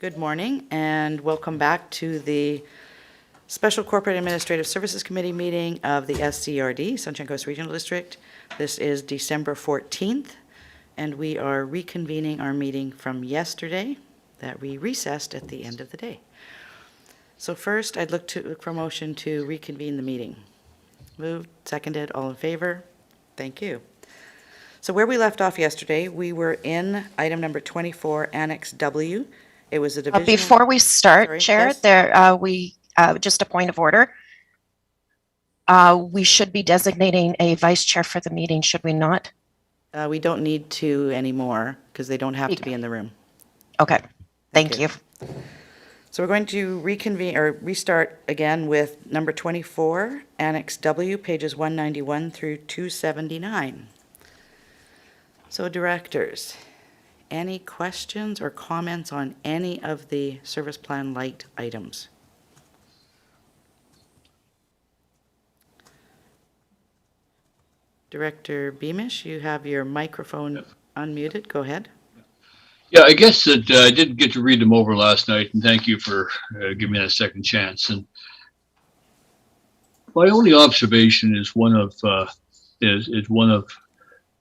Good morning and welcome back to the Special Corporate Administrative Services Committee meeting of the SCRD, Sunshine Coast Regional District. This is December 14th and we are reconvening our meeting from yesterday that we recessed at the end of the day. So first I'd look for a motion to reconvene the meeting. Moved, seconded, all in favor? Thank you. So where we left off yesterday, we were in item number 24, Annex W. It was a division. Before we start, Sorry, Chair, yes? just a point of order. We should be designating a vice chair for the meeting, should we not? We don't need to anymore because they don't have to be in the room. Okay, thank you. So we're going to reconvene or restart again with number 24, Annex W, pages 191 through 279. So directors, any questions or comments on any of the service plan light items? Director Beamish, you have your microphone unmuted. Go ahead. Yeah, I guess that I did get to read them over last night, and thank you for giving me that second chance. And my only observation is one of the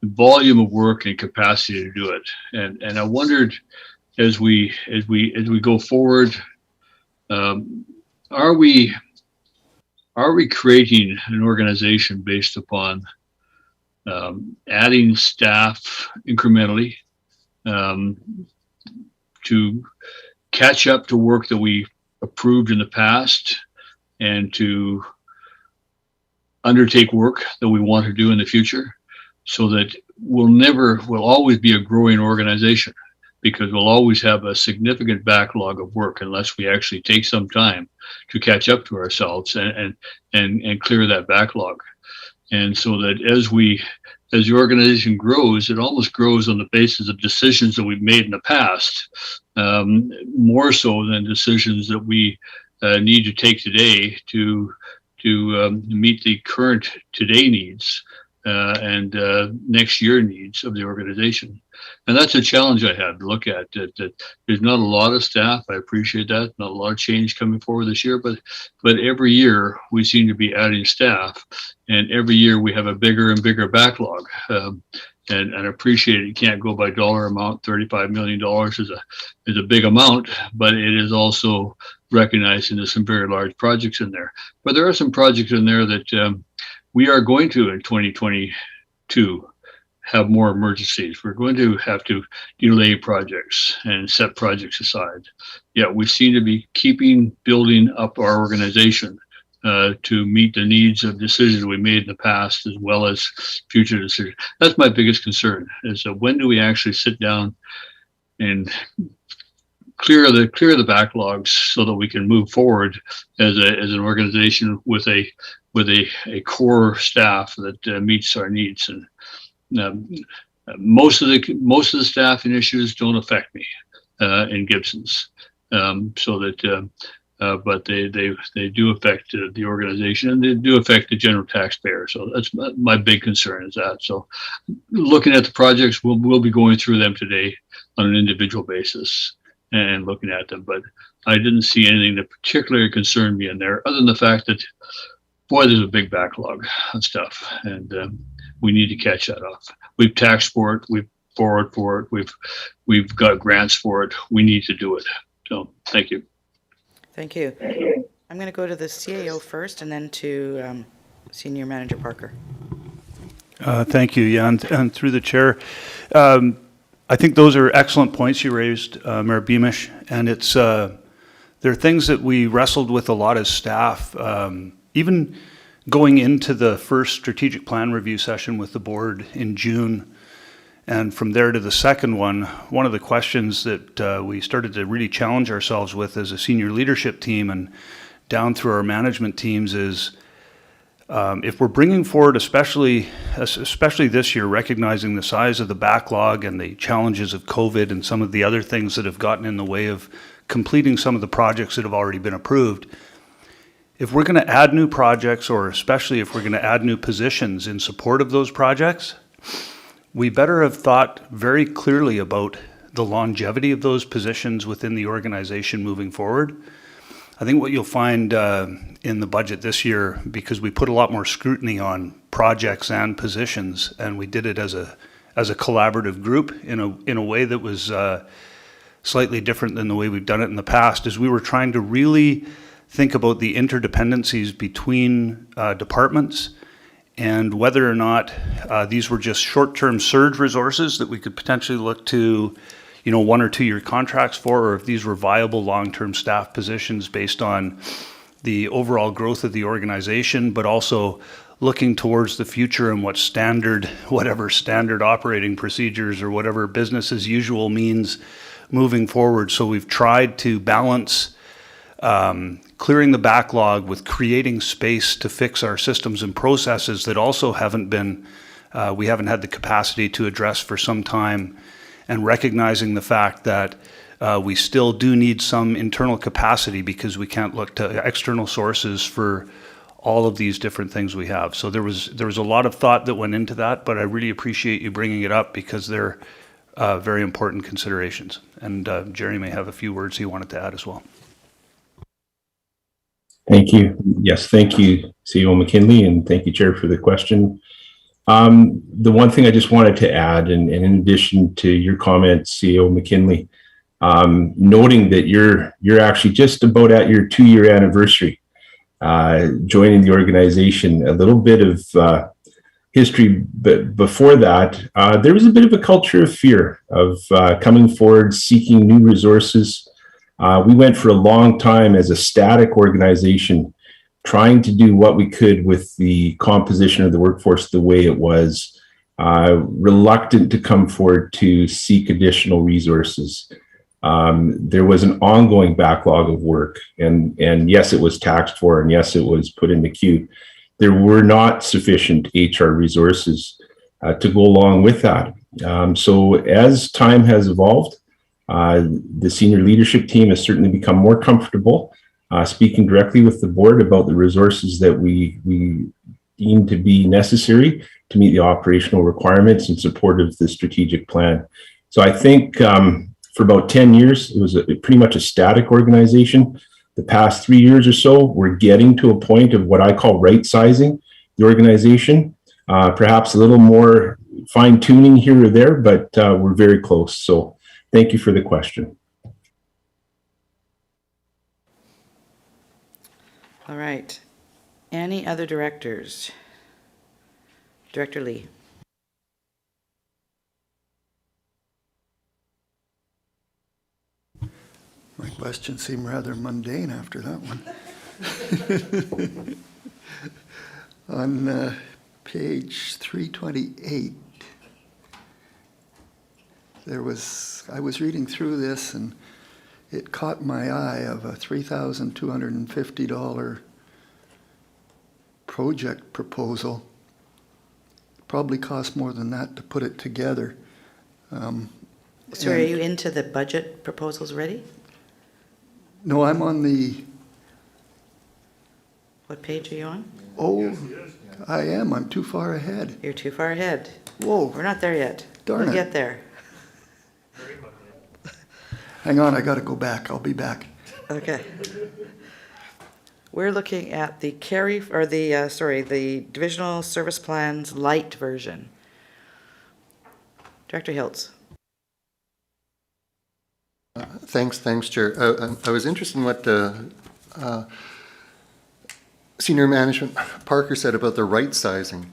volume of work and capacity to do it. And I wondered, as we go forward, are we creating an organization based upon adding staff incrementally to catch up to work that we approved in the past and to undertake work that we want to do in the future, so that we'll always be a growing organization, because we'll always have a significant backlog of work unless we actually take some time to catch up to ourselves and clear that backlog. And so that as the organization grows, it almost grows on the basis of decisions that we've made in the past, more so than decisions that we need to take today to meet the current today needs and next year needs of the organization. And that's a challenge I had to look at. That there's not a lot of staff. I appreciate that. Not a lot of change coming forward this year, but every year we seem to be adding staff, and every year we have a bigger and bigger backlog. And I appreciate it. You can't go by dollar amount. $35 million is a big amount, but it is also recognizing there's some very large projects in there. But there are some projects in there that we are going to, in 2022, have more emergencies. We're going to have to delay projects and set projects aside. Yeah, we seem to be building up our organization to meet the needs of decisions we made in the past, as well as future decisions. That's my biggest concern, is that when do we actually sit down and clear the backlogs so that we can move forward as an organization with a core staff that meets our needs. And most of the staffing issues don't affect me in Gibson's, so that but they do affect the organization, and they do affect the general taxpayer. So that's my big concern, is that. So looking at the projects, we'll be going through them today on an individual basis and looking at them, but I didn't see anything that particularly concerned me in there, other than the fact that, boy, there's a big backlog of stuff, and we need to catch that off. We've taxed for it, we've borrowed for it, we've got grants for it. We need to do it. So thank you. Thank you. I'm going to go to the CAO first and then to Senior Manager Parker. Thank you, yeah, and through the chair. I think those are excellent points you raised, Mayor Beamish, and it's there are things that we wrestled with a lot as staff, even going into the first strategic plan review session with the board in June, and from there to the second one of the questions that we started to really challenge ourselves with as a senior leadership team and down through our management teams is, if we're bringing forward, especially this year, recognizing the size of the backlog and the challenges of COVID and some of the other things that have gotten in the way of completing some of the projects that have already been approved, if we're going to add new projects, or especially if we're going to add new positions in support of those projects, we better have thought very clearly about the longevity of those positions within the organization moving forward. I think what you'll find in the budget this year, because we put a lot more scrutiny on projects and positions, and we did it as a collaborative group in a way that was slightly different than the way we've done it in the past, is we were trying to really think about the interdependencies between departments and whether or not these were just short-term surge resources that we could potentially look to 1 or 2 year contracts for, or if these were viable long-term staff positions based on the overall growth of the organization, but also looking towards the future and whatever standard operating procedures or whatever business as usual means moving forward. So we've tried to balance clearing the backlog with creating space to fix our systems and processes that also we haven't had the capacity to address for some time, and recognizing the fact that we still do need some internal capacity because we can't look to external sources for all of these different things we have. So there was a lot of thought that went into that, but I really appreciate you bringing it up because they're very important considerations. And Jerry may have a few words he wanted to add as well. Thank you. Yes, thank you, CEO McKinley, and thank you, Chair, for the question. The one thing I just wanted to add, and in addition to your comments, CEO McKinley, noting that you're actually just about at your 2-year anniversary joining the organization. A little bit of history, but before that, there was a bit of a culture of fear of coming forward, seeking new resources. We went for a long time as a static organization, trying to do what we could with the composition of the workforce the way it was, reluctant to come forward to seek additional resources. There was an ongoing backlog of work, and yes, it was taxed for, and yes, it was put in the queue. There were not sufficient HR resources to go along with that. So as time has evolved, the senior leadership team has certainly become more comfortable speaking directly with the board about the resources that we deem to be necessary to meet the operational requirements in support of the strategic plan. So I think for about 10 years, it was pretty much a static organization. The past 3 years or so, we're getting to a point of what I call right-sizing the organization, perhaps a little more fine-tuning here or there, but we're very close. So thank you for the question. All right. Any other directors? Director Lee. My questions seem rather mundane after that one. On page 328, I was reading through this and it caught my eye of a $3,250 project proposal. Probably cost more than that to put it together. So are you into the budget proposals already? No, I'm on the... What page are you on? Oh, I am. I'm too far ahead. You're too far ahead. Whoa. We're not there yet. Darn We'll it. get there. Hang on, I got to go back. I'll be back. Okay. We're looking at the the Divisional Service Plans Light version. Director Hiltz. Thanks, Chair. I was interested in what Senior Management Parker said about the right sizing.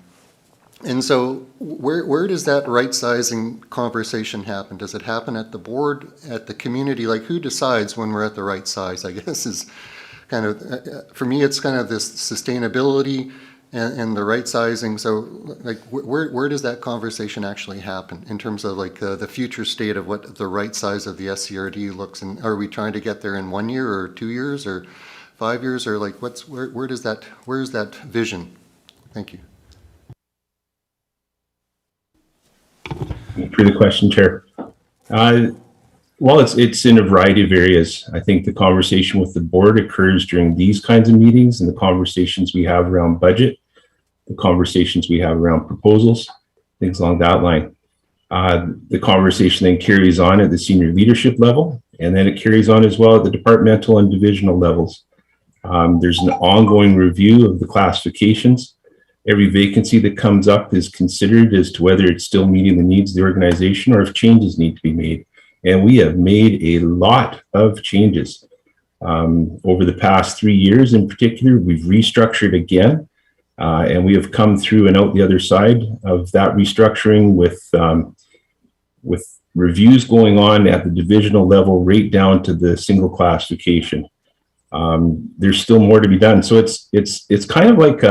And so where does that right sizing conversation happen? Does it happen at the board, at the community? Like, who decides when we're at the right size, I guess, is kind of, for me, it's kind of this sustainability and the right sizing. So like, where does that conversation actually happen in terms of like the future state of what the right size of the SCRD looks? And are we trying to get there in 1 year or 2 years or 5 years, or like where's that vision? Thank you. For the question, Chair. Well, it's in a variety of areas. I think the conversation with the board occurs during these kinds of meetings, and the conversations we have around budget, the conversations we have around proposals, things along that line. The conversation then carries on at the senior leadership level, and then it carries on as well at the departmental and divisional levels. There's an ongoing review of the classifications. Every vacancy that comes up is considered as to whether it's still meeting the needs of the organization or if changes need to be made. And we have made a lot of changes. Over the past 3 years in particular, we've restructured again, and we have come through and out the other side of that restructuring with reviews going on at the divisional level right down to the single classification. There's still more to be done. So it's kind of like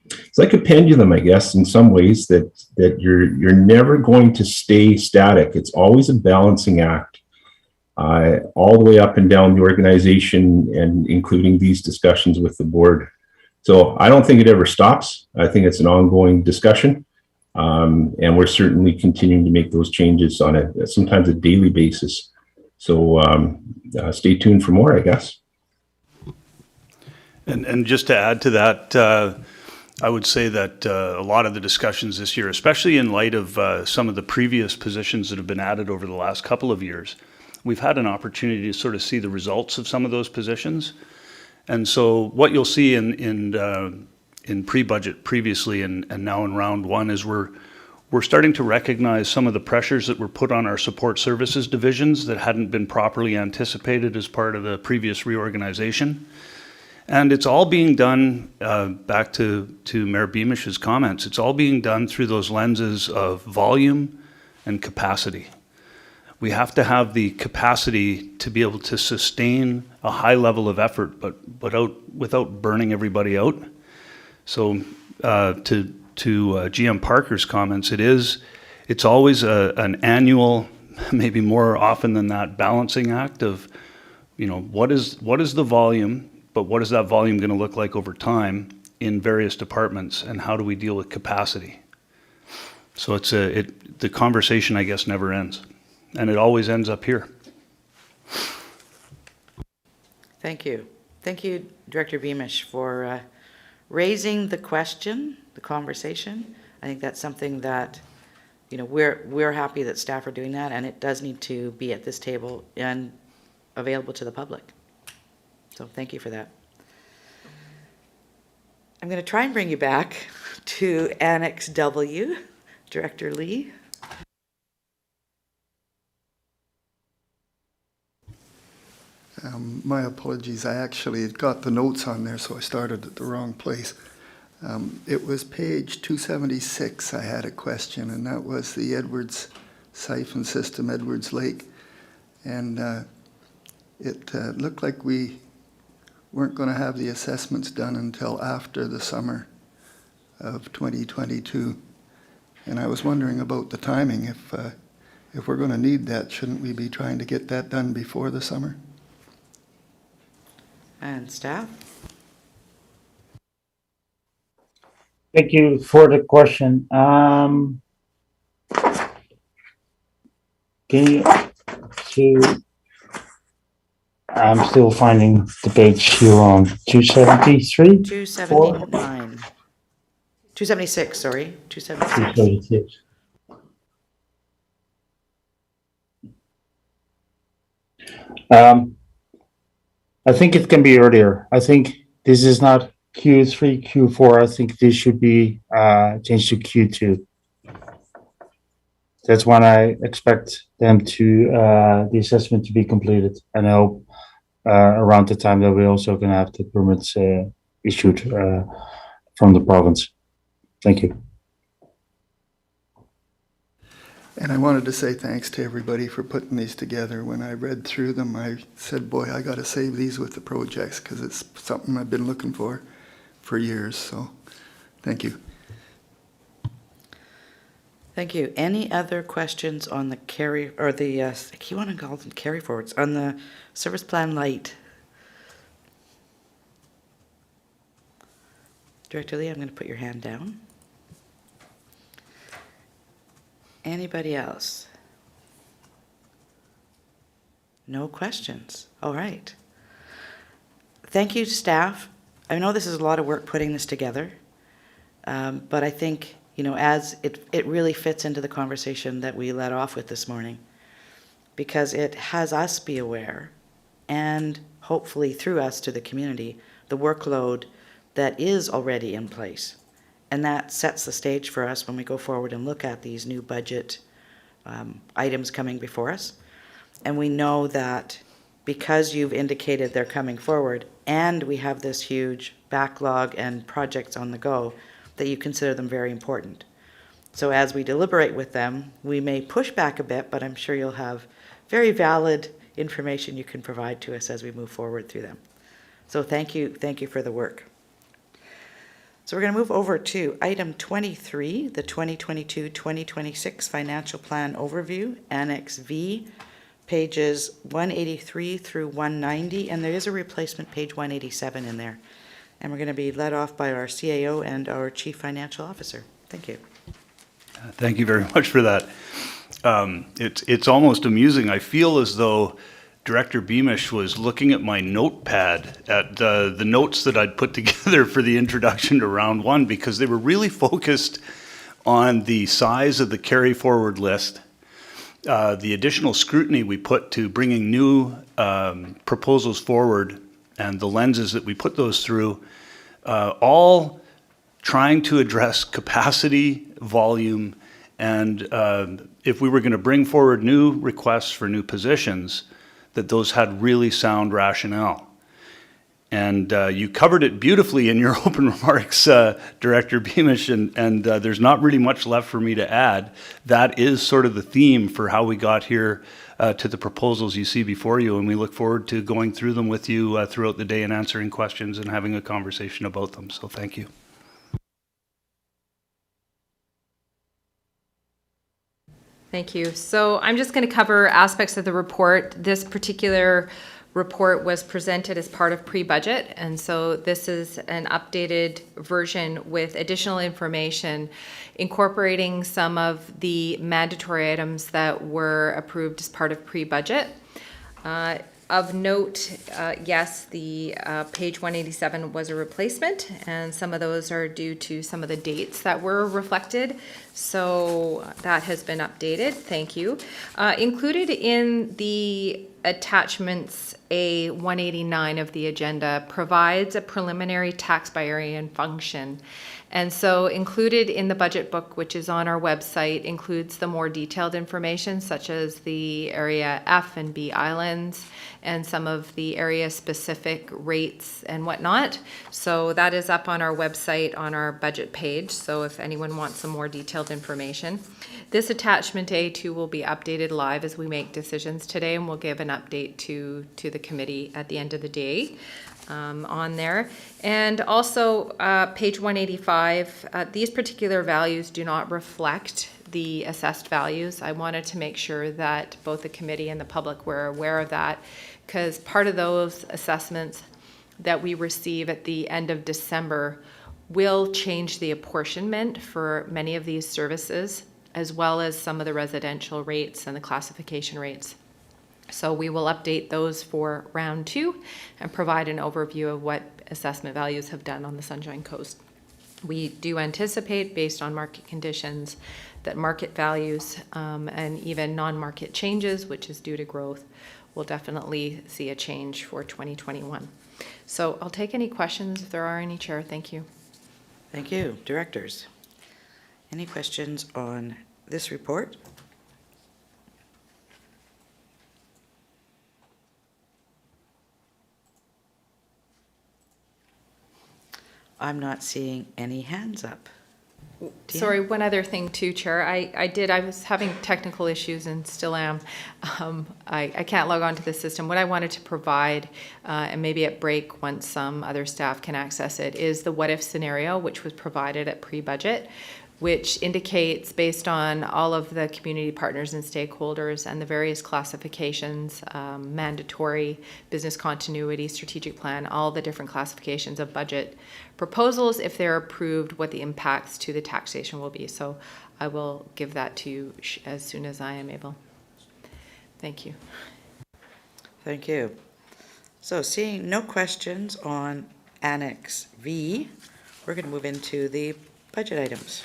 it's like a pendulum, I guess, in some ways that you're never going to stay static. It's always a balancing act, all the way up and down the organization, and including these discussions with the board. So I don't think it ever stops. I think it's an ongoing discussion, and we're certainly continuing to make those changes on a sometimes a daily basis. So stay tuned for more, I guess. And just to add to that, I would say that a lot of the discussions this year, especially in light of some of the previous positions that have been added over the last couple of years, we've had an opportunity to sort of see the results of some of those positions. And so what you'll see in pre-budget previously and now in round one is we're starting to recognize some of the pressures that were put on our support services divisions that hadn't been properly anticipated as part of the previous reorganization. And it's all being done, back to Mayor Beamish's comments, it's all being done through those lenses of volume and capacity. We have to have the capacity to be able to sustain a high level of effort, but without burning everybody out. So to GM Parker's comments, it's always an annual, maybe more often than that, balancing act of, what is the volume, but what is that volume going to look like over time in various departments, and how do we deal with capacity? So the conversation, I guess, never ends, and it always ends up here. Thank you. Thank you, Director Beamish, for raising the question, the conversation. I think that's something that, we're happy that staff are doing that, and it does need to be at this table and available to the public. So thank you for that. I'm going to try and bring you back to Annex W, Director Lee. My apologies. I actually had got the notes on there, so I started at the wrong place. It was page 276 I had a question, and that was the Edwards Siphon System, Edwards Lake. And it looked like we weren't going to have the assessments done until after the summer of 2022. And I was wondering about the timing. If we're going to need that, shouldn't we be trying to get that done before the summer? And staff? Thank you for the question. Can you see? I'm still finding the page here on 273. 279. 276, sorry. 276. 276. I think it can be earlier. I think this is not Q3, Q4. I think this should be changed to Q2. That's when I expect them to the assessment to be completed, and I hope around the time that we're also going to have the permits issued from the province. Thank you. And I wanted to say thanks to everybody for putting these together. When I read through them, I said, boy, I got to save these with the projects, because it's something I've been looking for years. So thank you. Thank you. Any other questions on the I keep wanting to call them carry forwards, on the service plan light? Director Lee, I'm going to put your hand down. Anybody else? No questions. All right. Thank you, staff. I know this is a lot of work putting this together, but I think as it really fits into the conversation that we led off with this morning, because it has us be aware, and hopefully through us to the community, the workload that is already in place. And that sets the stage for us when we go forward and look at these new budget items coming before us. And we know that because you've indicated they're coming forward, and we have this huge backlog and projects on the go, that you consider them very important. So as we deliberate with them, we may push back a bit, but I'm sure you'll have very valid information you can provide to us as we move forward through them. So thank you for the work. So we're going to move over to item 23, the 2022-2026 Financial Plan Overview, Annex V, pages 183 through 190, and there is a replacement page 187 in there. And we're going to be led off by our CAO and our Chief Financial Officer. Thank you. Thank you very much for that. It's almost amusing. I feel as though Director Beamish was looking at my notepad at the notes that I'd put together for the introduction to round one, because they were really focused on the size of the carry forward list, the additional scrutiny we put to bringing new proposals forward, and the lenses that we put those through, all trying to address capacity, volume, and if we were going to bring forward new requests for new positions, that those had really sound rationale. And you covered it beautifully in your open remarks, Director Beamish, and there's not really much left for me to add. That is sort of the theme for how we got here to the proposals you see before you, and we look forward to going through them with you throughout the day and answering questions and having a conversation about them. So thank you. Thank you. So I'm just going to cover aspects of the report. This particular report was presented as part of pre-budget, and so this is an updated version with additional information incorporating some of the mandatory items that were approved as part of pre-budget. Of note, yes, the page 187 was a replacement, and some of those are due to some of the dates that were reflected. So that has been updated. Thank you. Included in the attachments A189 of the agenda provides a preliminary tax by area and function. And so included in the budget book, which is on our website, includes the more detailed information, such as the area F and B islands and some of the area specific rates and whatnot. So that is up on our website on our budget page. So if anyone wants some more detailed information. This attachment A2 will be updated live as we make decisions today, and we'll give an update to the committee at the end of the day. On there. And also page 185, these particular values do not reflect the assessed values. I wanted to make sure that both the committee and the public were aware of that, because part of those assessments that we receive at the end of December will change the apportionment for many of these services, as well as some of the residential rates and the classification rates. So we will update those for round 2 and provide an overview of what assessment values have done on the Sunshine Coast. We do anticipate, based on market conditions, that market values and even non-market changes, which is due to growth, will definitely see a change for 2021. So I'll take any questions if there are any, Chair. Thank you. Thank you. Directors, any questions on this report? I'm not seeing any hands up. Sorry, one other thing too, Chair. I was having technical issues and still am. I can't log on to the system. What I wanted to provide, and maybe at break once some other staff can access it, is the what if scenario, which was provided at pre-budget, which indicates, based on all of the community partners and stakeholders and the various classifications, mandatory, business continuity, strategic plan, all the different classifications of budget proposals, if they're approved, what the impacts to the taxation will be. So I will give that to you as soon as I am able. Thank you. Thank you. So seeing no questions on Annex V, we're going to move into the budget items.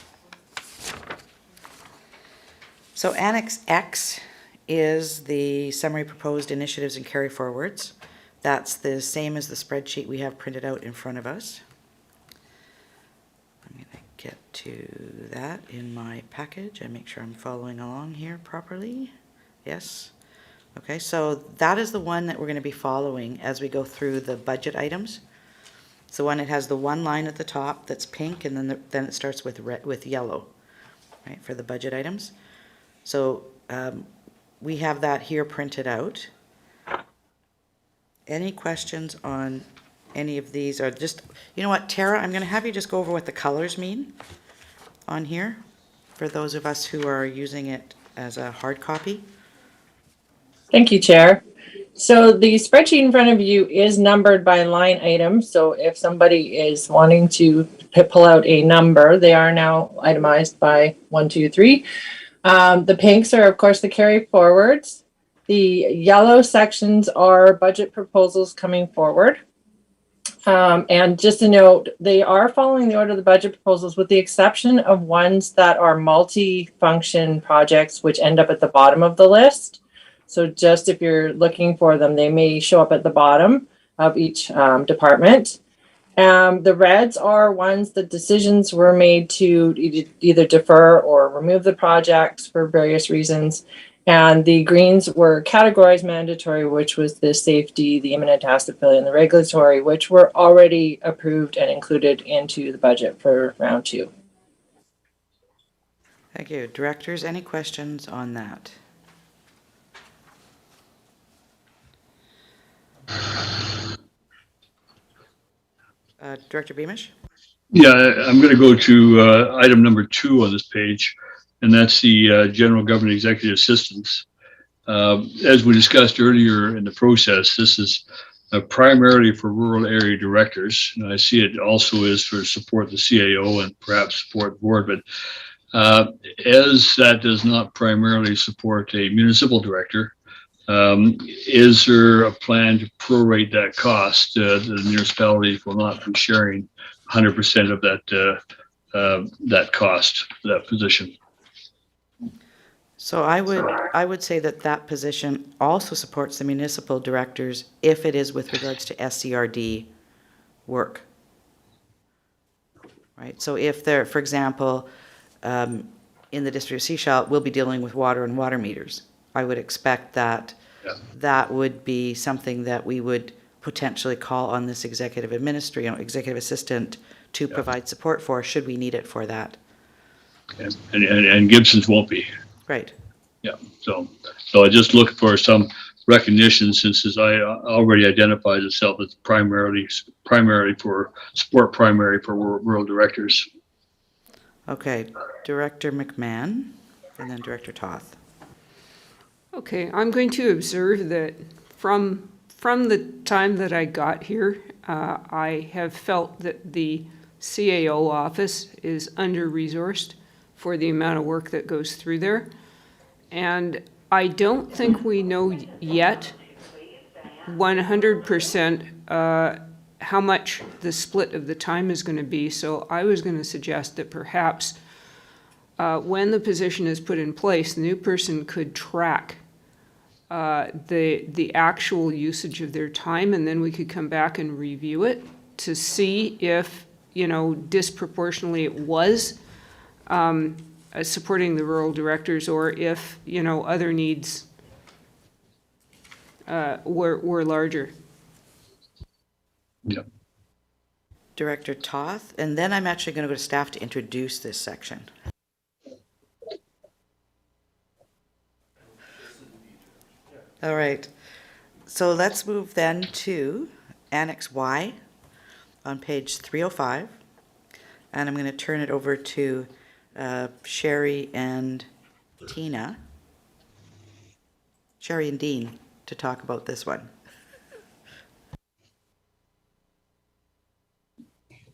So Annex X is the summary proposed initiatives and carry forwards. That's the same as the spreadsheet we have printed out in front of us. I'm going to get to that in my package and make sure I'm following along here properly. Yes. Okay, so that is the one that we're going to be following as we go through the budget items. It's the one that has the one line at the top that's pink, and then it starts with yellow, right, for the budget items. So we have that here printed out. Any questions on any of these? Or just, you know what, Tara, I'm going to have you just go over what the colors mean on here for those of us who are using it as a hard copy. Thank you, Chair. So the spreadsheet in front of you is numbered by line item. So if somebody is wanting to pull out a number, they are now itemized by 1, 2, 3. The pinks are, of course, the carry forwards. The yellow sections are budget proposals coming forward. And just a note, they are following the order of the budget proposals with the exception of ones that are multi-function projects, which end up at the bottom of the list. So just if you're looking for them, they may show up at the bottom of each department. The reds are ones that decisions were made to either defer or remove the projects for various reasons. And the greens were categorized mandatory, which was the safety, the imminent hazard and the regulatory, which were already approved and included into the budget for round 2. Thank you. Directors, any questions on that? Director Beamish? Yeah, I'm going to go to item number 2 on this page, and that's the general government executive assistants. As we discussed earlier in the process, this is primarily for rural area directors. And I see it also is for support the CAO and perhaps support the board, but as that does not primarily support a municipal director, is there a plan to prorate that cost? The municipalities will not be sharing 100% of that cost, that position. So I would say that position also supports the municipal directors if it is with regards to SCRD work. Right, so if they're, for example, in the district of Sechelt, we'll be dealing with water and water meters. I would expect that that would be something that we would potentially call on this executive executive assistant to provide support for, should we need it for that. And Gibson's won't be. Right. Yeah, so I just look for some recognition, since as I already identifies itself as primary for rural directors. Okay, Director McMahon, and then Director Toth. Okay, I'm going to observe that from the time that I got here, I have felt that the CAO office is under-resourced for the amount of work that goes through there. And I don't think we know yet 100% how much the split of the time is going to be. So I was going to suggest that perhaps when the position is put in place, the new person could track the actual usage of their time, and then we could come back and review it to see if, disproportionately it was supporting the rural directors, or if, other needs were larger. Yep. Director Toth, and then I'm actually going to go to staff to introduce this section. All right, so let's move then to Annex Y on page 305, and I'm going to turn it over to Sherry and Tina, Sherry and Dean, to talk about this one.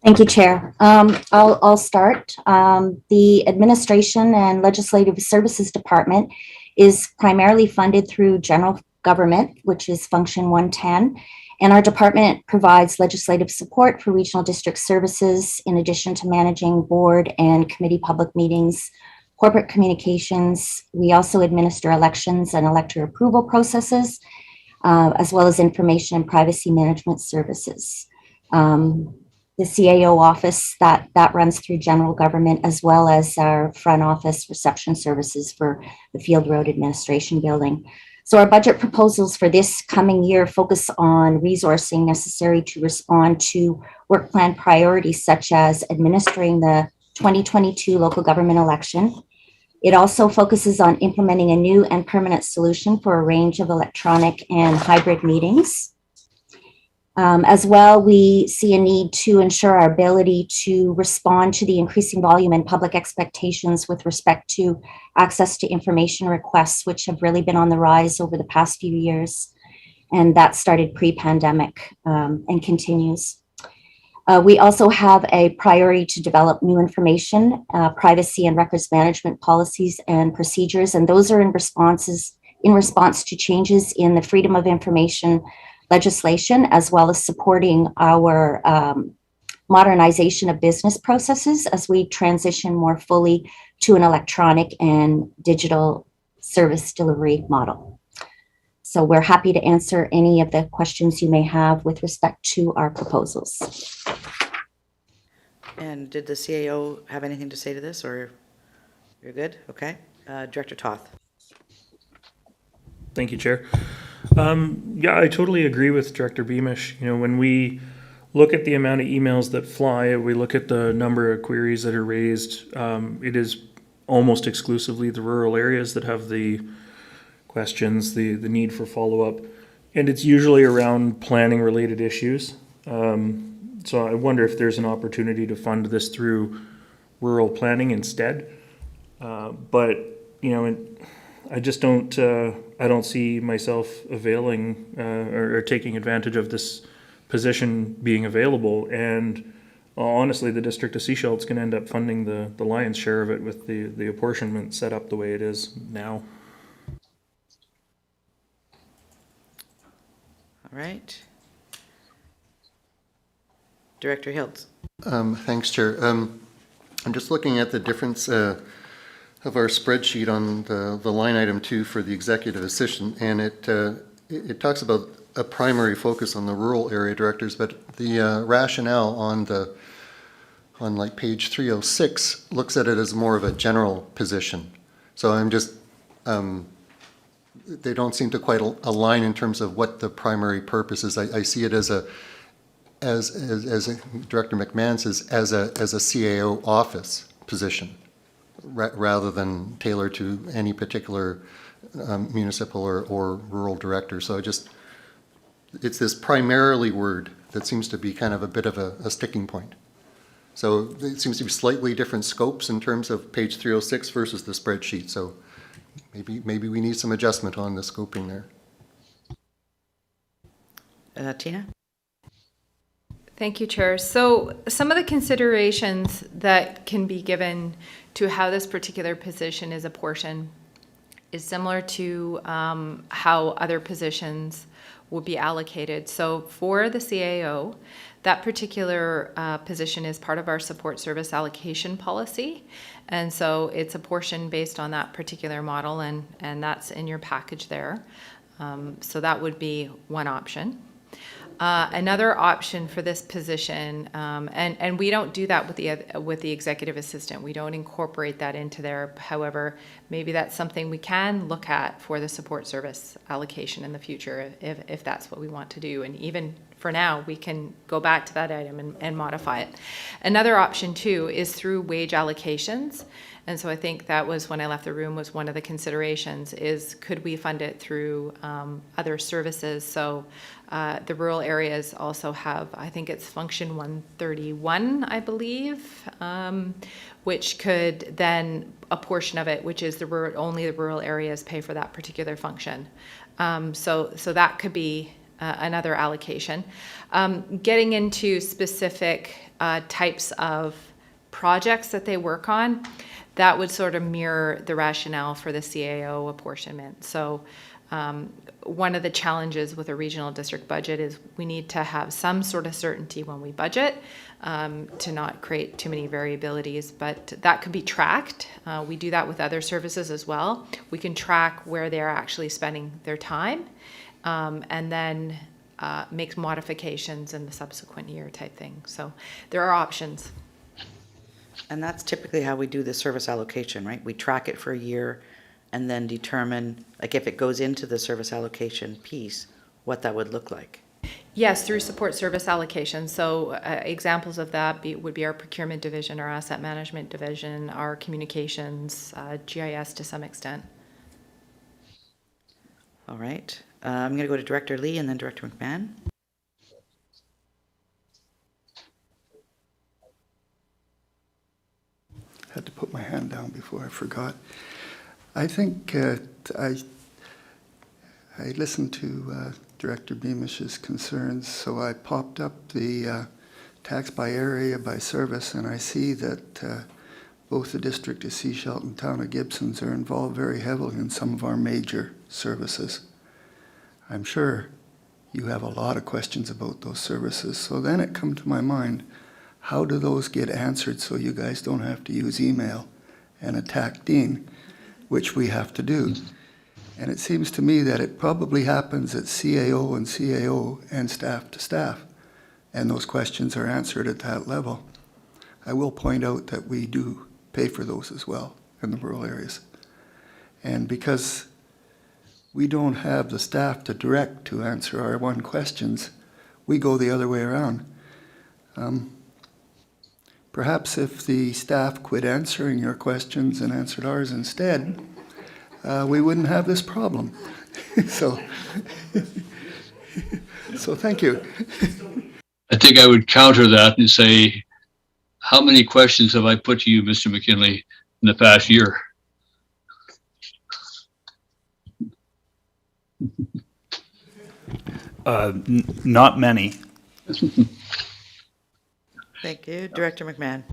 Thank you, Chair. I'll start. The Administration and Legislative Services Department is primarily funded through general government, which is Function 110. And our department provides legislative support for regional district services, in addition to managing board and committee public meetings corporate communications. We also administer elections and elector approval processes, as well as information and privacy management services. The CAO office that runs through general government, as well as our front office reception services for the Field Road Administration Building. So our budget proposals for this coming year focus on resourcing necessary to respond to work plan priorities, such as administering the 2022 local government election. It also focuses on implementing a new and permanent solution for a range of electronic and hybrid meetings. As well, we see a need to ensure our ability to respond to the increasing volume and public expectations with respect to access to information requests, which have really been on the rise over the past few years. And that started pre-pandemic and continues. We also have a priority to develop new information, privacy and records management policies and procedures, and those are in response to changes in the Freedom of Information legislation, as well as supporting our modernization of business processes as we transition more fully to an electronic and digital service delivery model. So we're happy to answer any of the questions you may have with respect to our proposals. And did the CAO have anything to say to this, or you're good? Okay. Director Toth. Thank you, Chair. Yeah, I totally agree with Director Beamish. You know, when we look at the amount of emails that fly, we look at the number of queries that are raised, it is almost exclusively the rural areas that have the questions, the need for follow-up, and it's usually around planning-related issues. So I wonder if there's an opportunity to fund this through rural planning instead. But, you know, I just don't, I don't see myself availing or taking advantage of this position being available. And honestly, the District of Sechelt can end up funding the lion's share of it with the apportionment set up the way it is now. All right. Director Hiltz. Thanks, Chair. I'm just looking at the difference of our spreadsheet on the line item 2 for the executive assistant, and it talks about a primary focus on the rural area directors, but the rationale on like page 306 looks at it as more of a general position. So I'm just they don't seem to quite align in terms of what the primary purpose is. I see it as Director McMahon says, as a CAO office position, rather than tailored to any particular municipal or rural director. So it's this primarily word that seems to be kind of a bit of a sticking point. So it seems to be slightly different scopes in terms of page 306 versus the spreadsheet. So maybe we need some adjustment on the scoping there. Tina? Thank you, Chair. So some of the considerations that can be given to how this particular position is apportioned is similar to how other positions would be allocated. So for the CAO, that particular position is part of our support service allocation policy. And so it's apportioned based on that particular model, and that's in your package there. So that would be one option. Another option for this position, and we don't do that with the executive assistant. We don't incorporate that into there. However, maybe that's something we can look at for the support service allocation in the future if that's what we want to do. And even for now, we can go back to that item and modify it. Another option too is through wage allocations. And so I think that was, when I left the room, was one of the considerations is, could we fund it through other services? So the rural areas also have, I think it's function 131, I believe, which could then, a portion of it, which is only the rural areas pay for that particular function. So that could be another allocation. Getting into specific types of projects that they work on, that would sort of mirror the rationale for the CAO apportionment. So one of the challenges with a regional district budget is we need to have some sort of certainty when we budget to not create too many variabilities, but that could be tracked. We do that with other services as well. We can track where they're actually spending their time and then make modifications in the subsequent year type thing. So there are options. And that's typically how we do the service allocation, right? We track it for a year and then determine, like if it goes into the service allocation piece, what that would look like. Yes, through support service allocation. So examples of that would be our procurement division, our asset management division, our communications, GIS to some extent. All right. I'm going to go to Director Lee and then Director McMahon. Had to put my hand down before I forgot. I think I listened to Director Beamish's concerns, so I popped up the tax by area by service, and I see that both the District of Sechelt and Town of Gibsons are involved very heavily in some of our major services. I'm sure you have a lot of questions about those services, so then it come to my mind, how do those get answered so you guys don't have to use email and attack Dean, which we have to do? And it seems to me that it probably happens at CAO and CAO and staff to staff, and those questions are answered at that level. I will point out that we do pay for those as well in the rural areas. And because we don't have the staff to direct to answer our one questions, we go the other way around. Perhaps if the staff quit answering your questions and answered ours instead, we wouldn't have this problem. So thank you. I think I would counter that and say, how many questions have I put to you, Mr. McKinley, in the past year? Not many. Thank you. Director McMahon.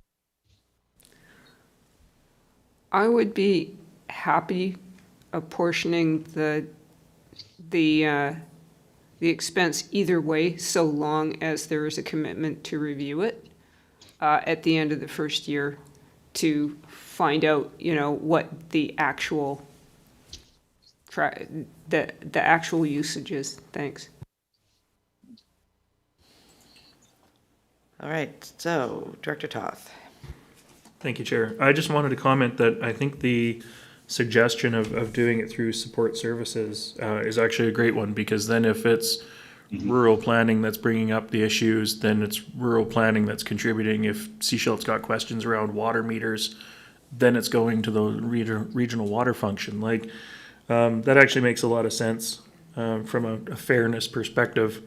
I would be happy apportioning the expense either way, so long as there is a commitment to review it at the end of the first year to find out, what the actual the actual usage is. Thanks. All right. So, Director Toth. Thank you, Chair. I just wanted to comment that I think the suggestion of doing it through support services is actually a great one, because then if it's rural planning that's bringing up the issues, then it's rural planning that's contributing. If Sechelt's got questions around water meters, then it's going to the regional water function. That actually makes a lot of sense from a fairness perspective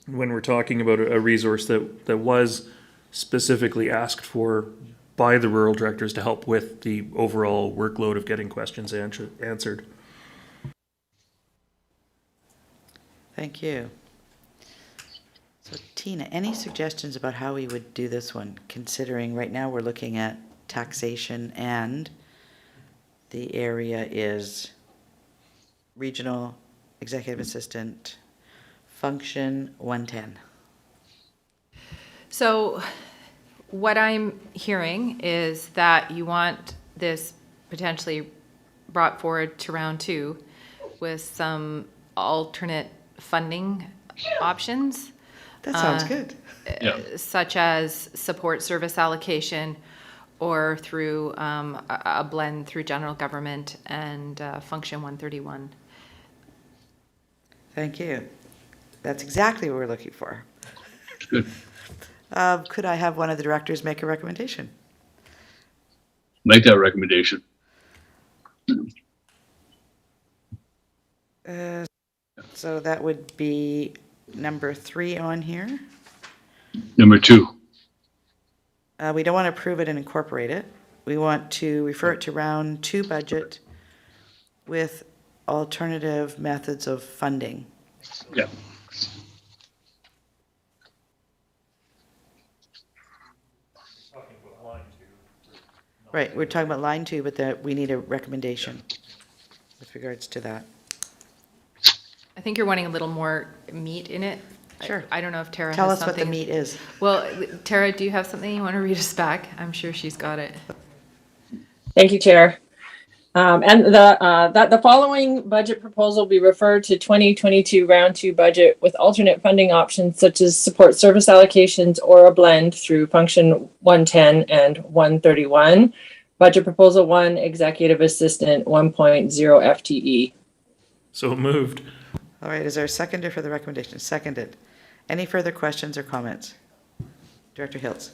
when we're talking about a resource that was specifically asked for by the rural directors to help with the overall workload of getting questions answered. Thank you. So Tina, any suggestions about how we would do this one, considering right now we're looking at taxation and the area is regional executive assistant function 110? So what I'm hearing is that you want this potentially brought forward to round 2 with some alternate funding options. That sounds good. Such as support service allocation or through a blend through general government and function 131. Thank you. That's exactly what we're looking for. Good. Could I have one of the directors make a recommendation? Make that recommendation. So that would be number 3 on here. Number 2. We don't want to approve it and incorporate it. We want to refer it to round 2 budget with alternative methods of funding. Yeah. Right, we're talking about line 2, but that we need a recommendation with regards to that. I think you're wanting a little more meat in it. Sure. I don't know if Tara Tell has us what the something. meat is. Well, Tara, do you have something you want to read us back? I'm sure she's got it. Thank you, Chair. And that the following budget proposal be referred to 2022 round 2 budget with alternate funding options such as support service allocations or a blend through function 110 and 131. Budget proposal 1, executive assistant 1.0 FTE. So moved. All right, is there a seconder for the recommendation? Seconded. Any further questions or comments? Director Hiltz.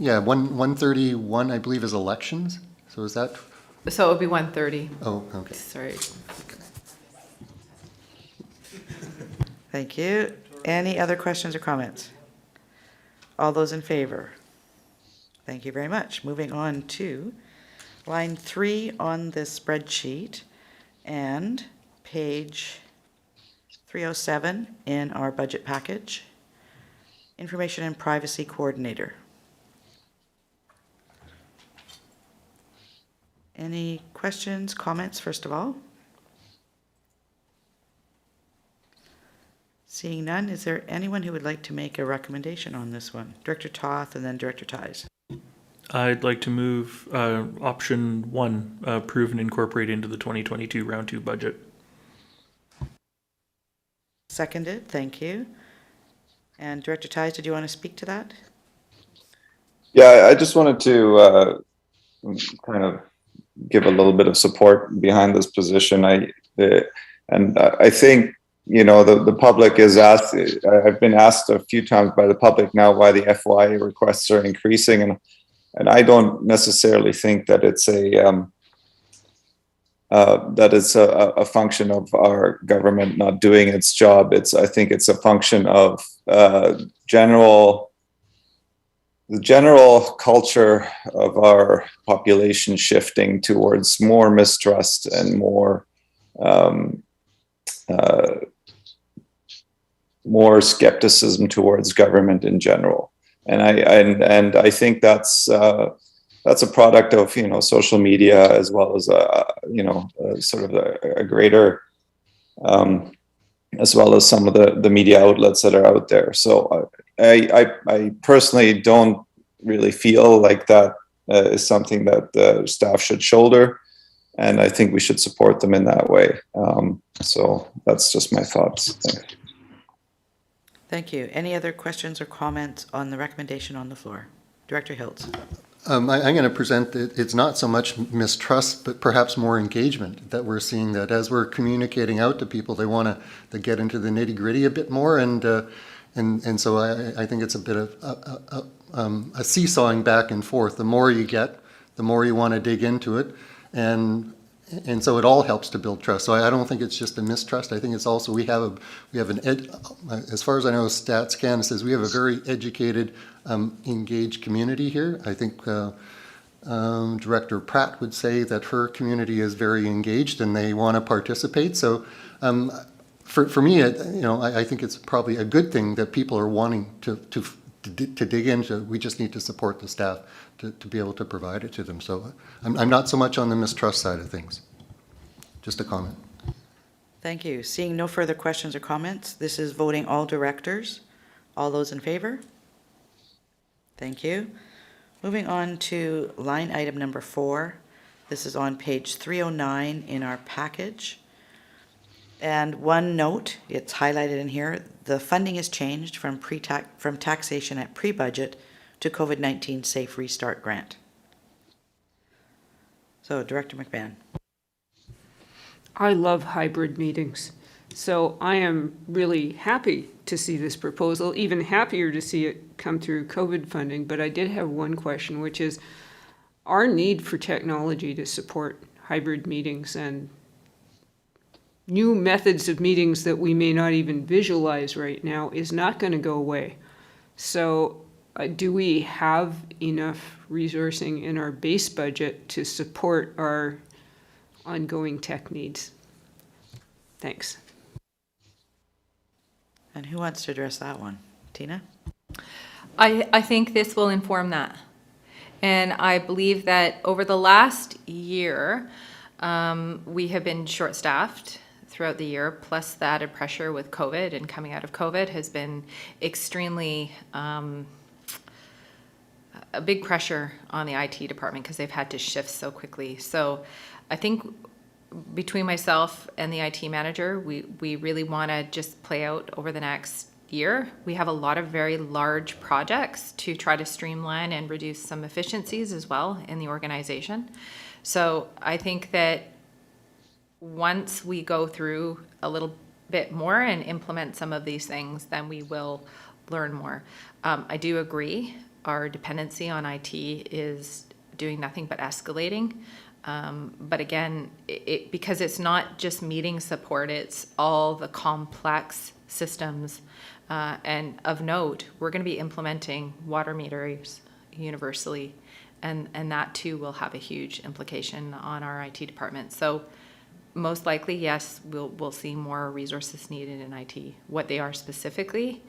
Yeah, 131, I believe, is elections. So is that, So it would be 130. oh, okay. Sorry. Thank you. Any other questions or comments? All those in favor? Thank you very much. Moving on to line 3 on this spreadsheet and page 307 in our budget package. Information and Privacy Coordinator. Any questions, comments, first of all? Seeing none, is there anyone who would like to make a recommendation on this one? Director Toth and then Director Ties. I'd like to move option 1, approve and incorporate into the 2022 round 2 budget. Seconded, thank you. And Director Ties, did you want to speak to that? Yeah, I just wanted to kind of give a little bit of support behind this position. I think, you know, the public is asked, I've been asked a few times by the public now why the FY requests are increasing, and I don't necessarily think that it's a function of our government not doing its job. I think it's a function of the general culture of our population shifting towards more mistrust and more skepticism towards government in general. And I think that's a product of, you know, social media, as well as sort of a greater as well as some of the media outlets that are out there. So I personally don't really feel like that is something that the staff should shoulder, and I think we should support them in that way. So that's just my thoughts. Thanks. Thank you. Any other questions or comments on the recommendation on the floor? Director Hiltz. I'm going to present that it's not so much mistrust, but perhaps more engagement, that we're seeing that as we're communicating out to people, they want to get into the nitty gritty a bit more. And so I think it's a bit of a seesawing back and forth. The more you get, the more you want to dig into it. And so it all helps to build trust. So I don't think it's just a mistrust. I think it's also, we have as far as I know, Stats Canada says we have a very educated, engaged community here. I think Director Pratt would say that her community is very engaged and they want to participate. So for me, I think it's probably a good thing that people are wanting to dig into. We just need to support the staff to be able to provide it to them. So I'm not so much on the mistrust side of things. Just a comment. Thank you. Seeing no further questions or comments, this is voting all directors. All those in favor? Thank you. Moving on to line item number 4. This is on page 309 in our package. And one note, it's highlighted in here, the funding has changed from taxation at pre-budget to COVID-19 Safe Restart Grant. So, Director McMahon. I love hybrid meetings. So I am really happy to see this proposal, even happier to see it come through COVID funding. But I did have one question, which is our need for technology to support hybrid meetings and new methods of meetings that we may not even visualize right now is not going to go away. So do we have enough resourcing in our base budget to support our ongoing tech needs? Thanks. And who wants to address that one? Tina? I think this will inform that. And I believe that over the last year, we have been short-staffed throughout the year, plus the added pressure with COVID and coming out of COVID has been extremely a big pressure on the IT department because they've had to shift so quickly. So I think between myself and the IT manager, we really want to just play out over the next year. We have a lot of very large projects to try to streamline and reduce some efficiencies as well in the organization. So I think that once we go through a little bit more and implement some of these things, then we will learn more. I do agree, our dependency on IT is doing nothing but escalating. But again, because it's not just meeting support, it's all the complex systems. And of note, we're going to be implementing water meters universally, and that too will have a huge implication on our IT department. So most likely, yes, we'll see more resources needed in IT. What they are specifically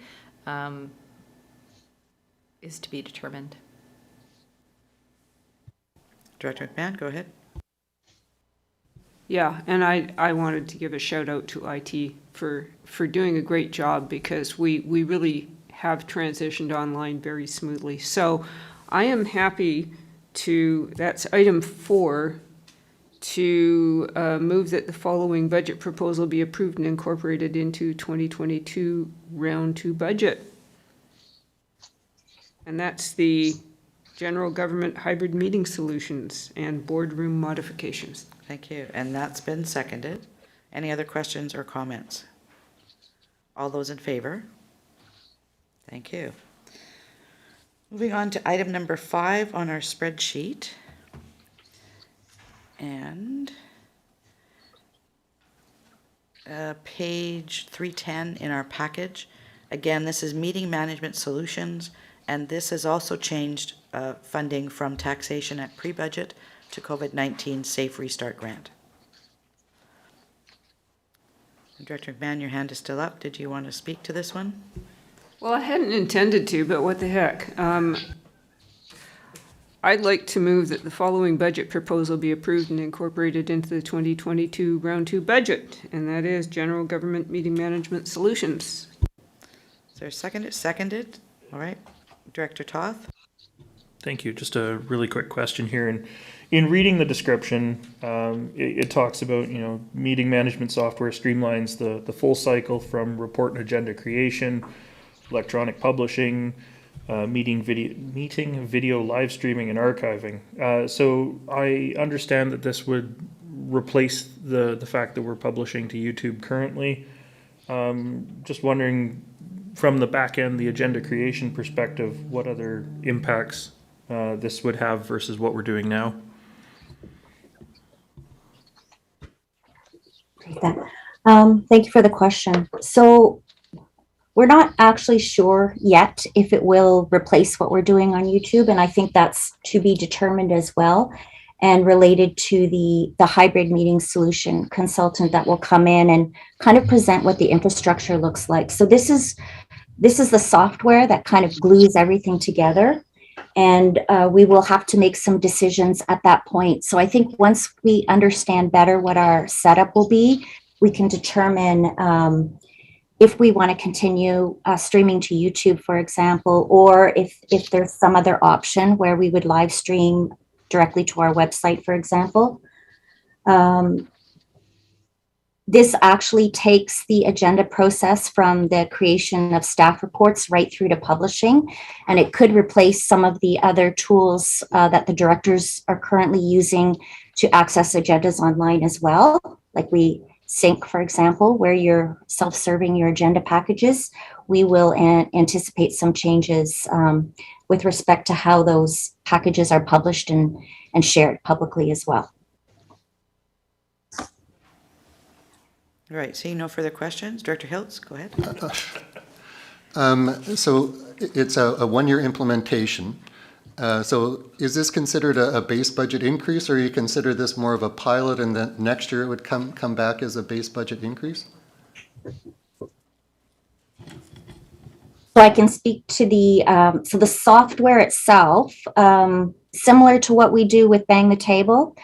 is to be determined. Director McMahon, go ahead. Yeah, and I wanted to give a shout out to IT for doing a great job, because we really have transitioned online very smoothly. So I am happy to, that's item 4, to move that the following budget proposal be approved and incorporated into 2022 round 2 budget. And that's the general government hybrid meeting solutions and boardroom modifications. Thank you. And that's been seconded. Any other questions or comments? All those in favor? Thank you. Moving on to item number 5 on our spreadsheet. And page 310 in our package. Again, this is meeting management solutions, and this has also changed funding from taxation at pre-budget to COVID-19 Safe Restart Grant. Director McMahon, your hand is still up. Did you want to speak to this one? Well, I hadn't intended to, but what the heck. I'd like to move that the following budget proposal be approved and incorporated into the 2022 round 2 budget, and that is general government meeting management solutions. Is there a second? Seconded. All right. Director Toth? Thank you. Just a really quick question here. And in reading the description, it talks about, meeting management software streamlines the full cycle from report and agenda creation, electronic publishing, meeting video live streaming and archiving. So I understand that this would replace the fact that we're publishing to YouTube currently. Just wondering, from the back end, the agenda creation perspective, what other impacts this would have versus what we're doing now? Thank you for the question. So we're not actually sure yet if it will replace what we're doing on YouTube, and I think that's to be determined as well, and related to the hybrid meeting solution consultant that will come in and kind of present what the infrastructure looks like. So this is the software that kind of glues everything together, and we will have to make some decisions at that point. So I think once we understand better what our setup will be, we can determine if we want to continue streaming to YouTube, for example, or if there's some other option where we would live stream directly to our website, for example. This actually takes the agenda process from the creation of staff reports right through to publishing, and it could replace some of the other tools that the directors are currently using to access agendas online as well. Like we Sync, for example, where you're self-serving your agenda packages. We will anticipate some changes with respect to how those packages are published and shared publicly as well. All right, seeing no further questions, Director Hiltz, go ahead. So it's a one-year implementation. So is this considered a base budget increase, or you consider this more of a pilot and then next year it would come back as a base budget increase? So I can speak to the software itself, similar to what we do with Bang the Table.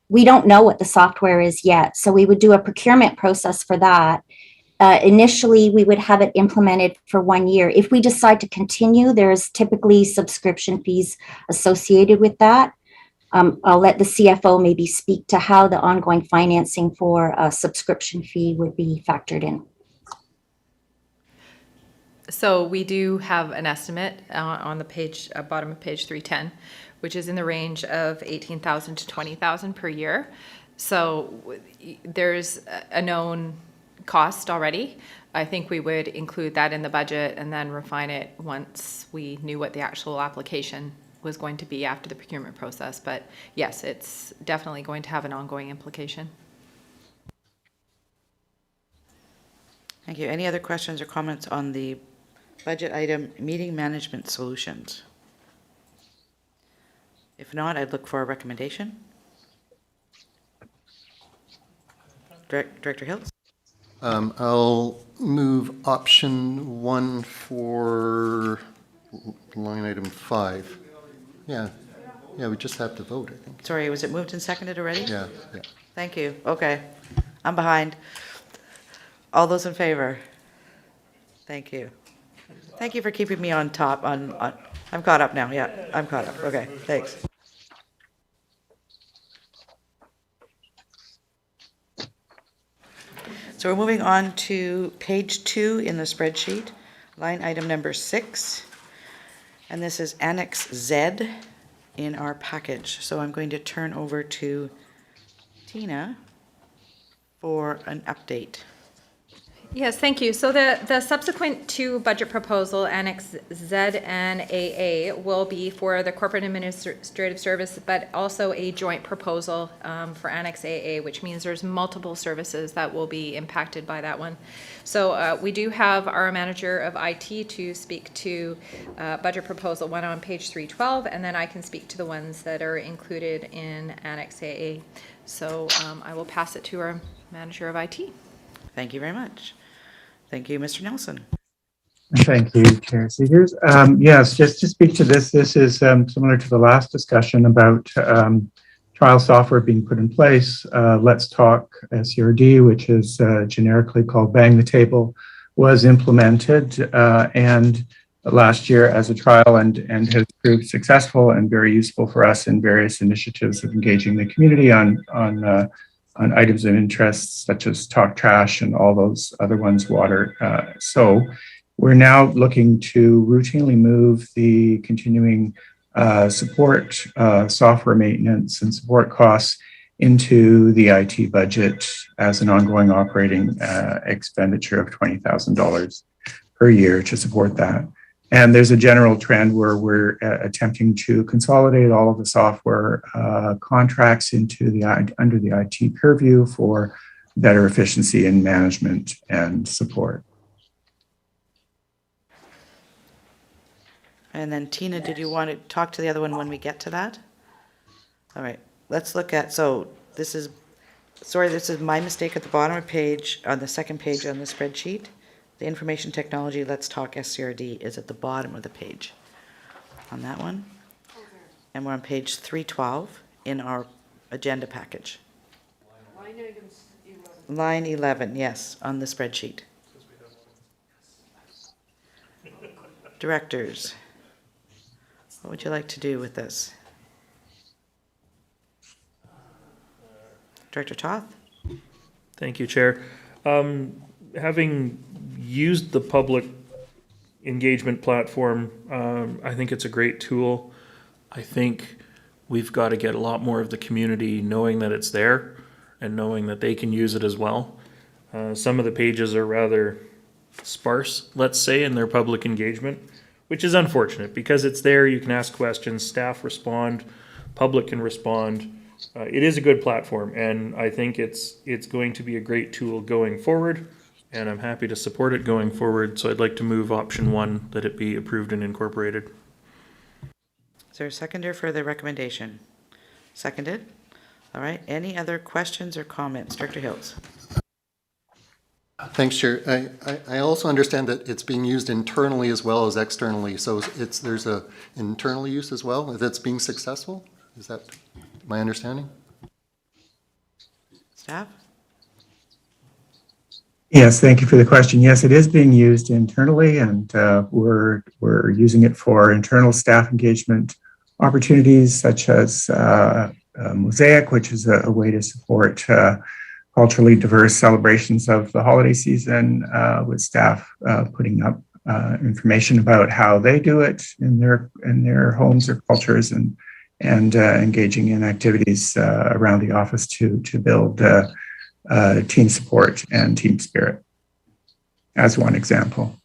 we don't know what the software is yet. So we would do a procurement process for that. Initially, we would have it implemented for 1 year. If we decide to continue, there's typically subscription fees associated with that. I'll let the CFO maybe speak to how the ongoing financing for a subscription fee would be factored in. So we do have an estimate on the page, bottom of page 310, which is in the range of 18,000 to 20,000 per year. So there's a known cost already. I think we would include that in the budget and then refine it once we knew what the actual application was going to be after the procurement process. But yes, it's definitely going to have an ongoing implication. Thank you. Any other questions or comments on the budget item, meeting management solutions? If not, I'd look for a recommendation. Director Hills? I'll move option 1 for line item 5. Yeah, we just have to vote, I think. Sorry, was it moved and seconded already? Yeah. Thank you. Okay. I'm behind. All those in favor? Thank you. Thank you for keeping me on top. I'm caught up now. Yeah, I'm caught up. Okay, thanks. So we're moving on to page 2 in the spreadsheet, line item number 6. And this is Annex Z in our package. So I'm going to turn over to Tina for an update. Yes, thank you. So the subsequent two budget proposal, Annex Z and AA, will be for the corporate administrative service, but also a joint proposal for Annex AA, which means there's multiple services that will be impacted by that one. So we do have our manager of IT to speak to budget proposal 1 on page 312, and then I can speak to the ones that are included in Annex AA. So I will pass it to our manager of IT. Thank you very much. Thank you, Mr. Nelson. Thank you, Chair Seegers. Yes, just to speak to this, this is similar to the last discussion about trial software being put in place. Let's Talk SCRD, which is generically called Bang the Table, was implemented and last year as a trial and has proved successful and very useful for us in various initiatives of engaging the community on items of interest, such as talk trash and all those other ones, water. So we're now looking to routinely move the continuing support, software maintenance and support costs into the IT budget as an ongoing operating expenditure of $20,000 per year to support that. And there's a general trend where we're attempting to consolidate all of the software contracts into under the IT purview for better efficiency in management and support. And then Tina, did you want to talk to the other one when we get to that? All right, let's look at, so this is my mistake at the bottom of page, on the second page on the spreadsheet. The information technology, Let's Talk SCRD is at the bottom of the page on that one. And we're on page 312 in our agenda package. Line 11, yes, on the spreadsheet. Directors, what would you like to do with this? Director Toth? Thank you, Chair. Having used the public engagement platform, I think it's a great tool. I think we've got to get a lot more of the community knowing that it's there and knowing that they can use it as well. Some of the pages are rather sparse, let's say, in their public engagement, which is unfortunate because it's there, you can ask questions, staff respond, public can respond. It is a good platform, and I think it's going to be a great tool going forward, and I'm happy to support it going forward. So I'd like to move option 1, that it be approved and incorporated. Is there a seconder for the recommendation? Seconded. All right. Any other questions or comments? Director Hills. Thanks, Chair. I also understand that it's being used internally as well as externally. So there's a internal use as well that's being successful. Is that my understanding? Staff? Yes, thank you for the question. Yes, it is being used internally, and we're using it for internal staff engagement opportunities, such as Mosaic, which is a way to support culturally diverse celebrations of the holiday season, with staff putting up information about how they do it in their homes or cultures, and engaging in activities around the office to build team support and team spirit, as one example.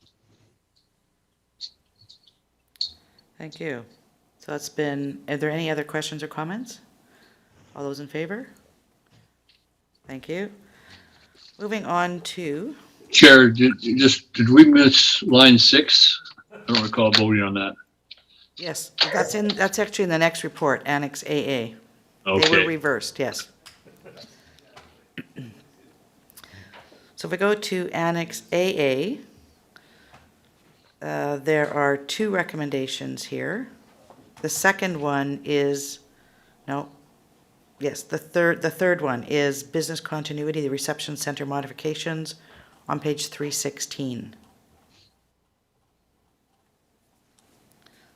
Thank you. So that's been, are there any other questions or comments? All those in favor? Thank you. Moving on to, Chair, did we miss line 6? I don't recall voting on that. yes, that's actually in the next report, Annex AA. They were Okay. reversed, yes. So if we go to Annex AA, there are 2 recommendations here. The second one is, no, yes, the third one is business continuity, the reception center modifications on page 316.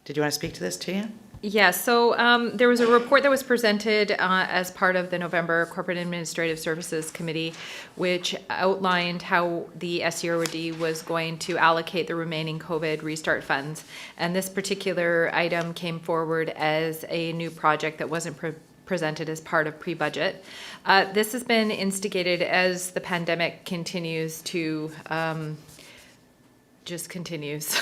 Did you want to speak to this, Tia? Yeah, so there was a report that was presented as part of the November Corporate Administrative Services Committee, which outlined how the SCRD was going to allocate the remaining COVID restart funds. And this particular item came forward as a new project that wasn't presented as part of pre-budget. This has been instigated as the pandemic continues to just continues.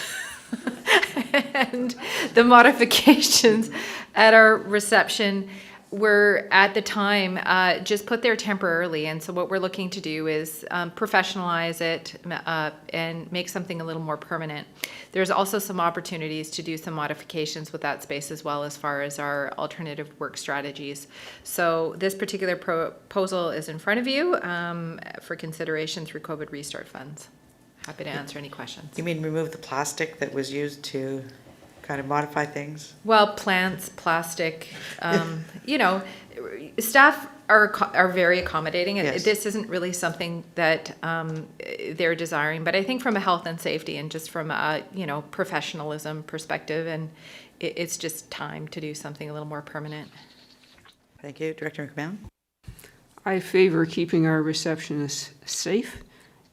And the modifications at our reception were at the time just put there temporarily. And so what we're looking to do is professionalize it and make something a little more permanent. There's also some opportunities to do some modifications with that space as well, as far as our alternative work strategies. So this particular proposal is in front of you for consideration through COVID restart funds. Happy to answer any questions. You mean remove the plastic that was used to kind of modify things? Well, plants, plastic, you know, staff are very accommodating. Yes. This isn't really something that they're desiring, but I think from a health and safety and just from a, you know, professionalism perspective, and it's just time to do something a little more permanent. Thank you. Director McMahon? I favor keeping our receptionists safe,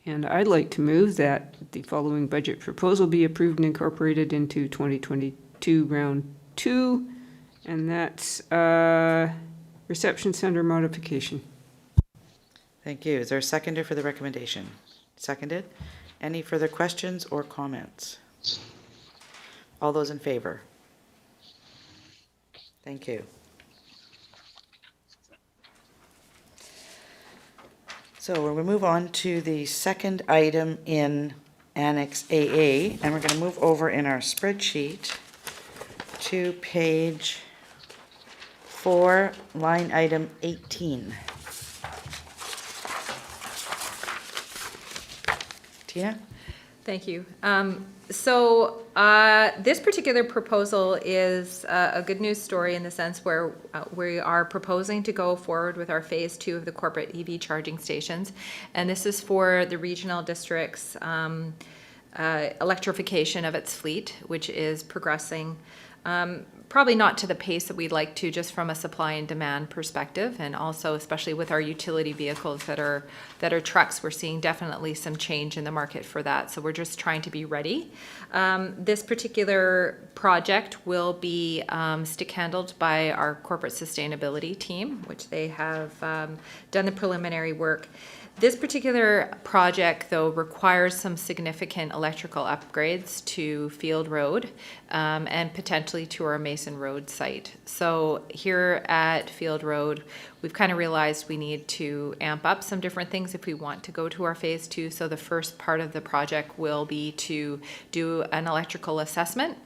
and I'd like to move that the following budget proposal be approved and incorporated into 2022 round 2, and that's reception center modification. Thank you. Is there a seconder for the recommendation? Seconded. Any further questions or comments? All those in favor? Thank you. So we'll move on to the second item in Annex AA, and we're going to move over in our spreadsheet to page 4, line item 18. Tina? Thank you. So this particular proposal is a good news story in the sense where we are proposing to go forward with our phase 2 of the corporate EV charging stations. And this is for the regional district's electrification of its fleet, which is progressing probably not to the pace that we'd like to, just from a supply and demand perspective, and also especially with our utility vehicles that are trucks, we're seeing definitely some change in the market for that. So we're just trying to be ready. This particular project will be stick-handled by our corporate sustainability team, which they have done the preliminary work. This particular project, though, requires some significant electrical upgrades to Field Road and potentially to our Mason Road site. So here at Field Road, we've kind of realized we need to amp up some different things if we want to go to our phase 2. So the first part of the project will be to do an electrical assessment.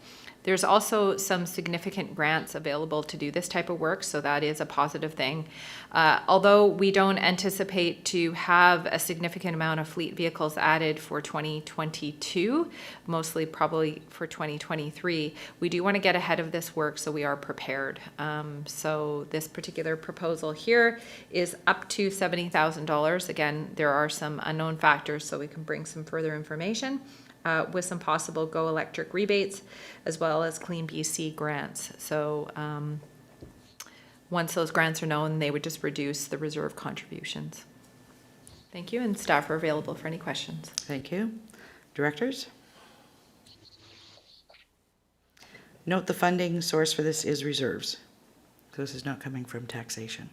There's also some significant grants available to do this type of work, so that is a positive thing. Although we don't anticipate to have a significant amount of fleet vehicles added for 2022, mostly probably for 2023, we do want to get ahead of this work so we are prepared. So this particular proposal here is up to $70,000. Again, there are some unknown factors, so we can bring some further information. With some possible Go Electric rebates, as well as Clean BC grants. So once those grants are known, they would just reduce the reserve contributions. Thank you, and staff are available for any questions. Thank you. Directors? Note the funding source for this is reserves. So this is not coming from taxation.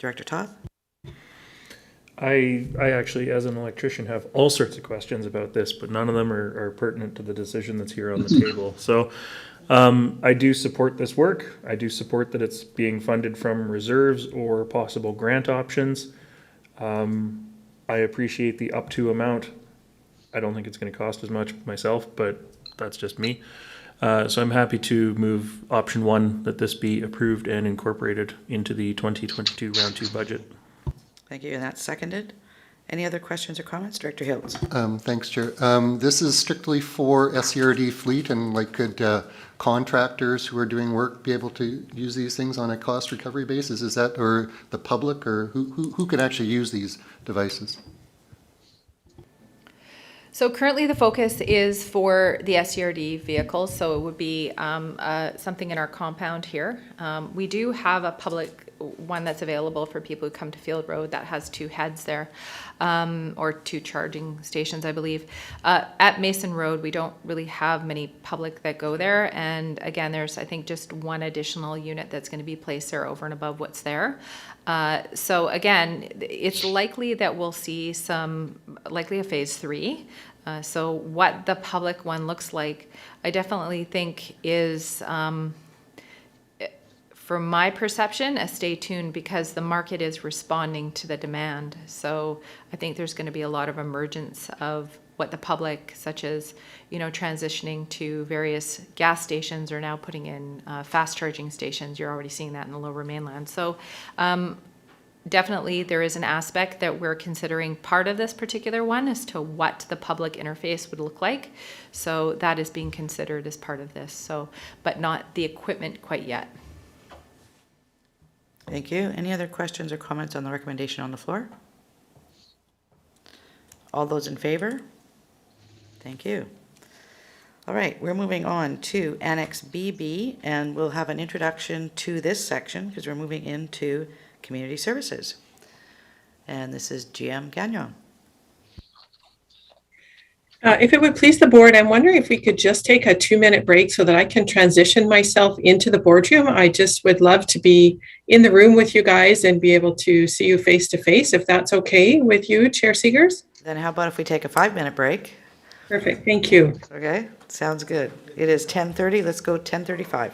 Director Toth? I actually, as an electrician, have all sorts of questions about this, but none of them are pertinent to the decision that's here on the table. So I do support this work. I do support that it's being funded from reserves or possible grant options. I appreciate the up to amount. I don't think it's going to cost as much myself, but that's just me. So I'm happy to move option 1, that this be approved and incorporated into the 2022 round 2 budget. Thank you, and that's seconded. Any other questions or comments? Director Hiltz? Thanks, Chair. This is strictly for SCRD fleet, and like could contractors who are doing work be able to use these things on a cost recovery basis? Is that, or the public, or who could actually use these devices? So currently the focus is for the SCRD vehicles, so it would be something in our compound here. We do have a public one that's available for people who come to Field Road that has 2 heads there, or 2 charging stations, I believe. At Mason Road, we don't really have many public that go there, and again, there's I think just 1 additional unit that's going to be placed there over and above what's there. So again, it's likely that we'll see likely a phase 3. So what the public one looks like, I definitely think is, from my perception, a stay tuned, because the market is responding to the demand. So I think there's going to be a lot of emergence of what the public, such as, transitioning to various gas stations, are now putting in fast charging stations. You're already seeing that in the Lower Mainland. So definitely there is an aspect that we're considering part of this particular one as to what the public interface would look like. So that is being considered as part of this. So, but not the equipment quite yet. Thank you. Any other questions or comments on the recommendation on the floor? All those in favor? Thank you. All right, we're moving on to Annex BB, and we'll have an introduction to this section because we're moving into Community Services. And this is GM Gagnon. If it would please the board, I'm wondering if we could just take a 2-minute break so that I can transition myself into the boardroom. I just would love to be in the room with you guys and be able to see you face to face, if that's okay with you, Chair Seegers. Then how about if we take a 5-minute break? Perfect, thank you. Okay, sounds good. It is 10:30. Let's go 10:35.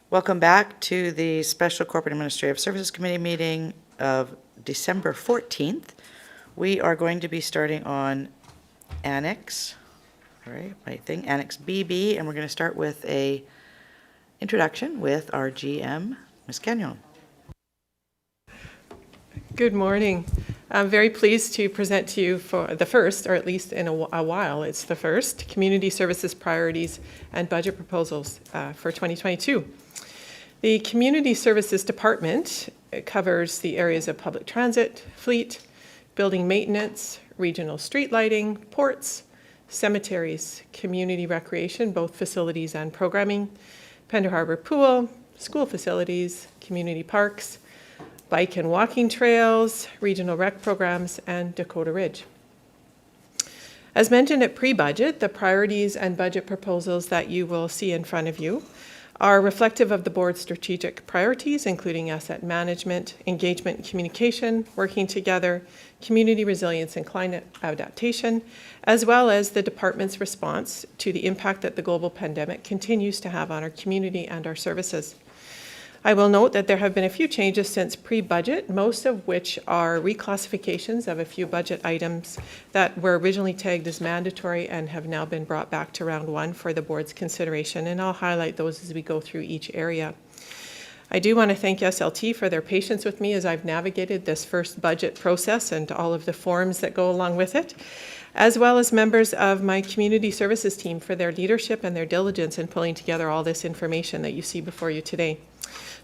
Welcome back to the Special Corporate Administrative Services Committee meeting of December 14th. We are going to be starting on Annex, all right, my thing, Annex BB, and we're going to start with a introduction with our GM, Ms. Kenyon. Good morning. I'm very pleased to present to you for the first, or at least in a while, it's the first, Community Services Priorities and Budget Proposals for 2022. The Community Services Department covers the areas of public transit, fleet, building maintenance, regional street lighting, ports, cemeteries, community recreation, both facilities and programming, Pender Harbor Pool, school facilities, community parks, bike and walking trails, regional rec programs, and Dakota Ridge. As mentioned at pre-budget, the priorities and budget proposals that you will see in front of you are reflective of the board's strategic priorities, including asset management, engagement and communication, working together, community resilience and climate adaptation, as well as the department's response to the impact that the global pandemic continues to have on our community and our services. I will note that there have been a few changes since pre-budget, most of which are reclassifications of a few budget items that were originally tagged as mandatory and have now been brought back to round one for the board's consideration, and I'll highlight those as we go through each area. I do want to thank SLT for their patience with me as I've navigated this first budget process and all of the forms that go along with it, as well as members of my community services team for their leadership and their diligence in pulling together all this information that you see before you today.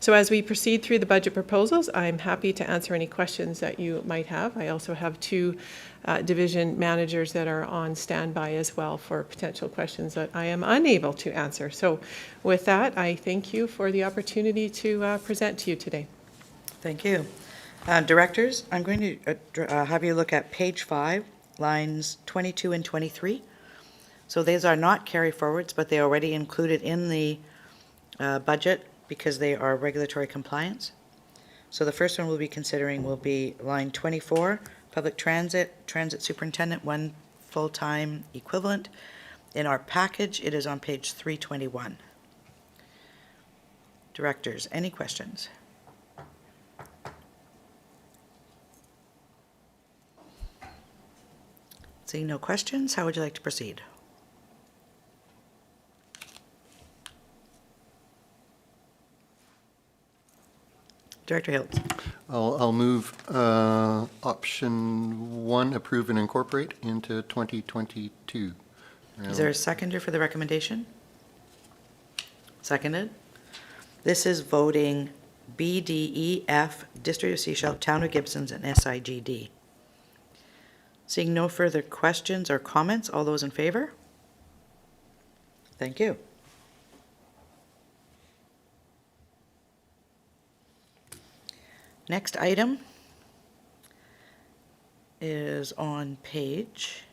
So as we proceed through the budget proposals, I'm happy to answer any questions that you might have. I also have two division managers that are on standby as well for potential questions that I am unable to answer. So with that, I thank you for the opportunity to present to you today. Thank you. Directors, I'm going to have you look at page 5, lines 22 and 23. So these are not carry forwards, but they are already included in the budget because they are regulatory compliance. So the first one we'll be considering will be line 24, public transit superintendent, 1 full-time equivalent. In our package, it is on page 321. Directors, any questions? Seeing no questions, how would you like to proceed? Director Hiltz. I'll move option 1, approve and incorporate into 2022. Is there a seconder for the recommendation? Seconded. This is voting B, D, E, F, District of Sechelt, Town of Gibsons, and SIGD. Seeing no further questions or comments, all those in favor? Thank you. Next item is on page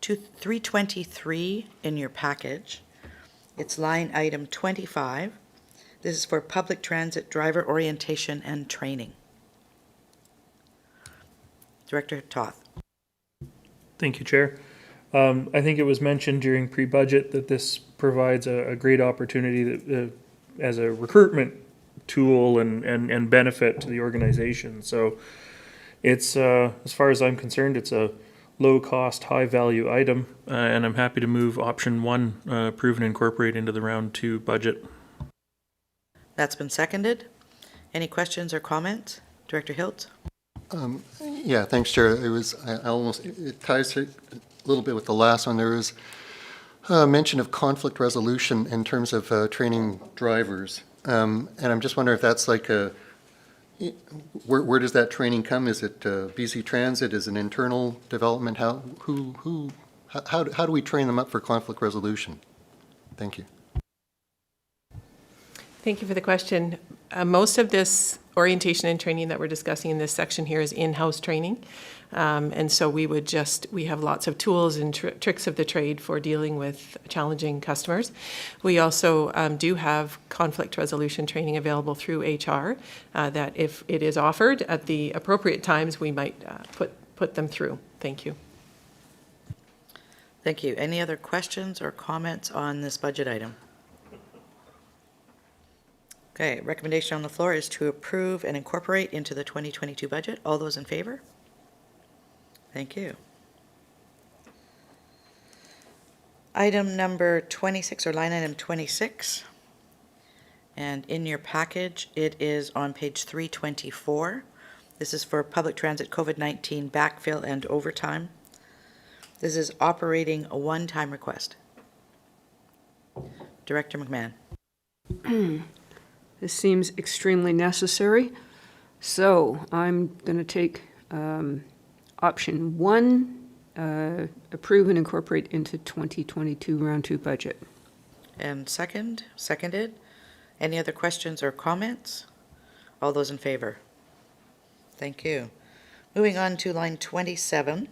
323 in your package. It's line item 25. This is for public transit driver orientation and training. Director Toth. Thank you, Chair. I think it was mentioned during pre-budget that this provides a great opportunity that, as a recruitment tool and benefit to the organization. So it's, as far as I'm concerned, it's a low-cost, high-value item, and I'm happy to move option 1, approve and incorporate into the round 2 budget. That's been seconded. Any questions or comments? Director Hiltz. Yeah, thanks, Chair. It ties a little bit with the last one. There was a mention of conflict resolution in terms of training drivers. And I'm just wondering if that's like where does that training come? Is it BC Transit? Is it an internal development? How do we train them up for conflict resolution? Thank you. Thank you for the question. Most of this orientation and training that we're discussing in this section here is in-house training. And so we have lots of tools and tricks of the trade for dealing with challenging customers. We also do have conflict resolution training available through HR that if it is offered at the appropriate times, we might put them through. Thank you. Thank you. Any other questions or comments on this budget item? Okay, recommendation on the floor is to approve and incorporate into the 2022 budget. All those in favor? Thank you. Item number 26, or line item 26. And in your package, it is on page 324. This is for public transit COVID-19 backfill and overtime. This is operating a one-time request. Director McMahon. This seems extremely necessary. So I'm going to take option 1, approve and incorporate into 2022 round 2 budget. And seconded. Any other questions or comments? All those in favor? Thank you. Moving on to line 27.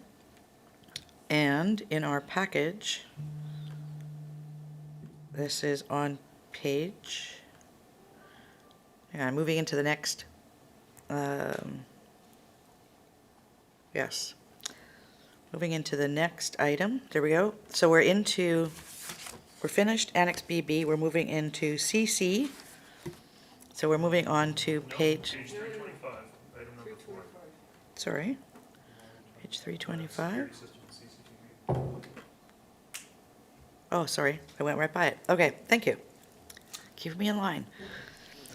And in our package, this is on page, moving into the next, yes. Moving into the next item, there we go. So we're finished Annex BB, we're moving into CC. So we're moving on to page 325, item number 4. Sorry, page 325. Oh, sorry, I went right by it. Okay, thank you. Keep me in line.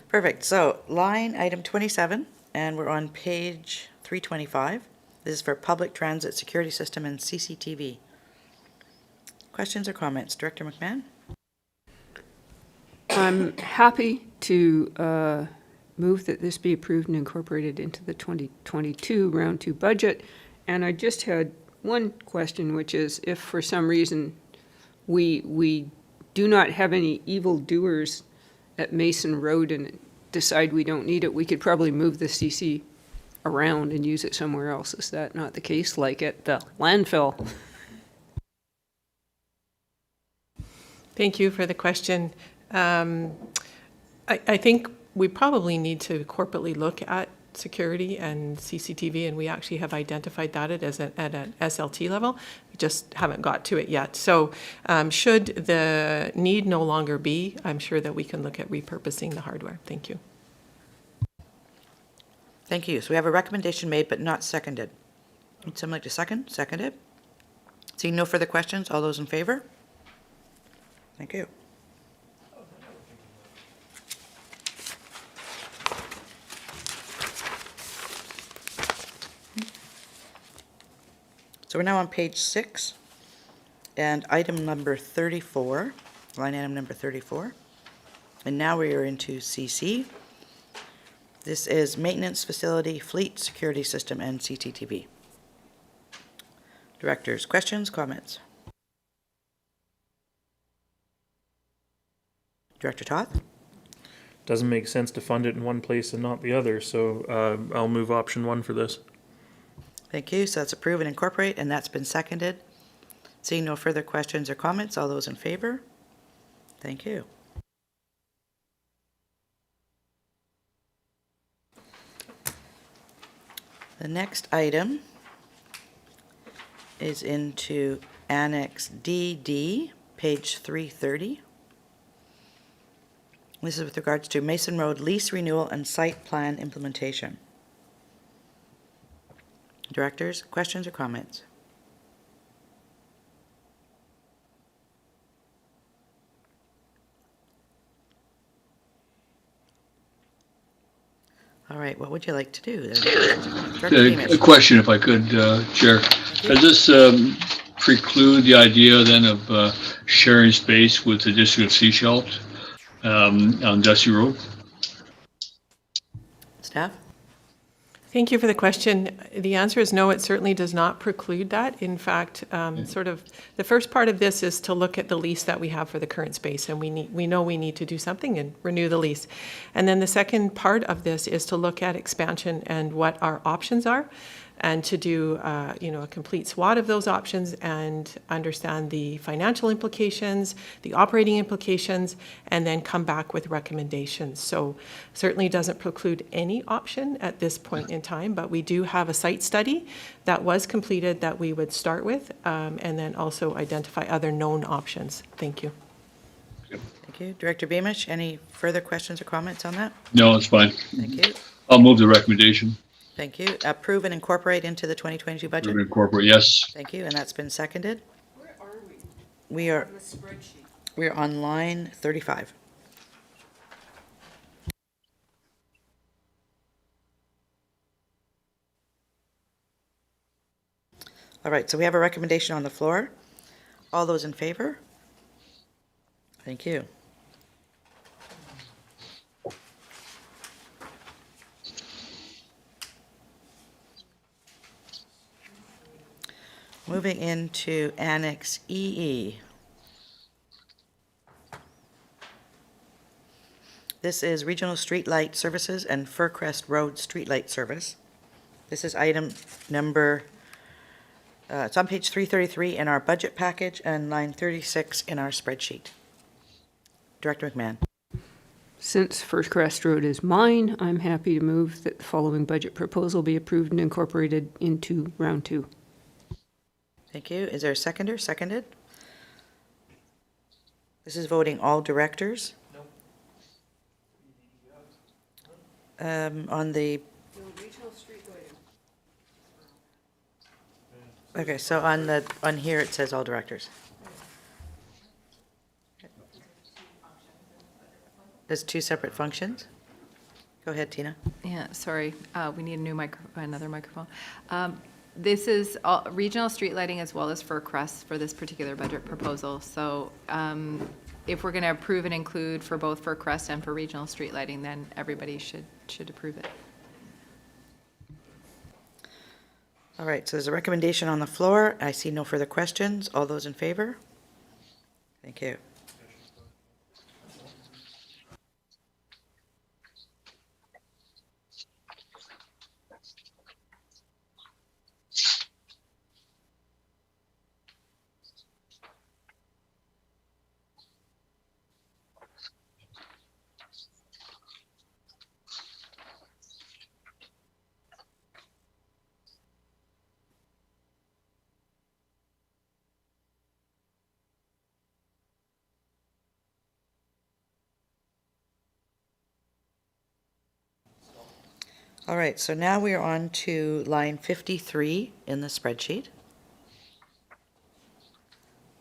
Perfect, so line item 27, and we're on page 325. This is for public transit security system and CCTV. Questions or comments? Director McMahon? I'm happy to move that this be approved and incorporated into the 2022 round 2 budget. And I just had one question, which is if for some reason we do not have any evil doers at Mason Road and decide we don't need it, we could probably move the CC around and use it somewhere else. Is that not the case, like at the landfill? Thank you for the question. I think we probably need to corporately look at security and CCTV, and we actually have identified that at an SLT level. We just haven't got to it yet. So should the need no longer be, I'm sure that we can look at repurposing the hardware. Thank you. Thank you. So we have a recommendation made but not seconded. Would someone like to second? Seconded. Seeing no further questions, all those in favor? Thank you. So we're now on page 6, and item number 34, line item number 34. And now we are into CC. This is maintenance facility, fleet security system, and CCTV. Directors, questions, comments? Director Toth? Doesn't make sense to fund it in one place and not the other, so I'll move option 1 for this. Thank you. So that's approve and incorporate, and that's been seconded. Seeing no further questions or comments, all those in favor? Thank you. The next item is into Annex DD, page 330. This is with regards to Mason Road lease renewal and site plan implementation. Directors, questions or comments? All right, what would you like to do? A question, if I could, Chair. Does this preclude the idea then of sharing space with the district of Sechelt on Dusty Road? Staff? Thank you for the question. The answer is no, it certainly does not preclude that. In fact, sort of the first part of this is to look at the lease that we have for the current space, and we know we need to do something and renew the lease. And then the second part of this is to look at expansion and what our options are, and to do a complete SWOT of those options and understand the financial implications, the operating implications, and then come back with recommendations. So certainly doesn't preclude any option at this point in time, but we do have a site study that was completed that we would start with, and then also identify other known options. Thank you. Thank Thank you. Director Beamish, any further questions or comments on that? No, it's fine. Thank you. I'll move the recommendation. Thank you. Approve and incorporate into the 2022 budget? Incorporate, yes. Thank you, and that's been seconded. Where are we? We are on line 35. All right, so we have a recommendation on the floor. All those in favor? Thank you. Moving into Annex EE. This is Regional Streetlight Services and Fircrest Road Streetlight Service. This is item number, it's on page 333 in our budget package and line 36 in our spreadsheet. Director McMahon. Since First Crest Road is mine, I'm happy to move that the following budget proposal be approved and incorporated into round 2. Thank you. Is there a seconder? Seconded. This is voting all directors. On the. Okay, so on here it says all directors. There's 2 separate functions. Go ahead, Tina. Yeah, sorry, we need a new another microphone. This is regional street lighting as well as Fircrest for this particular budget proposal. So if we're going to approve and include for both Fircrest and for regional street lighting, then everybody should approve it. All right, so there's a recommendation on the floor. I see no further questions. All those in favor? Thank you. All right, so now we are on to line 53 in the spreadsheet.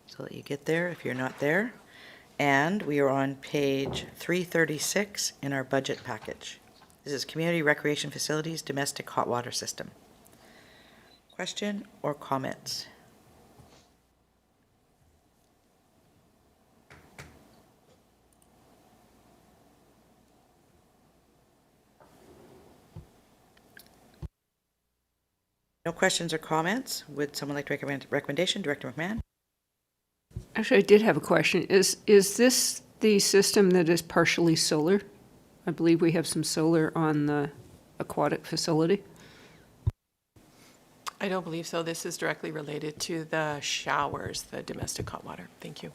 So that you get there if you're not there. And we are on page 336 in our budget package. This is Community Recreation Facilities Domestic Hot Water System. Question or comments? No questions or comments. Would someone like to recommend recommendation? Director McMahon? Actually, I did have a question. Is this the system that is partially solar? I believe we have some solar on the aquatic facility. I don't believe so. This is directly related to the showers, the domestic hot water. Thank you.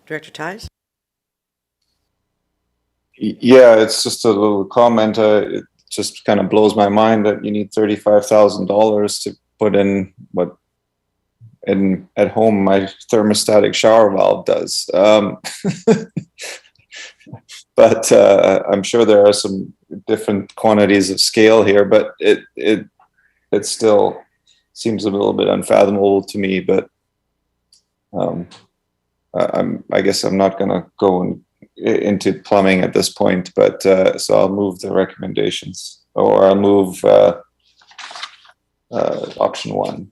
Director Ties? Yeah, it's just a little comment. It just kind of blows my mind that you need $35,000 to put in what at home my thermostatic shower valve does. But I'm sure there are some different quantities of scale here, but it still seems a little bit unfathomable to me. But I guess I'm not going to go into plumbing at this point. But so I'll move the recommendations, or I'll move option 1.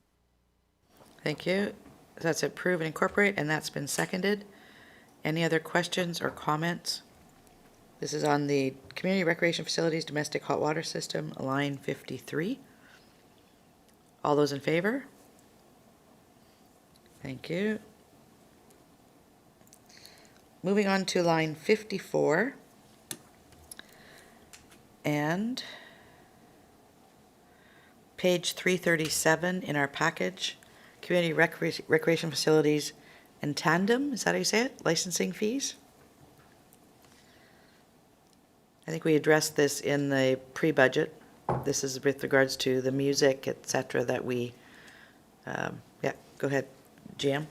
Thank you. That's approve and incorporate, and that's been seconded. Any other questions or comments? This is on the Community Recreation Facilities Domestic Hot Water System, line 53. All those in favor? Thank you. Moving on to line 54. And page 337 in our package. Community Recreation Facilities in tandem, is that how you say it? Licensing fees? I think we addressed this in the pre-budget. This is with regards to the music, et cetera, that we, yeah, go ahead, Jim.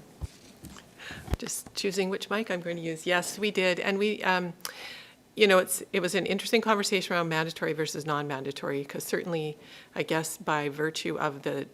just choosing which mic I'm going to use. Yes, we did. And we, you know, it was an interesting conversation around mandatory versus non-mandatory, because certainly, I guess, by virtue of the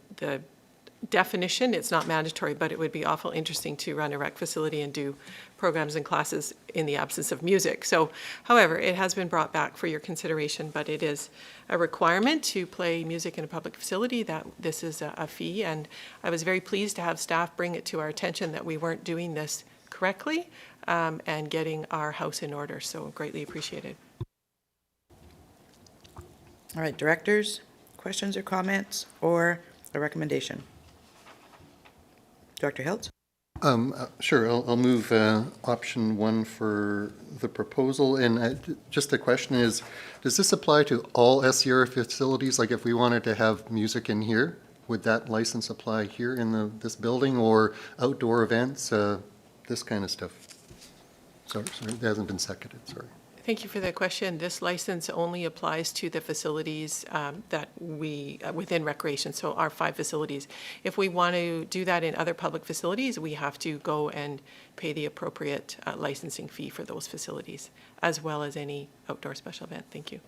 definition, it's not mandatory, but it would be awful interesting to run a rec facility and do programs and classes in the absence of music. So, however, it has been brought back for your consideration, but it is a requirement to play music in a public facility, that this is a fee. And I was very pleased to have staff bring it to our attention that we weren't doing this correctly and getting our house in order. So greatly appreciated. All right, directors, questions or comments or a recommendation? Director Hiltz? Sure, I'll move option 1 for the proposal. And just the question is, does this apply to all SCR facilities? Like if we wanted to have music in here, would that license apply here in this building, or outdoor events, this kind of stuff? Sorry, it hasn't been seconded, sorry. Thank you for that question. This license only applies to the facilities that we, within recreation, so our 5 facilities. If we want to do that in other public facilities, we have to go and pay the appropriate licensing fee for those facilities, as well as any outdoor special event. Thank you.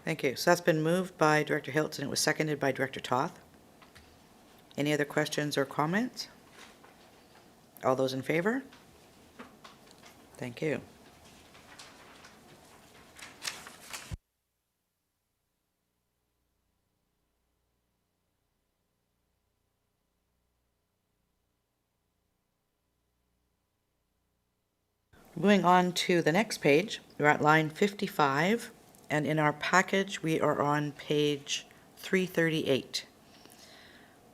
Thank you. So that's been moved by Director Hiltz and it was seconded by Director Toth. Any other questions or comments? All those in favor? Thank you. Moving on to the next page, we're at line 55, and in our package, we are on page 338.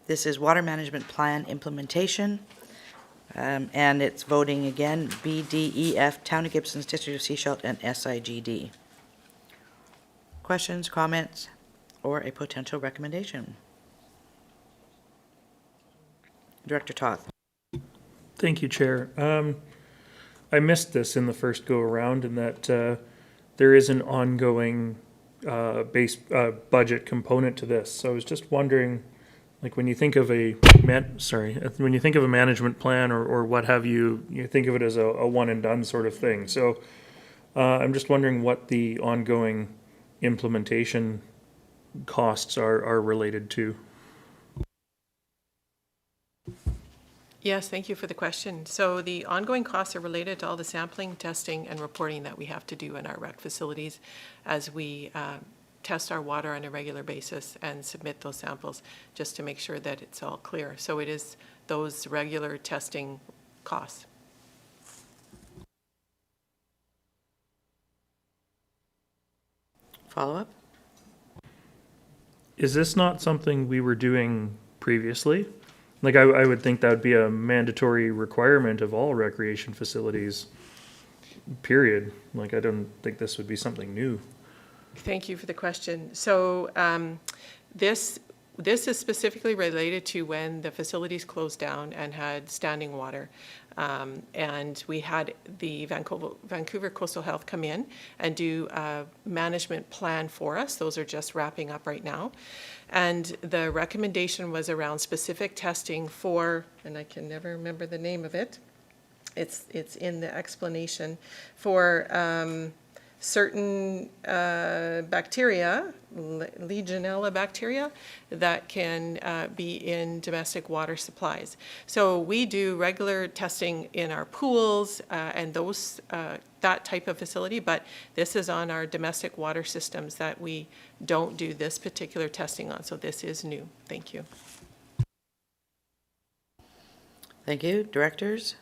This is Water Management Plan Implementation, and it's voting again, B, D, E, F, Town of Gibson's District of Sechelt, and SIGD. Questions, comments, or a potential recommendation? Director Toth. Thank you, Chair. I missed this in the first go-around, in that there is an ongoing budget component to this. So I was just wondering, like when you think of when you think of a management plan or what have you, you think of it as a one and done sort of thing. So I'm just wondering what the ongoing implementation costs are related to. Yes, thank you for the question. So the ongoing costs are related to all the sampling, testing, and reporting that we have to do in our rec facilities as we test our water on a regular basis and submit those samples just to make sure that it's all clear. So it is those regular testing costs. Follow-up? Is this not something we were doing previously? Like, I would think that would be a mandatory requirement of all recreation facilities, period. Like, I don't think this would be something new. Thank you for the question. So this is specifically related to when the facilities closed down and had standing water. And we had the Vancouver Coastal Health come in and do a management plan for us. Those are just wrapping up right now. And the recommendation was around specific testing for, and I can never remember the name of it, it's in the explanation, for certain bacteria, Legionella bacteria, that can be in domestic water supplies. So we do regular testing in our pools and those that type of facility, but this is on our domestic water systems that we don't do this particular testing on. So this is new. Thank you. Thank you. Directors?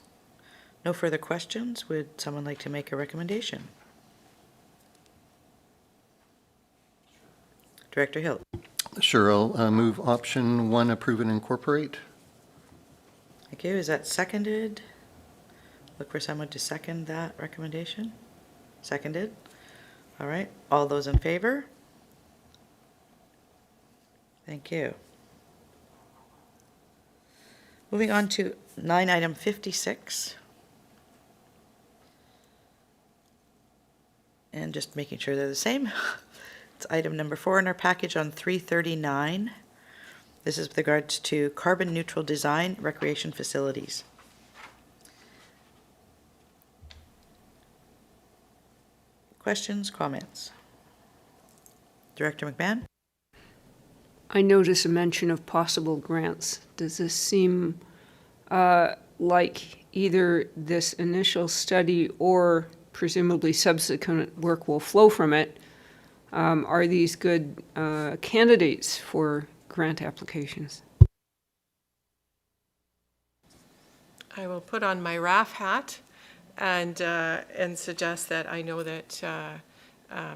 No further questions. Would someone like to make a recommendation? Director Hill. Sure, I'll move option 1, approve and incorporate. Thank you. Is that seconded? Look for someone to second that recommendation. Seconded. All right. All those in favor? Thank you. Moving on to line item 56. And just making sure they're the same. It's item number 4 in our package on 339. This is with regards to carbon neutral design recreation facilities. Questions, comments? Director McMahon? I notice a mention of possible grants. Does this seem like either this initial study or presumably subsequent work will flow from it? Are these good candidates for grant applications? I will put on my RAF hat and suggest that I know that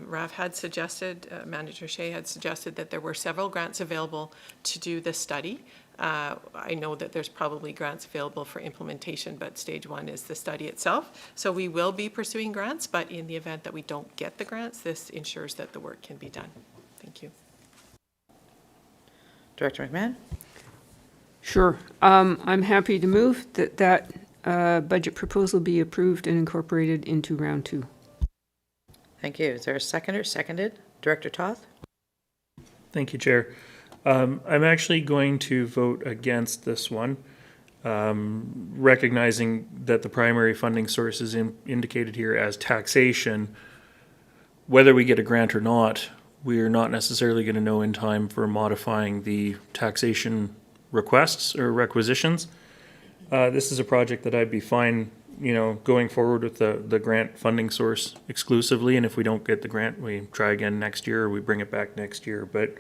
RAF had suggested, Manager Shea had suggested that there were several grants available to do this study. I know that there's probably grants available for implementation, but stage one is the study itself. So we will be pursuing grants, but in the event that we don't get the grants, this ensures that the work can be done. Thank you. Director McMahon? Sure. I'm happy to move that budget proposal be approved and incorporated into round 2. Thank you. Is there a seconder? Seconded. Director Toth? Thank you, Chair. I'm actually going to vote against this one, recognizing that the primary funding source is indicated here as taxation. Whether we get a grant or not, we're not necessarily going to know in time for modifying the taxation requests or requisitions. This is a project that I'd be fine, going forward with the grant funding source exclusively. And if we don't get the grant, we try again next year or we bring it back next year. But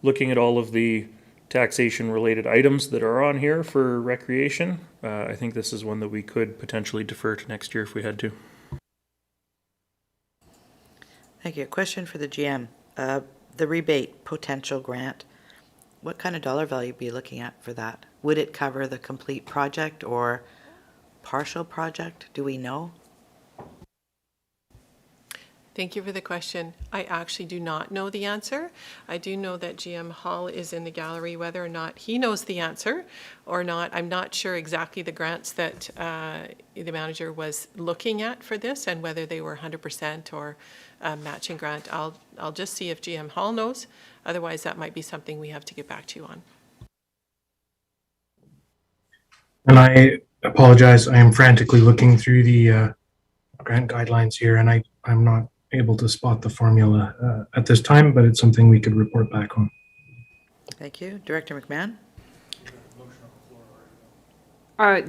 looking at all of the taxation related items that are on here for recreation, I think this is one that we could potentially defer to next year if we had to. Thank you. Question for the GM. The rebate potential grant, what kind of dollar value be you looking at for that? Would it cover the complete project or partial project? Do we know? Thank you for the question. I actually do not know the answer. I do know that GM Hall is in the gallery. Whether or not he knows the answer or not, I'm not sure exactly the grants that the manager was looking at for this and whether they were 100% or matching grant. I'll just see if GM Hall knows. Otherwise, that might be something we have to get back to you on. And I apologize. I am frantically looking through the grant guidelines here, and I'm not able to spot the formula at this time, but it's something we could report back on. Thank you. Director McMahon?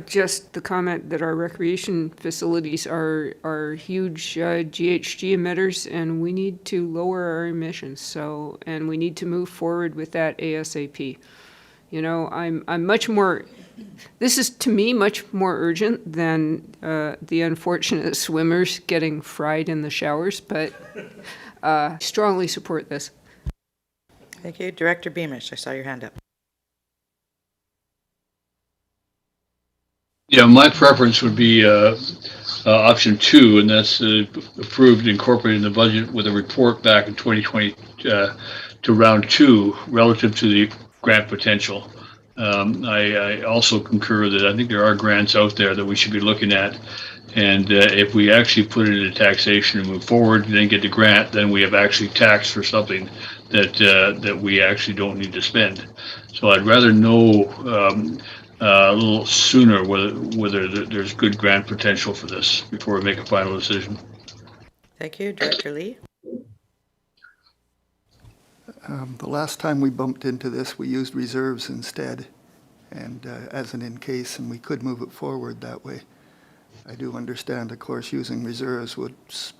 Just the comment that our recreation facilities are huge GHG emitters, and we need to lower our emissions. And we need to move forward with that ASAP. I'm much more. This is to me much more urgent than the unfortunate swimmers getting fried in the showers, but strongly support this. Thank you. Director Beamish, I saw your hand up. Yeah, my preference would be option 2, and that's approved, incorporated in the budget with a report back in 2020 to round 2 relative to the grant potential. I also concur that I think there are grants out there that we should be looking at. And if we actually put it into taxation and move forward and then get the grant, then we have actually taxed for something that we actually don't need to spend. So I'd rather know a little sooner whether there's good grant potential for this before we make a final decision. Thank you. Director Lee? The last time we bumped into this, we used reserves instead, and as an in case, and we could move it forward that way. I do understand, of course, using reserves would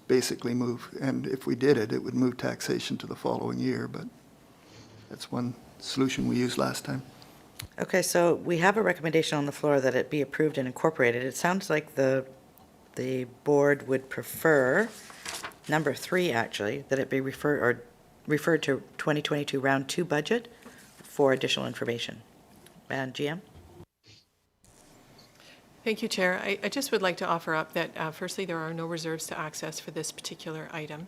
basically move, and if we did it, it would move taxation to the following year, but that's one solution we used last time. Okay, so we have a recommendation on the floor that it be approved and incorporated. It sounds like the board would prefer number 3, actually, that it be referred to 2022 round 2 budget for additional information. And GM? Thank you, Chair. I just would like to offer up that firstly, there are no reserves to access for this particular item.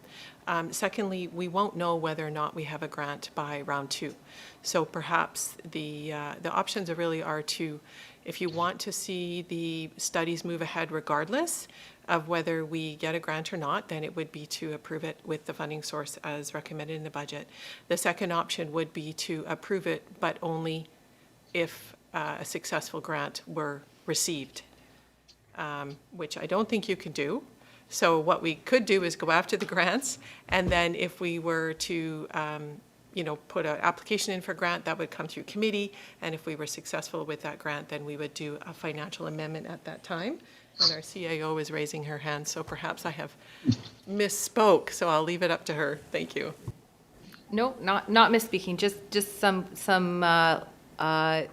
Secondly, we won't know whether or not we have a grant by round 2. So perhaps the options really are to, if you want to see the studies move ahead regardless of whether we get a grant or not, then it would be to approve it with the funding source as recommended in the budget. The second option would be to approve it, but only if a successful grant were received, which I don't think you can do. So what we could do is go after the grants, and then if we were to, put an application in for a grant, that would come through committee, and if we were successful with that grant, then we would do a financial amendment at that time. And our CAO is raising her hand, so perhaps I have misspoke, so I'll leave it up to her. Thank you. No, not misspeaking, just some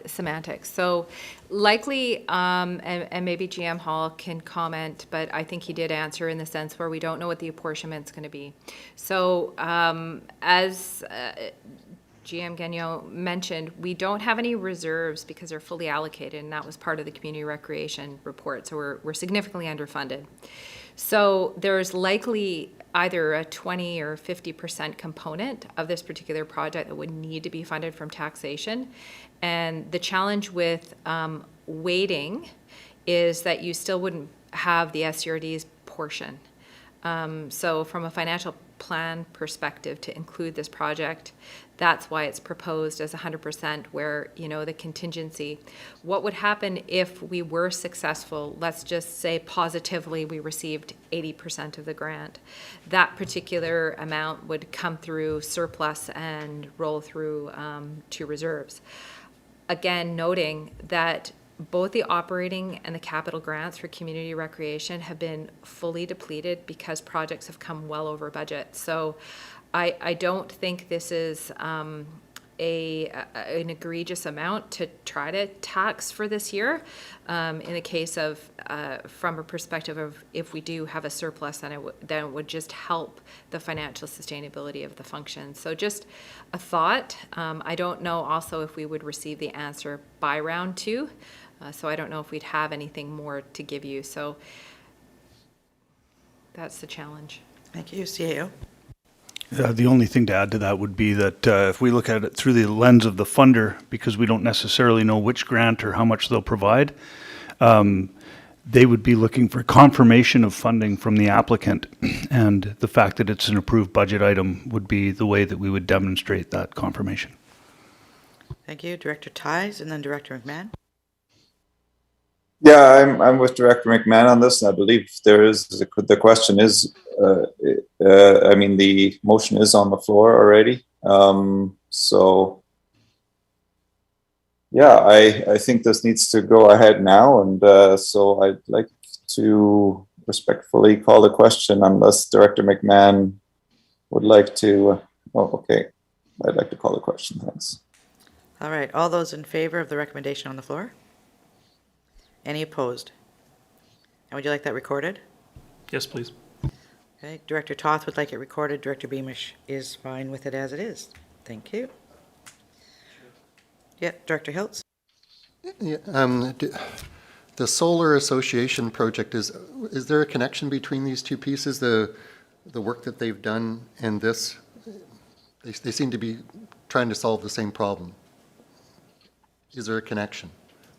semantics. So likely, and maybe GM Hall can comment, but I think he did answer in the sense where we don't know what the apportionment's going to be. So as GM Gagnon mentioned, we don't have any reserves because they're fully allocated, and that was part of the community recreation report. So we're significantly underfunded. So there's likely either a 20 or 50% component of this particular project that would need to be funded from taxation. And the challenge with waiting is that you still wouldn't have the SCRD's portion. So from a financial plan perspective, to include this project, that's why it's proposed as 100%, where, the contingency. What would happen if we were successful? Let's just say positively we received 80% of the grant. That particular amount would come through surplus and roll through to reserves. Again, noting that both the operating and the capital grants for community recreation have been fully depleted because projects have come well over budget. So I don't think this is an egregious amount to try to tax for this year. In the case of, from a perspective of if we do have a surplus, then it would just help the financial sustainability of the function. So just a thought. I don't know also if we would receive the answer by round 2. So I don't know if we'd have anything more to give you. So that's the challenge. Thank you, CAO. The only thing to add to that would be that if we look at it through the lens of the funder, because we don't necessarily know which grant or how much they'll provide, they would be looking for confirmation of funding from the applicant. And the fact that it's an approved budget item would be the way that we would demonstrate that confirmation. Thank you. Director Ties and then Director McMahon. Yeah, I'm with Director McMahon on this, and I believe the question is, the motion is on the floor already. So, yeah, I think this needs to go ahead now, and so I'd like to respectfully call the question, unless Director McMahon would like to. Okay, I'd like to call the question. Thanks. All right. All those in favor of the recommendation on the floor? Any opposed? And would you like that recorded? Yes, please. Okay. Director Toth would like it recorded. Director Beamish is fine with it as it is. Thank you. Yeah, Director Hiltz. Yeah, the Solar Association project, is there a connection between these two pieces? The work that they've done and this, they seem to be trying to solve the same problem. Is there a connection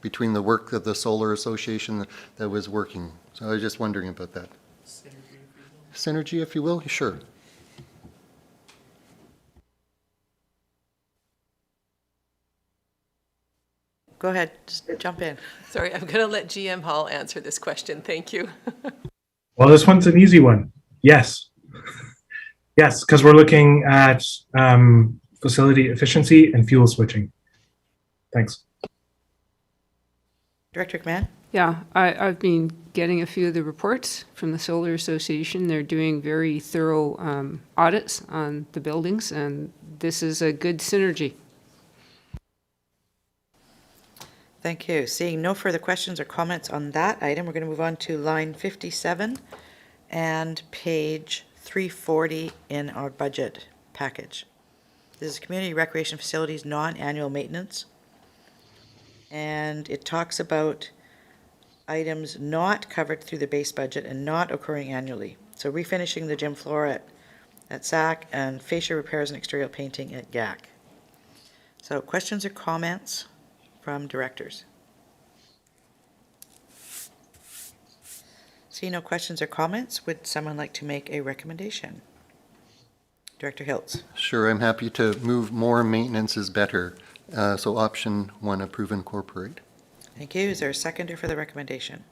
between the work of the Solar Association that was working? So I was just wondering about that. Synergy, if you will? Sure. Go ahead, just jump in. Sorry, I'm going to let GM Hall answer this question. Thank you. Well, this one's an easy one. Yes. Yes, because we're looking at facility efficiency and fuel switching. Thanks. Director McMahon? Yeah, I've been getting a few of the reports from the Solar Association. They're doing very thorough audits on the buildings, and this is a good synergy. Thank you. Seeing no further questions or comments on that item, we're going to move on to line 57 and page 340 in our budget package. This is community recreation facilities non-annual maintenance. And it talks about items not covered through the base budget and not occurring annually. So refinishing the gym floor at SAC and fascia repairs and exterior painting at GAC. So questions or comments from directors? See no questions or comments. Would someone like to make a recommendation? Director Hiltz. Sure, I'm happy to move more maintenance is better. So option 1, approve incorporate. Thank you. Is there a seconder for the recommendation?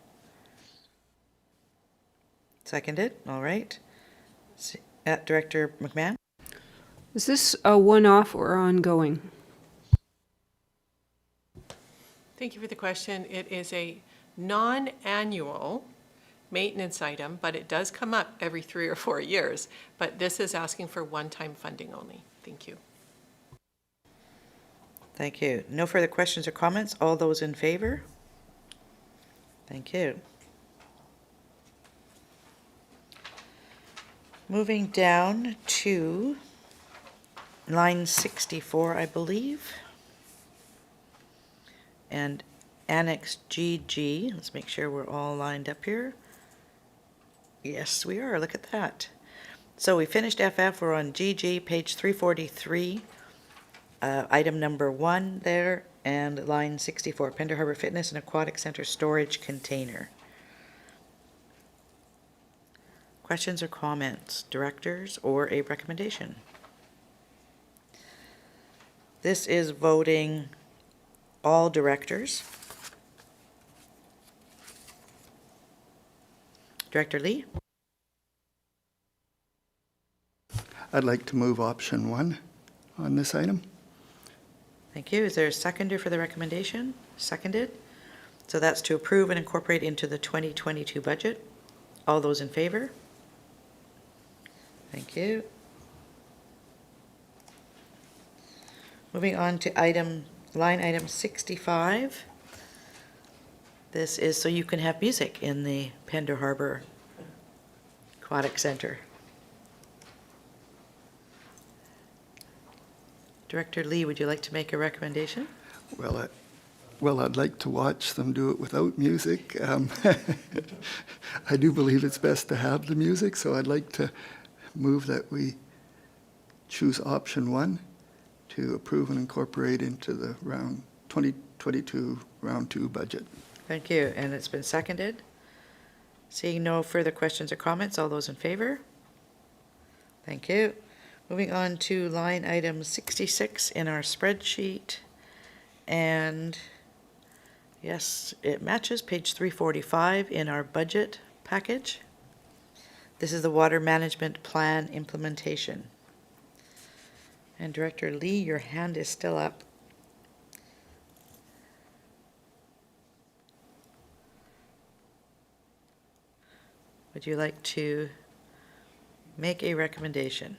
Seconded, all right. Director McMahon? Is this a one-off or ongoing? Thank you for the question. It is a non-annual maintenance item, but it does come up every 3 or 4 years. But this is asking for one-time funding only. Thank you. Thank you. No further questions or comments? All those in favor? Thank you. Moving down to line 64, I believe. And Annex GG. Let's make sure we're all lined up here. Yes, we are. Look at that. So we finished FF. We're on GG, page 343. Item number 1 there, and line 64, Pender Harbor Fitness and Aquatic Center Storage Container. Questions or comments, directors, or a recommendation? This is voting all directors. Director Lee? I'd like to move option 1 on this item. Thank you. Is there a seconder for the recommendation? Seconded. So that's to approve and incorporate into the 2022 budget. All those in favor? Thank you. Moving on to line item 65. This is so you can have music in the Pender Harbor Aquatic Center. Director Lee, would you like to make a recommendation? Well, I'd like to watch them do it without music. I do believe it's best to have the music, so I'd like to move that we choose option 1 to approve and incorporate into the 2022 round 2 budget. Thank you. And it's been seconded. Seeing no further questions or comments, all those in favor? Thank you. Moving on to line item 66 in our spreadsheet. And yes, it matches page 345 in our budget package. This is the Water Management Plan implementation. And Director Lee, your hand is still up. Would you like to make a recommendation?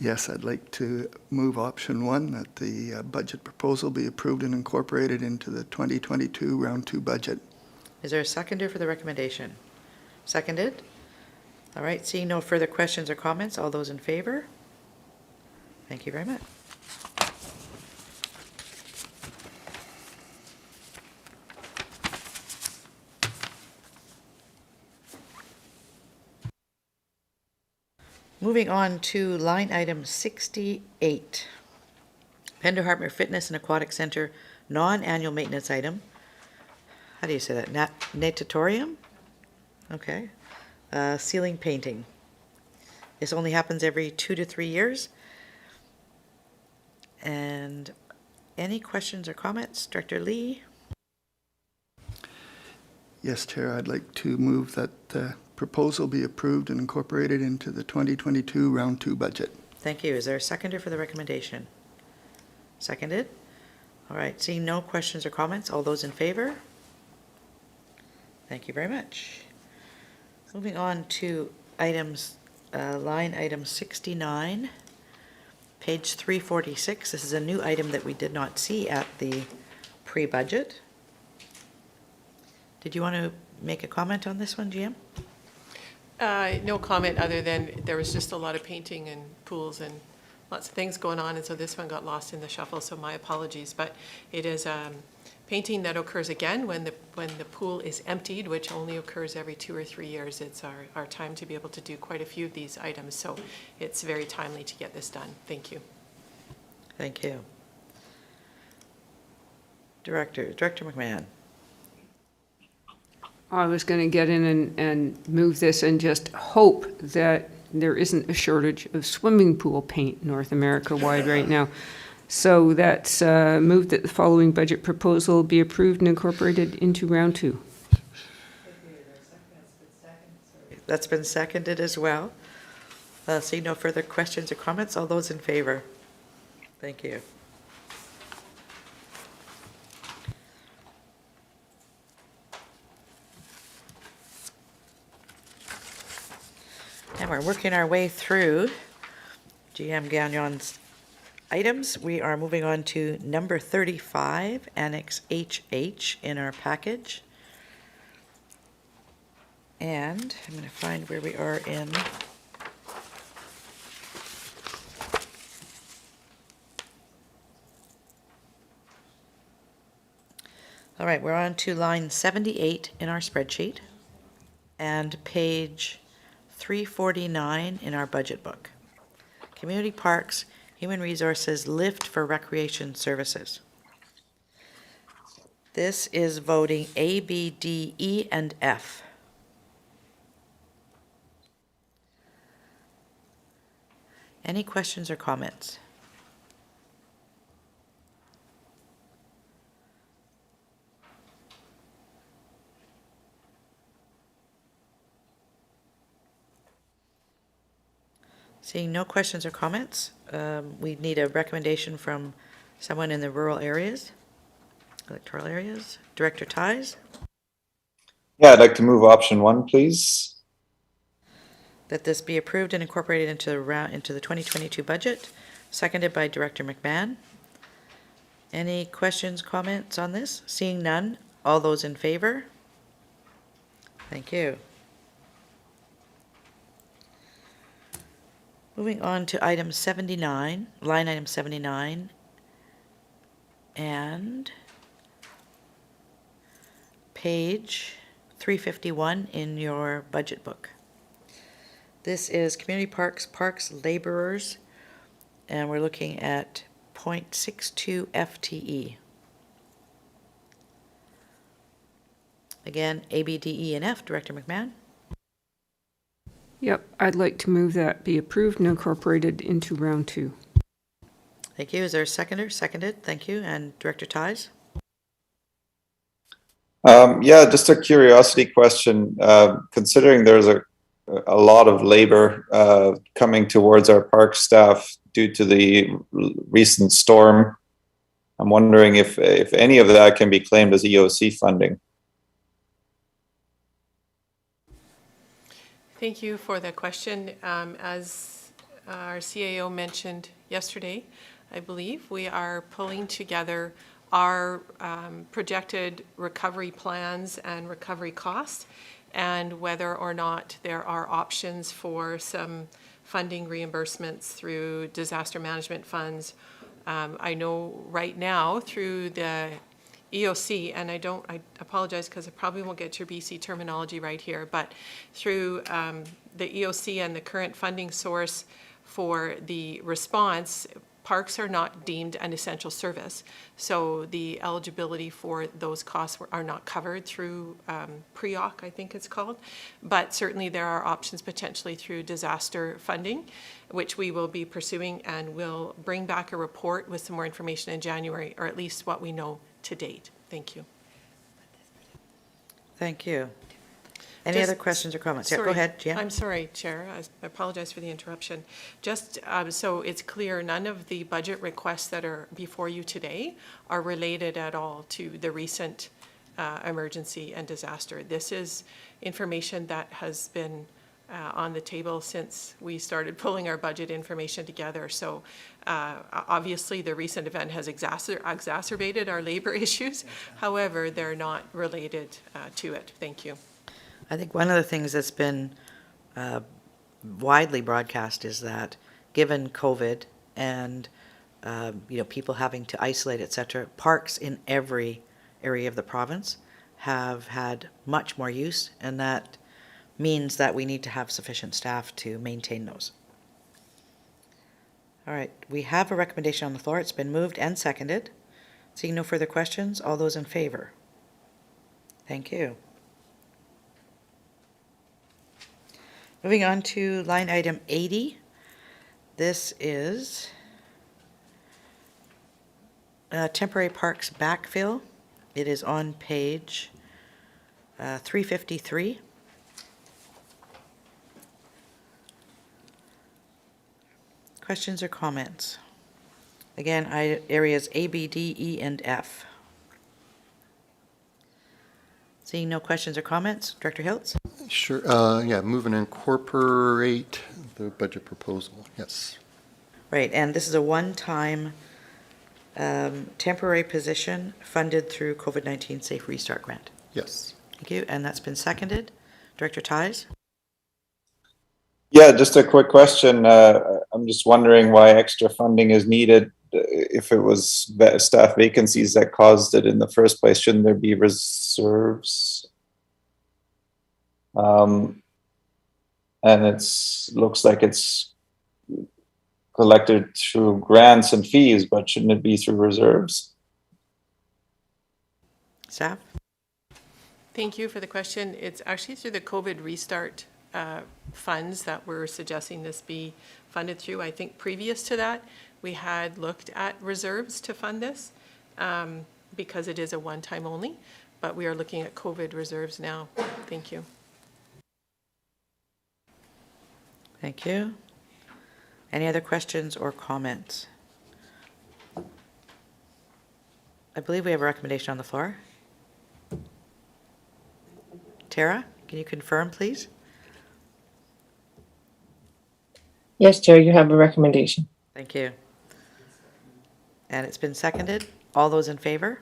Yes, I'd like to move option 1, that the budget proposal be approved and incorporated into the 2022 round 2 budget. Is there a seconder for the recommendation? Seconded? All right, seeing no further questions or comments, all those in favor? Thank you very much. Moving on to line item 68. Pender Harbor Fitness and Aquatic Center non-annual maintenance item. How do you say that? Natatorium? Okay. Ceiling painting. This only happens every 2 to 3 years. And any questions or comments? Director Lee? Yes, Chair, I'd like to move that the proposal be approved and incorporated into the 2022 round 2 budget. Thank you. Is there a seconder for the recommendation? Seconded? All right, seeing no questions or comments, all those in favor? Thank you very much. Moving on to line item 69, page 346. This is a new item that we did not see at the pre-budget. Did you want to make a comment on this one, GM? No comment other than there was just a lot of painting and pools and lots of things going on, and so this one got lost in the shuffle, so my apologies. But it is painting that occurs again when the pool is emptied, which only occurs every 2 or 3 years. It's our time to be able to do quite a few of these items, so it's very timely to get this done. Thank you. Thank you. Director McMahon. I was going to get in and move this and just hope that there isn't a shortage of swimming pool paint North America-wide right now. So that's moved that the following budget proposal be approved and incorporated into round 2. That's been seconded as well. See no further questions or comments. All those in favor? Thank you. And we're working our way through GM Gagnon's items. We are moving on to number 35, Annex HH in our package. And I'm going to find where we are in. All right, we're on to line 78 in our spreadsheet and page 349 in our budget book. Community Parks, Human Resources, Lift for Recreation Services. This is voting A, B, D, E, and F. Any questions or comments? Seeing no questions or comments, we need a recommendation from someone in the rural areas, electoral areas. Director Ties, Yeah, I'd like to move option 1, please. that this be approved and incorporated into the 2022 budget, seconded by Director McMahon. Any questions, comments on this? Seeing none, all those in favor? Thank you. Moving on to item 79, line item 79, and page 351 in your budget book. This is Community Parks Laborers, and we're looking at 0.62 FTE. Again, A, B, D, E, and F, Director McMahon. Yep, I'd like to move that be approved and incorporated into round 2. Thank you. Is there a seconder? Seconded. Thank you. And Director Ties? Yeah, just a curiosity question. Considering there's a lot of labor coming towards our park staff due to the recent storm, I'm wondering if any of that can be claimed as EOC funding. Thank you for the question. As our CAO mentioned yesterday, I believe, we are pulling together our projected recovery plans and recovery costs, and whether or not there are options for some funding reimbursements through disaster management funds. I know right now through the EOC, and I apologize because I probably won't get your BC terminology right here, but through the EOC and the current funding source for the response, parks are not deemed an essential service. So the eligibility for those costs are not covered through PREOC, I think it's called. But certainly there are options potentially through disaster funding, which we will be pursuing, and we'll bring back a report with some more information in January, or at least what we know to date. Thank you. Thank you. Any other questions or comments? Yeah, go ahead, Gia. I'm sorry, Chair. I apologize for the interruption. Just so it's clear, none of the budget requests that are before you today are related at all to the recent emergency and disaster. This is information that has been on the table since we started pulling our budget information together. So obviously the recent event has exacerbated our labor issues. However, they're not related to it. Thank you. I think one of the things that's been widely broadcast is that given COVID and people having to isolate, etc., parks in every area of the province have had much more use, and that means that we need to have sufficient staff to maintain those. All right, we have a recommendation on the floor. It's been moved and seconded. Seeing no further questions, all those in favor? Thank you. Moving on to line item 80. This is temporary parks backfill. It is on page 353. Questions or comments? Again, areas A, B, D, E, and F. Seeing no questions or comments, Director Hiltz? Sure, yeah, move and incorporate the budget proposal, yes. Right, and this is a one-time temporary position funded through COVID-19 Safe Restart Grant. Yes. Thank you, and that's been seconded. Director Ties? Yeah, just a quick question. I'm just wondering why extra funding is needed. If it was staff vacancies that caused it in the first place, shouldn't there be reserves? And looks like it's collected through grants and fees, but shouldn't it be through reserves? Staff? Thank you for the question. It's actually through the COVID restart funds that we're suggesting this be funded through. I think previous to that, we had looked at reserves to fund this because it is a one-time only, but we are looking at COVID reserves now. Thank you. Thank you. Any other questions or comments? I believe we have a recommendation on the floor. Tara, can you confirm, please? Yes, Chair, you have a recommendation. Thank you. And it's been seconded. All those in favor?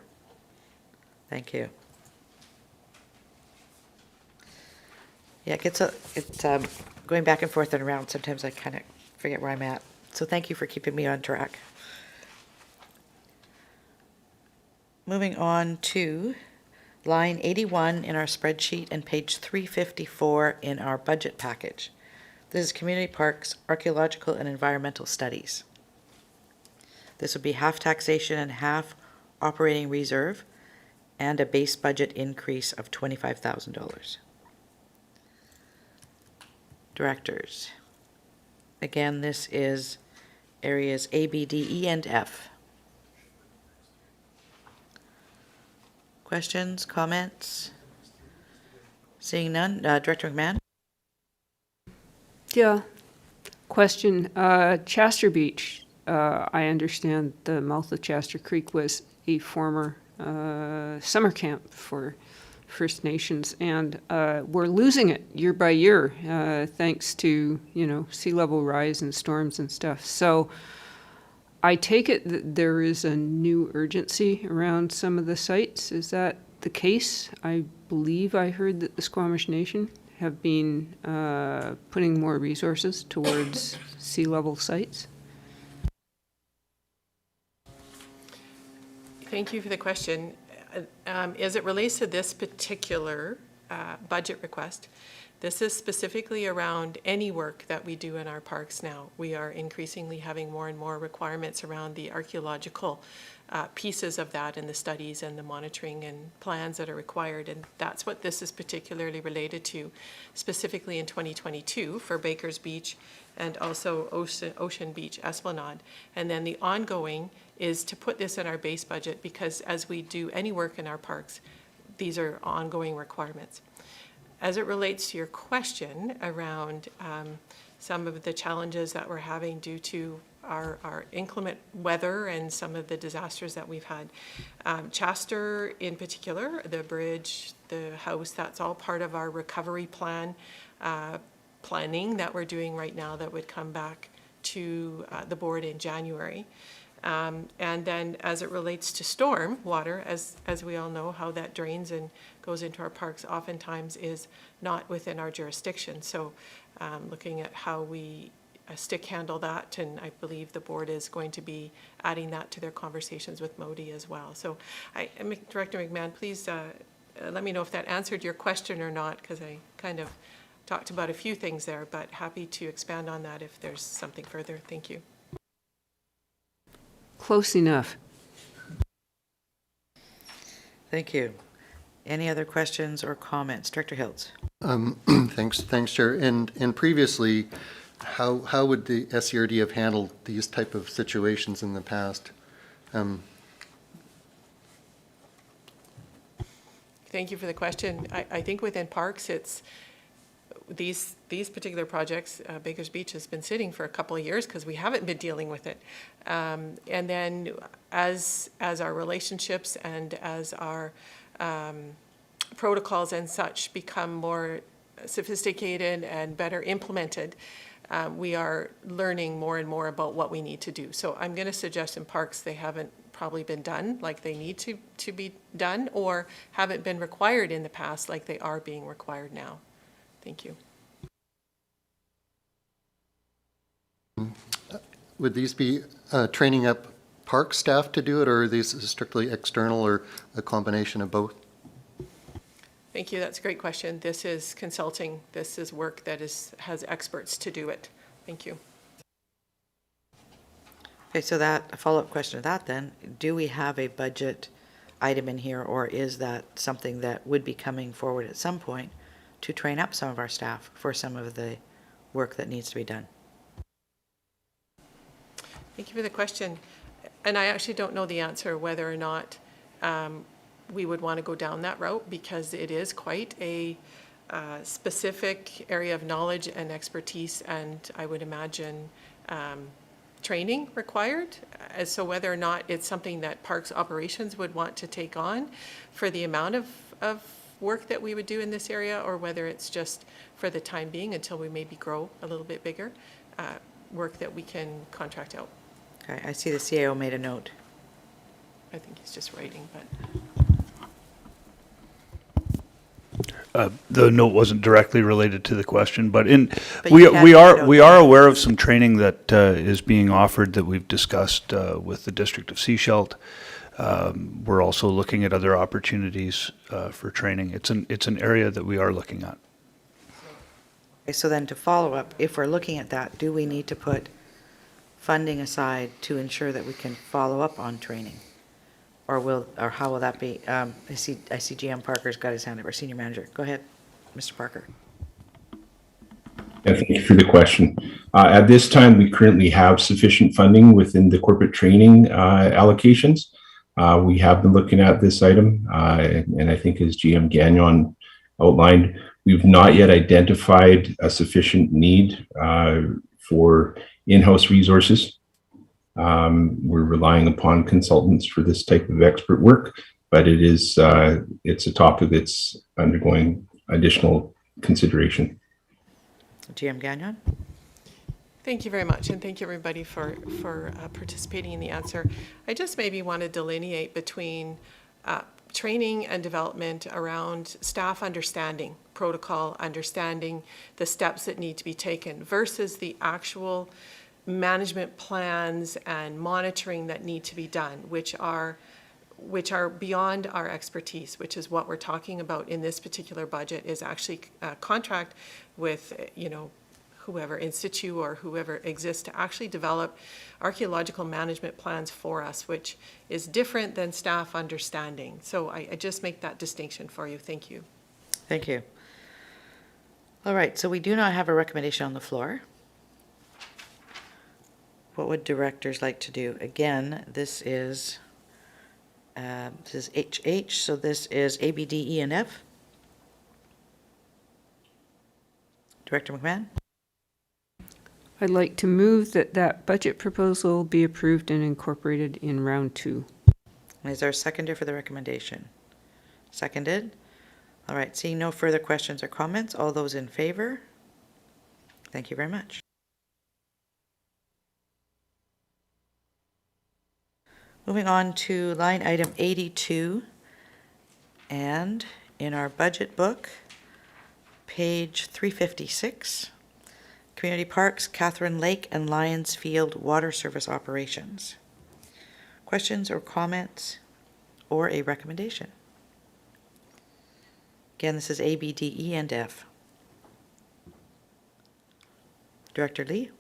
Thank you. Yeah, it's going back and forth and around. Sometimes I kind of forget where I'm at. So thank you for keeping me on track. Moving on to line 81 in our spreadsheet and page 354 in our budget package. This is Community Parks, Archaeological and Environmental Studies. This would be half taxation and half operating reserve and a base budget increase of $25,000. Directors. Again, this is areas A, B, D, E, and F. Questions, comments? Seeing none, Director McMahon? Yeah. Question, Chester Beach, I understand the mouth of Chester Creek was a former summer camp for First Nations, and we're losing it year by year thanks to, sea level rise and storms and stuff. So I take it that there is a new urgency around some of the sites. Is that the case? I believe I heard that the Squamish Nation have been putting more resources towards sea level sites. Thank you for the question. As it relates to this particular budget request, this is specifically around any work that we do in our parks now. We are increasingly having more and more requirements around the archaeological pieces of that and the studies and the monitoring and plans that are required. And that's what this is particularly related to, specifically in 2022 for Baker's Beach and also Ocean Beach Esplanade. And then the ongoing is to put this in our base budget because as we do any work in our parks, these are ongoing requirements. As it relates to your question around some of the challenges that we're having due to our inclement weather and some of the disasters that we've had, Chester in particular, the bridge, the house, that's all part of our recovery plan planning that we're doing right now that would come back to the board in January. And then as it relates to storm water, as we all know, how that drains and goes into our parks oftentimes is not within our jurisdiction. So looking at how we stick handle that, and I believe the board is going to be adding that to their conversations with Modi as well. So Director McMahon, please let me know if that answered your question or not, because I kind of talked about a few things there, but happy to expand on that if there's something further. Thank you. Close enough. Thank you. Any other questions or comments? Director Hiltz. Thanks, Chair. And previously, how would the SCRD have handled these type of situations in the past? Thank you for the question. I think within parks, these particular projects, Baker's Beach has been sitting for a couple of years because we haven't been dealing with it. And then as our relationships and as our protocols and such become more sophisticated and better implemented, we are learning more and more about what we need to do. So I'm going to suggest in parks they haven't probably been done like they need to be done, or haven't been required in the past like they are being required now. Thank you. Would these be training up park staff to do it, or are these strictly external, or a combination of both? Thank you. That's a great question. This is consulting. This is work that has experts to do it. Thank you. Okay, so that, a follow-up question to that then, do we have a budget item in here, or is that something that would be coming forward at some point to train up some of our staff for some of the work that needs to be done? Thank you for the question. And I actually don't know the answer whether or not we would want to go down that route, because it is quite a specific area of knowledge and expertise, and I would imagine training required. So whether or not it's something that Parks Operations would want to take on for the amount of work that we would do in this area, or whether it's just for the time being until we maybe grow a little bit bigger, work that we can contract out. Okay, I see the CAO made a note. I think he's just writing, but. The note wasn't directly related to the question, but But we you can we make a are note we there. are aware of some training that is being offered that we've discussed with the District of Sechelt. We're also looking at other opportunities for training. It's an area that we are looking at. Okay, so then to follow up, if we're looking at that, do we need to put funding aside to ensure that we can follow up on training? Or how will that be? I see GM Parker's got his hand up, our senior manager. Go ahead, Mr. Parker. Thank you for the question. At this time, we currently have sufficient funding within the corporate training allocations. We have been looking at this item, and I think as GM Gagnon outlined, we've not yet identified a sufficient need for in-house resources. We're relying upon consultants for this type of expert work, but it's a topic that's undergoing additional consideration. GM Gagnon? Thank you very much, and thank you everybody for participating in the answer. I just maybe want to delineate between training and development around staff understanding, protocol understanding, the steps that need to be taken, versus the actual management plans and monitoring that need to be done, which are beyond our expertise, which is what we're talking about in this particular budget, is actually a contract with, whoever, in situ or whoever exists, to actually develop archaeological management plans for us, which is different than staff understanding. So I just make that distinction for you. Thank you. Thank you. All right, so we do not have a recommendation on the floor. What would directors like to do? Again, this is HH, so this is A, B, D, E, and F. Director McMahon? I'd like to move that budget proposal be approved and incorporated in round 2. Is there a seconder for the recommendation? Seconded. All right, seeing no further questions or comments, all those in favor? Thank you very much. Moving on to line item 82, and in our budget book, page 356, Community Parks, Catherine Lake and Lions Field Water Service Operations. Questions or comments or a recommendation? Again, this is A, B, D, E, and F. Director Lee?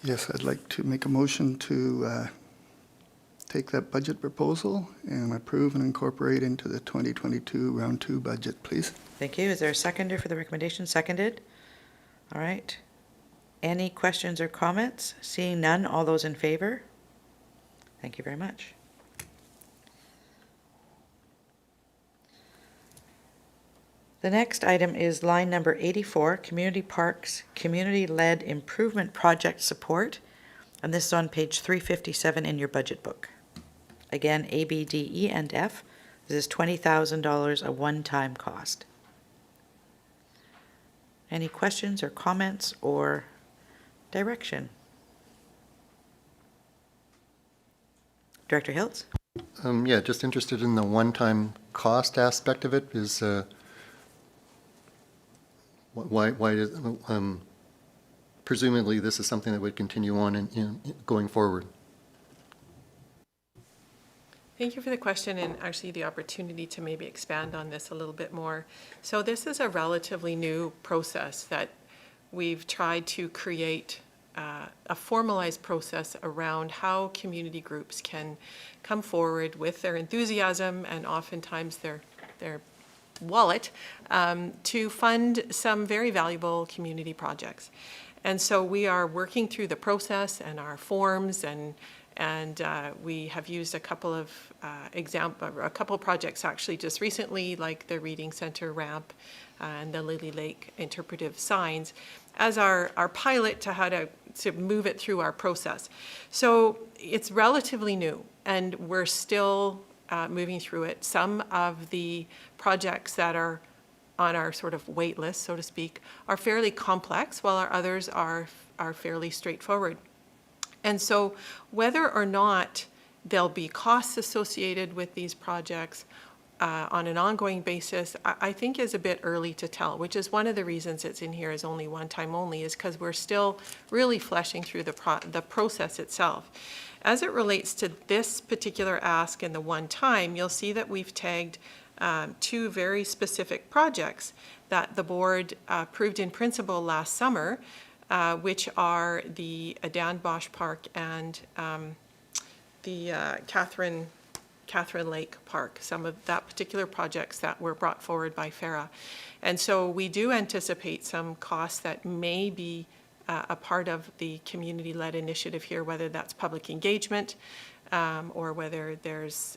Yes, I'd like to make a motion to take that budget proposal and approve and incorporate into the 2022 round 2 budget, please. Thank you. Is there a seconder for the recommendation? Seconded. All right. Any questions or comments? Seeing none, all those in favor? Thank you very much. The next item is line number 84, Community Parks, Community-Led Improvement Project Support. And this is on page 357 in your budget book. Again, A, B, D, E, and F. This is $20,000, a one-time cost. Any questions or comments or direction? Director Hiltz? Yeah, just interested in the one-time cost aspect of it. Is why does presumably this is something that would continue on in going forward? Thank you for the question and actually the opportunity to maybe expand on this a little bit more. So this is a relatively new process that we've tried to create a formalized process around how community groups can come forward with their enthusiasm and oftentimes their wallet to fund some very valuable community projects. And so we are working through the process and our forms, and we have used a couple of projects actually just recently, like the Reading Center ramp and the Lily Lake interpretive signs, as our pilot to how to move it through our process. So it's relatively new, and we're still moving through it. Some of the projects that are on our sort of wait list, so to speak, are fairly complex, while our others are fairly straightforward. And so whether or not there'll be costs associated with these projects on an ongoing basis, I think is a bit early to tell, which is one of the reasons it's in here as only one time only, is because we're still really fleshing through the process itself. As it relates to this particular ask and the one time, you'll see that we've tagged two very specific projects that the board approved in principle last summer, which are the Dan Bosch Park and the Catherine Lake Park, some of that particular projects that were brought forward by FARA. And so we do anticipate some costs that may be a part of the community-led initiative here, whether that's public engagement or whether there's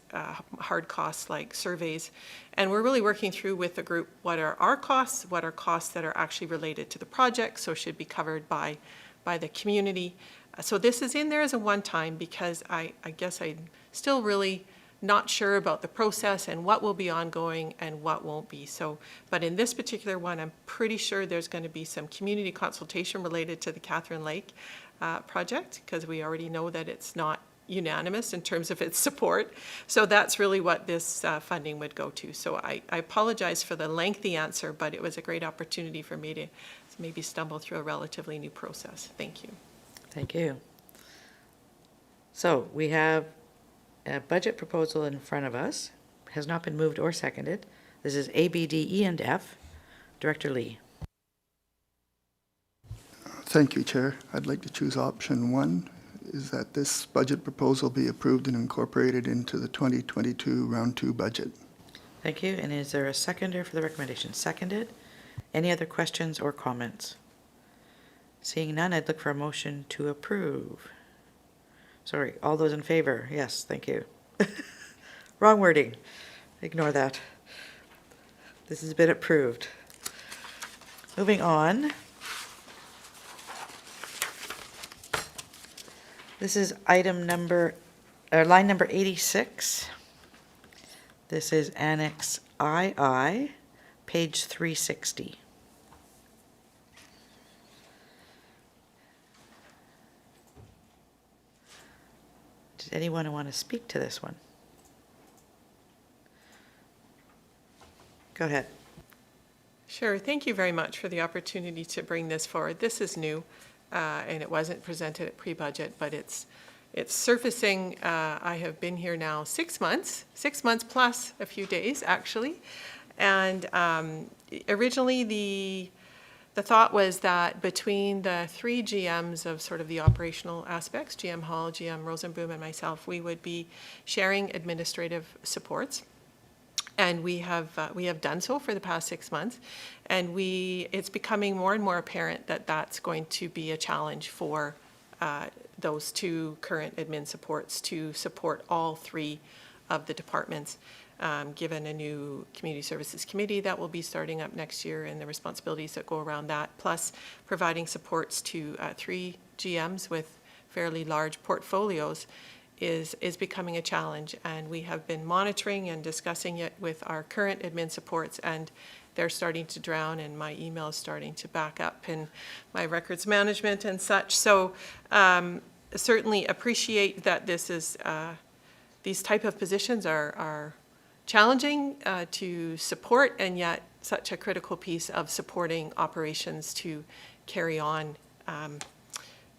hard costs like surveys. And we're really working through with the group what are our costs, what are costs that are actually related to the project, so should be covered by the community. So this is in there as a one-time because I guess I'm still really not sure about the process and what will be ongoing and what won't be. So, but in this particular one, I'm pretty sure there's going to be some community consultation related to the Catherine Lake project, because we already know that it's not unanimous in terms of its support. So that's really what this funding would go to. So I apologize for the lengthy answer, but it was a great opportunity for me to maybe stumble through a relatively new process. Thank you. Thank you. So we have a budget proposal in front of us. Has not been moved or seconded. This is A, B, D, E, and F. Director Lee. Thank you, Chair. I'd like to choose option 1, is that this budget proposal be approved and incorporated into the 2022 round 2 budget. Thank you. And is there a seconder for the recommendation? Seconded. Any other questions or comments? Seeing none, I'd look for a motion to approve. Sorry, all those in favor? Yes, thank you. Wrong wording. Ignore that. This has been approved. Moving on. This is line number 86. This is Annex II, page 360. Does anyone want to speak to this one? Go ahead. Sure. Thank you very much for the opportunity to bring this forward. This is new, and it wasn't presented at pre-budget, but it's surfacing. I have been here now 6 months plus a few days, actually. And originally, the thought was that between the 3 GMs of sort of the operational aspects, GM Hall, GM Rosenboom, and myself, we would be sharing administrative supports. And we have done so for the past 6 months, and it's becoming more and more apparent that that's going to be a challenge for those 2 current admin supports to support all 3 of the departments. given a new community services committee that will be starting up next year and the responsibilities that go around that, plus providing supports to 3 GMs with fairly large portfolios is becoming a challenge. And we have been monitoring and discussing it with our current admin supports, and they're starting to drown, and my email is starting to back up in my records management and such. So certainly appreciate that this is, these type of positions are challenging to support, and yet such a critical piece of supporting operations to carry on.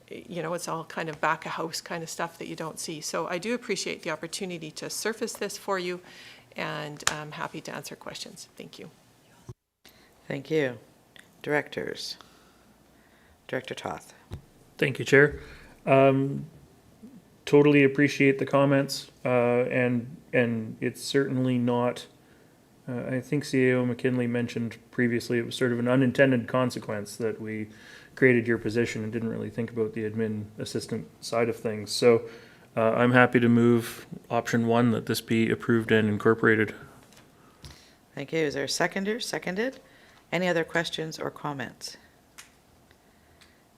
You know, it's all kind of back of house kind of stuff that you don't see. So I do appreciate the opportunity to surface this for you, and I'm happy to answer questions. Thank you. Thank you. Directors. Director Toth. Thank you, Chair. Totally appreciate the comments, and it's certainly not, I think CAO McKinley mentioned previously, it was sort of an unintended consequence that we created your position and didn't really think about the admin assistant side of things. So I'm happy to move option 1, that this be approved and incorporated. Thank you. Is there a seconder? Seconded. Any other questions or comments?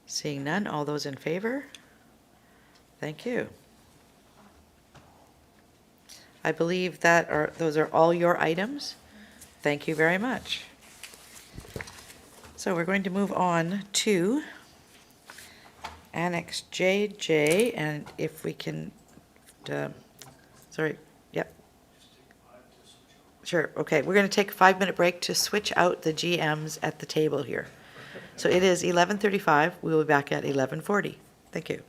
Seeing none, all those in favor? Thank you. I believe those are all your items. Thank you very much. So we're going to move on to Annex JJ, and if we can, sorry, yep. Sure, okay, we're going to take a 5-minute break to switch out the GMs at the table here. So it is 11:35, we will be back at 11:40. Thank you.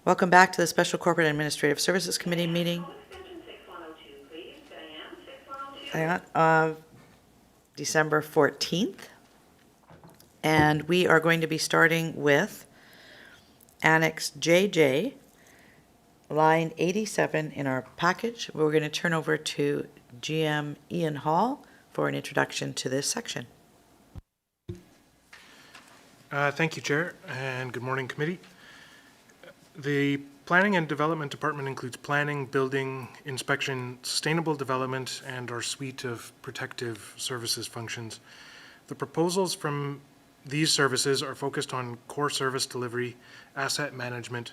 Welcome back to the Special Corporate Administrative Services Committee meeting. Hang on, December 14th. And we are going to be starting with Annex JJ, line 87 in our package. We're going to turn over to GM Ian Hall for an introduction to this section. Thank you, Chair, and good morning, Committee. The Planning and Development Department includes planning, building, inspection, sustainable development, and our suite of protective services functions. The proposals from these services are focused on core service delivery, asset management,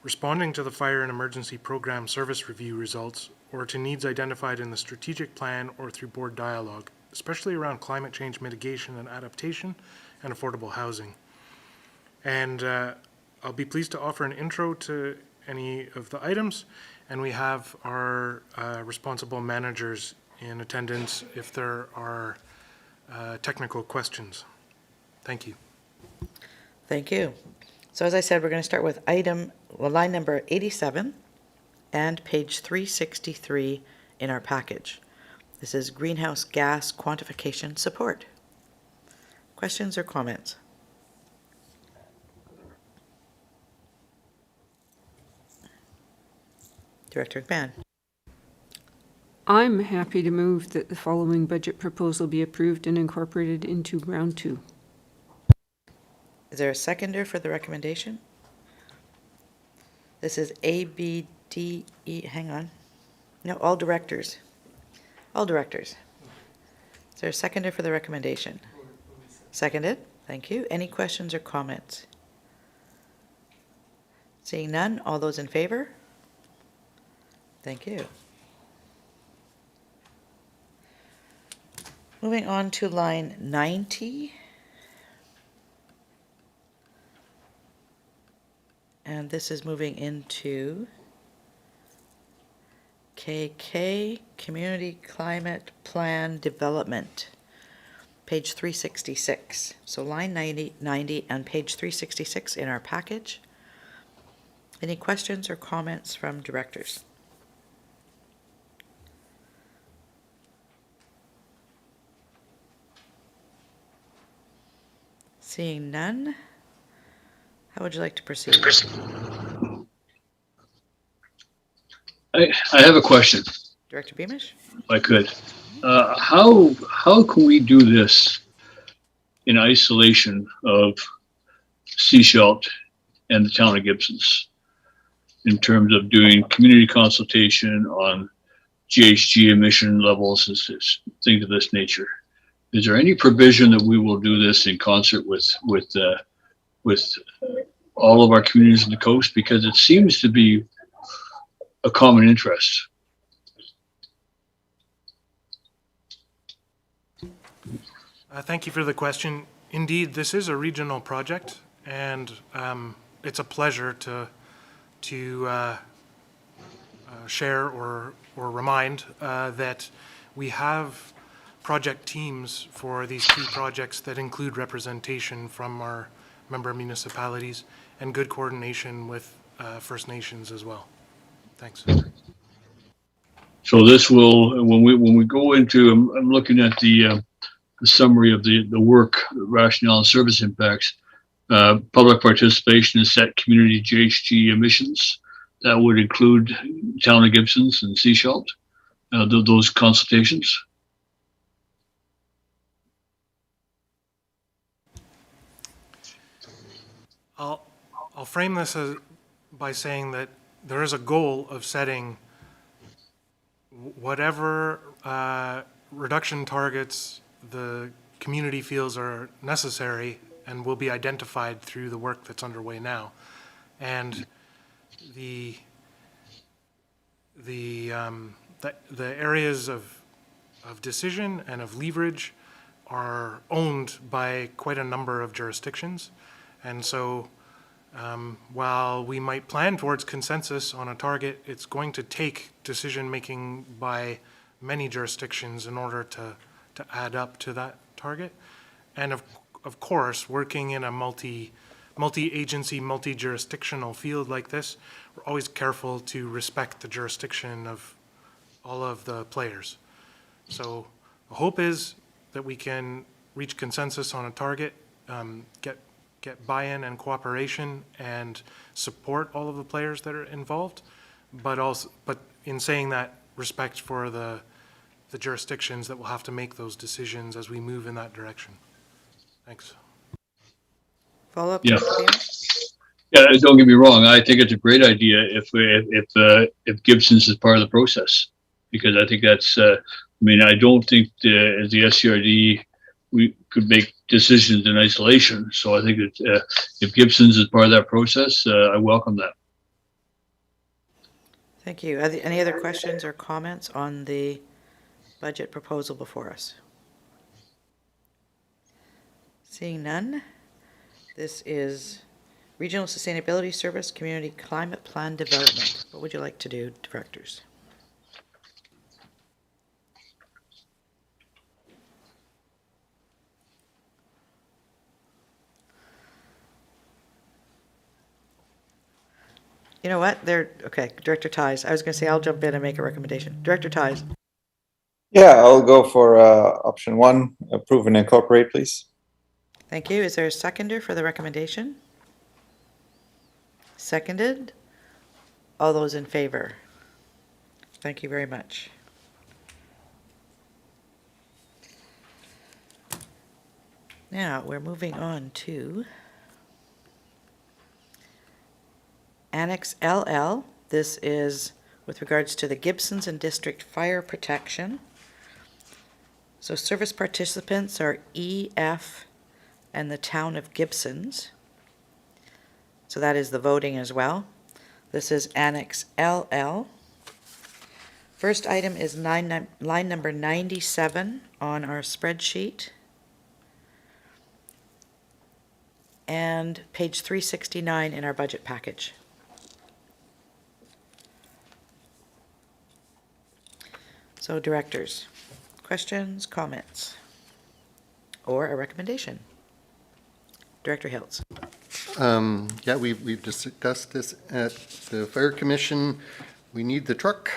responding to the Fire and Emergency Program Service Review results, or to needs identified in the strategic plan or through board dialogue, especially around climate change mitigation and adaptation and affordable housing. And I'll be pleased to offer an intro to any of the items, and we have our responsible managers in attendance if there are technical questions. Thank you. Thank you. So as I said, we're going to start with line number 87 and page 363 in our package. This is greenhouse gas quantification support. Questions or comments? Director McMahon. I'm happy to move that the following budget proposal be approved and incorporated into round 2. Is there a seconder for the recommendation? This is A, B, D, E, hang on. No, all directors. All directors. Is there a seconder for the recommendation? Seconded. Thank you. Any questions or comments? Seeing none, all those in favor? Thank you. Moving on to line 90. And this is moving into KK, Community Climate Plan Development, page 366. So line 90 and page 366 in our package. Any questions or comments from directors? Seeing none, how would you like to proceed? I have a question, Director Beamish? if I could. How can we do this in isolation of Seashelt and the town of Gibson's in terms of doing community consultation on GHG emission levels and things of this nature? Is there any provision that we will do this in concert with all of our communities on the coast? Because it seems to be a common interest. Thank you for the question. Indeed, this is a regional project, and it's a pleasure to share or remind that we have project teams for these key projects that include representation from our member municipalities and good coordination with First Nations as well. Thanks. So this will, when we go into, I'm looking at the summary of the work, rationale, and service impacts. Public participation in set community GHG emissions. That would include town of Gibson's and Seashelt, those consultations. I'll frame this by saying that there is a goal of setting whatever reduction targets the community feels are necessary and will be identified through the work that's underway now. And the areas of decision and of leverage are owned by quite a number of jurisdictions. And so while we might plan towards consensus on a target, it's going to take decision-making by many jurisdictions in order to add up to that target. And of course, working in a multi-agency, multi-jurisdictional field like this, we're always careful to respect the jurisdiction of all of the players. So the hope is that we can reach consensus on a target, get buy-in and cooperation and support all of the players that are involved, but in saying that, respect for the jurisdictions that will have to make those decisions as we move in that direction. Thanks. Follow up? Yeah. Yeah, don't get me wrong. I think it's a great idea if Gibson's is part of the process, because I think that's. I mean, I don't think as the SCRD we could make decisions in isolation. So I think that if Gibson's is part of that process, I welcome that. Thank you. Are there any other questions or comments on the budget proposal before us? Seeing none, this is Regional Sustainability Service Community Climate Plan Development. What would you like to do, directors? You know what? Okay, Director Ties. I was going to say I'll jump in and make a recommendation. Director Ties. Yeah, I'll go for option 1, approve and incorporate, please. Thank you. Is there a seconder for the recommendation? Seconded. All those in favor? Thank you very much. Now we're moving on to Annex LL. This is with regards to the Gibsons and District Fire Protection. So service participants are EF and the town of Gibsons. So that is the voting as well. This is Annex LL. First item is line number 97 on our spreadsheet. And page 369 in our budget package. So directors, questions, comments, or a recommendation? Director Hiltz. Yeah, we've discussed this at the Fire Commission. We need the truck.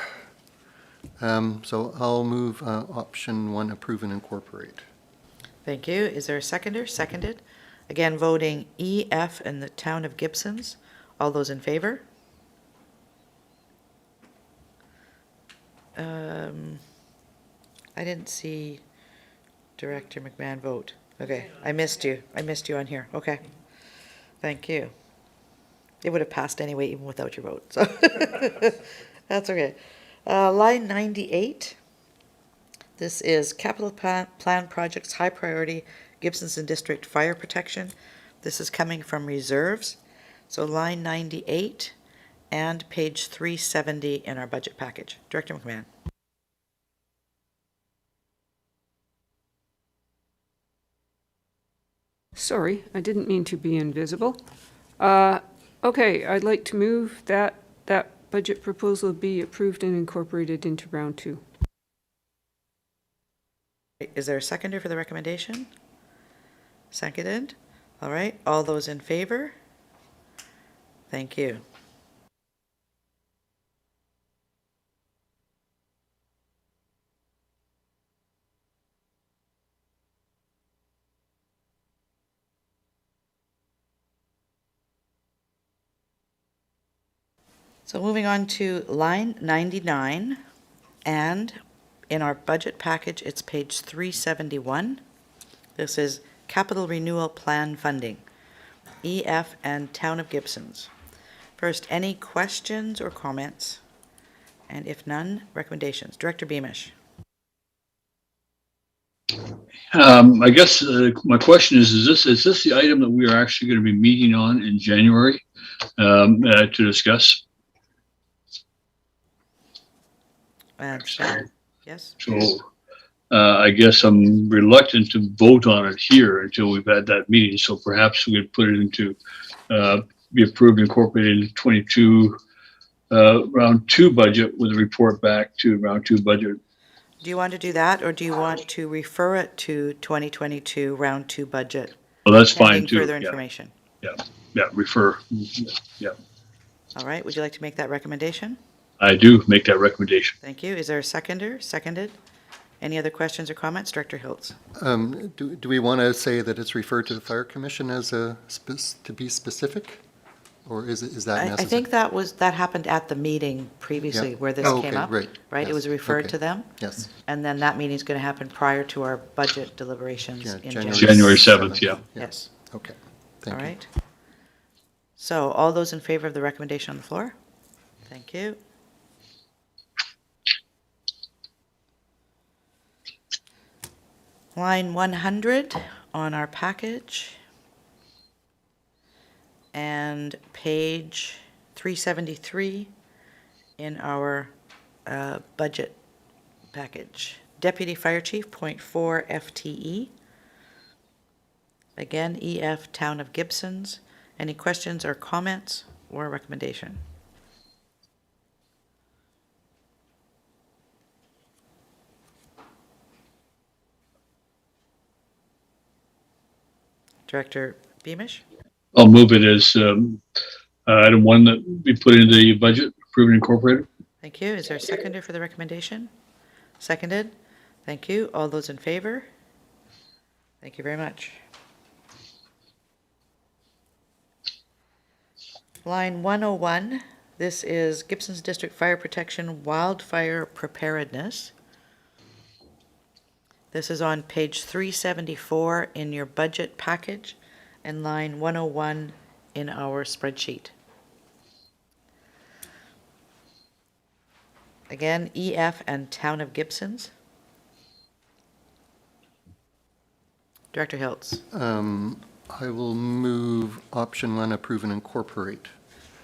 So I'll move option 1, approve and incorporate. Thank you. Is there a seconder? Seconded. Again, voting EF and the town of Gibsons. All those in favor? I didn't see Director McMahon vote. Okay, I missed you. I missed you on here. Okay. Thank you. It would have passed anyway, even without your vote. So that's okay. Line 98. This is capital plan projects, high priority, Gibsons and District Fire Protection. This is coming from reserves. So line 98 and page 370 in our budget package. Director McMahon. Sorry, I didn't mean to be invisible. Okay, I'd like to move that budget proposal be approved and incorporated into round 2. Is there a seconder for the recommendation? Seconded. All right. All those in favor? Thank you. So moving on to line 99, and in our budget package, it's page 371. This is Capital Renewal Plan Funding, EF and Town of Gibsons. First, any questions or comments? And if none, recommendations. Director Beamish. I guess my question is this the item that we are actually going to be meeting on in January to discuss? Yes. So I guess I'm reluctant to vote on it here until we've had that meeting. So perhaps we could put it into be approved, incorporated into 22 round 2 budget with a report back to round 2 budget. Do you want to do that, or do you want to refer it to 2022 round 2 budget? Well, that's fine pending too. Further Yeah. information. refer. Yeah, All right, would you like to make that recommendation? I do make that recommendation. Thank you. Is there a seconder? Seconded. Any other questions or comments? Director Hiltz. Do we want to say that it's referred to the Fire Commission as to be specific? Or is that necessary? I think that happened at the meeting previously Yeah. where this Oh, came okay, up. right. Right? It Yes. was referred Okay. to them. Yes. And then that meeting's going to happen prior to our budget deliberations Yeah, in January January 7th. 7th, yeah. Yes. Okay, All thank you. right. So all those in favor of the recommendation on the floor? Thank you. Line 100 on our package. And page 373 in our budget package. Deputy Fire Chief, .4 FTE. Again, EF Town of Gibsons. Any questions or comments or recommendation? Director Beamish? I'll move it as item 1 that we put into the budget, approved and incorporated. Thank you. Is there a seconder for the recommendation? Seconded. Thank you. All those in favor? Thank you very much. Line 101, this is Gibson's District Fire Protection Wildfire Preparedness. This is on page 374 in your budget package and line 101 in our spreadsheet. Again, EF and Town of Gibsons. Director Hiltz. I will move option 1, approve and incorporate.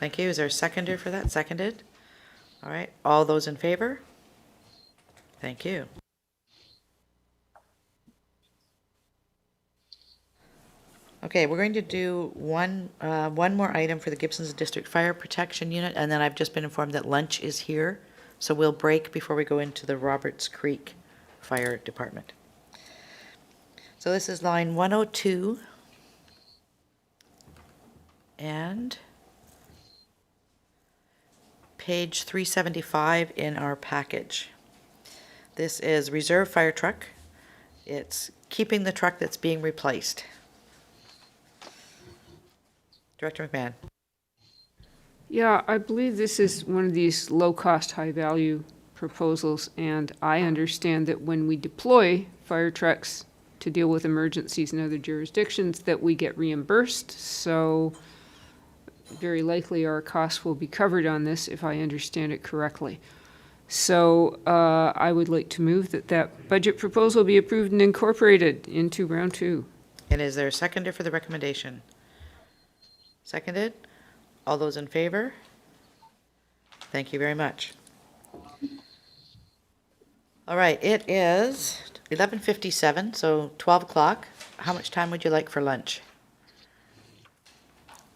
Thank you. Is there a seconder for that? Seconded. All right. All those in favor? Thank you. Okay, we're going to do one more item for the Gibsons District Fire Protection Unit, and then I've just been informed that lunch is here, so we'll break before we go into the Roberts Creek Fire Department. So this is line 102 and page 375 in our package. This is reserve fire truck. It's keeping the truck that's being replaced. Director McMahon. Yeah, I believe this is one of these low-cost, high-value proposals, and I understand that when we deploy fire trucks to deal with emergencies in other jurisdictions, that we get reimbursed, so very likely our costs will be covered on this, if I understand it correctly. So I would like to move that budget proposal be approved and incorporated into round 2. And is there a seconder for the recommendation? Seconded. All those in favor? Thank you very much. All right, it is 11:57, so 12 o'clock. How much time would you like for lunch?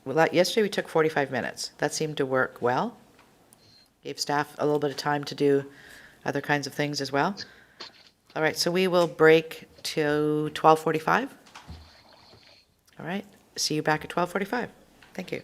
Well, yesterday we took 45 minutes. That seemed to work well. Gave staff a little bit of time to do other kinds of things as well. All right, so we will break to 12:45. All right, see you back at 12:45. Thank you.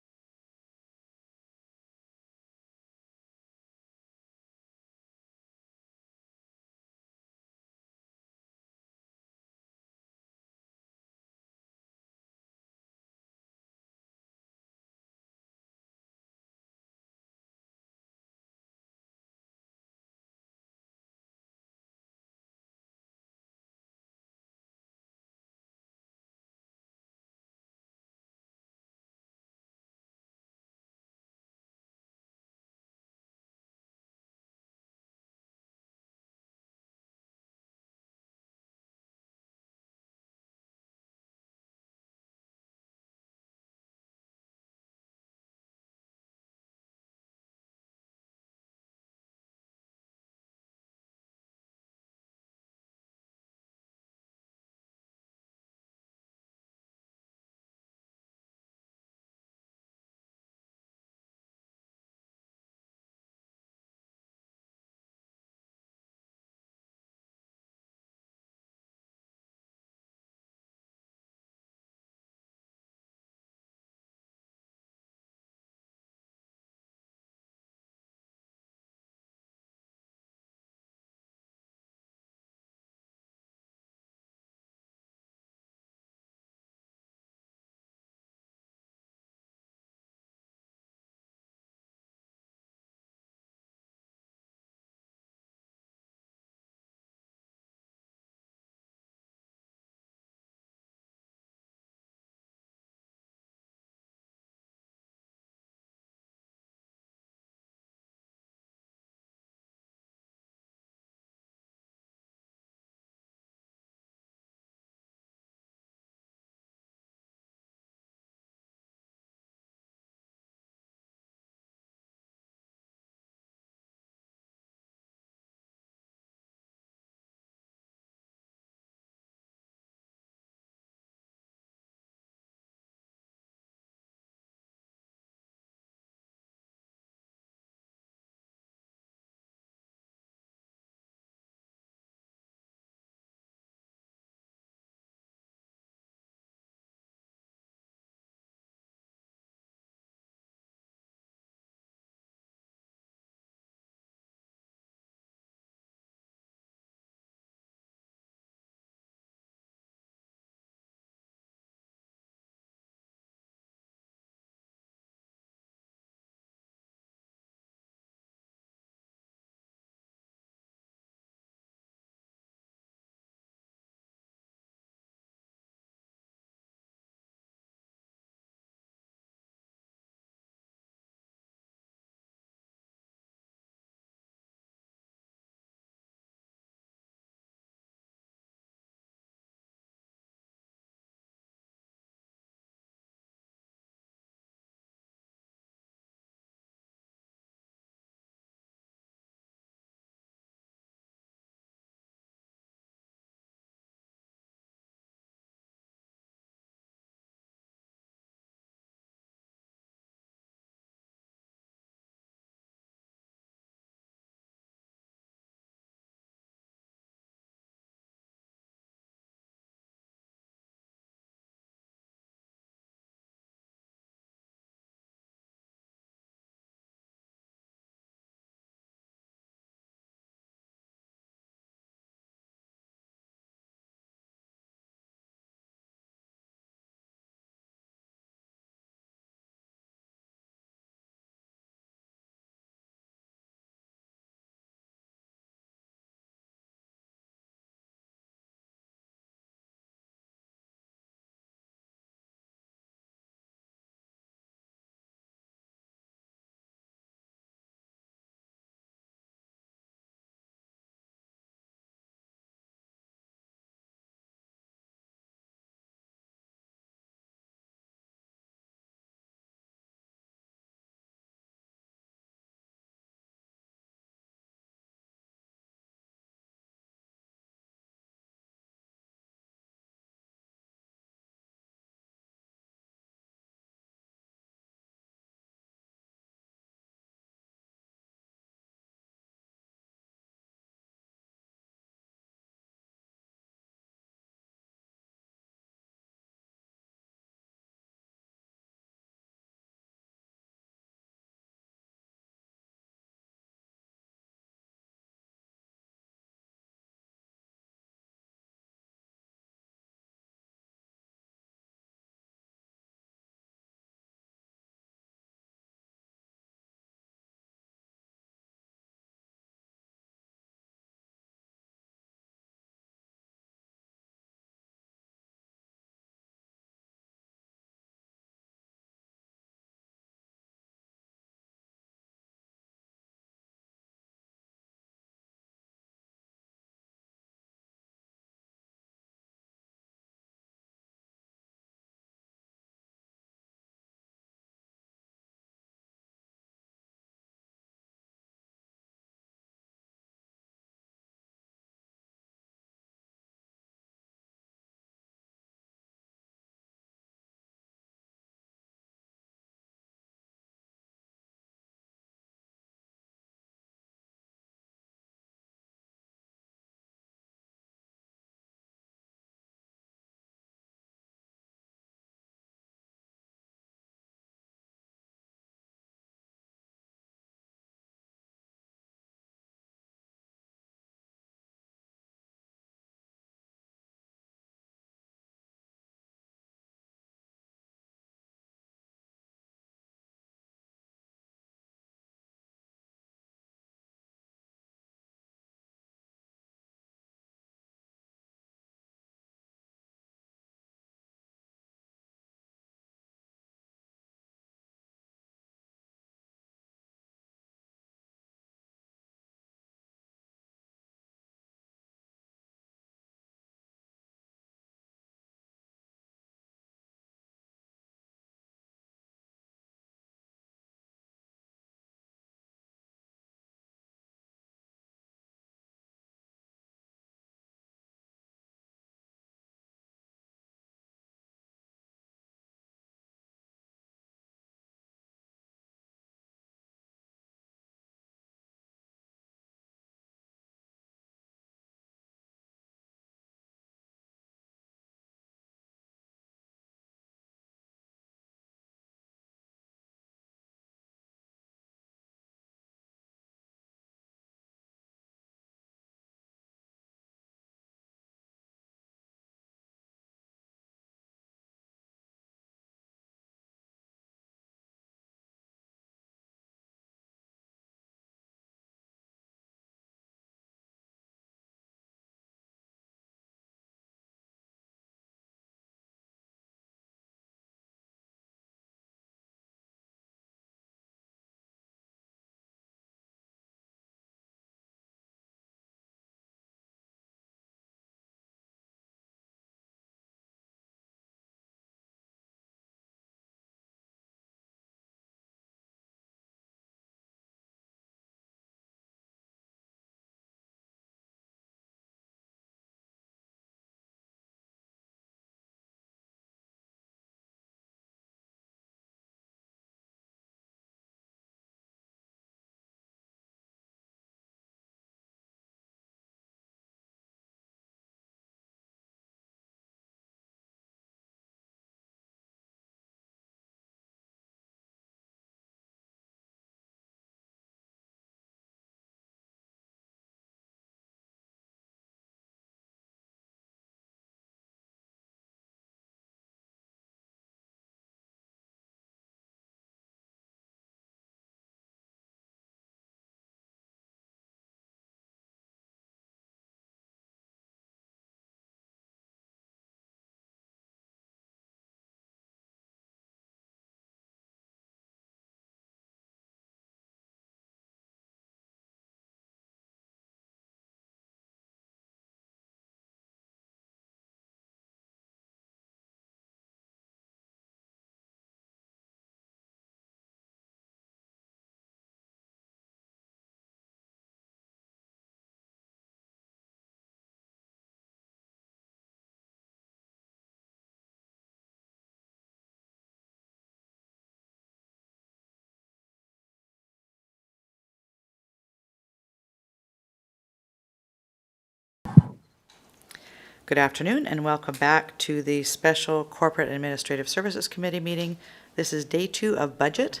Good afternoon and welcome back to the Special Corporate Administrative Services Committee meeting. This is day 2 of budget.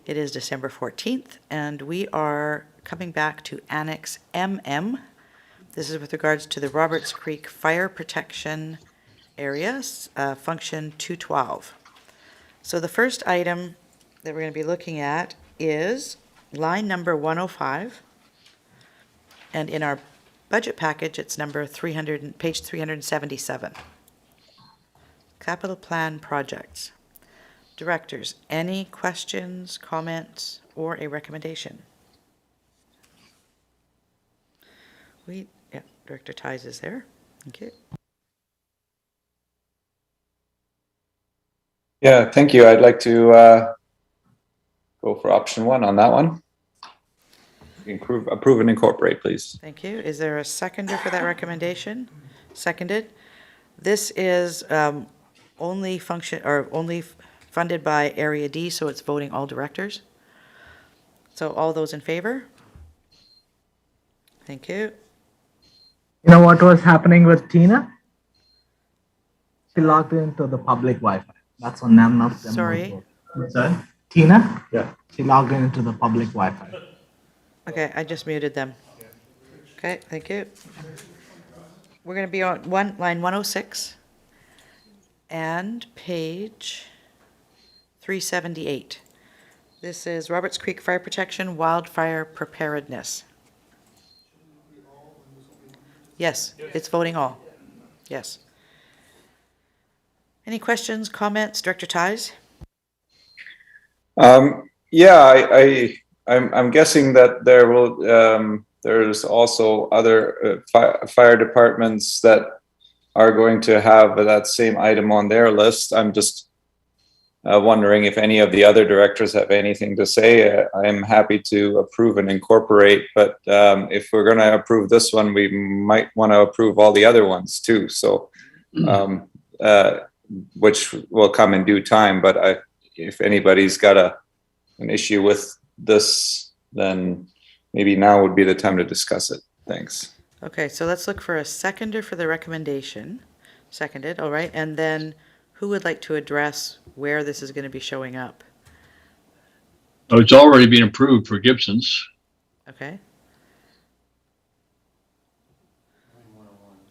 It is December 14th and we are coming back to Annex MM. This is with regards to the Roberts Creek Fire Protection Areas, Function 212. So the first item that we're going to be looking at is line number 105. And in our budget package, it's number 300, page 377. Capital Plan Projects. Directors, any questions, comments, or a recommendation? Director Ties is there. Thank you. Yeah, thank you. I'd like to go for option 1 on that one. Approve and incorporate, please. Thank you. Is there a seconder for that recommendation? Seconded. This is only funded by Area D, so it's voting all directors. So all those in favor? Thank you. You know what was happening with Tina? She logged into the public Wi-Fi. That's on none of them. Sorry? Sorry? Tina? Yeah. She logged into the public Wi-Fi. Okay, I just muted them. Okay, thank you. We're going to be on line 106 and page 378. This is Roberts Creek Fire Protection, Wildfire Preparedness. Yes, it's voting all. Yes. Any questions, comments, Director Ties? Yeah, I'm guessing that there will there's also other fire departments that are going to have that same item on their list. I'm just wondering if any of the other directors have anything to say. I'm happy to approve and incorporate, but if we're going to approve this one, we might want to approve all the other ones too. So, which will come in due time. But if anybody's got an issue with this, then maybe now would be the time to discuss it. Thanks. Okay, so let's look for a seconder for the recommendation. Seconded, all right. And then who would like to address where this is going to be showing up? Oh, it's already been approved for Gibson's. Okay.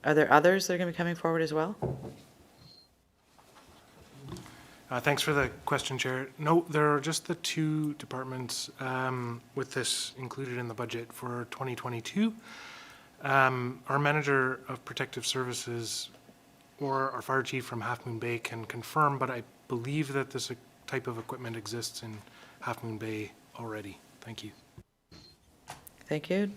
Are there others that are going to be coming forward as well? Thanks for the question, Chair. No, there are just the 2 departments with this included in the budget for 2022. Our manager of protective services or our fire chief from Half Moon Bay can confirm, but I believe that this type of equipment exists in Half Moon Bay already. Thank you. Thank you.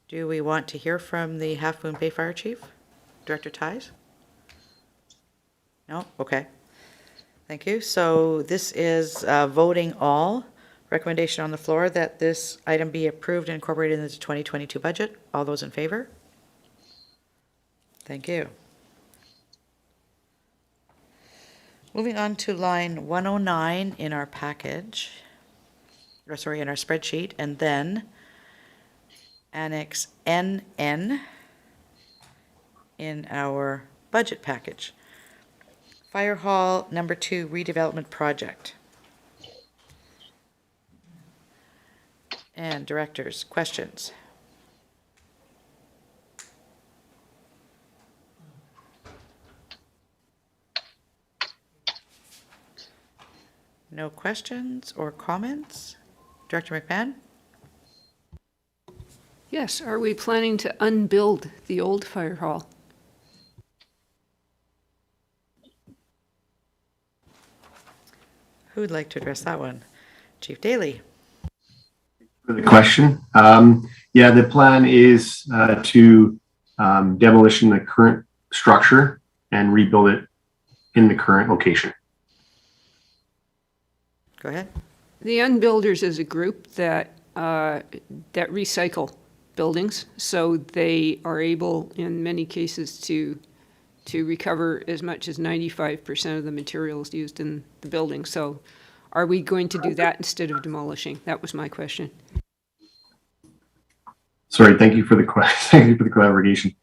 Do we want to hear from the Half Moon Bay Fire Chief? Director Ties? No? Okay. Thank you. So this is voting all. Recommendation on the floor that this item be approved and incorporated into the 2022 budget. All those in favor? Thank you. Moving on to line 109 in our package, or sorry, in our spreadsheet, and then Annex NN in our budget package. Fire Hall number 2 redevelopment project. And directors, questions? No questions or comments? Director McMahon? Yes, are we planning to unbuild the old fire hall? Who would like to address that one? Chief Daly. For the question. Yeah, the plan is to demolition the current structure and rebuild it in the current location. Go ahead. The Unbuilders is a group that that recycle buildings, so they are able, in many cases, to recover as much as 95% of the materials used in the building. So are we going to do that instead of demolishing? That was my question. Sorry, thank you for the question. Thank you for the clarification.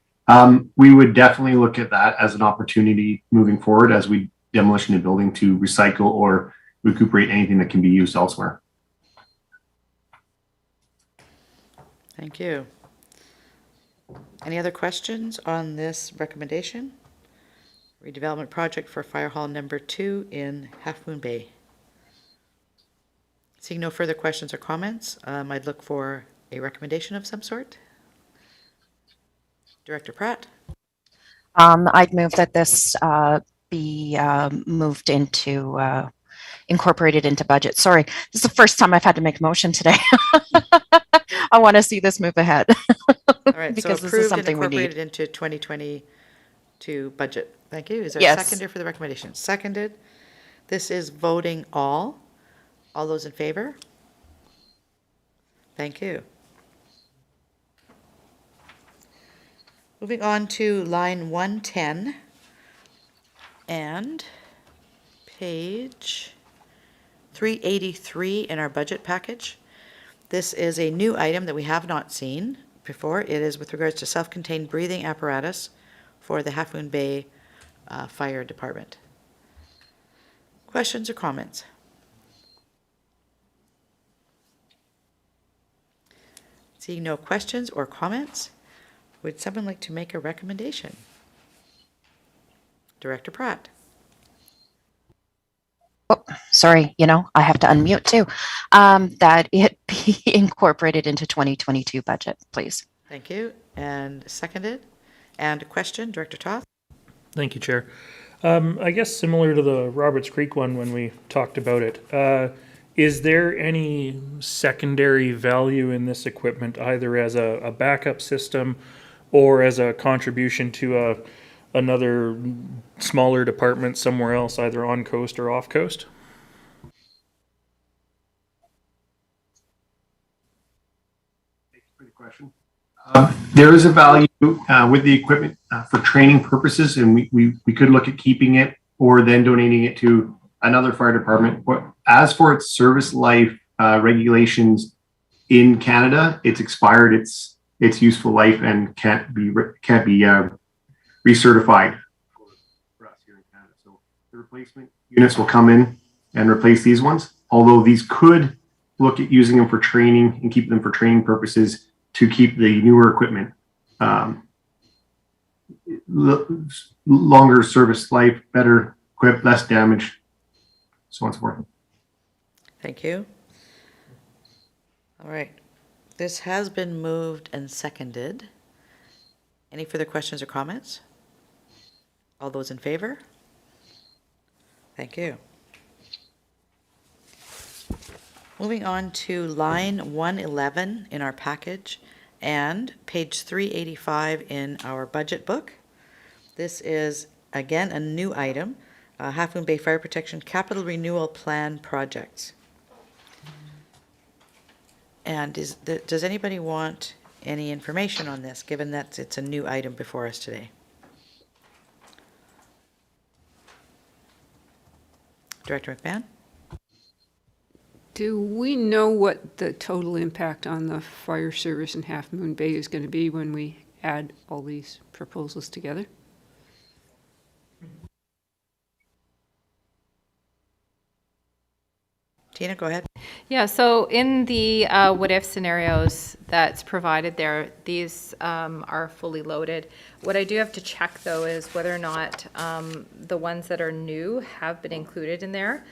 We would definitely look at that as an opportunity moving forward as we demolition a building to recycle or recuperate anything that can be used elsewhere. Thank you. Any other questions on this recommendation? Redevelopment project for Fire Hall number 2 in Half Moon Bay. Seeing no further questions or comments, I'd look for a recommendation of some sort. Director Pratt? I'd move that this be moved into, incorporated into budget. Sorry, this is the first time I've had to make a motion today. I want to see this move ahead. All right, so Because this is approved and something we incorporated need. into 2022 budget. Thank you. Is there a Yes. seconder for the recommendation? Seconded. This is voting all. All those in favor? Thank you. Moving on to line 110 and page 383 in our budget package. This is a new item that we have not seen before. It is with regards to self-contained breathing apparatus for the Half Moon Bay Fire Department. Questions or comments? Seeing no questions or comments, would someone like to make a recommendation? Director Pratt. Sorry, I have to unmute too. That it be incorporated into 2022 budget, please. Thank you. And seconded. And a question, Director Toth? Thank you, Chair. I guess similar to the Roberts Creek one when we talked about it, is there any secondary value in this equipment, either as a backup system or as a contribution to another smaller department somewhere else, either on coast or off coast? Thank you for the question. There is a value with the equipment for training purposes, and we could look at keeping it or then donating it to another fire department. But as for its service life regulations in Canada, it's expired its useful life and can't be recertified for us here in Canada. So the replacement units will come in and replace these ones. Although these could look at using them for training and keep them for training purposes to keep the newer equipment longer service life, better equipped, less damage, so on and so forth. Thank you. All right. This has been moved and seconded. Any further questions or comments? All those in favor? Thank you. Moving on to line 111 in our package and page 385 in our budget book. This is, again, a new item, Half Moon Bay Fire Protection Capital Renewal Plan Projects. And does anybody want any information on this, given that it's a new item before us today? Director McMahon? Do we know what the total impact on the fire service in Half Moon Bay is going to be when we add all these proposals together? Tina, go ahead. Yeah, so in the what-if scenarios that's provided there, these are fully loaded. What I do have to check, though, is whether or not the ones that are new have been included in there,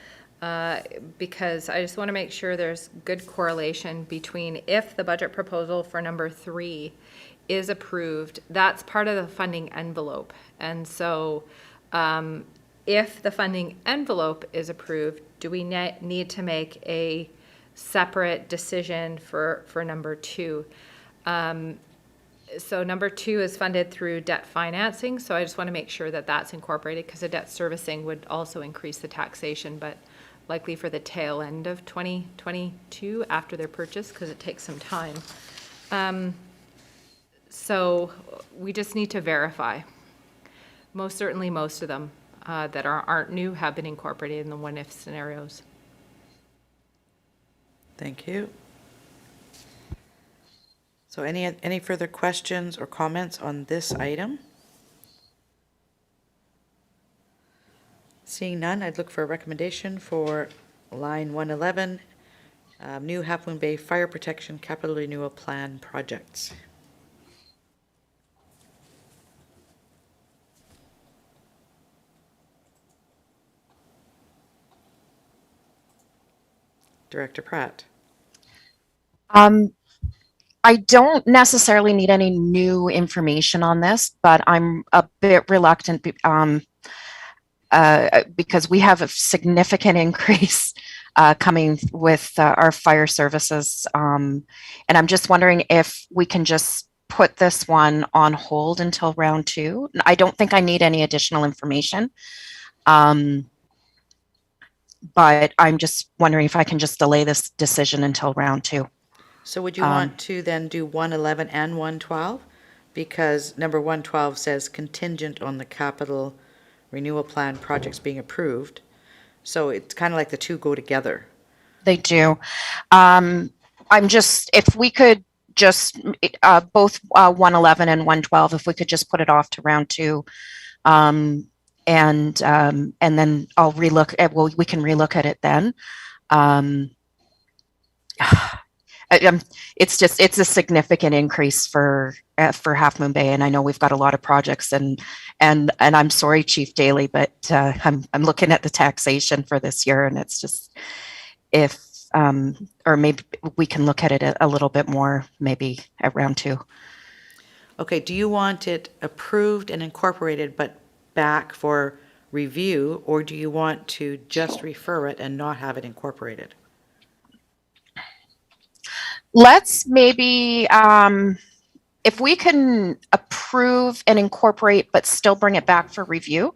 because I just want to make sure there's good correlation between if the budget proposal for number 3 is approved, that's part of the funding envelope. And so if the funding envelope is approved, do we need to make a separate decision for number 2? So number 2 is funded through debt financing, so I just want to make sure that that's incorporated, because the debt servicing would also increase the taxation, but likely for the tail end of 2022 after their purchase, because it takes some time. So we just need to verify. Most certainly, most of them that aren't new have been incorporated in the what-if scenarios. Thank you. So any further questions or comments on this item? Seeing none, I'd look for a recommendation for line 111, new Half Moon Bay Fire Protection Capital Renewal Plan projects. Director Pratt. I don't necessarily need any new information on this, but I'm a bit reluctant because we have a significant increase coming with our fire services. And I'm just wondering if we can just put this one on hold until round 2. I don't think I need any additional information. But I'm just wondering if I can just delay this decision until round 2. So would you want to then do 111 and 112? Because number 112 says contingent on the capital renewal plan projects being approved. So it's kind of like the two go together. They do. I'm just, if we could just, both 111 and 112, if we could just put it off to round 2. And then I'll relook at, well, we can relook at it then. It's a significant increase for Half Moon Bay, and I know we've got a lot of projects, and I'm sorry, Chief Daly, but I'm looking at the taxation for this year, and it's just or maybe we can look at it a little bit more, maybe at round 2. Okay, do you want it approved and incorporated but back for review, or do you want to just refer it and not have it incorporated? Let's maybe, if we can approve and incorporate, but still bring it back for review,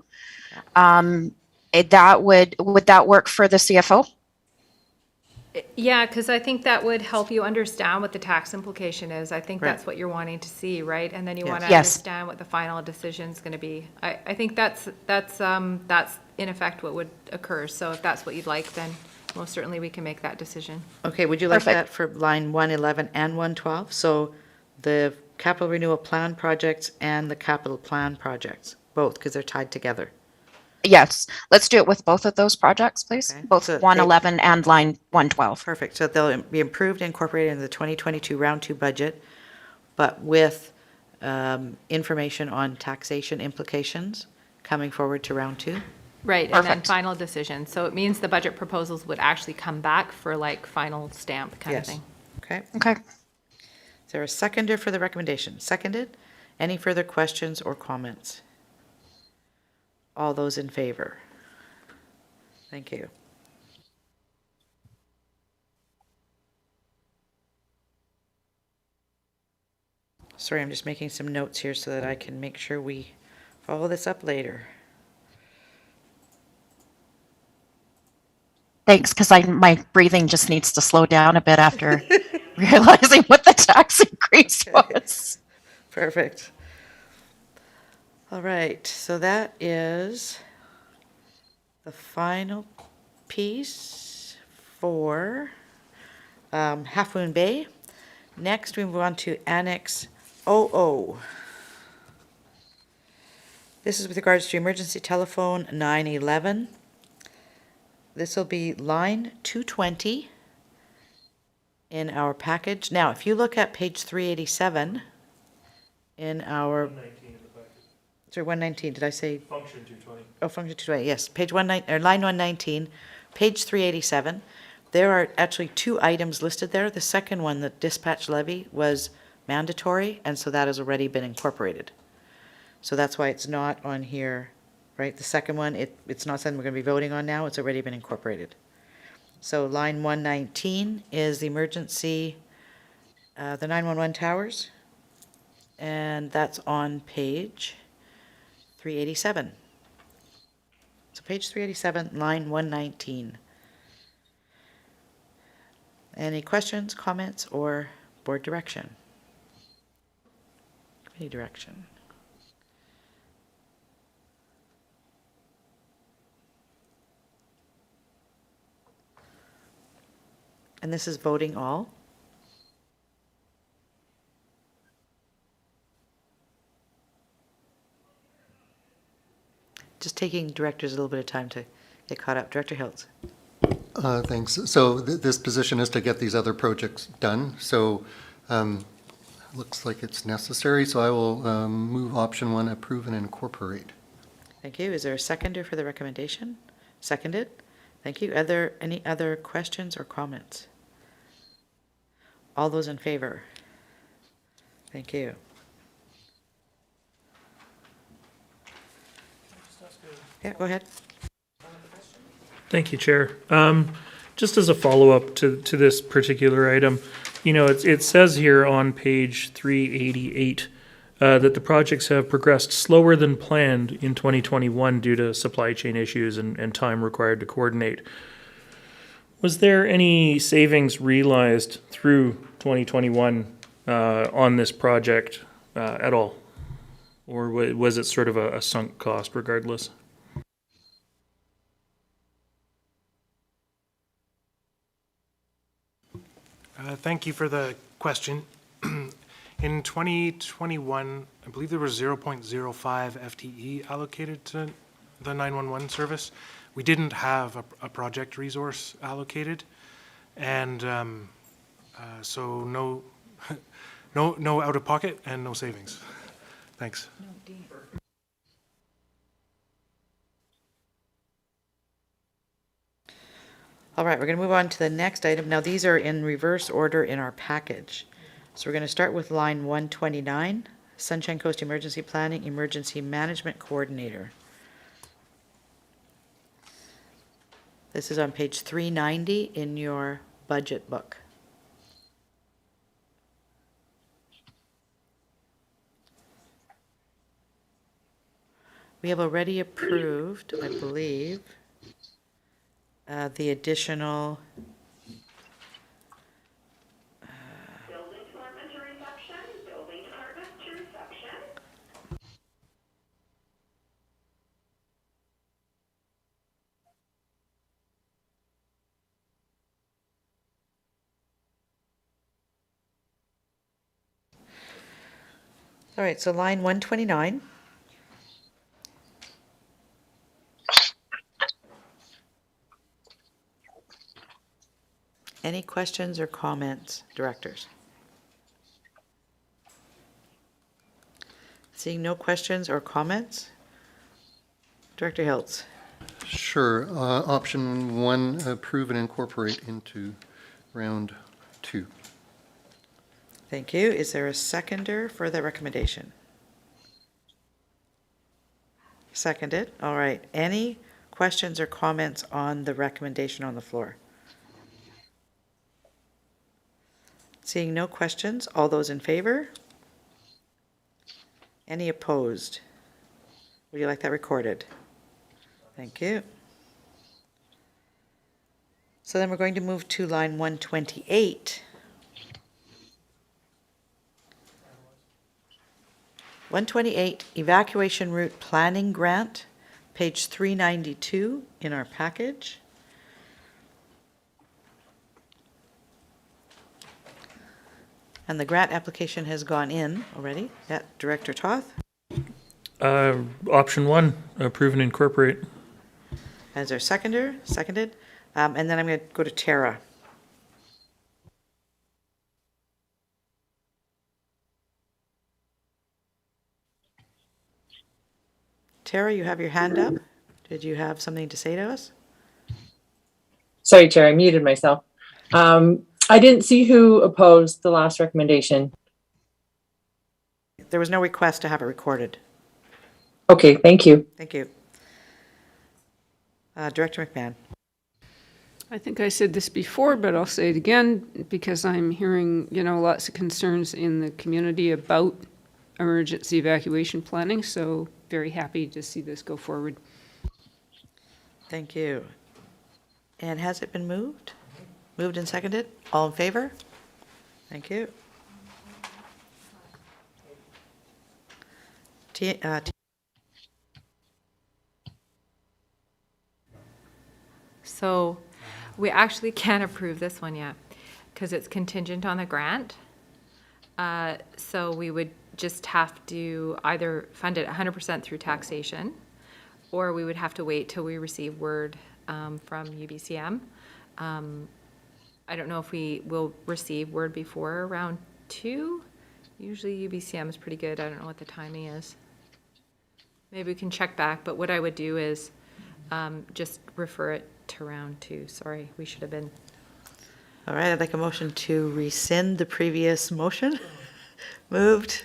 would that work for the CFO? Yeah, because I think that would help you understand what the tax implication is. I think that's what you're wanting to see, right? And then you want to understand what the final decision is going to be. I think that's in effect what would occur. So if that's what you'd like, then most certainly we can make that decision. Okay, would you like that for line 111 and 112? So the capital renewal plan projects and the capital plan projects, both, because they're tied together. Yes, let's do it with both of those projects, please. Okay. Both 111 and line 112. Perfect. So they'll be improved and incorporated into the 2022 round 2 budget, but with information on taxation implications coming forward to round 2. Right, and then final decision. So it means the budget proposals would actually come back for like final stamp kind of thing. Okay. Okay. Is there a seconder for the recommendation? Seconded. Any further questions or comments? All those in favor? Thank you. Sorry, I'm just making some notes here so that I can make sure we follow this up later. Thanks, because my breathing just needs to slow down a bit after realizing what the tax increase was. Perfect. All right, so that is the final piece for Half Moon Bay. Next, we move on to Annex 00. This is with regards to emergency telephone 911. This will be line 220 in our package. Now, if you look at page 387 in our... 119 in the package. Sorry, 119, did I say? Function 220. Oh, function 220, yes. Page 119, or line 119, page 387. There are actually 2 items listed there. The second one, the dispatch levy, was mandatory, and so that has already been incorporated. So that's why it's not on here, right? The second one, it's not something we're going to be voting on now. It's already been incorporated. So line 119 is the emergency, the 911 towers, and that's on page 387. So page 387, line 119. Any questions, comments, or board direction? Committee direction. And this is voting all? taking directors a little bit of time to get caught up. Director Hiltz. Thanks. So this position is to get these other projects done. So looks like it's necessary. So I will move option 1, approve and incorporate. Thank you. Is there a seconder for the recommendation? Seconded. Thank you. Are there any other questions or comments? All those in favor? Thank you. Yeah, go ahead. Thank you, Chair. Just as a follow-up to this particular item, you know, it says here on page 388 that the projects have progressed slower than planned in 2021 due to supply chain issues and time required to coordinate. Was there any savings realized through 2021 on this project at all? Or was it sort of a sunk cost regardless? Thank you for the question. In 2021, I believe there was 0.05 FTE allocated to the 911 service. We didn't have a project resource allocated, and so no out of pocket and no savings. Thanks. All right, we're going to move on to the next item. Now, these are in reverse order in our package. So we're going to start with line 129, Sunshine Coast Emergency Planning, Emergency Management Coordinator. This is on page 390 in your budget book. We have already approved, I believe, the additional building department to reception, building department to reception. All right, so line 129. Any questions or comments, directors? Seeing no questions or comments, Director Hiltz. Sure. Option 1, approve and incorporate into round 2. Thank you. Is there a seconder for the recommendation? Seconded. All right. Any questions or comments on the recommendation on the floor? Seeing no questions, all those in favor? Any opposed? Would you like that recorded? Thank you. So then we're going to move to line 128. 128, Evacuation Route Planning Grant, page 392 in our package. And the grant application has gone in already. Yeah, Director Toth. Option 1, approve and incorporate. As our seconder, seconded. And then I'm going to go to Tara. Tara, you have your hand up. Did you have something to say to us? Sorry, Chair, I muted myself. I didn't see who opposed the last recommendation. There was no request to have it recorded. Okay, thank you. Thank you. Director McMahon. I think I said this before, but I'll say it again because I'm hearing, lots of concerns in the community about emergency evacuation planning. So very happy to see this go forward. Thank you. And has it been moved? Moved and seconded? All in favor? Thank you. So we actually can't approve this one yet because it's contingent on the grant. So we would just have to either fund it 100% through taxation or we would have to wait till we receive word from UBCM. I don't know if we will receive word before round 2. Usually UBCM is pretty good. I don't know what the timing is. Maybe we can check back, but what I would do is just refer it to round 2. Sorry, we should have been. All right, I'd like a motion to rescind the previous motion. Moved,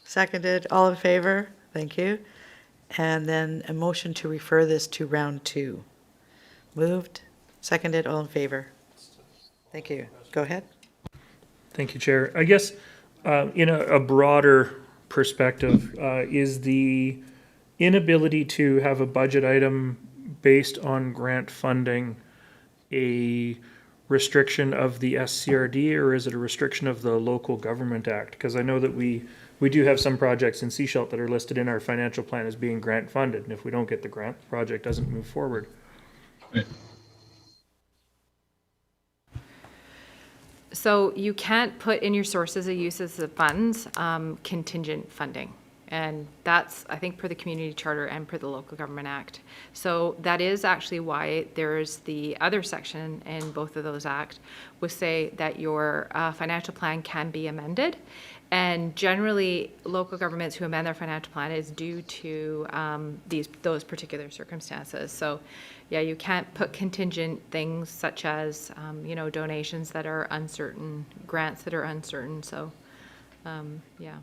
seconded, all in favor? Thank you. And then a motion to refer this to round 2. Moved, seconded, all in favor? Thank you. Go ahead. Thank you, Chair. I guess in a broader perspective, is the inability to have a budget item based on grant funding a restriction of the SCRD, or is it a restriction of the Local Government Act? Because I know that we do have some projects in Seashelt that are listed in our financial plan as being grant funded, and if we don't get the grant, the project doesn't move forward. Right. So you can't put in your sources of uses of funds contingent funding. And that's, I think, per the Community Charter and per the Local Government Act. So that is actually why there's the other section in both of those acts, which say that your financial plan can be amended. And generally, local governments who amend their financial plan is due to those particular circumstances. So, yeah, you can't put contingent things such as, donations that are uncertain, grants that are uncertain. So, yeah.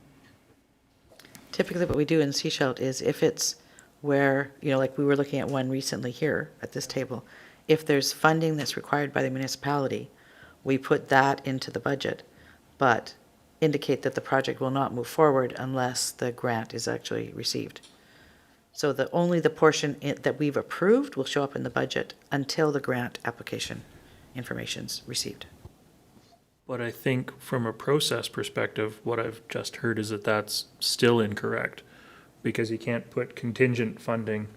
Typically what we do in Seashelt is if it's where, like we were looking at one recently here at this table, if there's funding that's required by the municipality, we put that into the budget, but indicate that the project will not move forward unless the grant is actually received. So only the portion that we've approved will show up in the budget until the grant application information's received. But I think from a process perspective, what I've just heard is that that's still incorrect, because you can't put contingent funding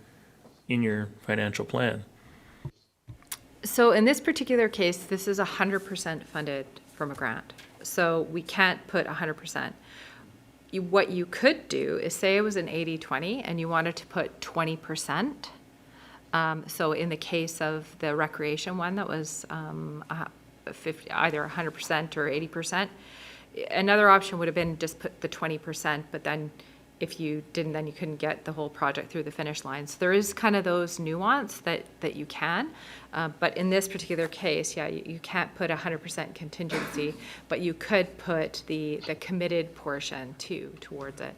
in your financial plan. So in this particular case, this is 100% funded from a grant. So we can't put 100%. What you could do is say it was an 80-20 and you wanted to put 20%. So in the case of the recreation one, that was 50, either 100% or 80%. Another option would have been just put the 20%, but then if you didn't, then you couldn't get the whole project through the finish line. So there is kind of those nuance that you can, but in this particular case, yeah, you can't put 100% contingency, but you could put the committed portion towards it.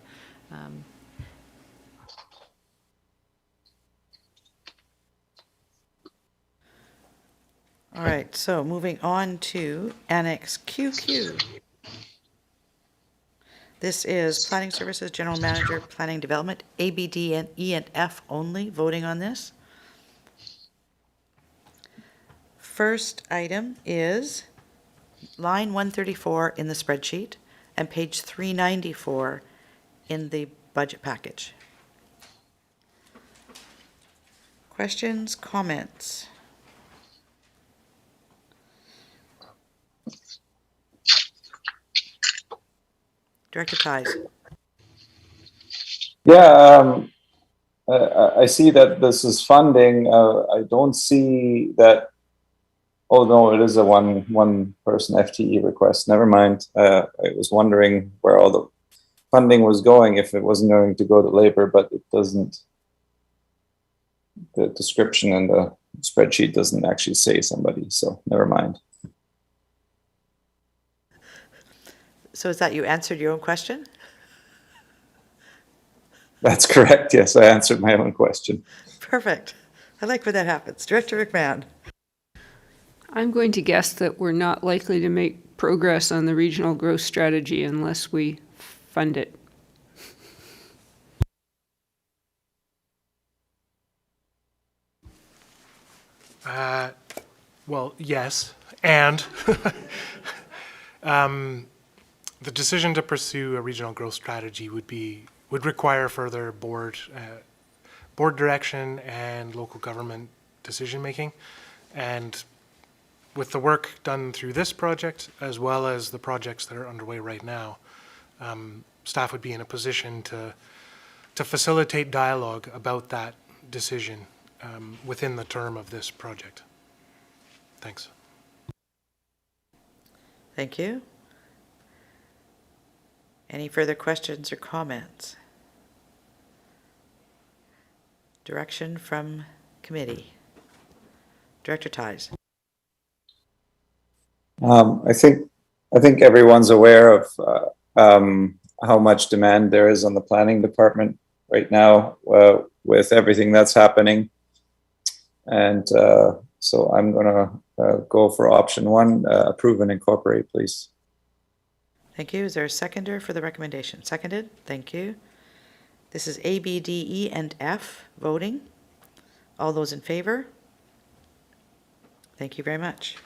All right, so moving on to Annex QQ. This is Planning Services, General Manager, Planning Development, A, B, D, and E, and F only, voting on this. First item is line 134 in the spreadsheet and page 394 in the budget package. Questions, comments? Director Ties. Yeah, I see that this is funding. I don't see that. Oh no, it is a one person FTE request. Never mind. I was wondering where all the funding was going, if it wasn't going to go to labor, but it doesn't. The description in the spreadsheet doesn't actually say somebody, so never mind. So is that you answered your own question? That's correct. Yes, I answered my own question. Perfect. I like when that happens. Director McMahon. I'm going to guess that we're not likely to make progress on the regional growth strategy unless we fund it. Well, yes, and the decision to pursue a regional growth strategy would require further board direction and local government decision making, and with the work done through this project as well as the projects that are underway right now, staff would be in a position to to facilitate dialogue about that decision within the term of this project. Thanks. Thank you. Any further questions or comments? Direction from committee. Director Ties. I think everyone's aware of how much demand there is on the planning department right now with everything that's happening. And so I'm gonna go for option one, approve and incorporate, please. Thank you. Is there a seconder for the recommendation? Seconded. Thank you. This is A, B, D, E, and F voting. All those in favor? Thank you very much.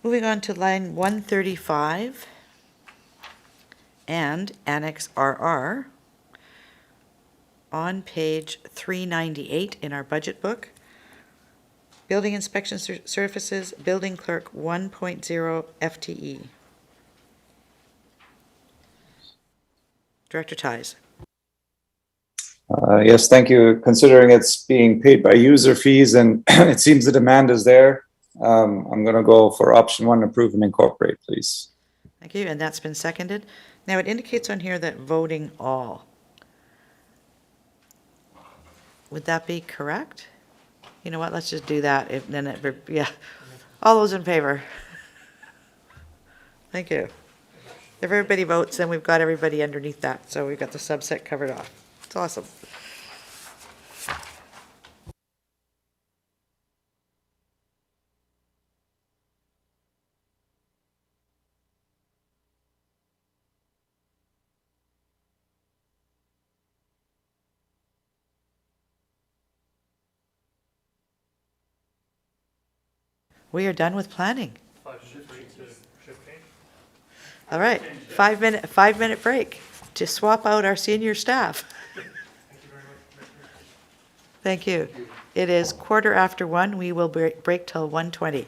Moving on to line 135 and Annex RR on page 398 in our budget book. Building inspection services, building clerk 1.0 FTE. Director Ties. Yes, thank you. Considering it's being paid by user fees and it seems the demand is there, I'm going to go for option one, approve and incorporate, please. Thank you, and that's been seconded. Now it indicates on here that voting all. Would that be correct? You know what, let's just do that, if then it, yeah. All those in favor? Thank you. If everybody votes, then we've got everybody underneath that, so we've got the subset covered off. It's awesome. We are done with planning. All right, 5-minute break to swap out our senior staff. Thank you. It is 1:15. We will break till 1:20.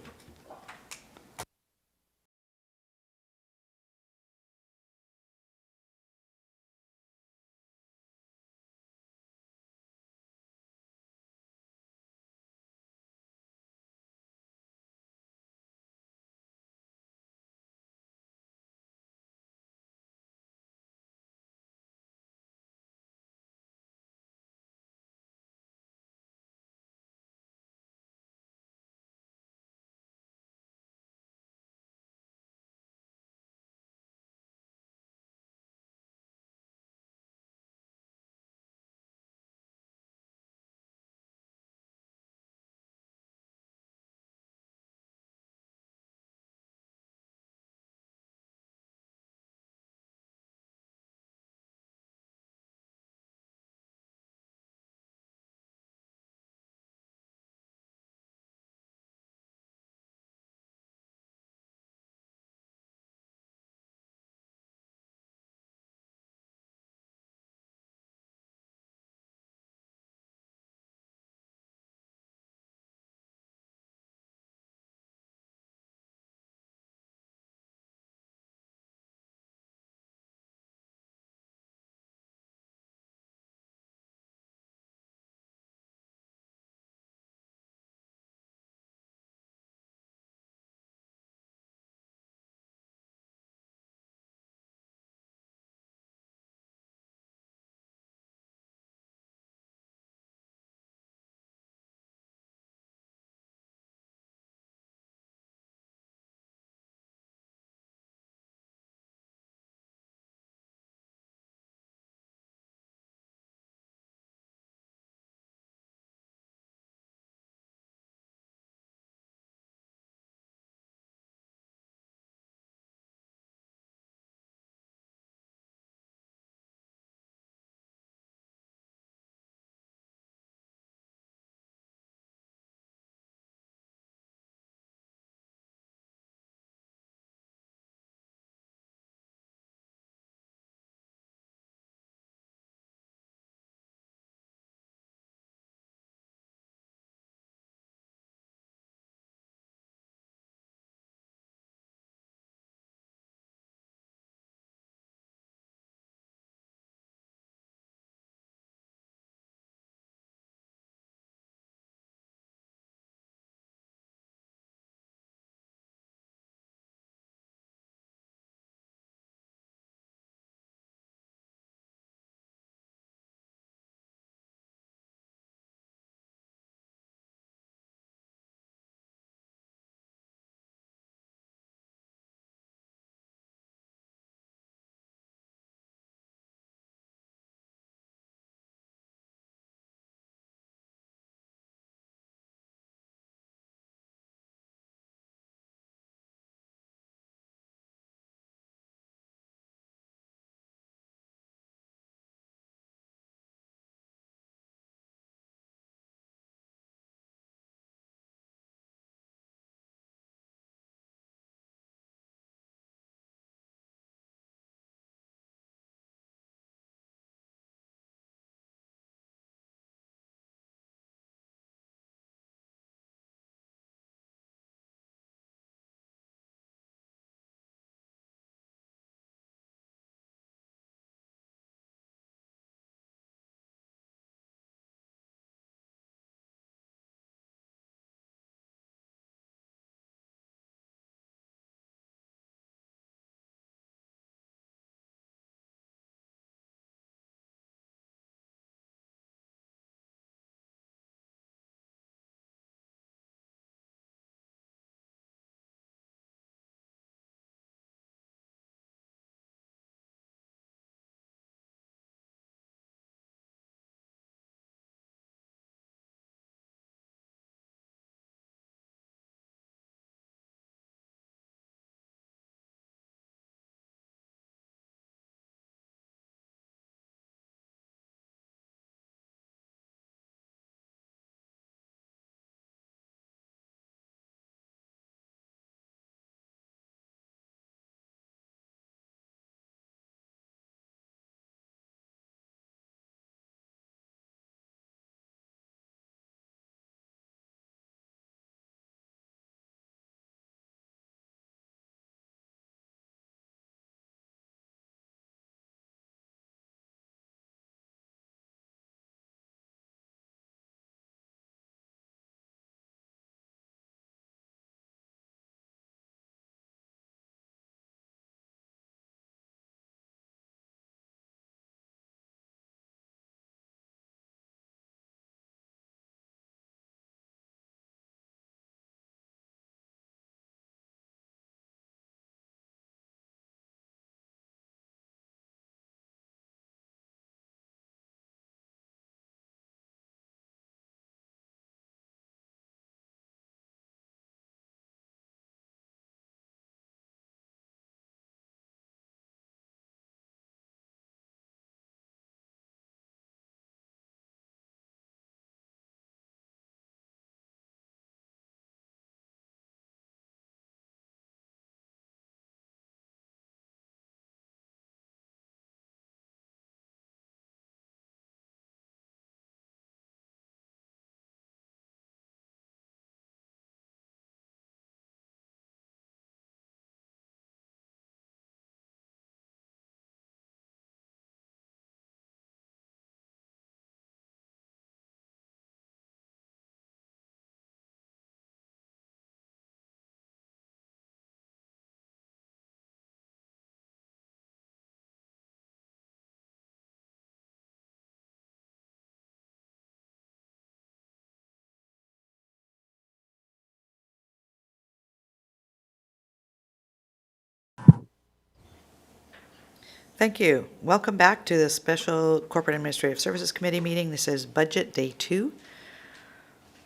Thank you. Welcome back to the Special Corporate Administrative Services Committee meeting. This is Budget Day 2,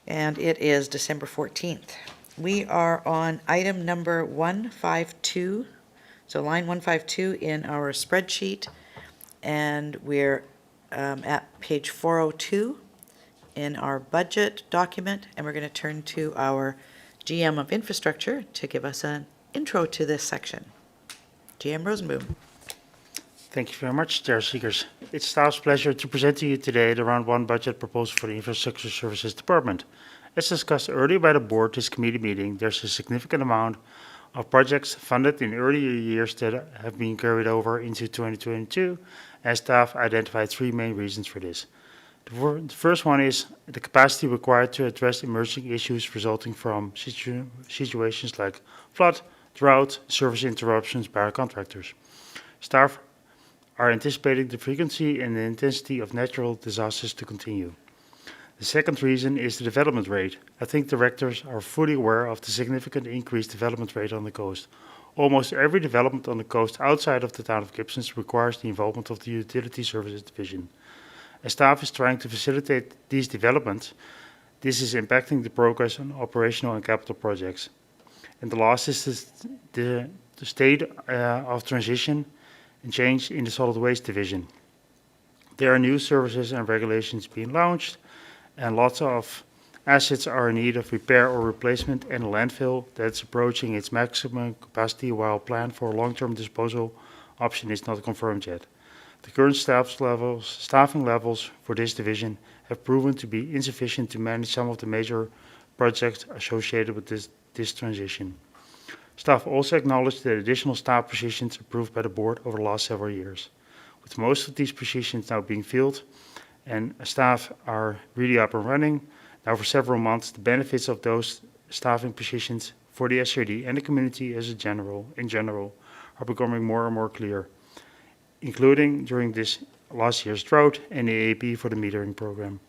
and it is December 14th. We are on item number 152, so line 152 in our spreadsheet, and we're at page 402 in our budget document, and we're going to turn to our GM of Infrastructure to give us an intro to this section. GM Rosenboom. Thank you very much, Chair Seekers. It's staff's pleasure to present to you today the Round 1 budget proposal for the Infrastructure Services Department. As discussed earlier by the board, this committee meeting, there's a significant amount of projects funded in earlier years that have been carried over into 2022, and staff identified three main reasons for this. The first one is the capacity required to address emerging issues resulting from situations like flood, drought, service interruptions by our contractors. Staff are anticipating the frequency and the intensity of natural disasters to continue. The second reason is the development rate. I think directors are fully aware of the significant increased development rate on the coast. Almost every development on the coast outside of the town of Gibson requires the involvement of the Utility Services Division. As staff is trying to facilitate these developments, this is impacting the progress on operational and capital projects. And the last is the state of transition and change in the solid waste division. There are new services and regulations being launched, and lots of assets are in need of repair or replacement, and a landfill that's approaching its maximum capacity while plan for a long-term disposal option is not confirmed yet. The current staffing levels for this division have proven to be insufficient to manage some of the major projects associated with this transition. Staff also acknowledged the additional staff positions approved by the board over the last several years. With most of these positions now being filled and staff are really up and running now for several months, the benefits of those staffing positions for the SRD and the community in general are becoming more and more clear, including during this last year's drought and the AAP for the metering program.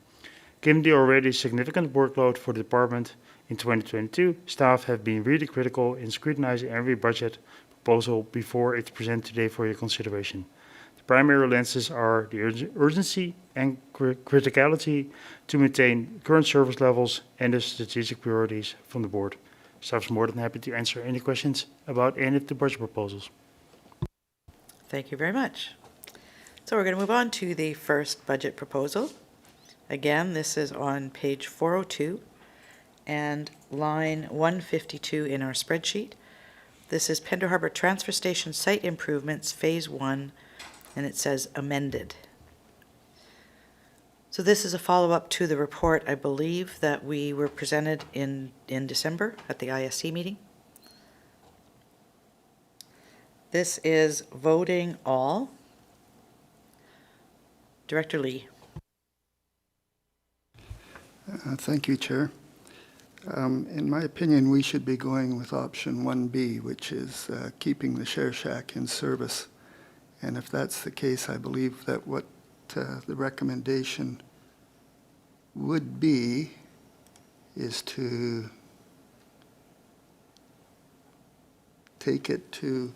Given the already significant workload for the department in 2022, staff have been really critical in scrutinizing every budget proposal before it's presented today for your consideration. The primary lenses are the urgency and criticality to maintain current service levels and the strategic priorities from the board. Staff is more than happy to answer any questions about any of the budget proposals. Thank you very much. So we're going to move on to the first budget proposal. Again, this is on page 402 and line 152 in our spreadsheet. This is Pender Harbor Transfer Station Site Improvements Phase 1, and it says amended. So this is a follow-up to the report, I believe, that we were presented in December at the ISC meeting. This is voting all. Director Lee. Thank you, Chair. In my opinion, we should be going with option 1B, which is keeping the Share Shack in service. And if that's the case, I believe that what the recommendation would be is to take it to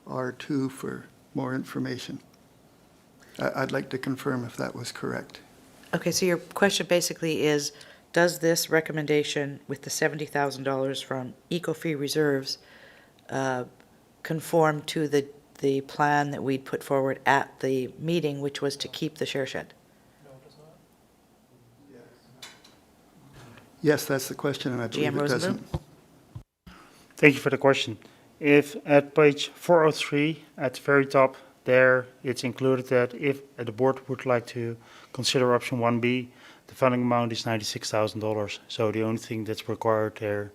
R2 for more information. I'd like to confirm if that was correct. Okay, so your question basically is, does this recommendation with the $70,000 from eco-free reserves conform to the plan that we'd put forward at the meeting, which was to keep the share shed? No, it does not. Yes, that's the question, and I believe it doesn't. Thank you for the question. If at page 403 at the very top there, it's included that if the board would like to consider option 1B, the funding amount is $96,000. So the only thing that's required there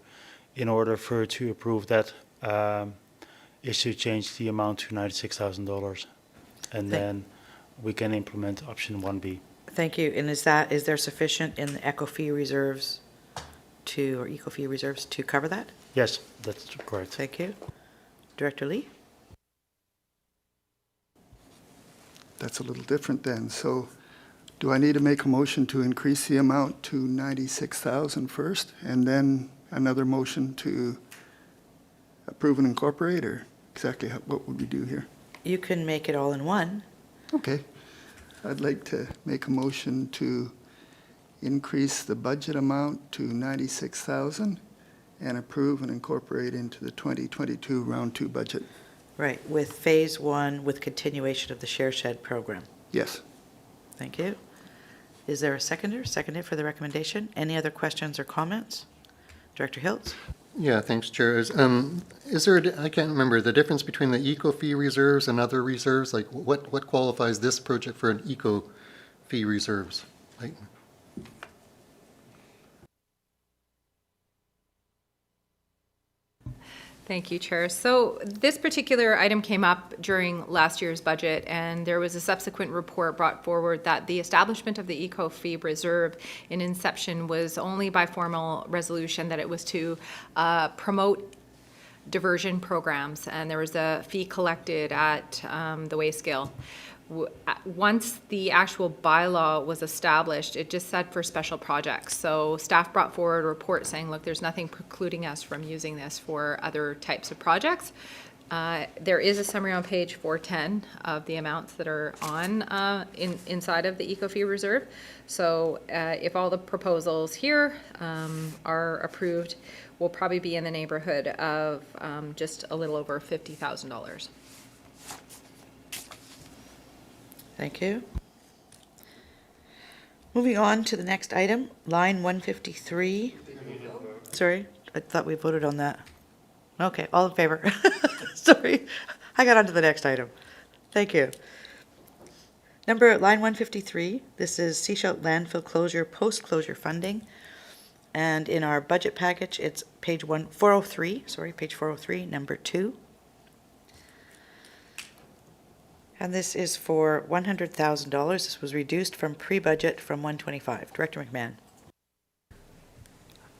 in order for it to approve that is to change the amount to $96,000. And then we can implement option 1B. Thank you. And is there sufficient in the eco-fee reserves to cover that? Yes, that's correct. Thank you. Director Lee? That's a little different then. So do I need to make a motion to increase the amount to $96,000 first, and then another motion to approve and incorporate, or exactly what would we do here? you can make it all in one. Okay. I'd like to make a motion to increase the budget amount to 96,000 and approve and incorporate into the 2022 round 2 budget. Right, with phase 1 with continuation of the share shed program. Yes. Thank you. Is there a seconder? Seconded for the recommendation. Any other questions or comments? Director Hiltz? Yeah, thanks, Chair. Is there, I can't remember, the difference between the eco fee reserves and other reserves? Like what qualifies this project for an eco fee reserves? Like, Thank you, Chair. So this particular item came up during last year's budget, and there was a subsequent report brought forward that the establishment of the eco fee reserve in inception was only by formal resolution, that it was to promote diversion programs, and there was a fee collected at the weigh scale. Once the actual bylaw was established, it just said for special projects. So staff brought forward a report saying, look, there's nothing precluding us from using this for other types of projects. There is a summary on page 410 of the amounts that are on inside of the eco fee reserve. So if all the proposals here are approved, we'll probably be in the neighborhood of just a little over $50,000. Thank you. Moving on to the next item, line 153. Sorry, I thought we voted on that. Okay, all in favor? Sorry, I got on to the next item. Thank you. Line 153, this is Seashell landfill closure, post-closure funding. And in our budget package, it's page 403, number 2. And this is for $100,000. This was reduced from pre-budget from 125. Director McMahon.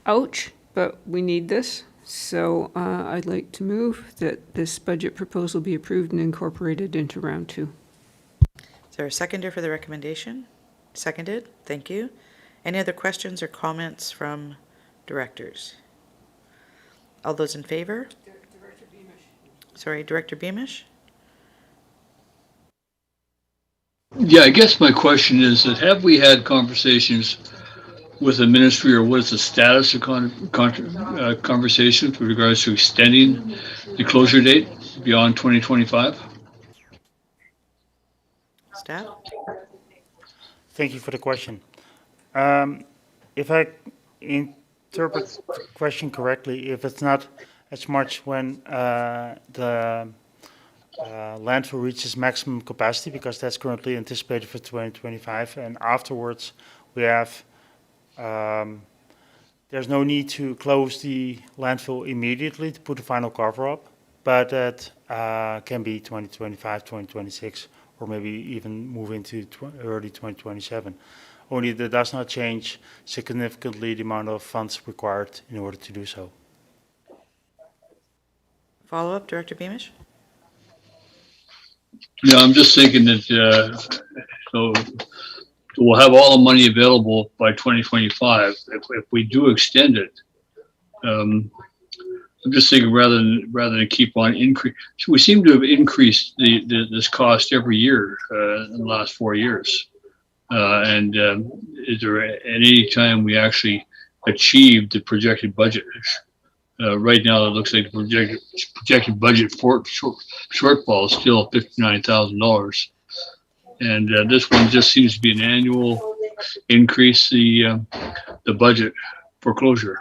Ouch, but we need this. So I'd like to move that this budget proposal be approved and incorporated into round 2. Is there a seconder for the recommendation? Seconded. Thank you. Any other questions or comments from directors? All those in favor? Director Beamish. Sorry, Director Beamish? Yeah, I guess my question is that have we had conversations with the ministry, or what is the status of conversations with regards to extending the closure date beyond 2025? Staff? Thank you for the question. If I interpret the question correctly, if it's not as much when the landfill reaches maximum capacity, because that's currently anticipated for 2025, and afterwards we have there's no need to close the landfill immediately to put the final cover up, but that can be 2025, 2026, or maybe even move into early 2027. Only that does not change significantly the amount of funds required in order to do so. Follow-up, Director Beamish? Yeah, I'm just thinking that so we'll have all the money available by 2025. If we do extend it, I'm just thinking rather than keep on increase. We seem to have increased this cost every year in the last 4 years. And is there at any time we actually achieved the projected budget? Right now, it looks like the projected budget shortfall is still $59,000. And this one just seems to be an annual increase the budget for closure.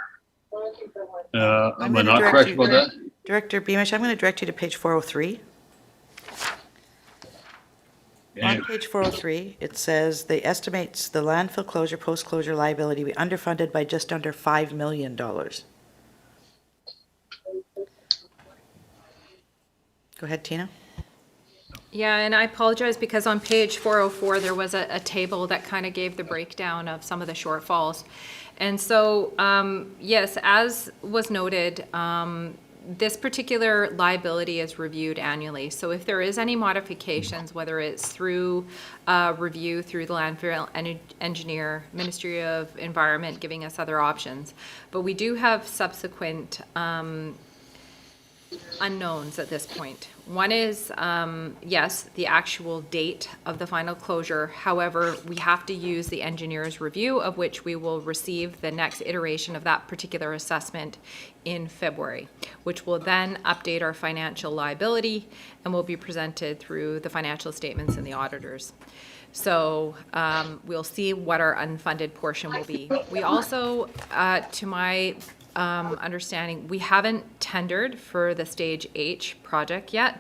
Am I not correct about that? Director Beamish, I'm going to direct you to page 403. On page 403, it says they estimates the landfill closure, post-closure liability be underfunded by just under $5 million. Go ahead, Tina. Yeah, and I apologize because on page 404, there was a table that kind of gave the breakdown of some of the shortfalls. And so, yes, as was noted, this particular liability is reviewed annually. So if there is any modifications, whether it's through review through the landfill engineer, Ministry of Environment giving us other options, but we do have subsequent unknowns at this point. One is, yes, the actual date of the final closure. However, we have to use the engineer's review, of which we will receive the next iteration of that particular assessment in February, which will then update our financial liability and will be presented through the financial statements and the auditors. So we'll see what our unfunded portion will be. We also, to my understanding, we haven't tendered for the Stage H project yet.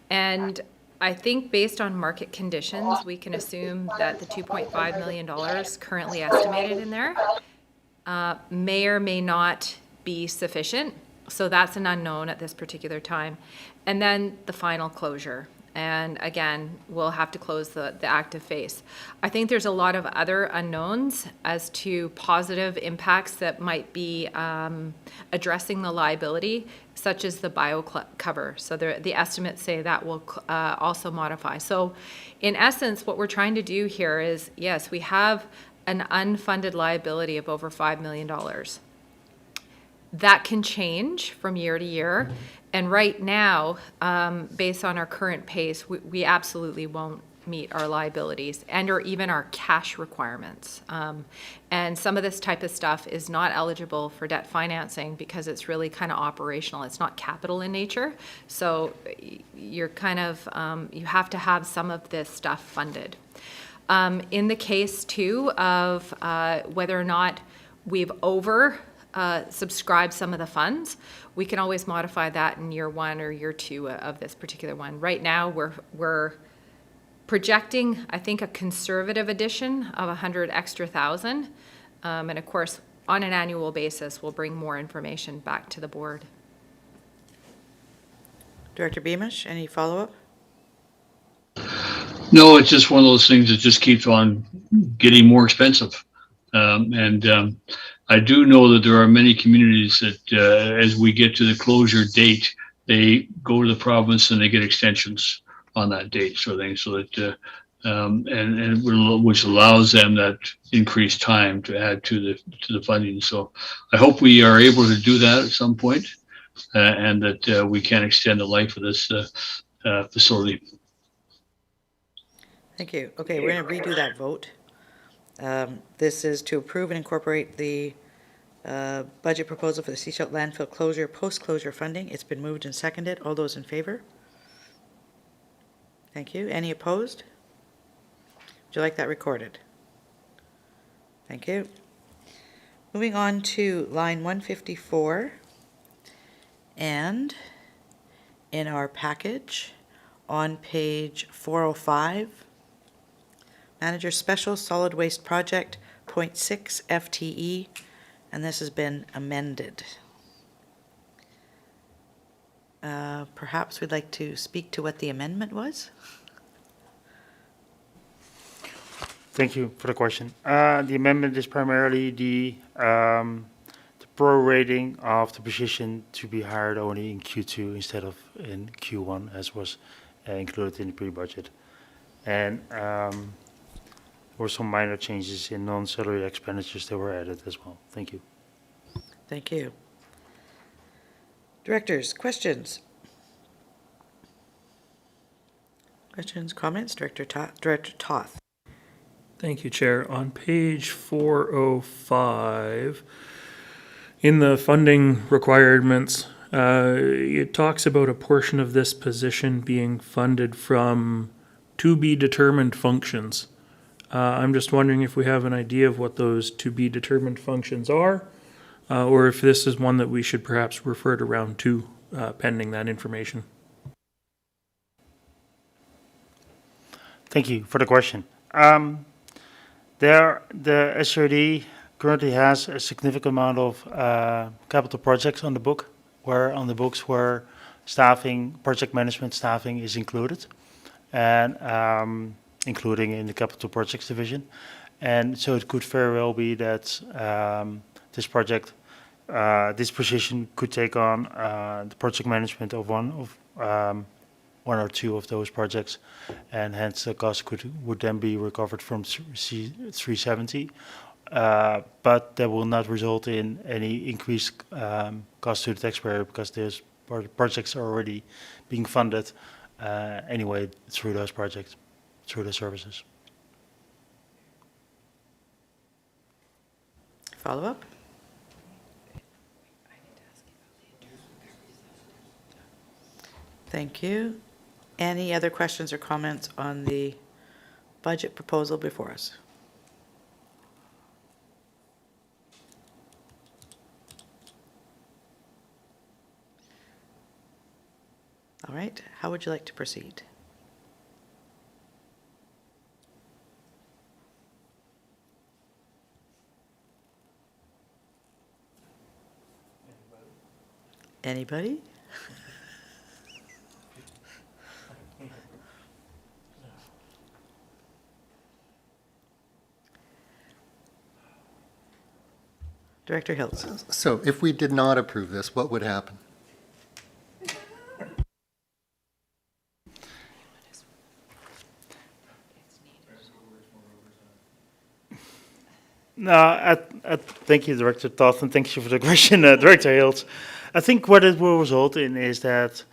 And I think based on market conditions, we can assume that the $2.5 million currently estimated in there may or may not be sufficient. So that's an unknown at this particular time. And then the final closure. And again, we'll have to close the active phase. I think there's a lot of other unknowns as to positive impacts that might be addressing the liability, such as the bio cover. So the estimates say that will also modify. So in essence, what we're trying to do here is, yes, we have an unfunded liability of over $5 million. That can change from year to year. And right now, based on our current pace, we absolutely won't meet our liabilities and or even our cash requirements. And some of this type of stuff is not eligible for debt financing because it's really kind of operational. It's not capital in nature. So you're kind of, you have to have some of this stuff funded. In the case too of whether or not we've subscribe some of the funds, we can always modify that in year 1 or year 2 of this particular one. Right now, we're projecting, I think, a conservative addition of 100 extra thousand. And of course, on an annual basis, we'll bring more information back to the board. Director Beamish, any follow-up? No, it's just one of those things that just keeps on getting more expensive. I do know that there are many communities that, as we get to the closure date, they go to the province and they get extensions on that date, sort of thing, so that which allows them that increased time to add to the funding. So I hope we are able to do that at some point, and that we can extend the life of this facility. Thank you. Okay, we're going to redo that vote. This is to approve and incorporate the budget proposal for the Seashell landfill closure, post-closure funding. It's been moved and seconded. All those in favor? Thank you. Any opposed? Would you like that recorded? Thank you. Moving on to line 154, and in our package on page 405, Manager Special Solid Waste Project, 0.6 FTE, and this has been amended. Perhaps we'd like to speak to what the amendment was? Thank you for the question. The amendment is primarily the prorating of the position to be hired only in Q2 instead of in Q1, as was included in the pre-budget. And there were some minor changes in non-salary expenditures that were added as well. Thank you. Thank you. Directors, questions? Questions, comments? Director Toth. Thank you, Chair. On page 405, in the funding requirements, it talks about a portion of this position being funded from to be determined functions. I'm just wondering if we have an idea of what those to be determined functions are, or if this is one that we should perhaps refer to round 2 pending that information. Thank you for the question. The SRD currently has a significant amount of capital projects on the books where staffing, project management staffing is included, and including in the capital projects division. And so it could very well be that this position could take on the project management of one or two of those projects, and hence the cost would then be recovered from 370. But that will not result in any increased cost to the taxpayer, because there's projects are already being funded anyway through those projects, through the services. Follow up? Thank you. Any other questions or comments on the budget proposal before us? All right, how would you like to proceed? Anybody? Director Hiltz. So if we did not approve this, what would happen? No, thank you, Director Toth, and thank you for the question, Director Hiltz. I think what it will result in is that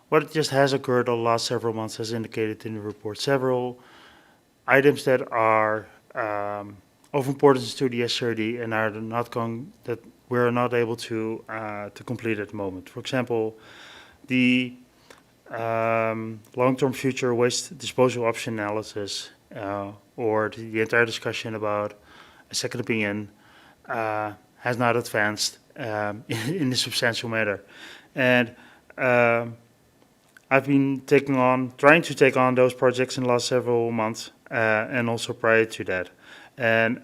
what just has occurred the last several months, as indicated in the report, several items that are of importance to the SRD and are not going, that we're not able to complete at the moment. For example, the long-term future waste disposal option analysis, or the entire discussion about a second opinion has not advanced in a substantial manner. And I've been trying to take on those projects in the last several months, and also prior to that. And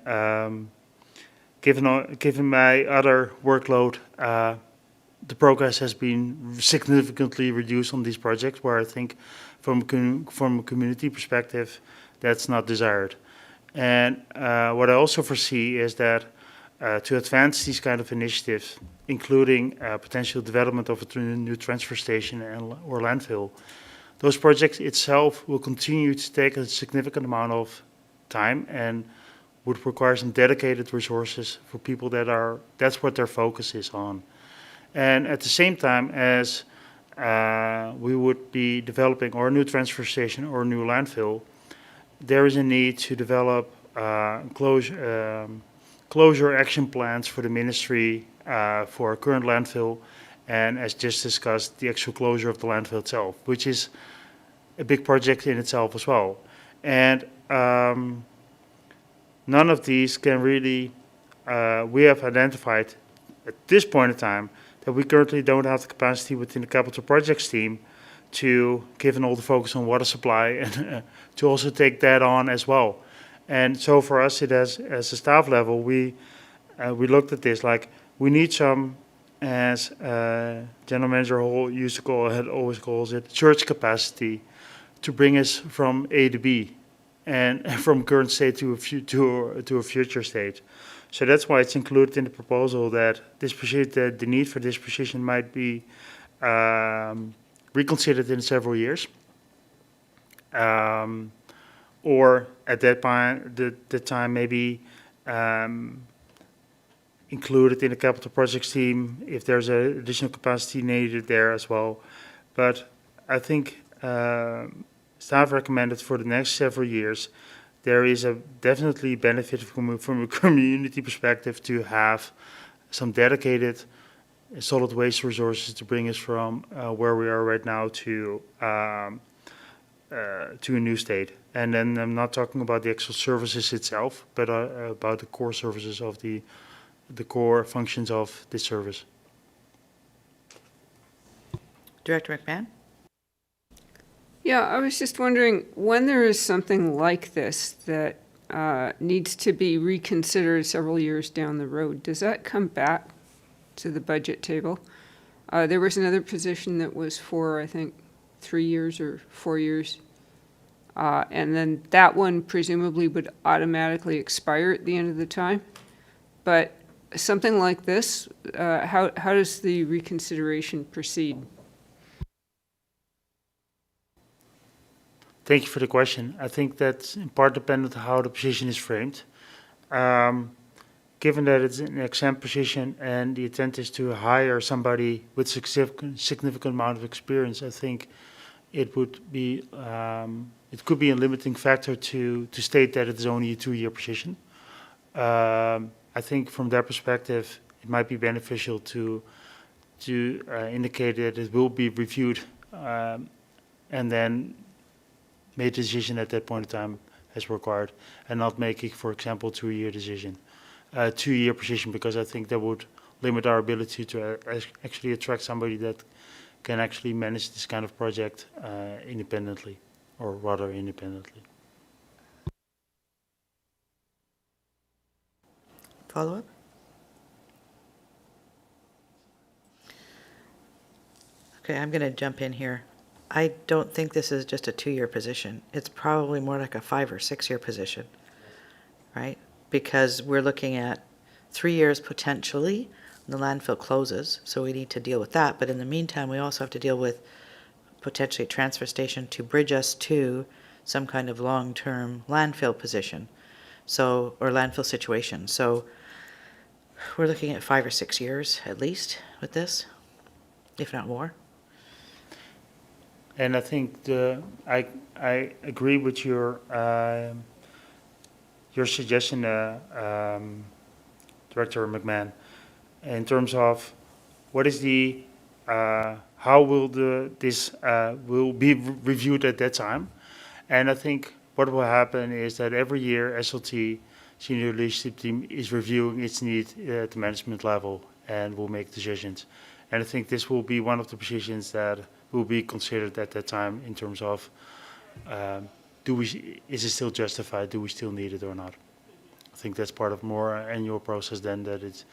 given my other workload, the progress has been significantly reduced on these projects, where I think from a community perspective, that's not desired. And what I also foresee is that to advance these kind of initiatives, including potential development of a new transfer station or landfill, those projects itself will continue to take a significant amount of time and would require some dedicated resources for people that's what their focus is on. And at the same time as we would be developing or a new transfer station or a new landfill, there is a need to develop closure action plans for the ministry for our current landfill, and as just discussed, the actual closure of the landfill itself, which is a big project in itself as well. And none of these can really, we have identified at this point in time that we currently don't have the capacity within the capital projects team to, given all the focus on water supply, and to also take that on as well. And so for us, it has, as a staff level, we looked at this like we need some, as General Manager Hall always calls it, church capacity to bring us from A to B, and from current state to a future state. So that's why it's included in the proposal that this position, the need for this position might be reconsidered in several years, or at that point, the time maybe included in the capital projects team if there's additional capacity needed there as well. But I think staff recommended for the next several years, there is a definitely benefit from a community perspective to have some dedicated solid waste resources to bring us from where we are right now to a new state. And then I'm not talking about the actual services itself, but about the core services of the core functions of this service. Director McMahon? Yeah, I was just wondering, when there is something like this that needs to be reconsidered several years down the road, does that come back to the budget table? There was another position that was for, I think, 3 years or 4 years. And then that one presumably would automatically expire at the end of the time. But something like this, how does the reconsideration proceed? Thank you for the question. I think that's in part dependent on how the position is framed. Given given that it's an exempt position and the intent is to hire somebody with significant amount of experience, I think it would be, it could be a limiting factor to state that it's only a 2-year position. I think from that perspective, it might be beneficial to indicate that it will be reviewed and then made a decision at that point in time as required, and not making, for example, 2-year decision, 2-year position, because I think that would limit our ability to actually attract somebody that can actually manage this kind of project independently, or rather independently. Follow-up? Okay, I'm going to jump in here. I don't think this is just a 2-year position. It's probably more like a 5 or 6-year position, right? Because we're looking at 3 years potentially when the landfill closes, so we need to deal with that. But in the meantime, we also have to deal with potentially a transfer station to bridge us to some kind of long-term landfill position, so, or landfill situation. So we're looking at 5 or 6 years at least with this, if not more. And I think I agree with your suggestion, Director McMahon, in terms of what is the how will this will be reviewed at that time, and I think what will happen is that every year SLT senior leadership team is reviewing its need at the management level and will make decisions, and I think this will be one of the positions that will be considered at that time in terms of is it still justified? Do we still need it or not? I think that's part of more annual process than that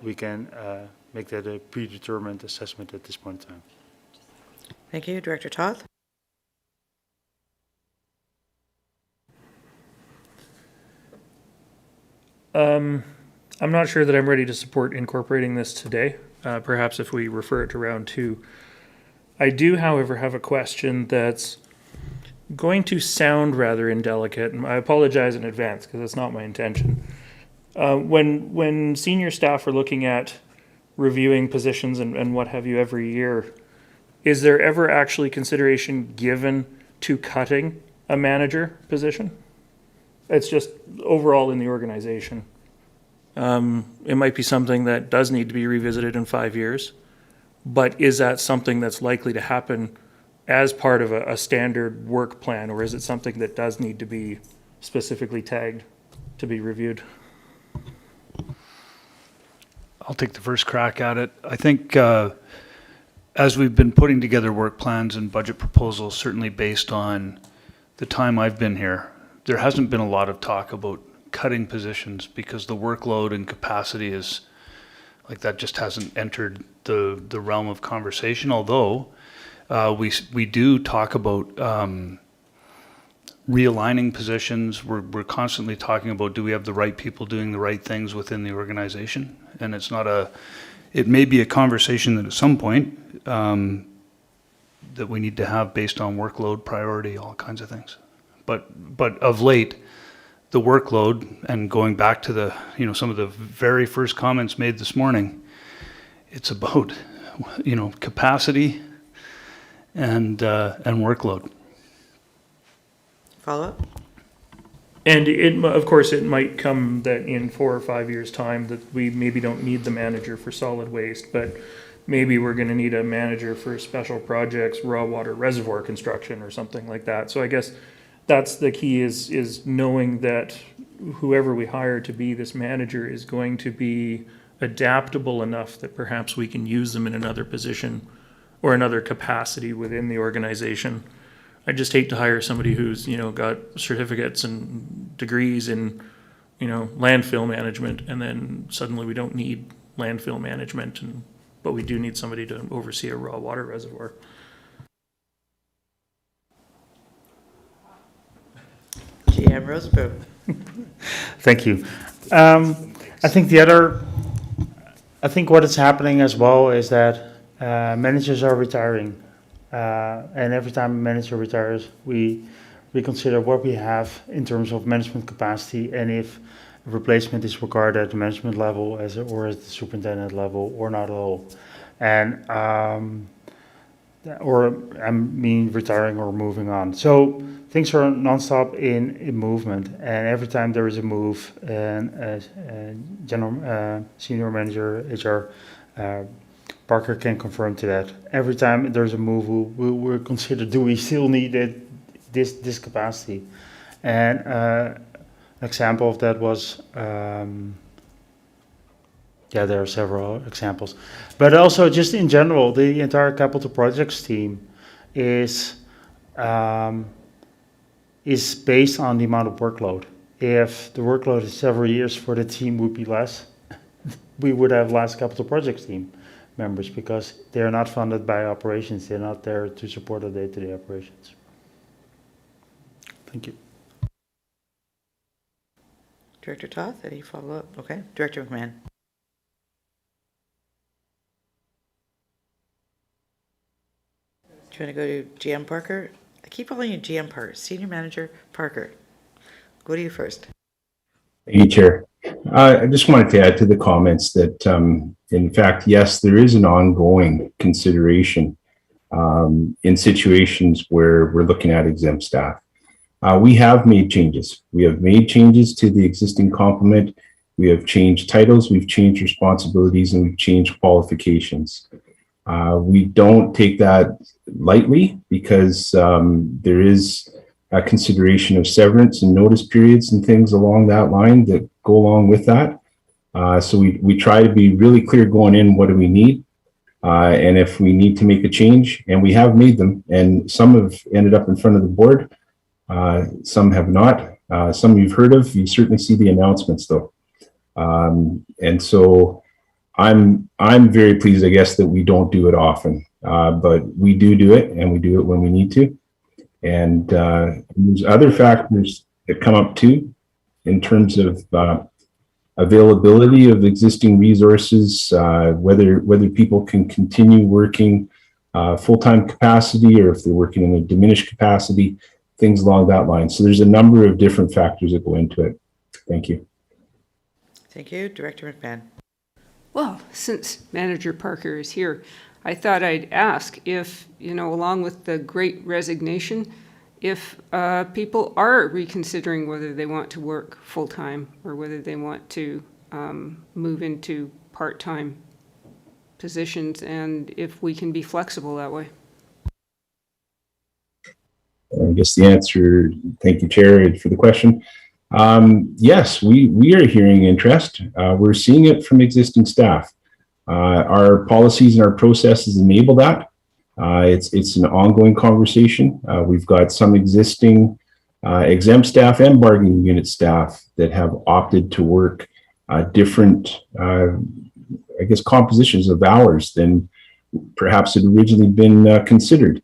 we can make that a predetermined assessment at this point in time. Thank you. Director Toth? I'm not sure that I'm ready to support incorporating this today. Perhaps if we refer it to round 2. I do, however, have a question that's going to sound rather indelicate, and I apologize in advance because that's not my intention. When senior staff are looking at reviewing positions and what have you every year, is there ever actually consideration given to cutting a manager position? It's just overall in the organization. It might be something that does need to be revisited in 5 years, but is that something that's likely to happen as part of a standard work plan, or is it something that does need to be specifically tagged to be reviewed? I'll take the first crack at it. I think as we've been putting together work plans and budget proposals, certainly based on the time I've been here, there hasn't been a lot of talk about cutting positions because the workload and capacity is like that just hasn't entered the realm of conversation. Although we do talk about realigning positions. We're constantly talking about, do we have the right people doing the right things within the organization? And it's not it may be a conversation that at some point that we need to have based on workload, priority, all kinds of things. But of late, the workload, and going back to some of the very first comments made this morning, it's about capacity and workload. Follow up? And of course, it might come that in 4 or 5 years' time that we maybe don't need the manager for solid waste, but maybe we're going to need a manager for special projects, raw water reservoir construction or something like that. So I guess that's the key is knowing that whoever we hire to be this manager is going to be adaptable enough that perhaps we can use them in another position or another capacity within the organization. I just hate to hire somebody who's, got certificates and degrees in, landfill management, and then suddenly we don't need landfill management, but we do need somebody to oversee a raw water reservoir. GM Rosebrook. Thank you. I think what is happening as well is that managers are retiring. And every time a manager retires, we consider what we have in terms of management capacity, and if replacement is required at the management level or at the superintendent level or not at all. And, or I mean retiring or moving on. So things are nonstop in movement, and every time there is a move, and senior manager HR Parker can confirm to that. Every time there's a move, we'll consider, do we still need this capacity? And an example of that was, there are several examples. But also just in general, the entire capital projects team is based on the amount of workload. If the workload in several years for the team would be less, we would have less capital projects team members because they're not funded by operations. They're not there to support the day-to-day operations. Thank you. Director Toth, any follow-up? Okay. Director McMahon. Do you want to go to GM Parker? I keep calling you GM Parker, Senior Manager Parker. Go to you first. Thank you, Chair. I just wanted to add to the comments that, in fact, yes, there is an ongoing consideration in situations where we're looking at exempt staff. We have made changes. We have made changes to the existing complement. We have changed titles, we've changed responsibilities, and we've changed qualifications. We don't take that lightly because there is a consideration of severance and notice periods and things along that line that go along with that. So we try to be really clear going in, what do we need? And if we need to make a change, and we have made them, and some have ended up in front of the board, some have not. Some you've heard of, you certainly see the announcements though. And so I'm very pleased, I guess, that we don't do it often, but we do it, and we do it when we need to. And there's other factors that come up too, in terms of availability of existing resources, whether people can continue working full-time capacity or if they're working in a diminished capacity, things along that line. So there's a number of different factors that go into it. Thank you. Thank you. Director McMahon. Well, since Manager Parker is here, I thought I'd ask if, along with the great resignation, if people are reconsidering whether they want to work full-time or whether they want to move into part-time positions, and if we can be flexible that way. I guess the answer, thank you, Chair, for the question. Yes, we are hearing interest. We're seeing it from existing staff. Our policies and our processes enable that. It's an ongoing conversation. We've got some existing exempt staff and bargaining unit staff that have opted to work different, I guess, compositions of hours than perhaps had originally been considered.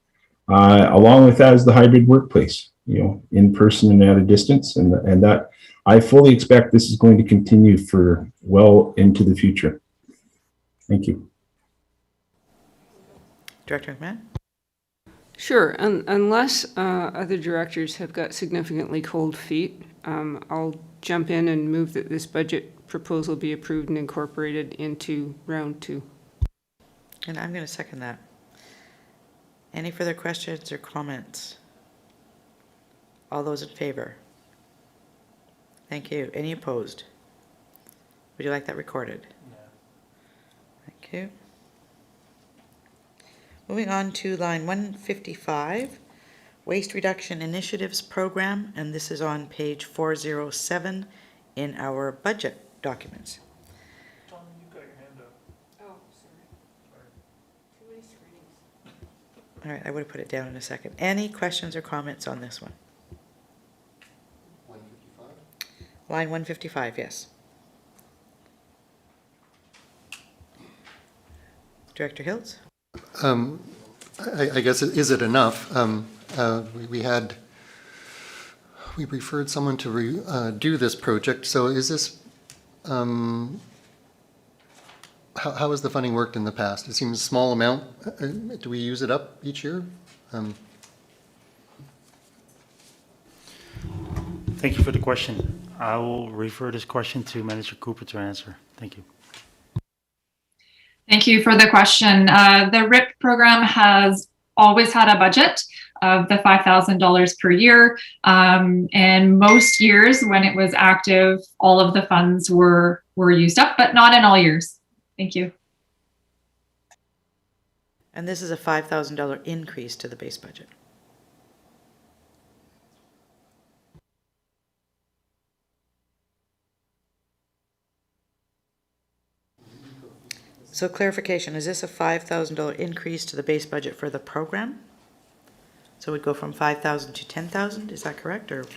Along with that is the hybrid workplace, in person and at a distance, and that I fully expect this is going to continue for well into the future. Thank you. Director McMahon? Sure, unless other directors have got significantly cold feet, I'll jump in and move that this budget proposal be approved and incorporated into round 2. And I'm going to second that. Any further questions or comments? All those in favor? Thank you. Any opposed? Would you like that recorded? No. Thank you. Moving on to line 155, Waste Reduction Initiatives Program, and this is on page 407 in our budget documents. Tom, you've got your hand up. Oh, sorry. Too many screens. All right, I would have put it down in a second. Any questions or comments on this one? 155? Line 155, yes. Director Hiltz? I guess, is it enough? We referred someone to do this project, so is this, how has the funding worked in the past? It seems a small amount. Do we use it up each year? Thank you for the question. I will refer this question to Manager Cooper to answer. Thank you. Thank you for the question. The RIP program has always had a budget of the $5,000 per year. And most years when it was active, all of the funds were used up, but not in all years. Thank you. And this is a $5,000 increase to the base budget. So clarification, is this a $5,000 increase to the base budget for the program? So we'd go from 5,000 to 10,000, is that correct, or can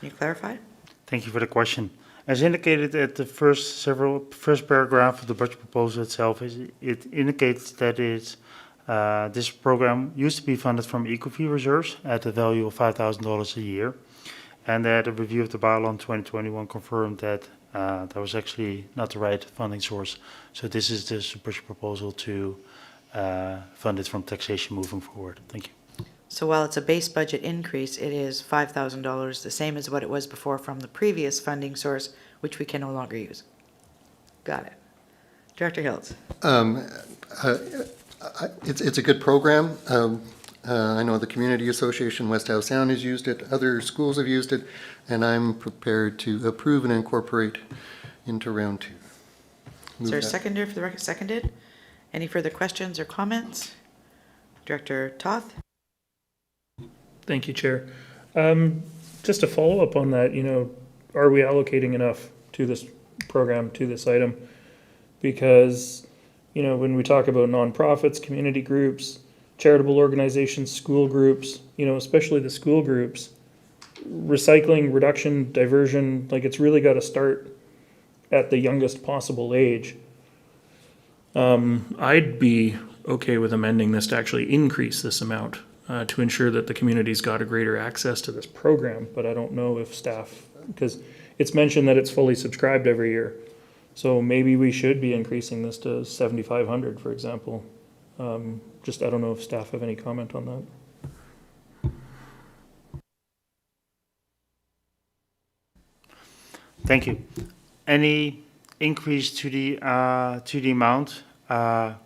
you clarify? Thank you for the question. As indicated at the first paragraph of the budget proposal itself, it indicates that this program used to be funded from eco-fee reserves at the value of $5,000 a year, and that a review of the bylaw in 2021 confirmed that that was actually not the right funding source. So this is the budget proposal to fund it from taxation moving forward. Thank you. So while it's a base budget increase, it is $5,000, the same as what it was before from the previous funding source, which we can no longer use. Got it. Director Hiltz. It's a good program. I know the Community Association West Howe Sound has used it, other schools have used it, and I'm prepared to approve and incorporate into round 2. Is there a seconder for the record? Seconded. Any further questions or comments? Director Toth? Thank you, Chair. Just to follow up on that, are we allocating enough to this program, to this item? Because, when we talk about nonprofits, community groups, charitable organizations, school groups, especially the school groups, recycling, reduction, diversion, it's really got to start at the youngest possible age. I'd be okay with amending this to actually increase this amount to ensure that the community's got a greater access to this program, but I don't know if staff, because it's mentioned that it's fully subscribed every year. So maybe we should be increasing this to 7,500, for example. I don't know if staff have any comment on that. Thank you. Any increase to the amount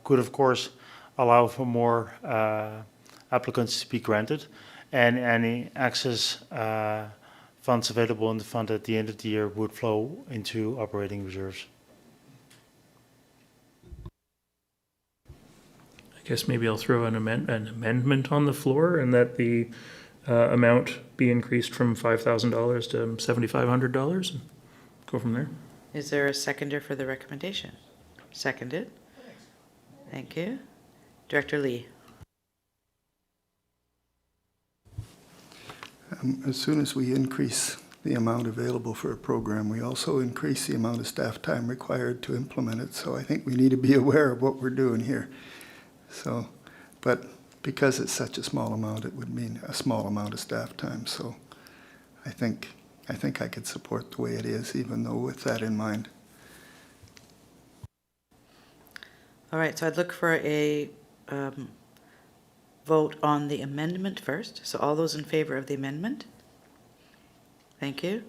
could, of course, allow for more applicants to be granted, and any excess funds available in the fund at the end of the year would flow into operating reserves. I guess maybe I'll throw an amendment on the floor, and that the amount be increased from $5,000 to $7,500 and go from there. Is there a seconder for the recommendation? Seconded. Thank you. Director Lee. As soon as we increase the amount available for a program, we also increase the amount of staff time required to implement it. So I think we need to be aware of what we're doing here. So, but because it's such a small amount, it would mean a small amount of staff time. So I think I could support the way it is, even though with that in mind. All right, so I'd look for a vote on the amendment first. So all those in favor of the amendment? Thank you.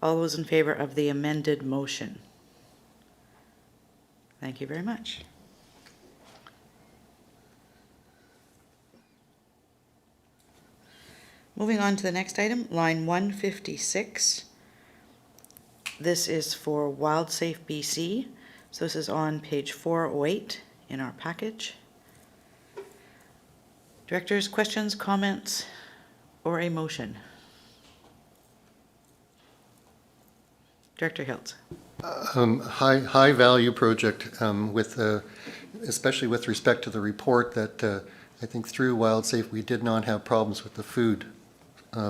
All those in favor of the amended motion? Thank you very much. Moving on to the next item, line 156. This is for WildSafe BC. So this is on page 408 in our package. Directors, questions, comments, or a motion? Director Hiltz. High value project especially with respect to the report that I think through WildSafe we did not have problems with the food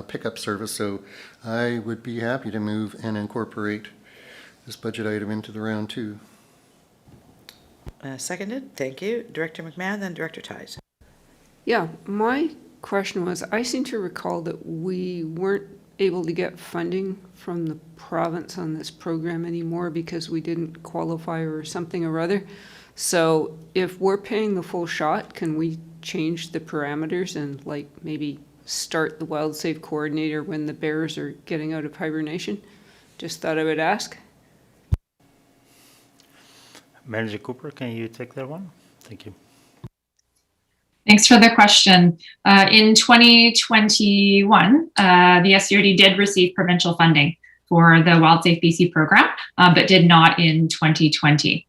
pickup service. So I would be happy to move and incorporate this budget item into the round 2. Seconded. Thank you. Director McMahon, then Director Ties. Yeah, my question was, I seem to recall that we weren't able to get funding from the province on this program anymore because we didn't qualify or something or other. So if we're paying the full shot, can we change the parameters and maybe start the Wild Safe Coordinator when the bears are getting out of hibernation. Just thought I would ask. Manager Cooper, can you take that one? Thank you. Thanks for the question. In 2021, the SCRD did receive provincial funding for the Wild Safe BC program, but did not in 2020.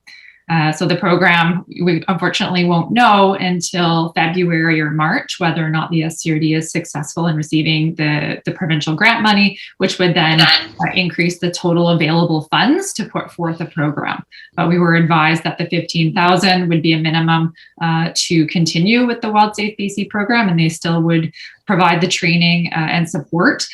So the program, we unfortunately won't know until February or March whether or not the SCRD is successful in receiving the provincial grant money, which would then increase the total available funds to put forth a program. But we were advised that the $15,000 would be a minimum to continue with the Wild Safe BC program, and they still would provide the training and support,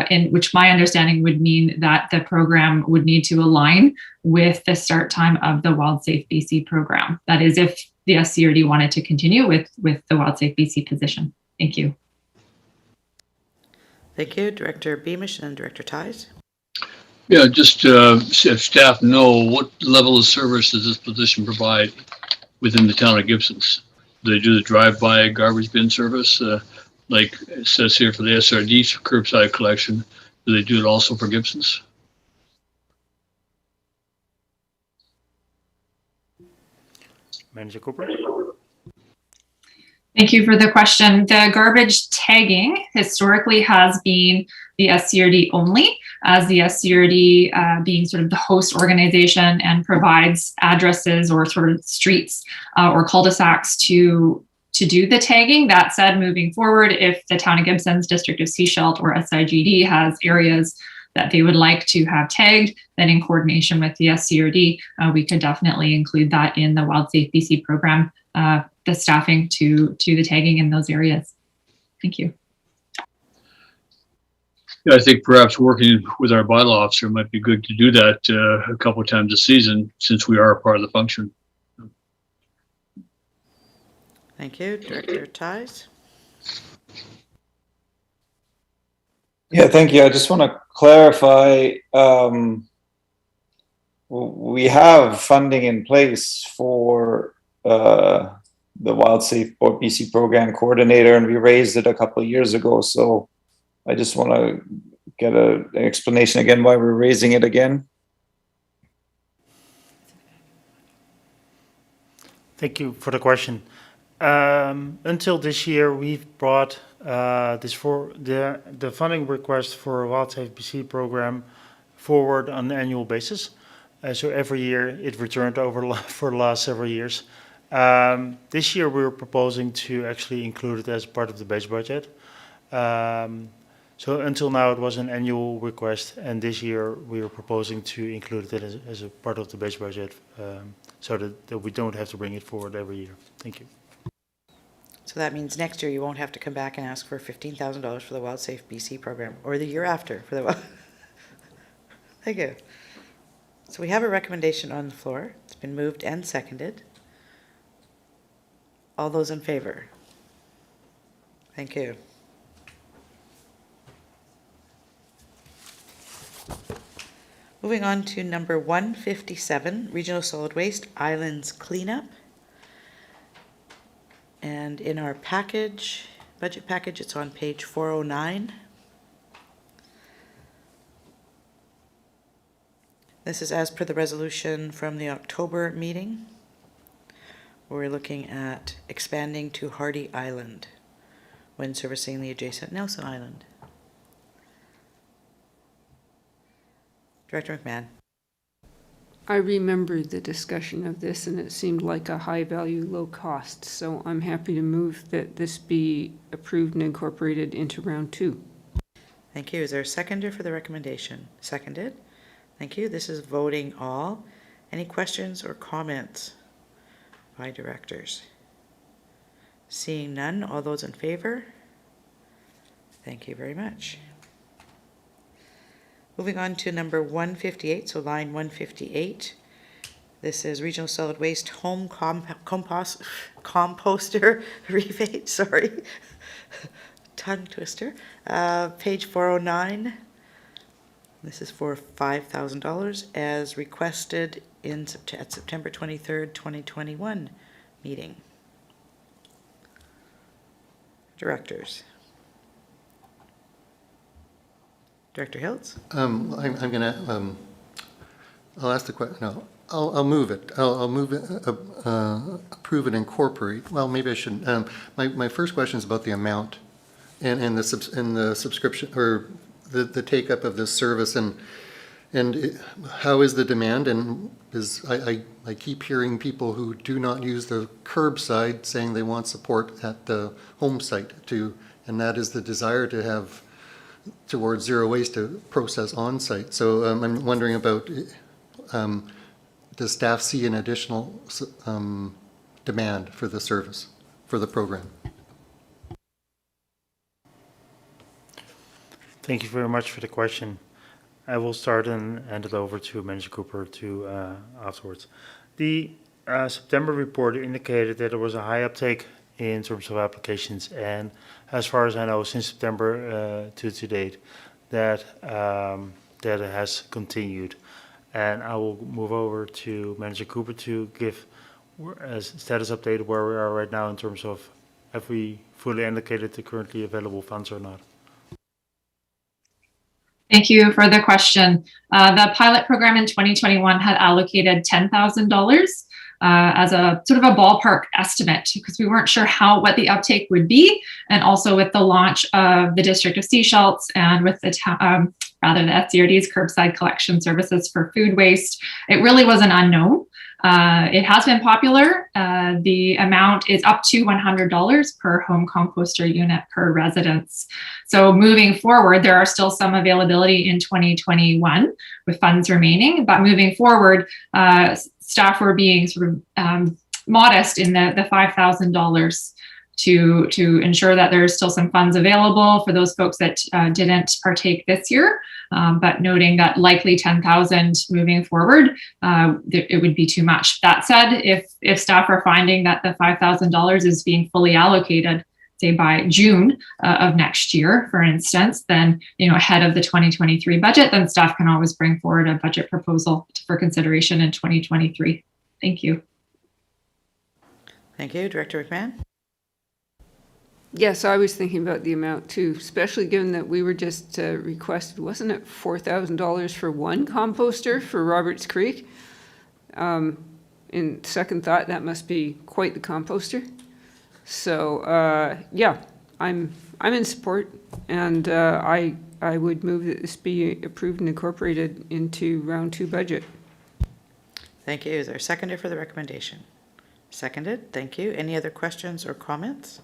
in which my understanding would mean that the program would need to align with the start time of the Wild Safe BC program. That is, if the SCRD wanted to continue with the Wild Safe BC position. Thank you. Thank you. Director Beamish and Director Ties. Yeah, just if staff know, what level of service does this position provide within the town of Gibsons? Do they do the drive-by garbage bin service, like it says here for the SRD curbside collection? Do they do it also for Gibsons? Manager Cooper. Thank you for the question. The garbage tagging historically has been the SCRD only, as the SCRD being sort of the host organization and provides addresses or sort of streets or cul-de-sacs to do the tagging. That said, moving forward, if the town of Gibsons, District of Seashelt, or SIGD has areas that they would like to have tagged, then in coordination with the SCRD, we could definitely include that in the Wild Safe BC program, the staffing to the tagging in those areas. Thank you. Yeah, I think perhaps working with our bylaw officer might be good to do that a couple of times a season, since we are a part of the function. Thank you. Director Ties. Yeah, thank you. I just want to clarify, we have funding in place for the Wild Safe BC program coordinator, and we raised it a couple of years ago. So I just want to get an explanation again why we're raising it again. Thank you for the question. Until this year, we've brought the funding request for Wild Safe BC program forward on an annual basis. So every year it returned over for the last several years. This year we were proposing to actually include it as part of the base budget. So until now it was an annual request, and this year we are proposing to include it as a part of the base budget, so that we don't have to bring it forward every year. Thank you. So that means next year you won't have to come back and ask for $15,000 for the Wild Safe BC program, or the year after for the Thank you. So we have a recommendation on the floor. It's been moved and seconded. All those in favor? Thank you. Moving on to number 157, Regional Solid Waste Islands Cleanup. And in our package, budget package, it's on page 409. This is as per the resolution from the October meeting. We're looking at expanding to Hardy Island when servicing the adjacent Nelson Island. Director McMahon. I remember the discussion of this, and it seemed like a high value, low cost. So I'm happy to move that this be approved and incorporated into round 2. Thank you. Is there a seconder for the recommendation? Seconded. Thank you. This is voting all. Any questions or comments by directors? Seeing none, all those in favor? Thank you very much. Moving on to number 158, so line 158. This is Regional Solid Waste Home Composter Rebate, sorry. Tongue twister. Page 409. This is for $5,000 as requested at September 23rd, 2021 meeting. Directors. Director Hiltz? I'm gonna, I'll ask the question, no, I'll move it. I'll move it, approve and incorporate. Well, maybe I shouldn't. My first question is about the amount and the subscription, or the take-up of this service, and how is the demand? And I keep hearing people who do not use the curbside saying they want support at the home site too, and that is the desire to have towards zero waste to process on site. So I'm wondering about, does staff see an additional demand for the service, for the program? Thank you very much for the question. I will start and hand it over to Manager Cooper afterwards. The September report indicated that there was a high uptake in terms of applications, and as far as I know, since September to date, that it has continued. And I will move over to Manager Cooper to give a status update where we are right now in terms of have we fully allocated the currently available funds or not. Thank you for the question. The pilot program in 2021 had allocated $10,000 as a sort of a ballpark estimate because we weren't sure what the uptake would be, and also with the launch of the District of Sechelt and with the SCRD's curbside collection services for food waste, it really was an unknown. It has been popular. The amount is up to $100 per home composter unit per residence. So moving forward, there are still some availability in 2021 with funds remaining, but moving forward, staff were being sort of modest in the $5,000 to ensure that there's still some funds available for those folks that didn't partake this year, but noting that likely 10,000 moving forward, it would be too much. That said, if staff are finding that the $5,000 is being fully allocated, say by June of next year, for instance, then ahead of the 2023 budget, then staff can always bring forward a budget proposal for consideration in 2023. Thank you. Thank you. Director McMahon? Yes, I was thinking about the amount too, especially given that we were just requested, wasn't it $4,000 for one composter for Roberts Creek? In second thought, that must be quite the composter. So yeah, I'm in support, and I would move that this be approved and incorporated into round 2 budget. Thank you. Is there a seconder for the recommendation? Seconded. Thank you. Any other questions or comments?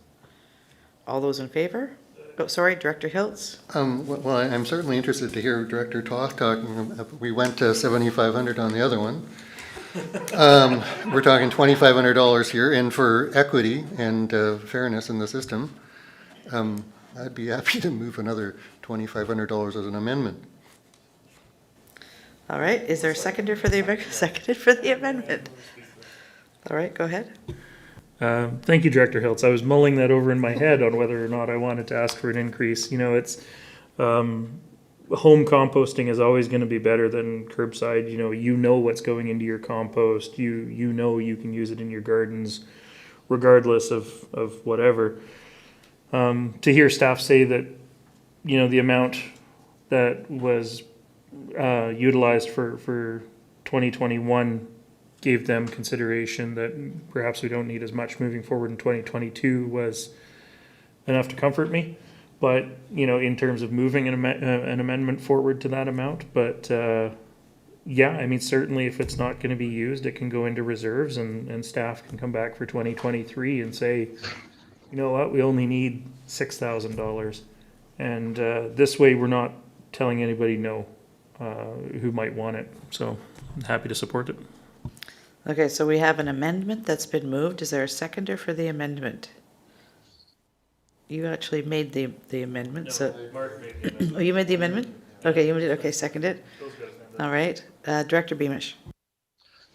All those in favor? Oh, sorry, Director Hiltz. Well, I'm certainly interested to hear Director Toth talking. We went to $7,500 on the other one. We're talking $2,500 here, and for equity and fairness in the system, I'd be happy to move another $2,500 as an amendment. All right. Is there a seconder for the seconded for the amendment? All right. Go ahead. Thank you, Director Hiltz. I was mulling that over in my head on whether or not I wanted to ask for an increase. It's home composting is always going to be better than curbside. You know what's going into your compost. You know you can use it in your gardens, regardless of whatever. To hear staff say that, the amount that was utilized for 2021 gave them consideration that perhaps we don't need as much moving forward in 2022 was enough to comfort me. But, in terms of moving an amendment forward to that amount, but yeah, certainly if it's not going to be used, it can go into reserves and staff can come back for 2023 and say, you know what, we only need $6,000. And this way we're not telling anybody no who might want it. So I'm happy to support it. Okay, so we have an amendment that's been moved. Is there a seconder for the amendment? You actually made the amendment. No, so Mark made the amendment. Oh, you made the amendment? Okay, you did. Okay, seconded. All right. Director Beamish.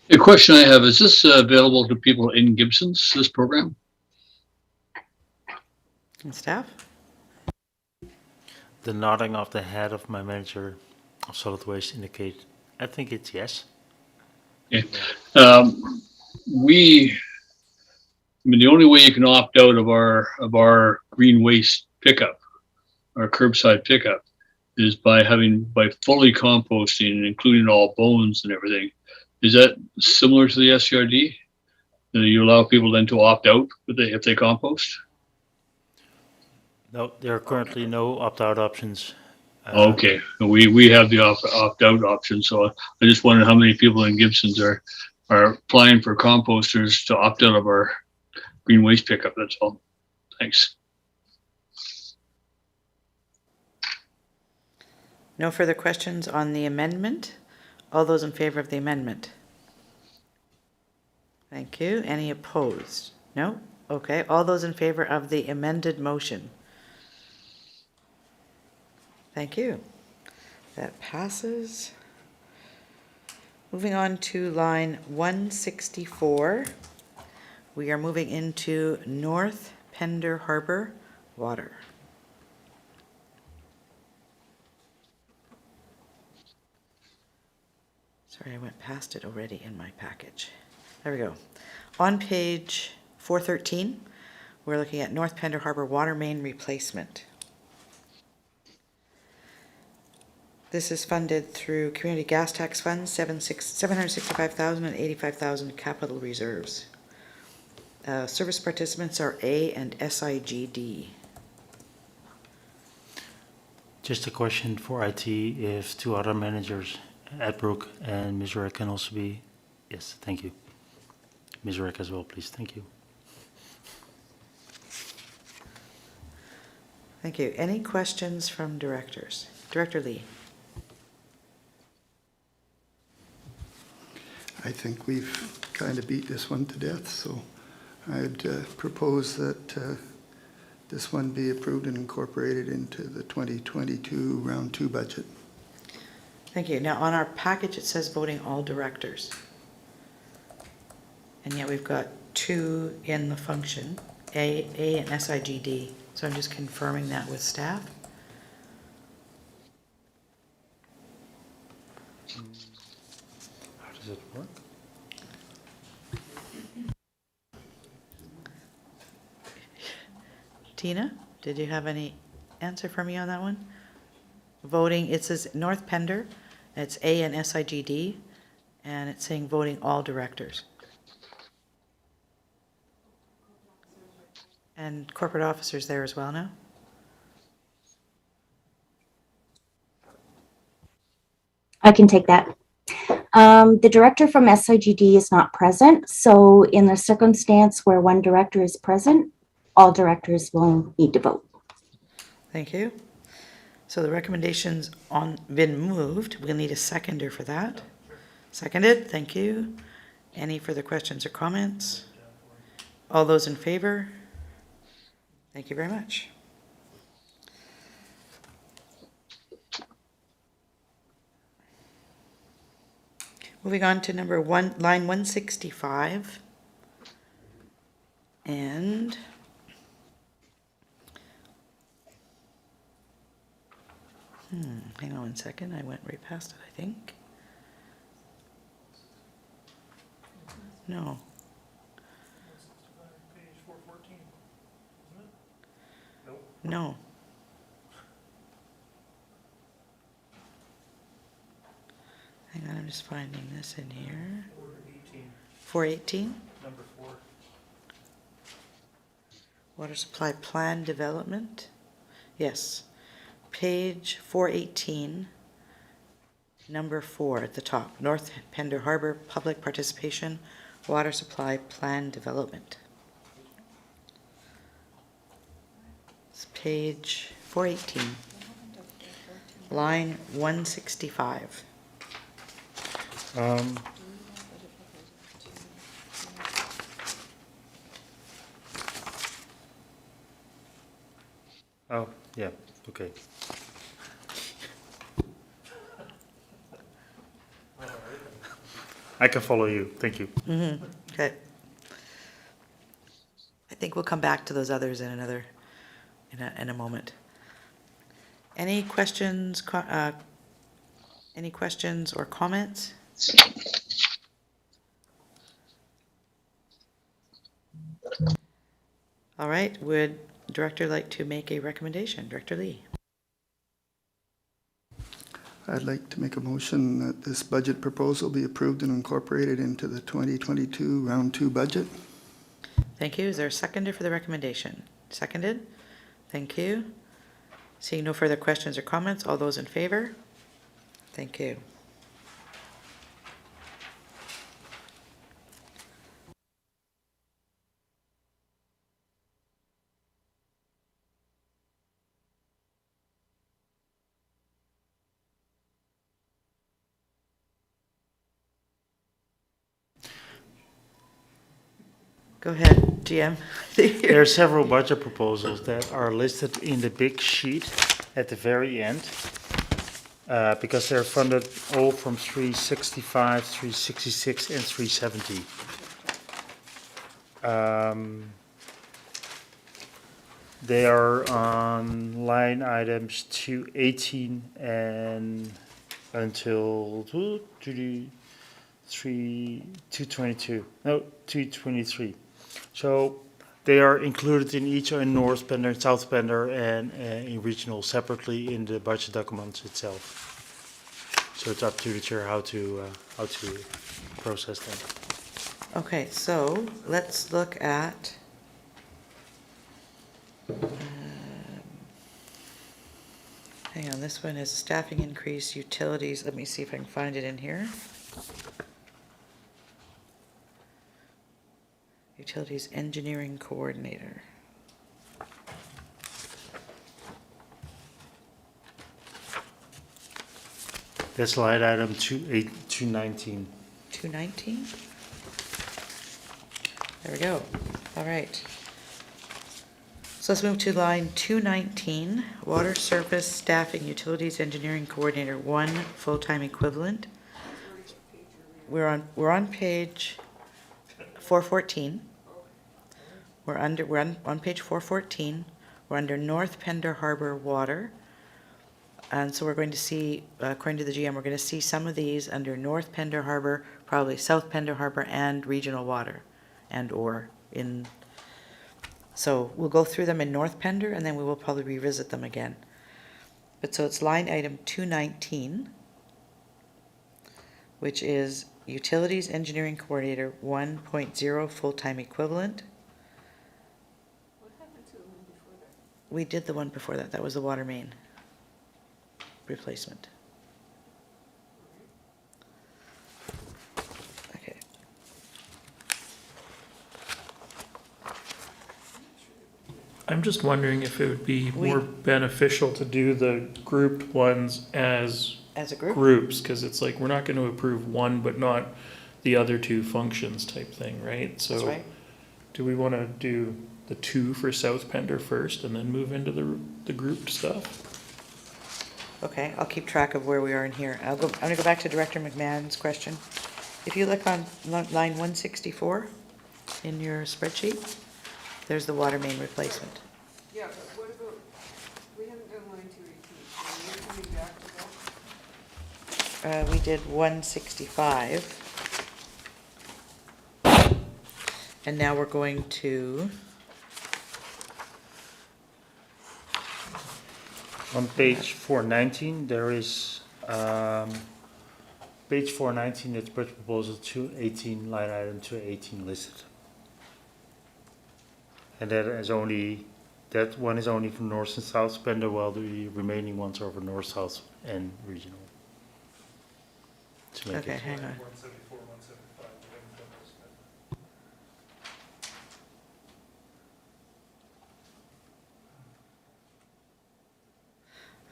The question I have, is this available to people in Gibsons, this program? And staff? The nodding of the head of my manager of solid waste indicate, I think it's yes. Okay. The only way you can opt out of our green waste pickup, our curbside pickup, is by fully composting and including all bones and everything. Is that similar to the SCRD? Do you allow people then to opt out if they compost? No, there are currently no opt-out options. Okay, we have the opt-out option, so I just wondered how many people in Gibson's are applying for composters to opt out of our green waste pickup, that's all. Thanks. No further questions on the amendment? All those in favor of the amendment? Thank you. Any opposed? No? Okay. All those in favor of the amended motion? Thank you. That passes. Moving on to line 164. We are moving into North Pender Harbor Water. Sorry, I went past it already in my package. There we go. On page 413, we're looking at North Pender Harbor water main replacement. This is funded through Community Gas Tax Fund, 765,000 and 85,000 capital reserves. Service participants are A and SIGD. Just a question for IT, if two other managers, Adbrook and Ms. Rek, can also be, yes, thank you. Ms. Rek as well, please, thank you. Thank you. Any questions from directors? Director Lee. I think we've kind of beat this one to death, so I'd propose that this one be approved and incorporated into the 2022 round 2 budget. Thank you. Now, on our package, it says voting all directors. And yet we've got 2 in the function, A and SIGD. So I'm just confirming that with staff. How does it work? Tina, did you have any answer for me on that one? Voting, it says North Pender, it's A and SIGD, and it's saying voting all directors. And corporate officers there as well now? I can take that. The director from SIGD is not present, so in the circumstance where one director is present, all directors will need to vote. Thank you. So the recommendations been moved. We'll need a seconder for that. Seconded, thank you. Any further questions or comments? All those in favor? Thank you very much. Moving on to line 165. And hang on 1 second. I went right past it, I think. No. No. Hang on, I'm just finding this in here. 418? Number 4. Water supply plan development? Yes. Page 418, number 4 at the top. North Pender Harbor Public Participation Water Supply Plan Development. It's page 418, line 165. Oh, yeah, okay. I can follow you, thank you. Okay. I think we'll come back to those others in a moment. Any questions, or comments? All right, would Director like to make a recommendation? Director Lee. I'd like to make a motion that this budget proposal be approved and incorporated into the 2022 Round 2 budget. Thank you. Is there a seconder for the recommendation? Seconded? Thank you. Seeing no further questions or comments, all those in favor? Thank you. Go ahead, GM. There are several budget proposals that are listed in the big sheet at the very end, because they're funded all from 365, 366, and 370. They are on line items 218 and until 222. No, 223. So they are included in each in North Bender and South Bender and in regional separately in the budget documents itself. So it's up to the chair how to process them. Okay, so let's look at hang on, this one is staffing increase, utilities. Let me see if I can find it in here. Utilities engineering coordinator. That's line item 219. 219? There we go. All right. So let's move to line 219, water surface staffing utilities engineering coordinator 1 full-time equivalent. We're on page 414. We're on page 414. We're under North Pender Harbor Water. And so we're going to see, according to the GM, we're going to see some of these under North Pender Harbor, probably South Pender Harbor, and regional water, and or in. So we'll go through them in North Pender, and then we will probably revisit them again. But so it's line item 219, which is Utilities Engineering Coordinator 1.0 full-time equivalent. What happened to the one before that? We did the one before that. That was the water main replacement. Okay. I'm just wondering if it would be more beneficial to do the grouped ones as a group? Groups, because it's like, we're not going to approve one, but not the other two functions type thing, right? So That's right. do we want to do the 2 for South Pender first and then move into the grouped stuff? Okay, I'll keep track of where we are in here. I'm going to go back to Director McMahon's question. If you look on line 164 in your spreadsheet, there's the water main replacement. Yeah, but what about, we haven't done line 218, so we're coming back to that? We did 165. And now we're going to, On page 419, there is, page 419, it's budget proposal 218, line item 218 listed. And that one is only from North and South Spender, while the remaining ones are for North, South, and regional. To make okay, it- hang on.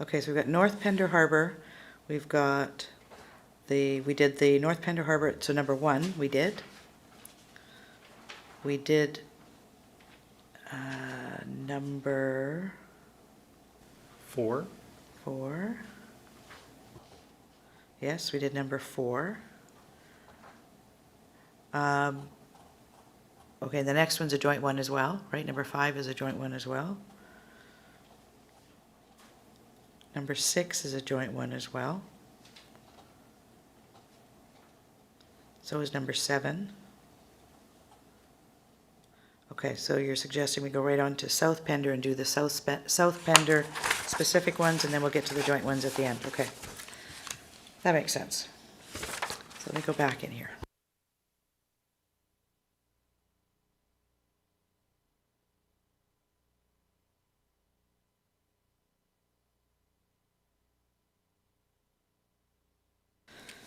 Okay, so we've got North Pender Harbor, we've got we did the North Pender Harbor, so number 1, we did. We did number 4. 4. Yes, we did number 4. Okay, the next one's a joint one as well, right? Number 5 is a joint one as well. Number 6 is a joint one as well. So is number 7. Okay, so you're suggesting we go right on to South Pender and do the South Pender specific ones, and then we'll get to the joint ones at the end. Okay. That makes sense. So let me go back in here.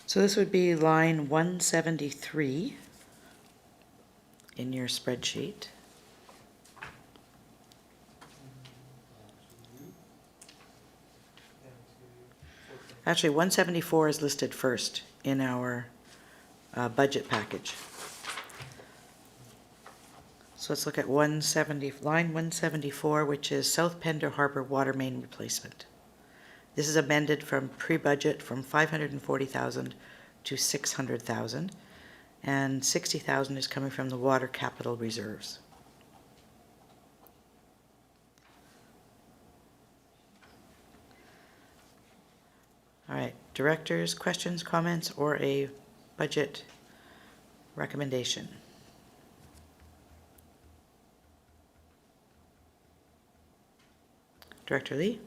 So this would be line 173 in your spreadsheet. Actually, 174 is listed first in our budget package. So let's look at line 174, which is South Pender Harbor water main replacement. This is amended from pre-budget from 540,000 to 600,000, and 60,000 is coming from the water capital reserves. All right, directors, questions, comments, or a budget recommendation? Director Lee?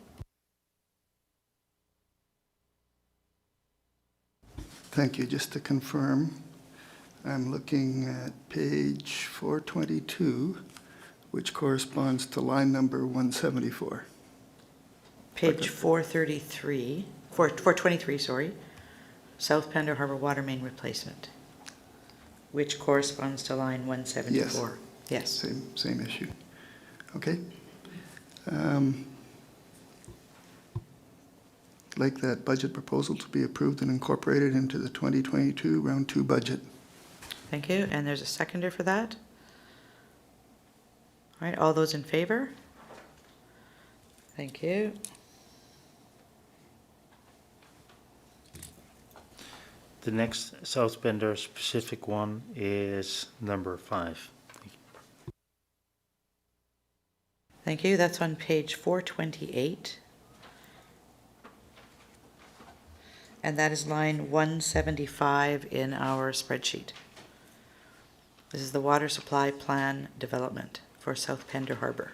Thank you. Just to confirm, I'm looking at page 422, which corresponds to line number 174. Page 433, 423, sorry. South Pender Harbor water main replacement, which corresponds to line 174. Yes. Same issue. Okay. Like that budget proposal to be approved and incorporated into the 2022 round 2 budget. Thank you. And there's a seconder for that. All right, all those in favor? Thank you. The next South Bender specific one is number 5. Thank you. That's on page 428. And that is line 175 in our spreadsheet. This is the water supply plan development for South Pender Harbor.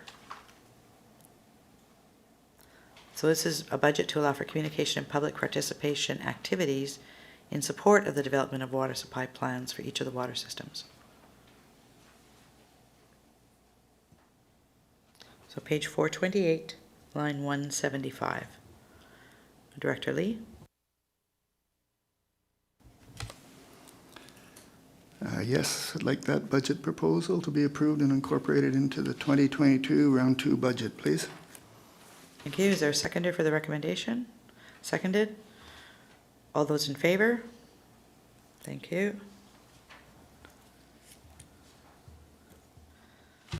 So this is a budget to allow for communication and public participation activities in support of the development of water supply plans for each of the water systems. So page 428, line 175. Director Lee? Yes, I'd like that budget proposal to be approved and incorporated into the 2022 round 2 budget, please. Thank you. Is there a seconder for the recommendation? Seconded? All those in favor? Thank you. I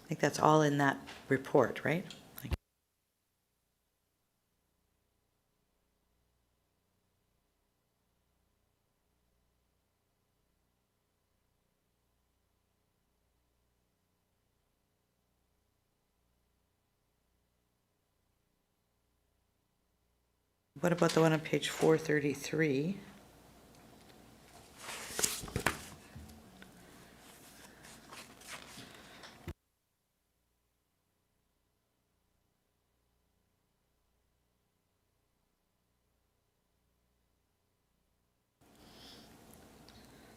think that's all in that report, right? What about the one on page 433?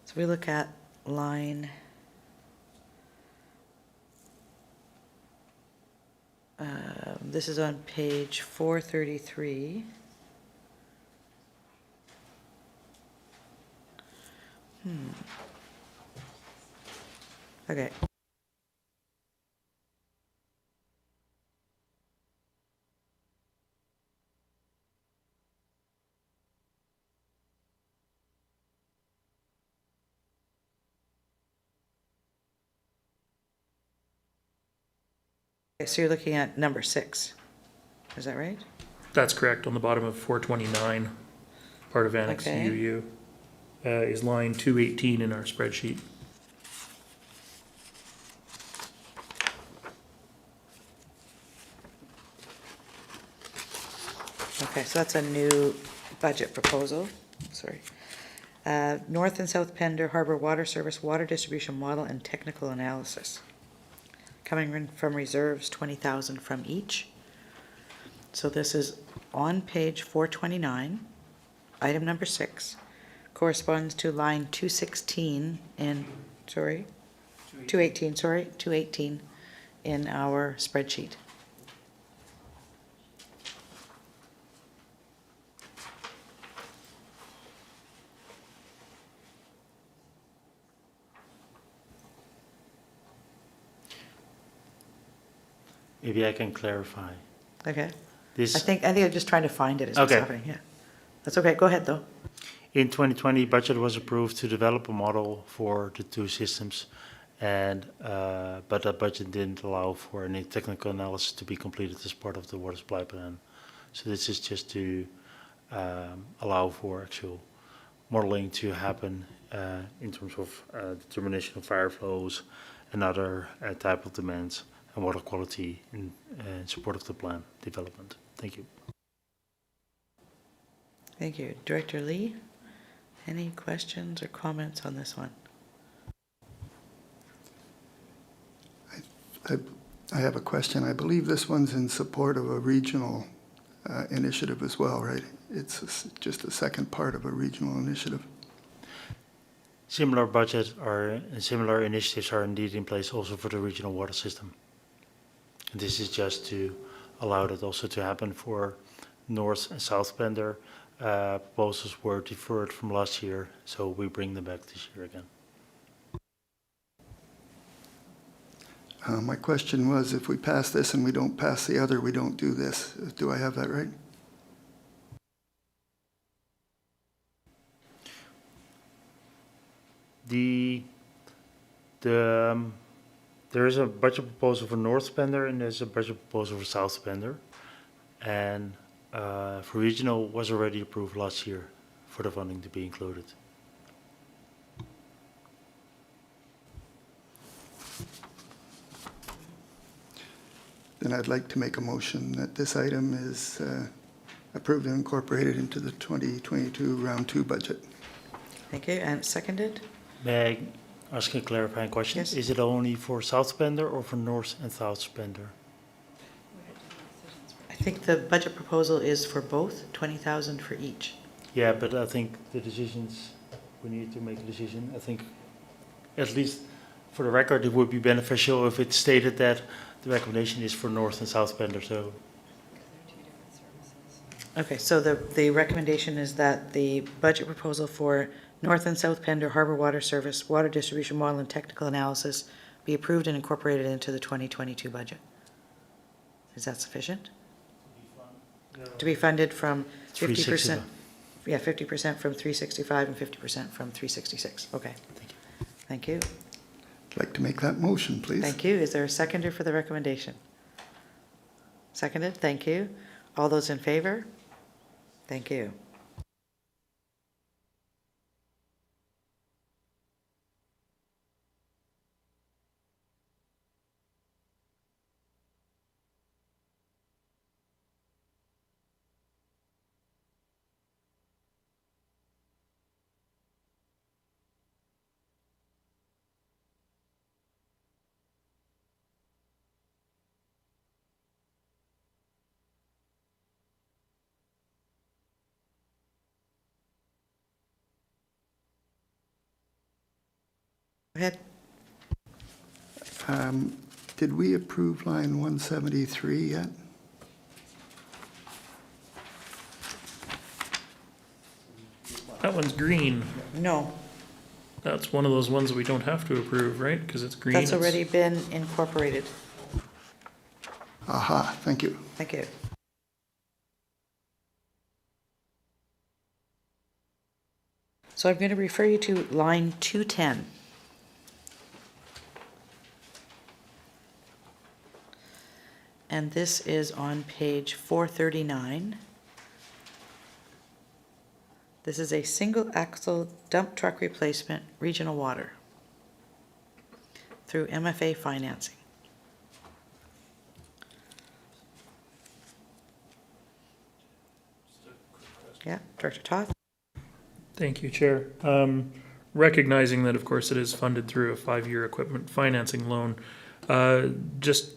So we look at line this is on page 433. Okay. Okay, so you're looking at number 6. Is that right? That's correct. On the bottom of 429, part of Annex Okay. UU, is line 218 in our spreadsheet. Okay, so that's a new budget proposal. Sorry. North and South Pender Harbor Water Service Water Distribution Model and Technical Analysis. coming from reserves, 20,000 from each. So this is on page 429, item number 6, corresponds to line 218 in our spreadsheet. Maybe I can clarify. Okay. This, I think I'm just trying to find it as what's Okay. happening, yeah. That's okay, go ahead though. in 2020, budget was approved to develop a model for the two systems, and but that budget didn't allow for any technical analysis to be completed as part of the water supply plan. So this is just to allow for actual modeling to happen in terms of determination of fire flows and other type of demands and water quality in support of the plan development. Thank you. Thank you. Director Lee, any questions or comments on this one? I have a question. I believe this one's in support of a regional initiative as well, right? It's just the second part of a regional initiative. Similar budget or similar initiatives are indeed in place also for the regional water system. And this is just to allow that also to happen for North and South Bender. Proposals were deferred from last year, so we bring them back this year again. My question was, if we pass this and we don't pass the other, we don't do this. Do I have that right? There is a budget proposal for North Bender and there's a budget proposal for South Bender. And for regional was already approved last year for the funding to be included. Then I'd like to make a motion that this item is approved and incorporated into the 2022 round 2 budget. Thank you, and seconded? May I ask a clarifying question? Yes. Is it only for South Bender or for North and South Bender? I think the budget proposal is for both, 20,000 for each. Yeah, but I think the decisions, we need to make a decision. I think, at least for the record, it would be beneficial if it stated that the recommendation is for North and South Bender, so. Okay, so the recommendation is that the budget proposal for North and South Pender Harbor Water Service, Water Distribution Model and Technical Analysis be approved and incorporated into the 2022 budget. Is that sufficient? To be funded from 50%? Yeah, 50% from 365 and 50% from 366. Okay. Thank you. I'd like to make that motion, please. Thank you. Is there a seconder for the recommendation? Seconded. Thank you. All those in favor? Thank you. Go ahead. Did we approve line 173 yet? That one's green. No, That's one of those ones that we don't have to approve, right? Because it's green. that's it's- already been incorporated. Aha, thank you. Thank you. So I'm going to refer you to line 210. And this is on page 439. This is a single axle dump truck replacement, regional water, through MFA financing. Yeah, Director Toth? Thank you, Chair. Recognizing that, of course, it is funded through a 5-year equipment financing loan, Just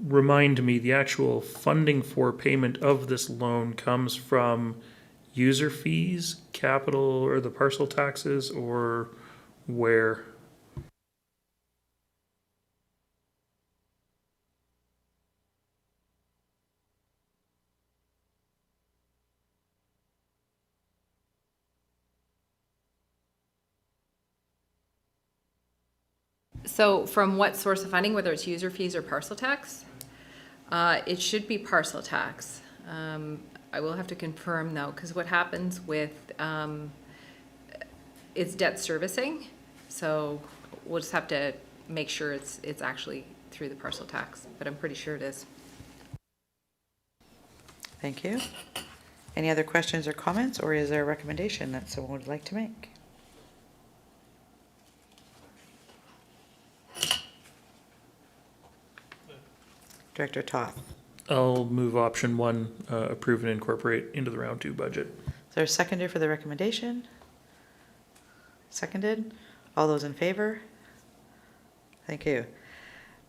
remind me, the actual funding for payment of this loan comes from user fees, capital, or the parcel taxes, or where? So from what source of funding, whether it's user fees or parcel tax? It should be parcel tax. I will have to confirm though, because what happens with, it's debt servicing. So we'll just have to make sure it's actually through the parcel tax, but I'm pretty sure it is. Thank you. Any other questions or comments, or is there a recommendation that someone would like to make? Director Toth. I'll move option 1, approve and incorporate into the round 2 budget. Is there a seconder for the recommendation? Seconded. All those in favor? Thank you.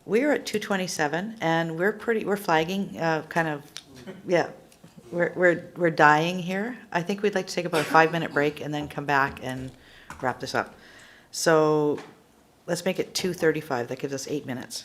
We're at 2:27 and we're flagging, kind of, yeah. We're dying here. I think we'd like to take about a 5-minute break and then come back and wrap this up. So let's make it 2:35. That gives us 8 minutes.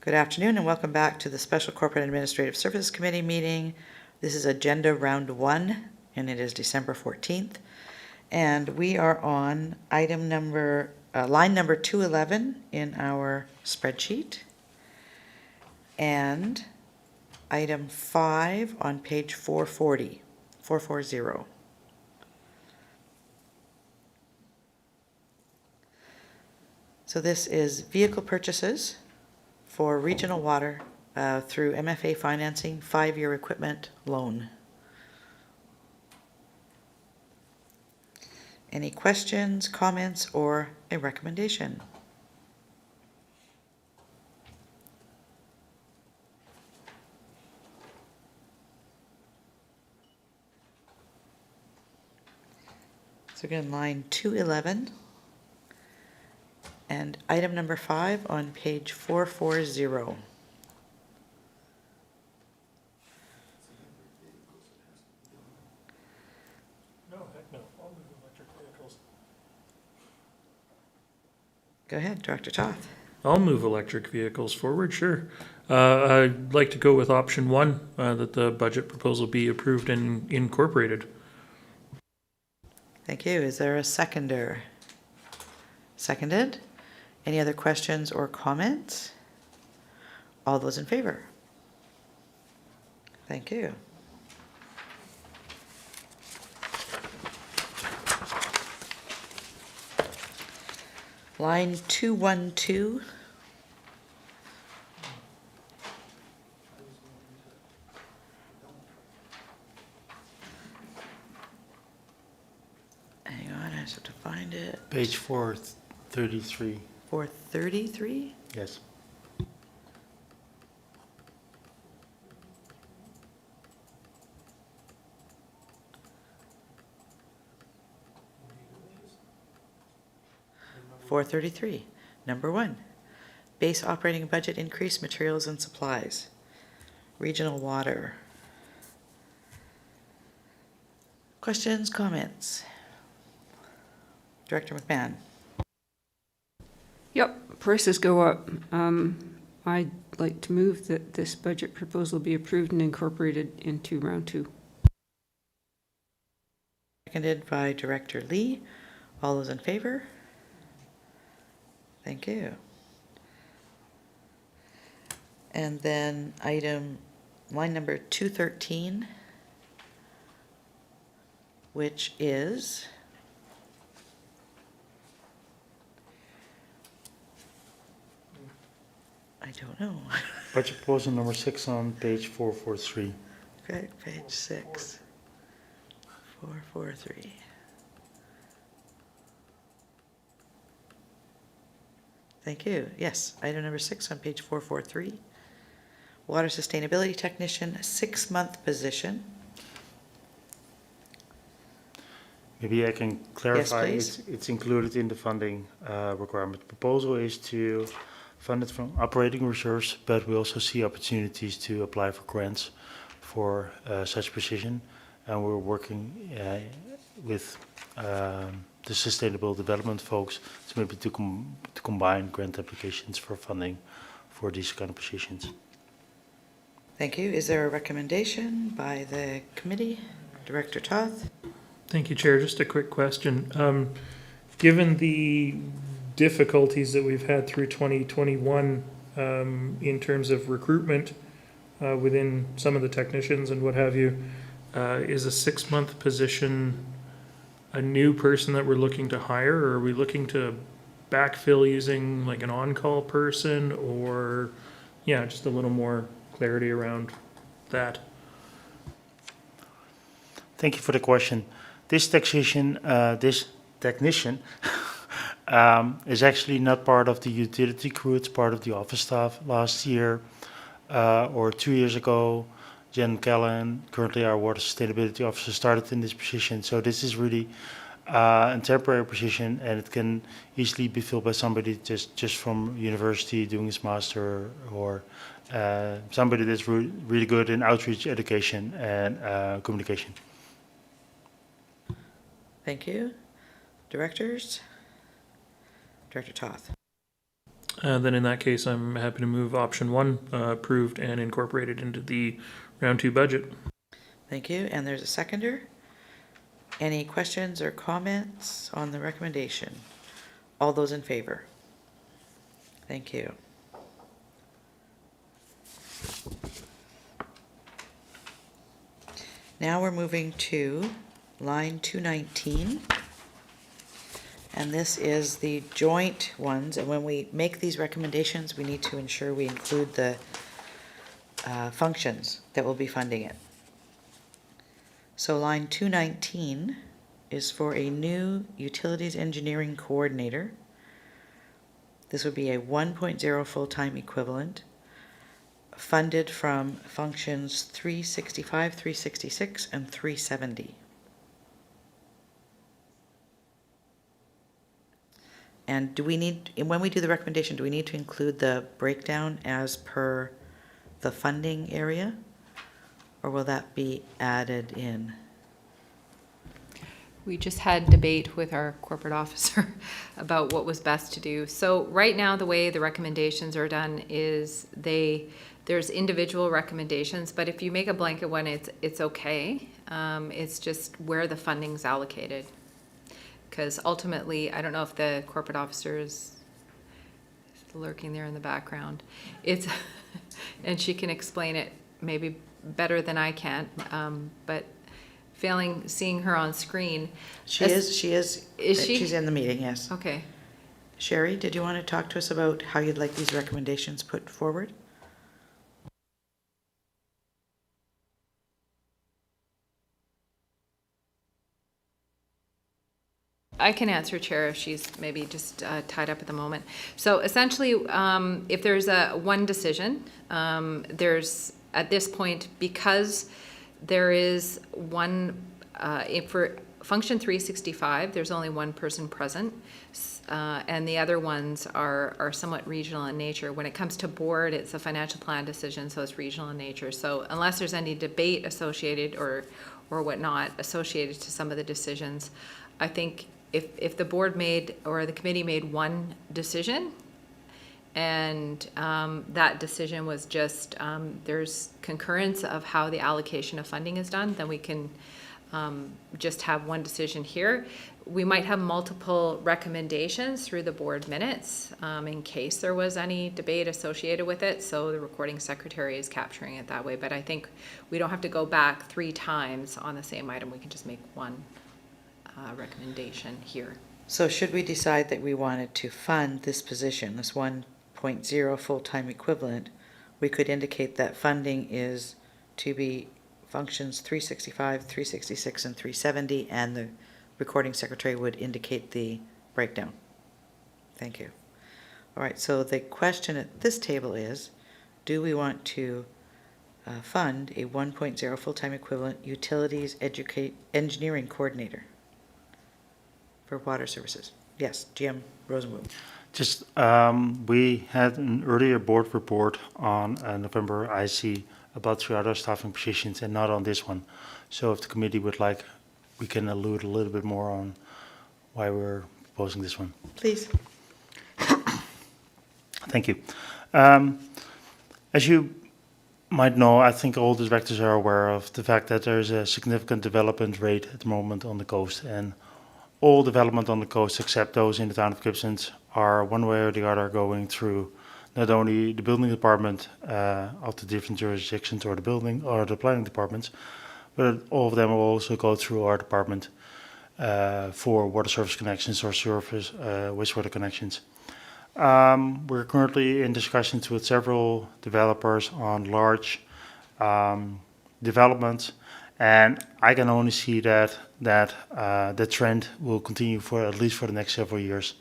Good afternoon and welcome back to the Special Corporate Administrative Services Committee meeting. This is Agenda Round 1 and it is December 14th. And we are on line number 211 in our spreadsheet. And item 5 on page 440. So this is vehicle purchases for regional water through MFA financing, 5-year equipment loan. Any questions, comments, or a recommendation? So again, line 211 and item number 5 on page 440. No, heck no. I'll move electric vehicles. Go ahead, Director Toth. I'll move electric vehicles forward, sure. I'd like to go with option 1, that the budget proposal be approved and incorporated. Thank you. Is there a seconder? Seconded. Any other questions or comments? All those in favor? Thank you. Line 212. Hang on, I just have to find it. Page 433. 433? Yes. $433. Number 1, base operating budget increase, materials and supplies. Regional water. Questions, comments? Director McMahon. Yep, prices go up. I'd like to move that this budget proposal be approved and incorporated into round 2. Seconded by Director Lee. All those in favor? Thank you. And then line number 213, which is I don't know. Budget proposal number 6 on page 443. Okay, page 6. 443. Thank you. Yes, item number 6 on page 443. Water Sustainability Technician, 6-month position. Maybe I can clarify. please. It's included in the funding requirement. The proposal is to fund it from operating reserves, but we also see opportunities to apply for grants for such position. And we're working with the sustainable development folks to maybe to combine grant applications for funding for these kind of positions. Thank you. Is there a recommendation by the committee? Director Toth? Thank you, Chair. Just a quick question. Given the difficulties that we've had through 2021 in terms of recruitment within some of the technicians and what have you, is a 6-month position a new person that we're looking to hire, or are we looking to backfill using like an on-call person, or just a little more clarity around that? Thank you for the question. This technician is actually not part of the utility crew. It's part of the office staff. Last year or 2 years ago, Jen Callan, currently our water sustainability officer, started in this position. So this is really a temporary position, and it can easily be filled by somebody just from university doing his master, or somebody that's really good in outreach, education, and communication. Thank you. Directors? Director Toth. Then in that case, I'm happy to move option 1, approved and incorporated into the round 2 budget. Thank you. And there's a seconder. Any questions or comments on the recommendation? All those in favor? Thank you. Now we're moving to line 219. And this is the joint ones. And when we make these recommendations, we need to ensure we include the functions that will be funding it. So line 219 is for a new utilities engineering coordinator. This would be a 1.0 full-time equivalent, funded from functions 365, 366, and 370. And do we need, when we do the recommendation, do we need to include the breakdown as per the funding area? Or will that be added in? We just had debate with our corporate officer about what was best to do. So right now, the way the recommendations are done is there's individual recommendations, but if you make a blanket one, it's okay. It's just where the funding's allocated. Because ultimately, I don't know if the corporate officer is lurking there in the background. It's, and she can explain it maybe better than I can, but seeing her on screen. She is. Is she? She's in the meeting, yes. Okay. Sherry, did you want to talk to us about how you'd like these recommendations put forward? I can answer, Chair, if she's maybe just tied up at the moment. So essentially, if there's one decision, there's, at this point, because there is one, for function 365, there's only one person present, and the other ones are somewhat regional in nature. When it comes to board, it's a financial plan decision, so it's regional in nature. So unless there's any debate associated or whatnot associated to some of the decisions, I think if the board made, or the committee made one decision, and that decision was just, there's concurrence of how the allocation of funding is done, then we can just have one decision here. We might have multiple recommendations through the board minutes in case there was any debate associated with it, so the recording secretary is capturing it that way. But I think we don't have to go back 3 times on the same item. We can just make one recommendation here. So should we decide that we wanted to fund this position, this 1.0 full-time equivalent, we could indicate that funding is to be functions 365, 366, and 370, and the recording secretary would indicate the breakdown. Thank you. All right, so the question at this table is, do we want to fund a 1.0 full-time equivalent utilities engineering coordinator for water services? Yes, Jim Rosenblum. Just, we had an earlier board report on November IC about 3 other staffing positions and not on this one. So if the committee would like, we can allude a little bit more on why we're proposing this one. Please. Thank you. As you might know, I think all the directors are aware of the fact that there's a significant development rate at the moment on the coast, and all development on the coast, except those in the town of Gibsons, are one way or the other going through not only the building department of the different jurisdictions or the building or the planning departments, but all of them will also go through our department for water service connections or surface wastewater connections. We're currently in discussions with several developers on large developments, and I can only see that the trend will continue for at least for the next several years.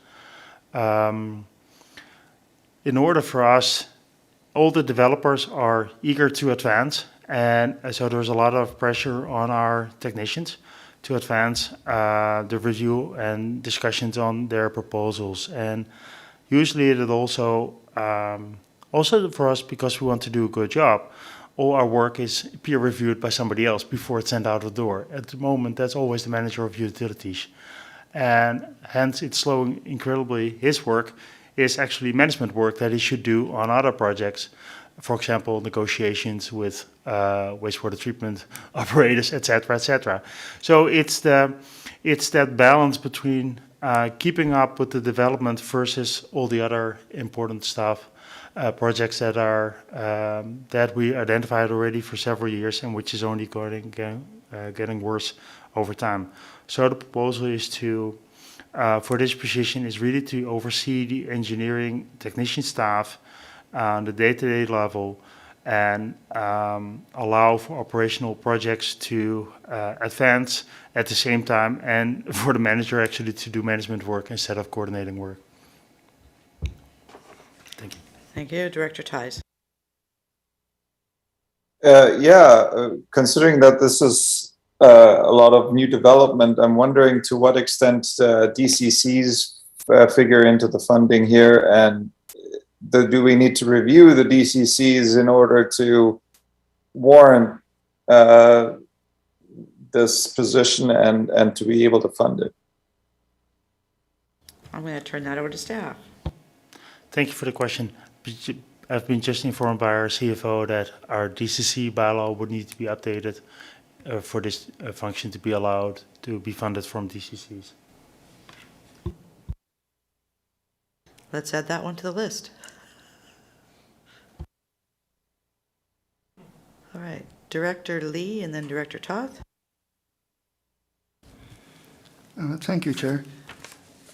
In order for us, all the developers are eager to advance, and so there's a lot of pressure on our technicians to advance the review and discussions on their proposals. And usually it also for us, because we want to do a good job, all our work is peer reviewed by somebody else before it's sent out the door. At the moment, that's always the manager of utilities. And hence it's slowing incredibly his work is actually management work that he should do on other projects. For example, negotiations with wastewater treatment operators, et cetera. So it's that balance between keeping up with the development versus all the other important stuff, projects that are that we identified already for several years and which is only getting worse over time. So the proposal is to, for this position, is really to oversee the engineering technician staff on the day-to-day level and allow for operational projects to advance at the same time, and for the manager actually to do management work instead of coordinating work. Thank you. Thank you. Director Ties. Considering that this is a lot of new development, I'm wondering to what extent DCCs figure into the funding here, and do we need to review the DCCs in order to warrant this position and to be able to fund it? I'm going to turn that over to staff. Thank you for the question. I've been just informed by our CFO that our DCC bylaw would need to be updated for this function to be allowed to be funded from DCCs. Let's add that one to the list. All right, Director Lee and then Director Toth. Thank you, Chair.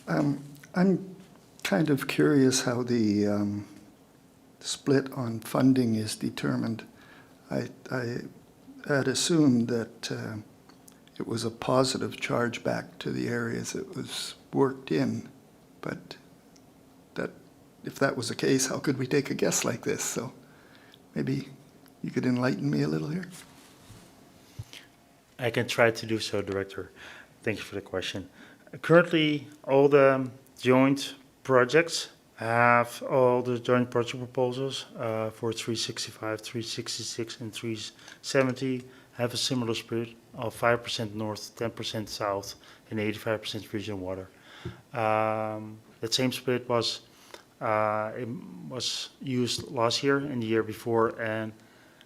I'm kind of curious how the split on funding is determined. I had assumed that it was a positive charge back to the areas it was worked in, but if that was the case, how could we take a guess like this? So maybe you could enlighten me a little here. I can try to do so, Director. Thank you for the question. Currently, all the joint projects have all the joint project proposals for 365, 366, and 370 have a similar split of 5% north, 10% south, and 85% regional water. That same split was used last year and the year before, and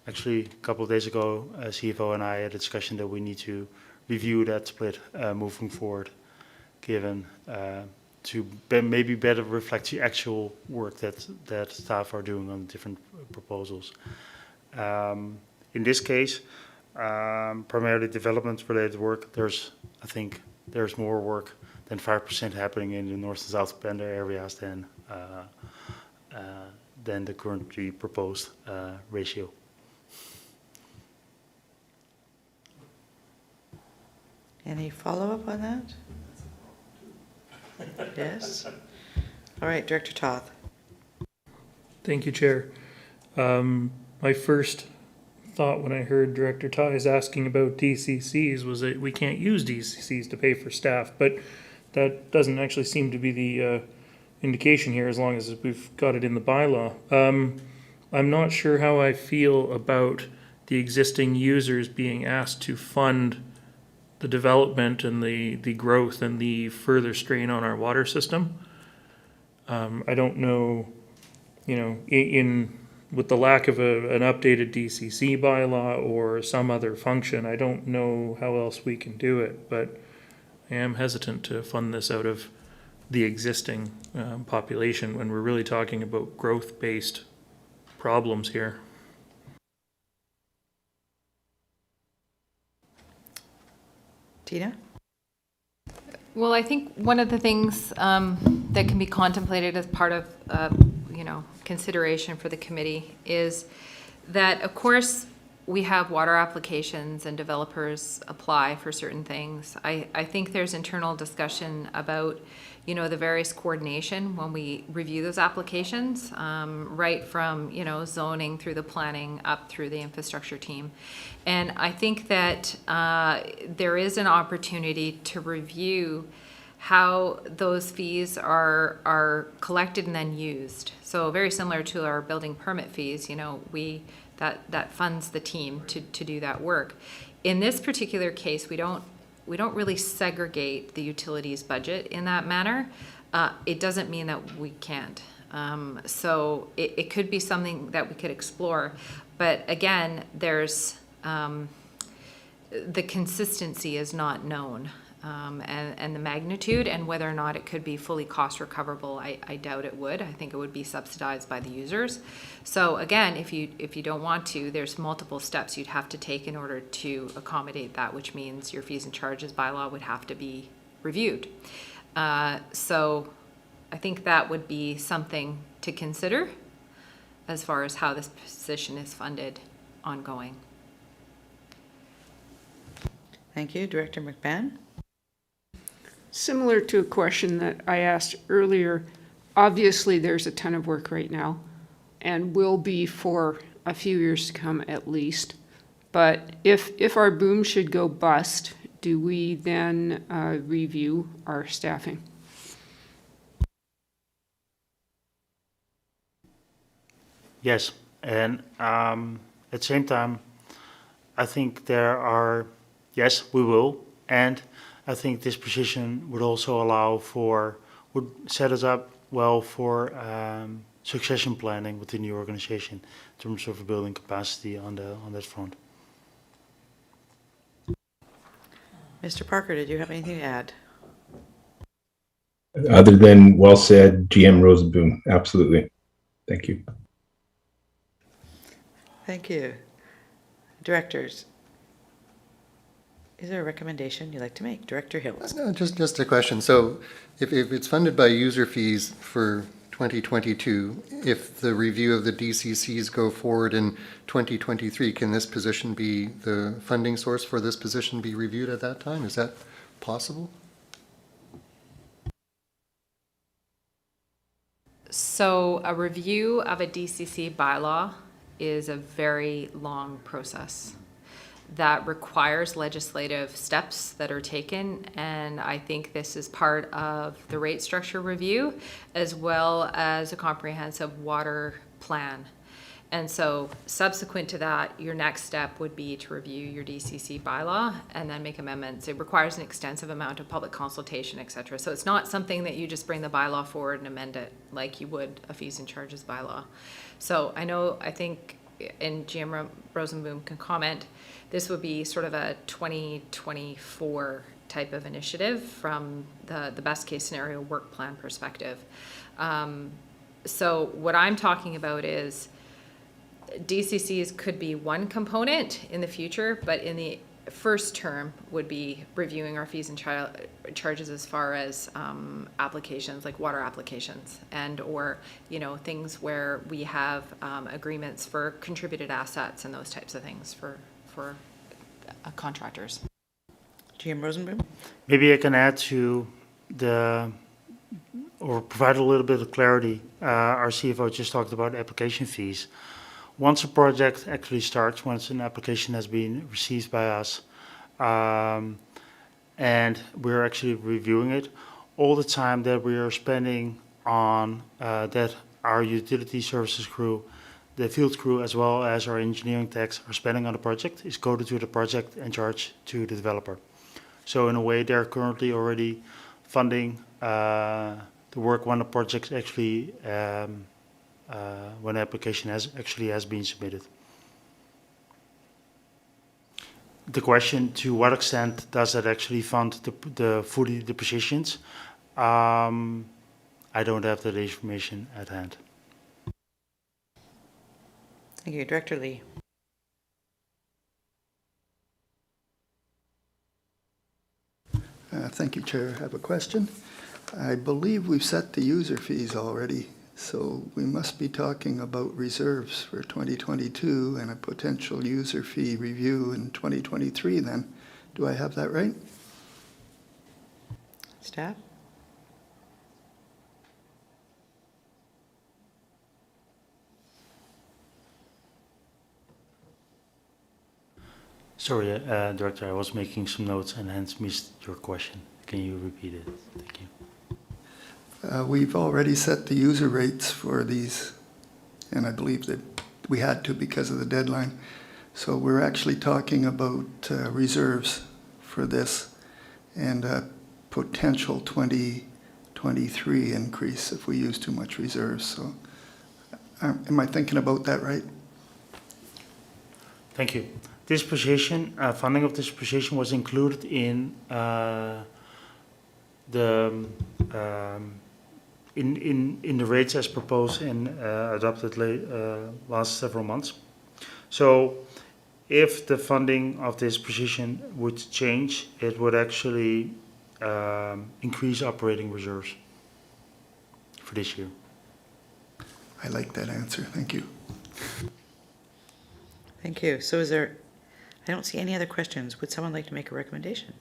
actually a couple of days ago, CFO and I had a discussion that we need to review that split moving forward, given to maybe better reflect the actual work that staff are doing on different proposals. In this case, primarily development-related work, I think there's more work than 5% happening in the north and south Bender areas than the currently proposed ratio. Any follow-up on that? Yes? All right, Director Toth. Thank you, Chair. My first thought when I heard Director Ties asking about DCCs was that we can't use DCCs to pay for staff, but that doesn't actually seem to be the indication here as long as we've got it in the bylaw. I'm not sure how I feel about the existing users being asked to fund the development and the growth and the further strain on our water system. I don't know, with the lack of an updated DCC bylaw or some other function, I don't know how else we can do it, but I am hesitant to fund this out of the existing population when we're really talking about growth-based problems here. Tina? Well, I think one of the things that can be contemplated as part of, consideration for the committee is that, of course, we have water applications and developers apply for certain things. I think there's internal discussion about, the various coordination when we review those applications, right from, zoning through the planning up through the infrastructure team. And I think that there is an opportunity to review how those fees are collected and then used. So very similar to our building permit fees, that funds the team to do that work. In this particular case, we don't really segregate the utilities budget in that manner. it doesn't mean that we can't. So it could be something that we could explore. But again, there's the consistency is not known. And the magnitude and whether or not it could be fully cost recoverable, I doubt it would. I think it would be subsidized by the users. So again, if you don't want to, there's multiple steps you'd have to take in order to accommodate that, which means your fees and charges bylaw would have to be reviewed. So I think that would be something to consider as far as how this position is funded ongoing. Thank you. Director McMahon? Similar to a question that I asked earlier, obviously there's a ton of work right now and will be for a few years to come at least. But if our boom should go bust, do we then review our staffing? Yes, and at the same time, I think yes, we will, and I think this position would also would set us up well for succession planning within the organization in terms of building capacity on that front. Mr. Parker, did you have anything to add? Other than well said, GM Rosenboom, absolutely. Thank you. Thank you. Directors, is there a recommendation you'd like to make? Director Hill. No, just a question. So if it's funded by user fees for 2022, if the review of the DCCs go forward in 2023, can this position be, the funding source for this position be reviewed at that time? Is that possible? So a review of a DCC bylaw is a very long process that requires legislative steps that are taken, and I think this is part of the rate structure review as well as a comprehensive water plan. And so subsequent to that, your next step would be to review your DCC bylaw and then make amendments. It requires an extensive amount of public consultation, et cetera. So it's not something that you just bring the bylaw forward and amend it like you would a fees and charges bylaw. So I think, and GM Rosenboom can comment, this would be sort of a 2024 type of initiative from the best case scenario work plan perspective. So what I'm talking about is DCCs could be one component in the future, but in the first term would be reviewing our fees and charges as far as applications like water applications and or things where we have agreements for contributed assets and those types of things for contractors. GM Rosenboom? Maybe I can add to or provide a little bit of clarity. Our CFO just talked about application fees. Once a project actually starts, once an application has been received by us, and we're actually reviewing it, all the time that we are spending on that our utility services crew, the field crew, as well as our engineering techs are spending on the project is coded to the project and charged to the developer. So in a way, they're currently already funding the work when the project actually when the application has been submitted. The question, to what extent does that actually fund the positions? I don't have that information at hand. Thank you. Director Lee. Thank you, Chair. I have a question. I believe we've set the user fees already, so we must be talking about reserves for 2022 and a potential user fee review in 2023 then. Do I have that right? Staff? Sorry, Director, I was making some notes and hence missed your question. Can you repeat it? Thank you. We've already set the user rates for these, and I believe that we had to because of the deadline. So we're actually talking about reserves for this and a potential 23 increase if we use too much reserves. So am I thinking about that right? Thank you. This position, funding of this position was included in in the rates as proposed and adopted last several months. So if the funding of this position would change, it would actually increase operating reserves for this year. I like that answer. Thank you. Thank you. So is there, I don't see any other questions. Would someone like to make a recommendation?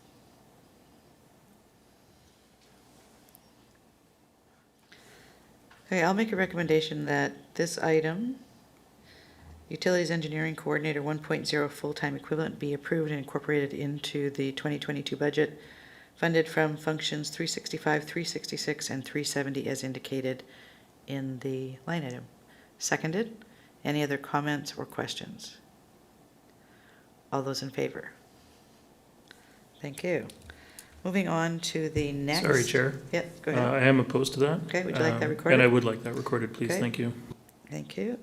Okay, I'll make a recommendation that this item, Utilities Engineering Coordinator 1.0 full-time equivalent, be approved and incorporated into the 2022 budget, funded from functions 365, 366, and 370 as indicated in the line item. Seconded. Any other comments or questions? All those in favor? Thank you. Moving on to the next. Sorry, Chair. Yeah, go ahead. I am opposed to that. Okay, would you like that recorded? And I would like that recorded, please. Okay. Thank you. Thank you.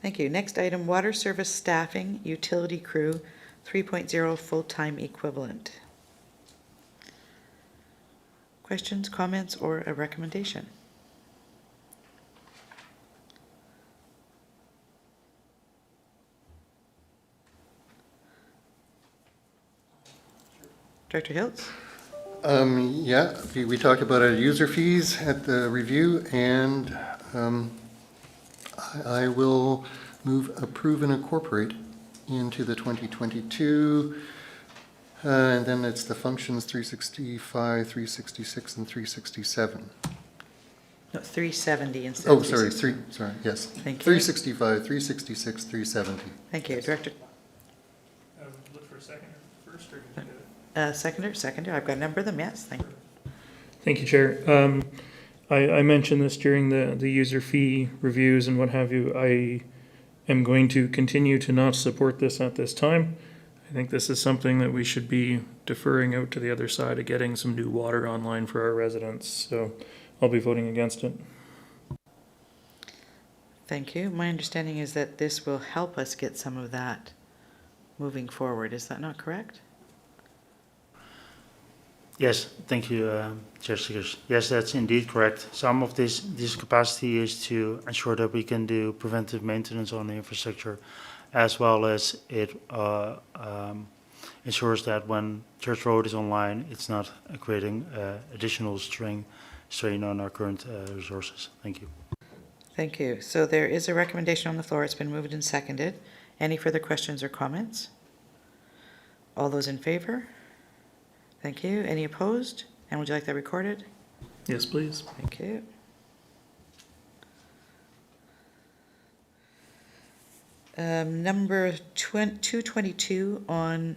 Thank you. Next item, water service staffing, utility crew, 3.0 full-time equivalent. Questions, comments, or a recommendation? Director Hiltz? Yeah, we talked about our user fees at the review, and I will move approve and incorporate into the 2022. And then it's the functions 365, 366, and 367. No, 370 instead Oh, of sorry, 360. yes. Thank you. 365, 366, 370. Thank you. Director? Look for a second first, or Seconder. I've got a number of them, yes. Thank you. Thank you, Chair. I mentioned this during the user fee reviews and what have you. I am going to continue to not support this at this time. I think this is something that we should be deferring out to the other side of getting some new water online for our residents. So I'll be voting against it. Thank you. My understanding is that this will help us get some of that moving forward. Is that not correct? Yes, thank you, Chair Seegers. Yes, that's indeed correct. Some of this capacity is to ensure that we can do preventive maintenance on the infrastructure, as well as it ensures that when Church Road is online, it's not creating additional strain on our current resources. Thank you. Thank you. So there is a recommendation on the floor. It's been moved and seconded. Any further questions or comments? All those in favor? Thank you. Any opposed? And would you like that recorded? Yes, please. Thank you. Number 222 on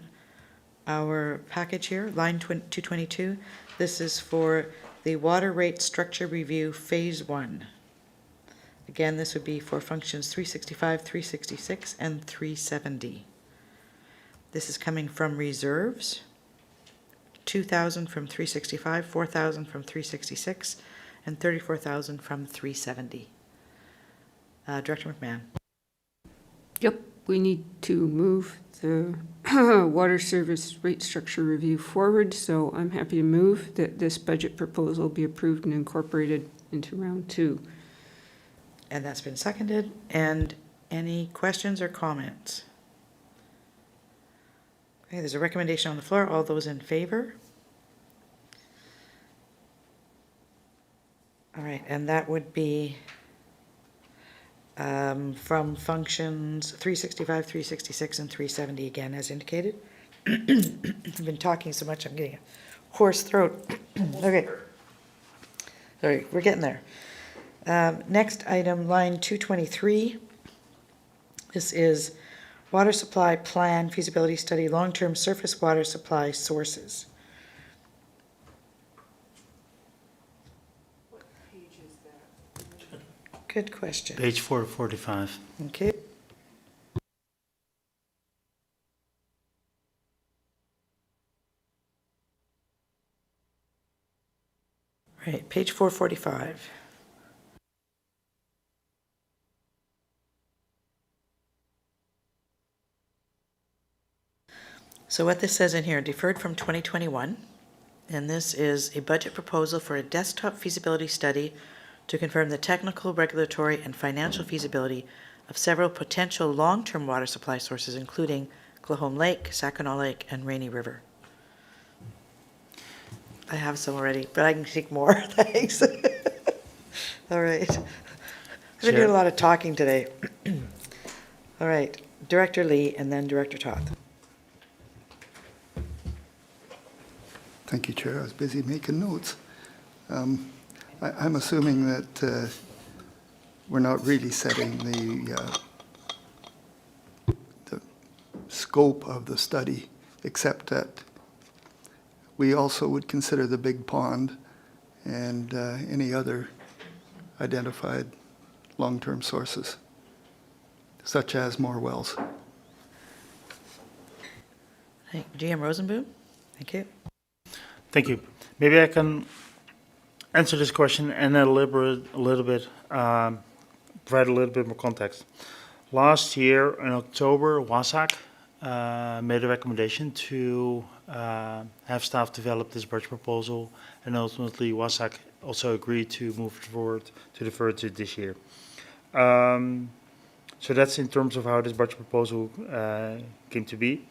our package here, line 222. This is for the water rate structure review phase 1. Again, this would be for functions 365, 366, and 370. This is coming from reserves. 2,000 from 365, 4,000 from 366, and 34,000 from 370. Director McMahon. Yep, we need to move the water service rate structure review forward, so I'm happy to move that this budget proposal be approved and incorporated into round 2. And that's been seconded. And any questions or comments? Okay, there's a recommendation on the floor. All those in favor? All right, and that would be from functions 365, 366, and 370 again, as indicated. I've been talking so much, I'm getting a hoarse throat. Okay. Sorry, we're getting there. Next item, line 223. This is Water Supply Plan Feasibility Study, Long-Term Surface Water Supply Sources. What page is that? Good question. Page 445. Okay. page 445. So what this says in here, deferred from 2021, and this is a budget proposal for a desktop feasibility study to confirm the technical, regulatory, and financial feasibility of several potential long-term water supply sources, including Clahome Lake, Sackinaw Lake, and Rainy River. I have some already, but I can take more. Thanks. All right. I've been doing a lot of talking today. All right, Director Lee and then Director Toth. Thank you, Chair. I was busy making notes. I'm assuming that we're not really setting the scope of the study, except that we also would consider the big pond and any other identified long-term sources, such as more wells. Hey, GM Rosenboom, thank you. Thank you. Maybe I can answer this question and then provide a little bit more context. Last year in October, WASAC made a recommendation to have staff develop this budget proposal, and ultimately WASAC also agreed to move forward to defer to this year. So that's in terms of how this budget proposal came to be.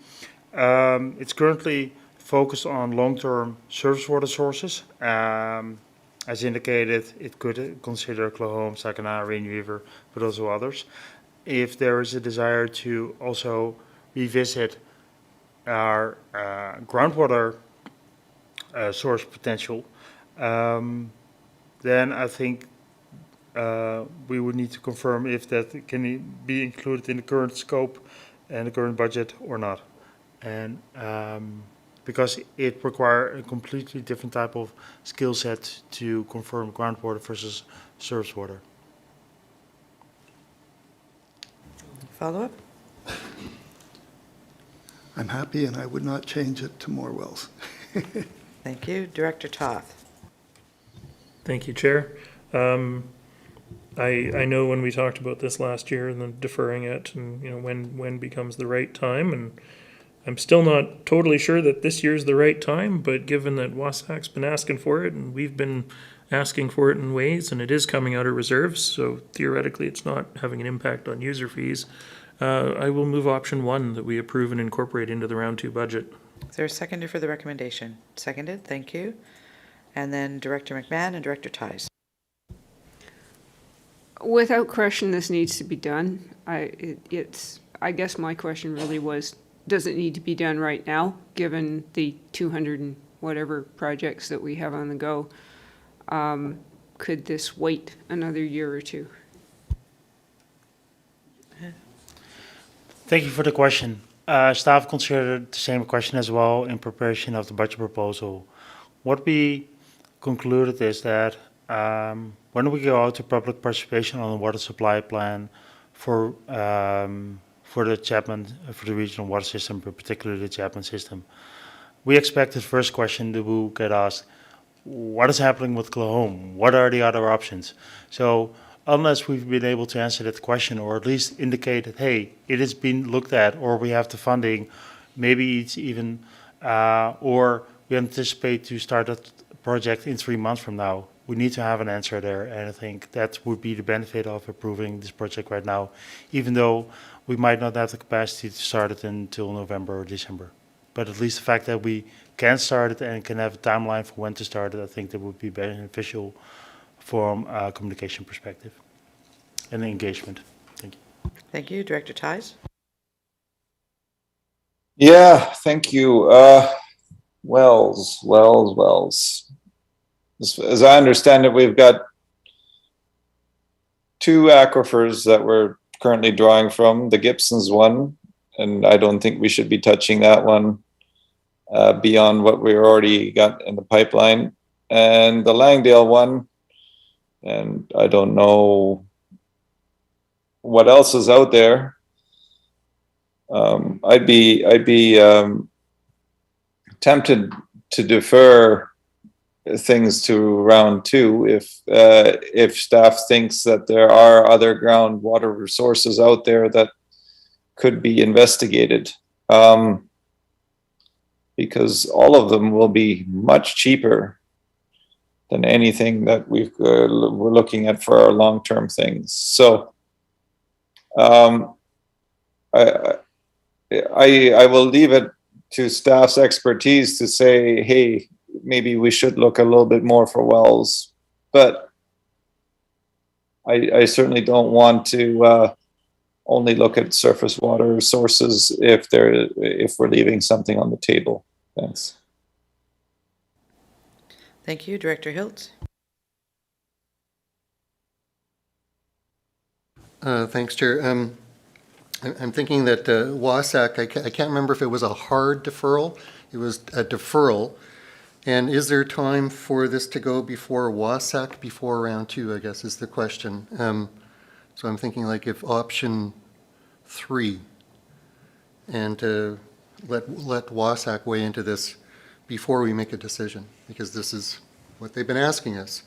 It's currently focused on long-term surface water sources. As indicated, it could consider Clahome, Sackinaw, Rainy River, but also others. If there is a desire to also revisit our groundwater source potential, then I think we would need to confirm if that can be included in the current scope and the current budget or not. And because it requires a completely different type of skill set to confirm groundwater versus surface water. Follow-up? I'm happy, and I would not change it to more wells. Thank you. Director Toth. Thank you, Chair. I know when we talked about this last year and then deferring it and, you know, when becomes the right time, and I'm still not totally sure that this year's the right time, but given that WASAC's been asking for it and we've been asking for it in ways, and it is coming out of reserves, so theoretically it's not having an impact on user fees, I will move option 1 that we approve and incorporate into the round 2 budget. Is there a seconder for the recommendation? Seconded, thank you. And then Director McMahon and Director Tice. Without question, this needs to be done. I guess my question really was, does it need to be done right now, given the 200 and whatever projects that we have on the go? Could this wait another year or two? Thank you for the question. Staff considered the same question as well in preparation of the budget proposal. What we concluded is that when we go out to public participation on the water supply plan for the Chapman, for the regional water system, but particularly the Chapman system, we expect the first question that will get asked, what is happening with Clahome? What are the other options? So unless we've been able to answer that question, or at least indicate that, hey, it has been looked at, or we have the funding, maybe it's even, or we anticipate to start that project in 3 months from now, we need to have an answer there. And I think that would be the benefit of approving this project right now, even though we might not have the capacity to start it until November or December. But at least the fact that we can start it and can have a timeline for when to start it, I think that would be beneficial from a communication perspective and engagement. Thank you. Thank you. Director Tice. Yeah, thank you. Wells. As I understand it, we've got 2 aquifers that we're currently drawing from. The Gibson's one, and I don't think we should be touching that one beyond what we already got in the pipeline. And the Langdale one, and I don't know what else is out there. I'd be tempted to defer things to round two if staff thinks that there are other groundwater resources out there that could be investigated. Because all of them will be much cheaper than anything that we're looking at for our long-term things. So I will leave it to staff's expertise to say, hey, maybe we should look a little bit more for wells, but I certainly don't want to only look at surface water sources if we're leaving something on the table. Thanks. Thank you, Director Hiltz. Thanks, Chair. I'm thinking that WASAC, I can't remember if it was a hard deferral. It was a deferral. And is there time for this to go before WASAC, before round two, I guess is the question. So I'm thinking like if option 3 and let WASAC weigh into this before we make a decision, because this is what they've been asking us.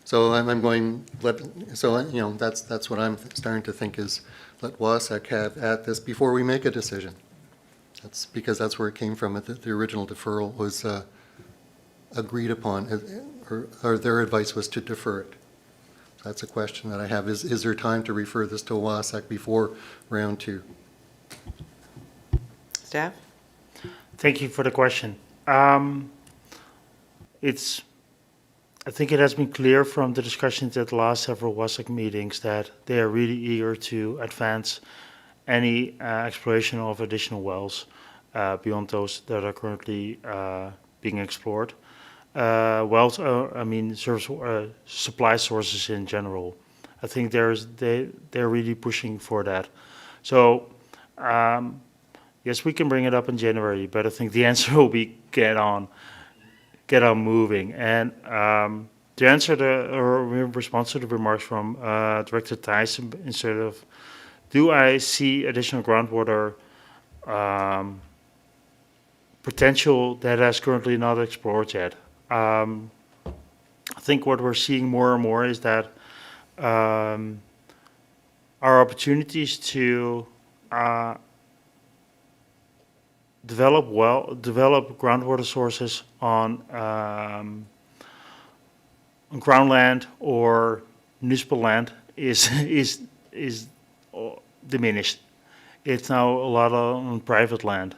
So I'm going, that's what I'm starting to think is let WASAC have at this before we make a decision. That's because that's where it came from. The original deferral was agreed upon, or their advice was to defer it. So that's a question that I have. Is there time to refer this to WASAC before round two? Staff? Thank you for the question. I think it has been clear from the discussions at the last several WASAC meetings that they are really eager to advance any exploration of additional wells beyond those that are currently being explored. Wells, supply sources in general. I think they're really pushing for that. So yes, we can bring it up in January, but I think the answer will be get on moving. And to answer or in response to the remarks from Director Thijssen, instead of, do I see additional groundwater potential that has currently not explored yet? I think what we're seeing more and more is that our opportunities to develop groundwater sources on ground land or municipal land is diminished. It's now a lot on private land,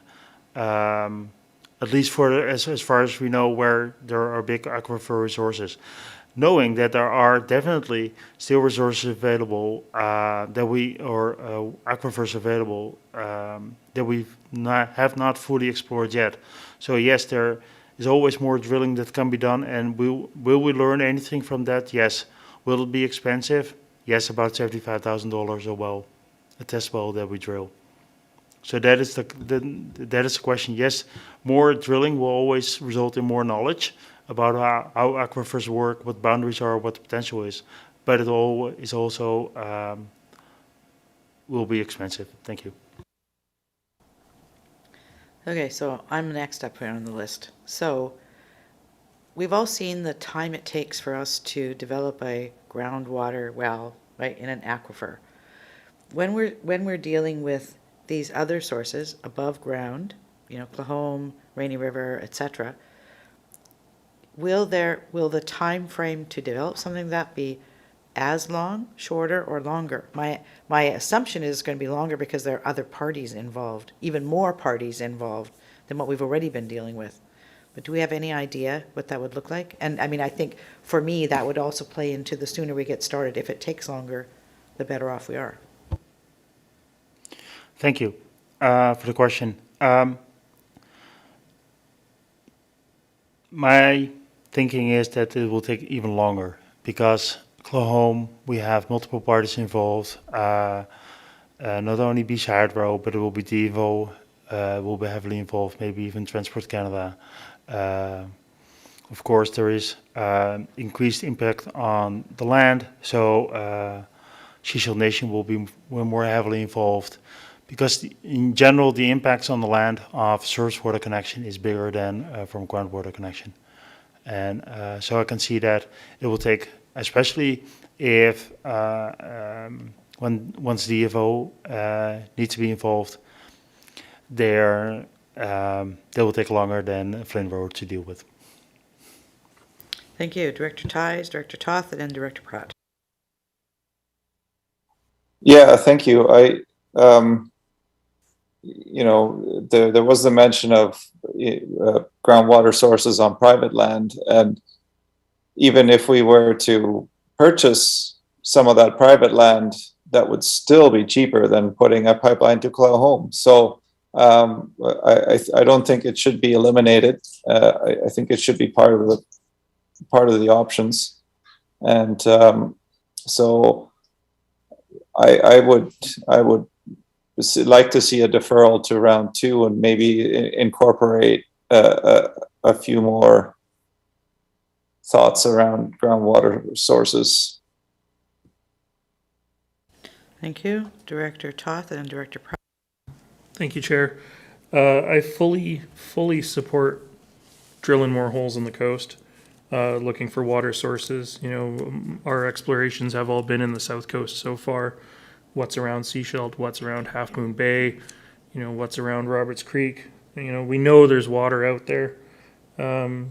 at least for as far as we know, where there are big aquifer resources. Knowing that there are definitely still resources available aquifers available that we have not fully explored yet. So yes, there is always more drilling that can be done, and will we learn anything from that? Yes. Will it be expensive? Yes, about $75,000 a well, a test well that we drill. So that is the question. Yes, more drilling will always result in more knowledge about how aquifers work, what boundaries are, what the potential is, but it all is also will be expensive. Thank you. Okay, so I'm next up here on the list. So we've all seen the time it takes for us to develop a groundwater well, right, in an aquifer. When we're dealing with these other sources above ground, Clahome, Rainy River, etc., will the time frame to develop something that be as long, shorter, or longer? My assumption is it's going to be longer because there are other parties involved, even more parties involved than what we've already been dealing with. But do we have any idea what that would look like? And I mean, I think for me, that would also play into the sooner we get started. If it takes longer, the better off we are. Thank you for the question. My thinking is that it will take even longer because Clahome, we have multiple parties involved. Not only BC Hydro, but it will be Devo, will be heavily involved, maybe even Transport Canada. Of course, there is increased impact on the land, so Seychelles Nation will be more heavily involved because in general, the impacts on the land of surface water connection is bigger than from groundwater connection. And so I can see that it will take, especially if once DFO needs to be involved, they will take longer than Flynn Road to deal with. Thank you. Director Ties, Director Toth, and then Director Pratt. Yeah, thank you. There was the mention of groundwater sources on private land, and even if we were to purchase some of that private land, that would still be cheaper than putting a pipeline to Clow So I don't think it should be eliminated. I think it should be part of the options, and so I would like to see a deferral to round 2 and maybe incorporate a few more thoughts around groundwater sources. Thank you. Director Toth and then Director Pratt. Thank you, Chair. I fully support drilling more holes in the coast, looking for water sources. You know, our explorations have all been in the south coast so far. What's around Seashell, what's around Half Moon Bay, you know, what's around Roberts Creek. You know, we know there's water out there. GM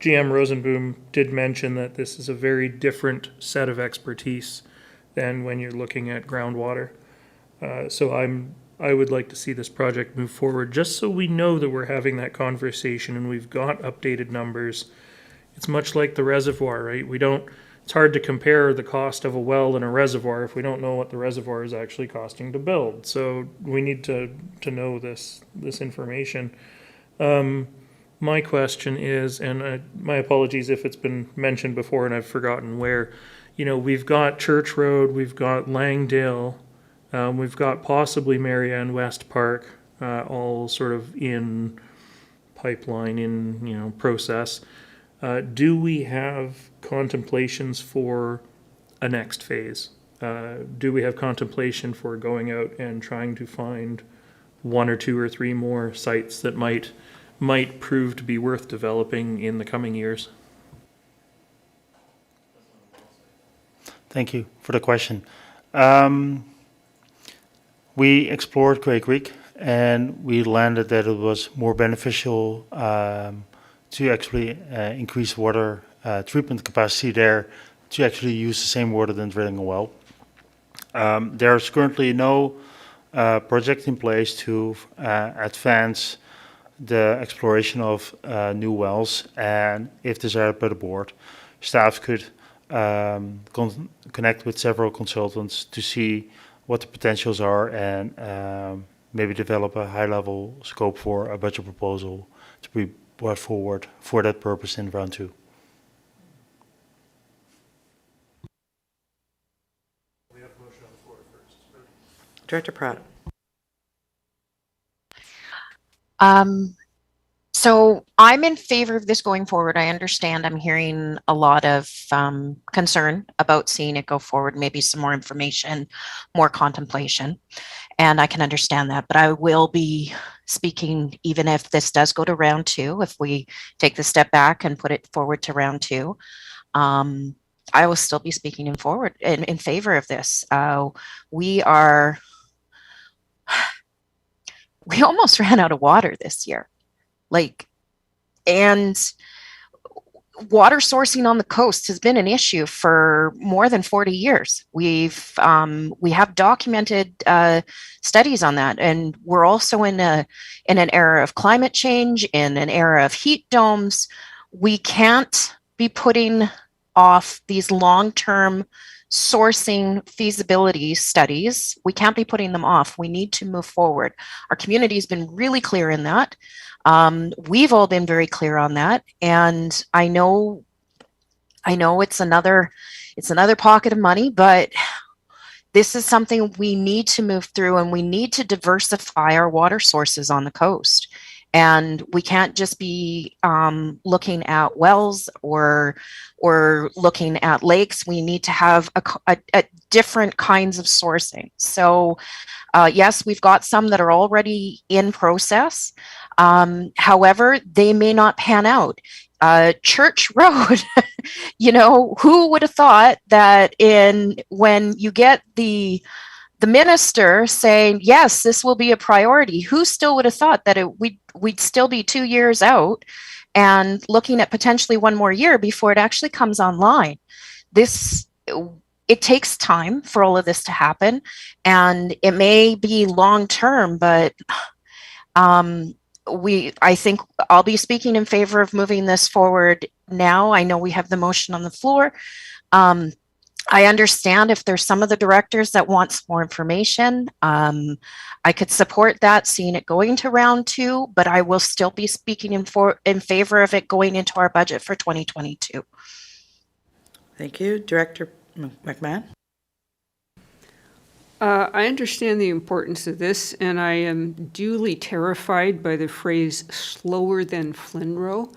Rosenboom did mention that this is a very different set of expertise than when you're looking at groundwater. So I would like to see this project move forward, just so we know that we're having that conversation and we've got updated numbers. It's much like the reservoir, right? It's hard to compare the cost of a well and a reservoir if we don't know what the reservoir is actually costing to build. So we need to know this information. My question is, and my apologies if it's been mentioned before and I've forgotten where, you know, we've got Church Road, we've got Langdale, we've got possibly Marianne West Park, all sort of in pipeline, in process. Do we have contemplations for a next phase? Do we have contemplation for going out and trying to find 1 or 2 or 3 more sites that might prove to be worth developing in the coming years? Thank you for the question. We explored Grey Creek and we landed that it was more beneficial to actually increase water treatment capacity there, to actually use the same water than drilling a well. There's currently no project in place to advance the exploration of new wells, and if desired by the board, staff could connect with several consultants to see what the potentials are and maybe develop a high-level scope for a budget proposal to be brought forward for that purpose in round 2. We have a motion on the floor first. Director Pratt. So I'm in favor of this going forward. I understand I'm hearing a lot of concern about seeing it go forward, maybe some more information, more contemplation, and I can understand that. But I will be speaking, even if this does go to round 2, if we take the step back and put it forward to round 2, I will still be speaking in favor of this. We almost ran out of water this year. And water sourcing on the coast has been an issue for more than 40 years. We have documented studies on that, and we're also in an era of climate change, in an era of heat domes. We can't be putting off these long-term sourcing feasibility studies. We can't be putting them off. We need to move forward. Our community has been really clear in that. We've all been very clear on that, and I know it's another pocket of money, but this is something we need to move through, and we need to diversify our water sources on the coast. And we can't just be looking at wells or looking at lakes. We need to have a different kinds of sourcing. So yes, we've got some that are already in process. However, they may not pan out. Church Road. Who would have thought that when you get the minister saying, yes, this will be a priority, who still would have thought that we'd still be 2 years out and looking at potentially one more year before it actually comes online? It takes time for all of this to happen, and it may be long term, but I think I'll be speaking in favor of moving this forward now. I know we have the motion on the floor. I understand if there's some of the directors that wants more information. I could support that, seeing it going to round 2, but I will still be speaking in favor of it going into our budget for 2022. Thank you. Director McMahon? I understand the importance of this, and I am duly terrified by the phrase slower than Flinro.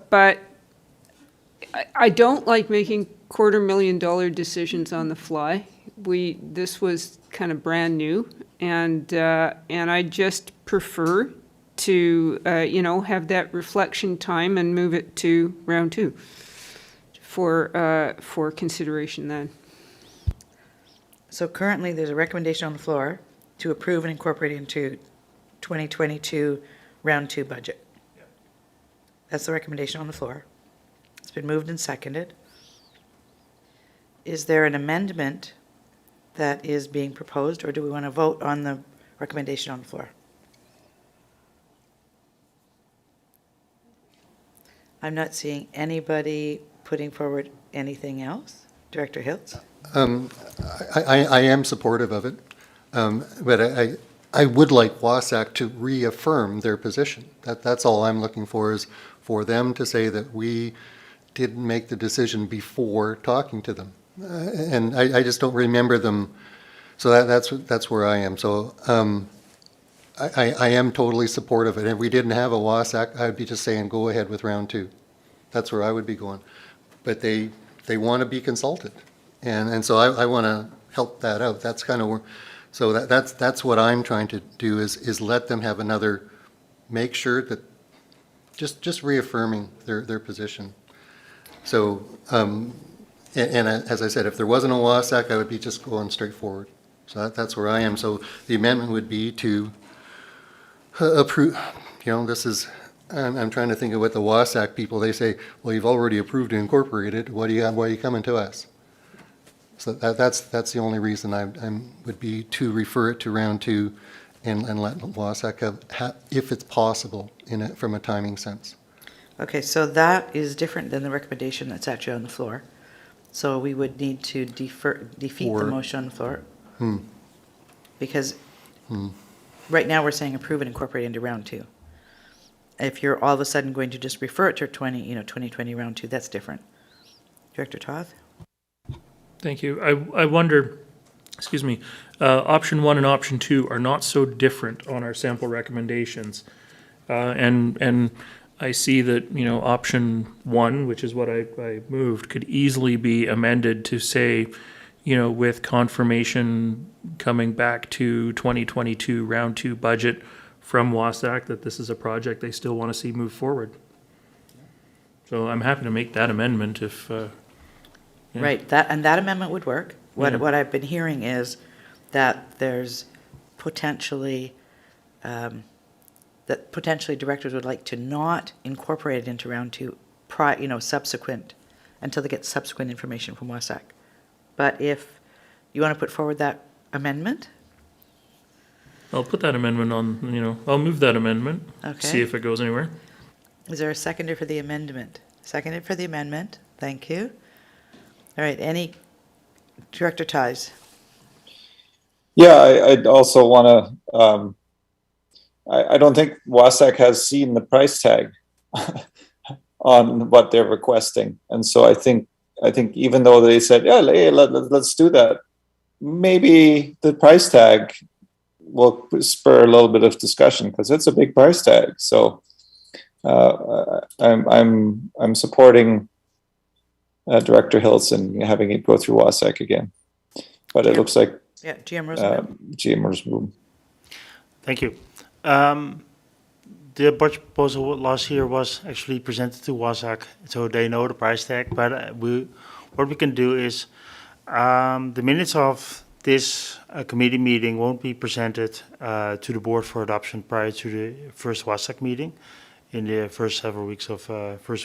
But I don't like making $250,000 decisions on the fly. This was kind of brand new, and I just prefer to have that reflection time and move it to round 2 for consideration then. So currently, there's a recommendation on the floor to approve and incorporate into 2022 round 2 budget. That's the recommendation on the floor. It's been moved and seconded. Is there an amendment that is being proposed, or do we want to vote on the recommendation on the floor? I'm not seeing anybody putting forward anything else. Director Hiltz? I am supportive of it, but I would like WASAC to reaffirm their position. That's all I'm looking for, is for them to say that we didn't make the decision before talking to them. And I just don't remember them. So that's where I am. So I am totally supportive of it. If we didn't have a WASAC, I'd be just saying go ahead with round 2. That's where I would be going. But they want to be consulted. And so I want to help that out. That's kind of where, so that's what I'm trying to do, is let them have another, make sure that just reaffirming their position. So, and as I said, if there wasn't a WASAC, I would be just going straight forward. So that's where I am. So the amendment would be to approve, this is, I'm trying to think of what the WASAC people, they say, well, you've already approved and incorporated. Why are you coming to us? So that's the only reason I would be to refer it to round 2 and let WASAC have, if it's possible, from a timing sense. Okay, so that is different than the recommendation that's actually on the floor. So we would need to defeat the motion on the floor. Because right now we're saying approve and incorporate into round 2. If you're all of a sudden going to just refer it to 2020 round 2, that's different. Director Toth? Thank you. I wonder, excuse me, option 1 and option 2 are not so different on our sample recommendations. And I see that, option 1, which is what I moved, could easily be amended to say, with confirmation coming back to 2022 round 2 budget from WASAC, that this is a project they still want to see move forward. So I'm happy to make that amendment if... Yeah. Right, that amendment would work. What I've been hearing is that there's potentially, directors would like to not incorporate it into round 2, subsequent, until they get subsequent information from WASAC. But if you want to put forward that amendment? I'll put that amendment on, I'll move that amendment. Okay. See if it goes anywhere. Is there a seconder for the amendment? Seconded for the amendment, thank you. All right, any, Director Ties? Yeah, I'd also want to, I don't think WASAC has seen the price tag on what they're requesting. And so I think even though they said, yeah, let's do that, maybe the price tag will spur a little bit of discussion, because it's a big price tag. So I'm supporting Director Hilton having it go through WASAC again. But it looks like GM Rosenbaum. Thank you. the budget proposal last year was actually presented to WASAC, so they know the price tag. But what we can do is the minutes of this committee meeting won't be presented to the board for adoption prior to the first WASAC meeting in the first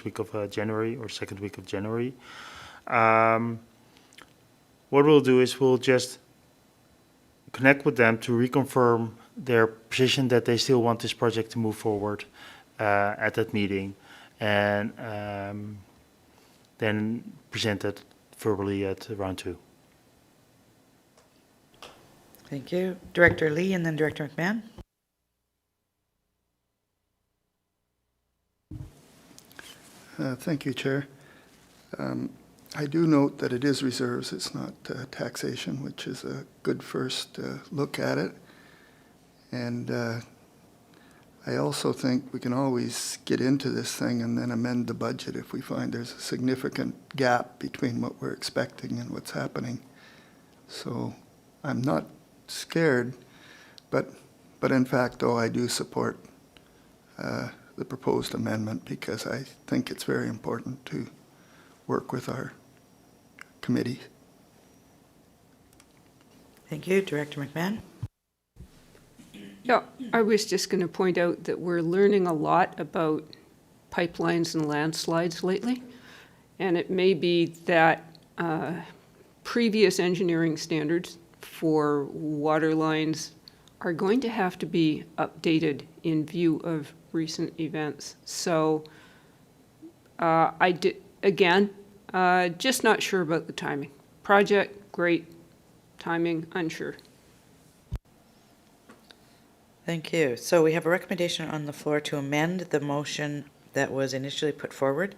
week of January or second week of January. What we'll do is we'll just connect with them to reconfirm their position that they still want this project to move forward at that meeting, and then present it verbally at round 2. Thank you. Director Lee and then Director McMahon. Thank you, Chair. I do note that it is reserves, it's not taxation, which is a good first look at it. And I also think we can always get into this thing and then amend the budget if we find there's a significant gap between what we're expecting and what's happening. So I'm not scared, but in fact, though, I do support the proposed amendment because I think it's very important to work with our committee. Thank you. Director McMahon. Yeah, I was just going to point out that we're learning a lot about pipelines and landslides lately. And it may be that previous engineering standards for water lines are going to have to be updated in view of recent events. So just not sure about the timing. Project, great. Timing, unsure. Thank you. So we have a recommendation on the floor to amend the motion that was initially put forward.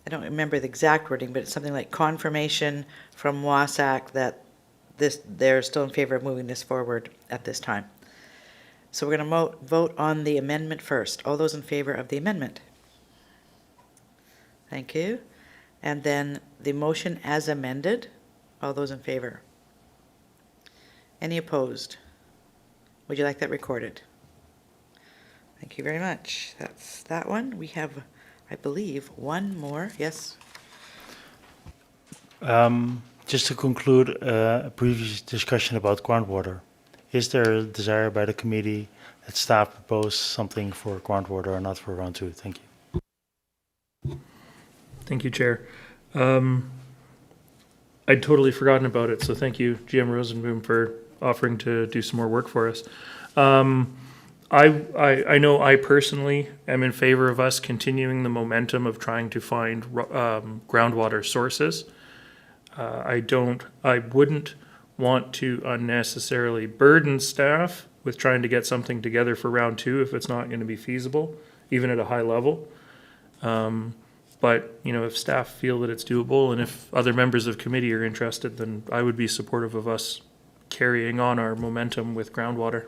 I don't remember the exact wording, but it's something like confirmation from WASAC that they're still in favor of moving this forward at this time. So we're going to vote on the amendment first. All those in favor of the amendment? Thank you. And then the motion as amended. All those in favor? Any opposed? Would you like that recorded? Thank you very much. That's that one. We have, I believe, one more. Yes? Just to conclude a previous discussion about groundwater, is there a desire by the committee that staff propose something for groundwater or not for round 2? Thank you. Thank you, Chair. I'd totally forgotten about it, so thank you, GM Rosenboom, for offering to do some more work for us. I know I personally am in favor of us continuing the momentum of trying to find groundwater sources. I wouldn't want to unnecessarily burden staff with trying to get something together for round 2 if it's not going to be feasible, even at a high level. But, if staff feel that it's doable and if other members of committee are interested, then I would be supportive of us carrying on our momentum with groundwater.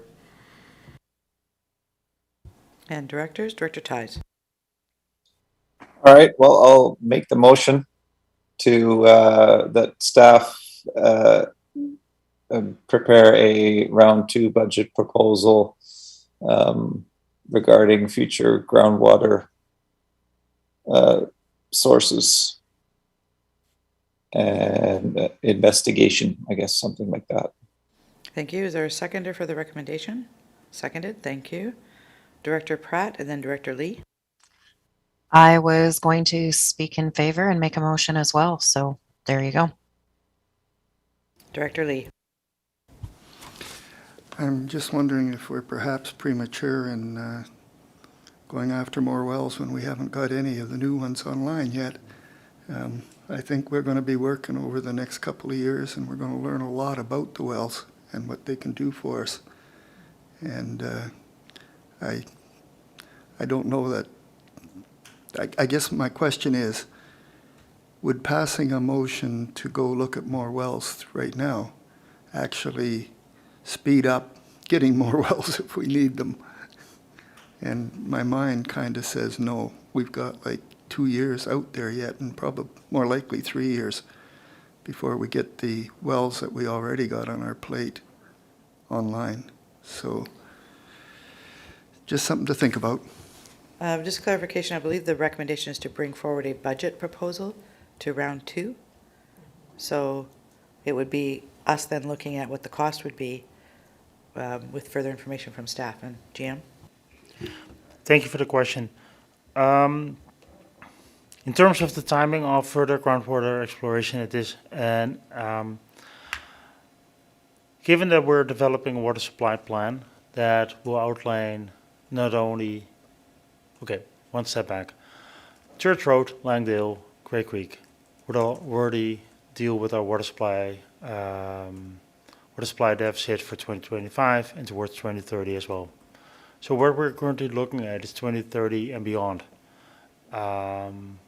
And directors, Director Ties. All right, well, I'll make the motion to that staff prepare a round 2 budget proposal regarding future groundwater sources and investigation, I guess, something like that. Thank you. Is there a seconder for the recommendation? Seconded. Thank you. Director Pratt and then Director Lee. I was going to speak in favor and make a motion as well, so there you go. Director Lee. I'm just wondering if we're perhaps premature in going after more wells when we haven't got any of the new ones online yet. I think we're going to be working over the next couple of years and we're going to learn a lot about the wells and what they can do for us. And I don't know that, I guess my question is, would passing a motion to go look at more wells right now actually speed up getting more wells if we need them? And my mind kind of says no. We've got like 2 years out there yet, and probably more likely 3 years before we get the wells that we already got on our plate online. So just something to think about. Just clarification, I believe the recommendation is to bring forward a budget proposal to round 2. So it would be us then looking at what the cost would be with further information from staff and GM. Thank you for the question. In terms of the timing of further groundwater exploration, it is, and given that we're developing a water supply plan that will outline not only, okay, one step back, Church Road, Langdale, Grey Creek would already deal with our water supply deficit for 2025 and towards 2030 as well. So what we're currently looking at is 2030 and beyond.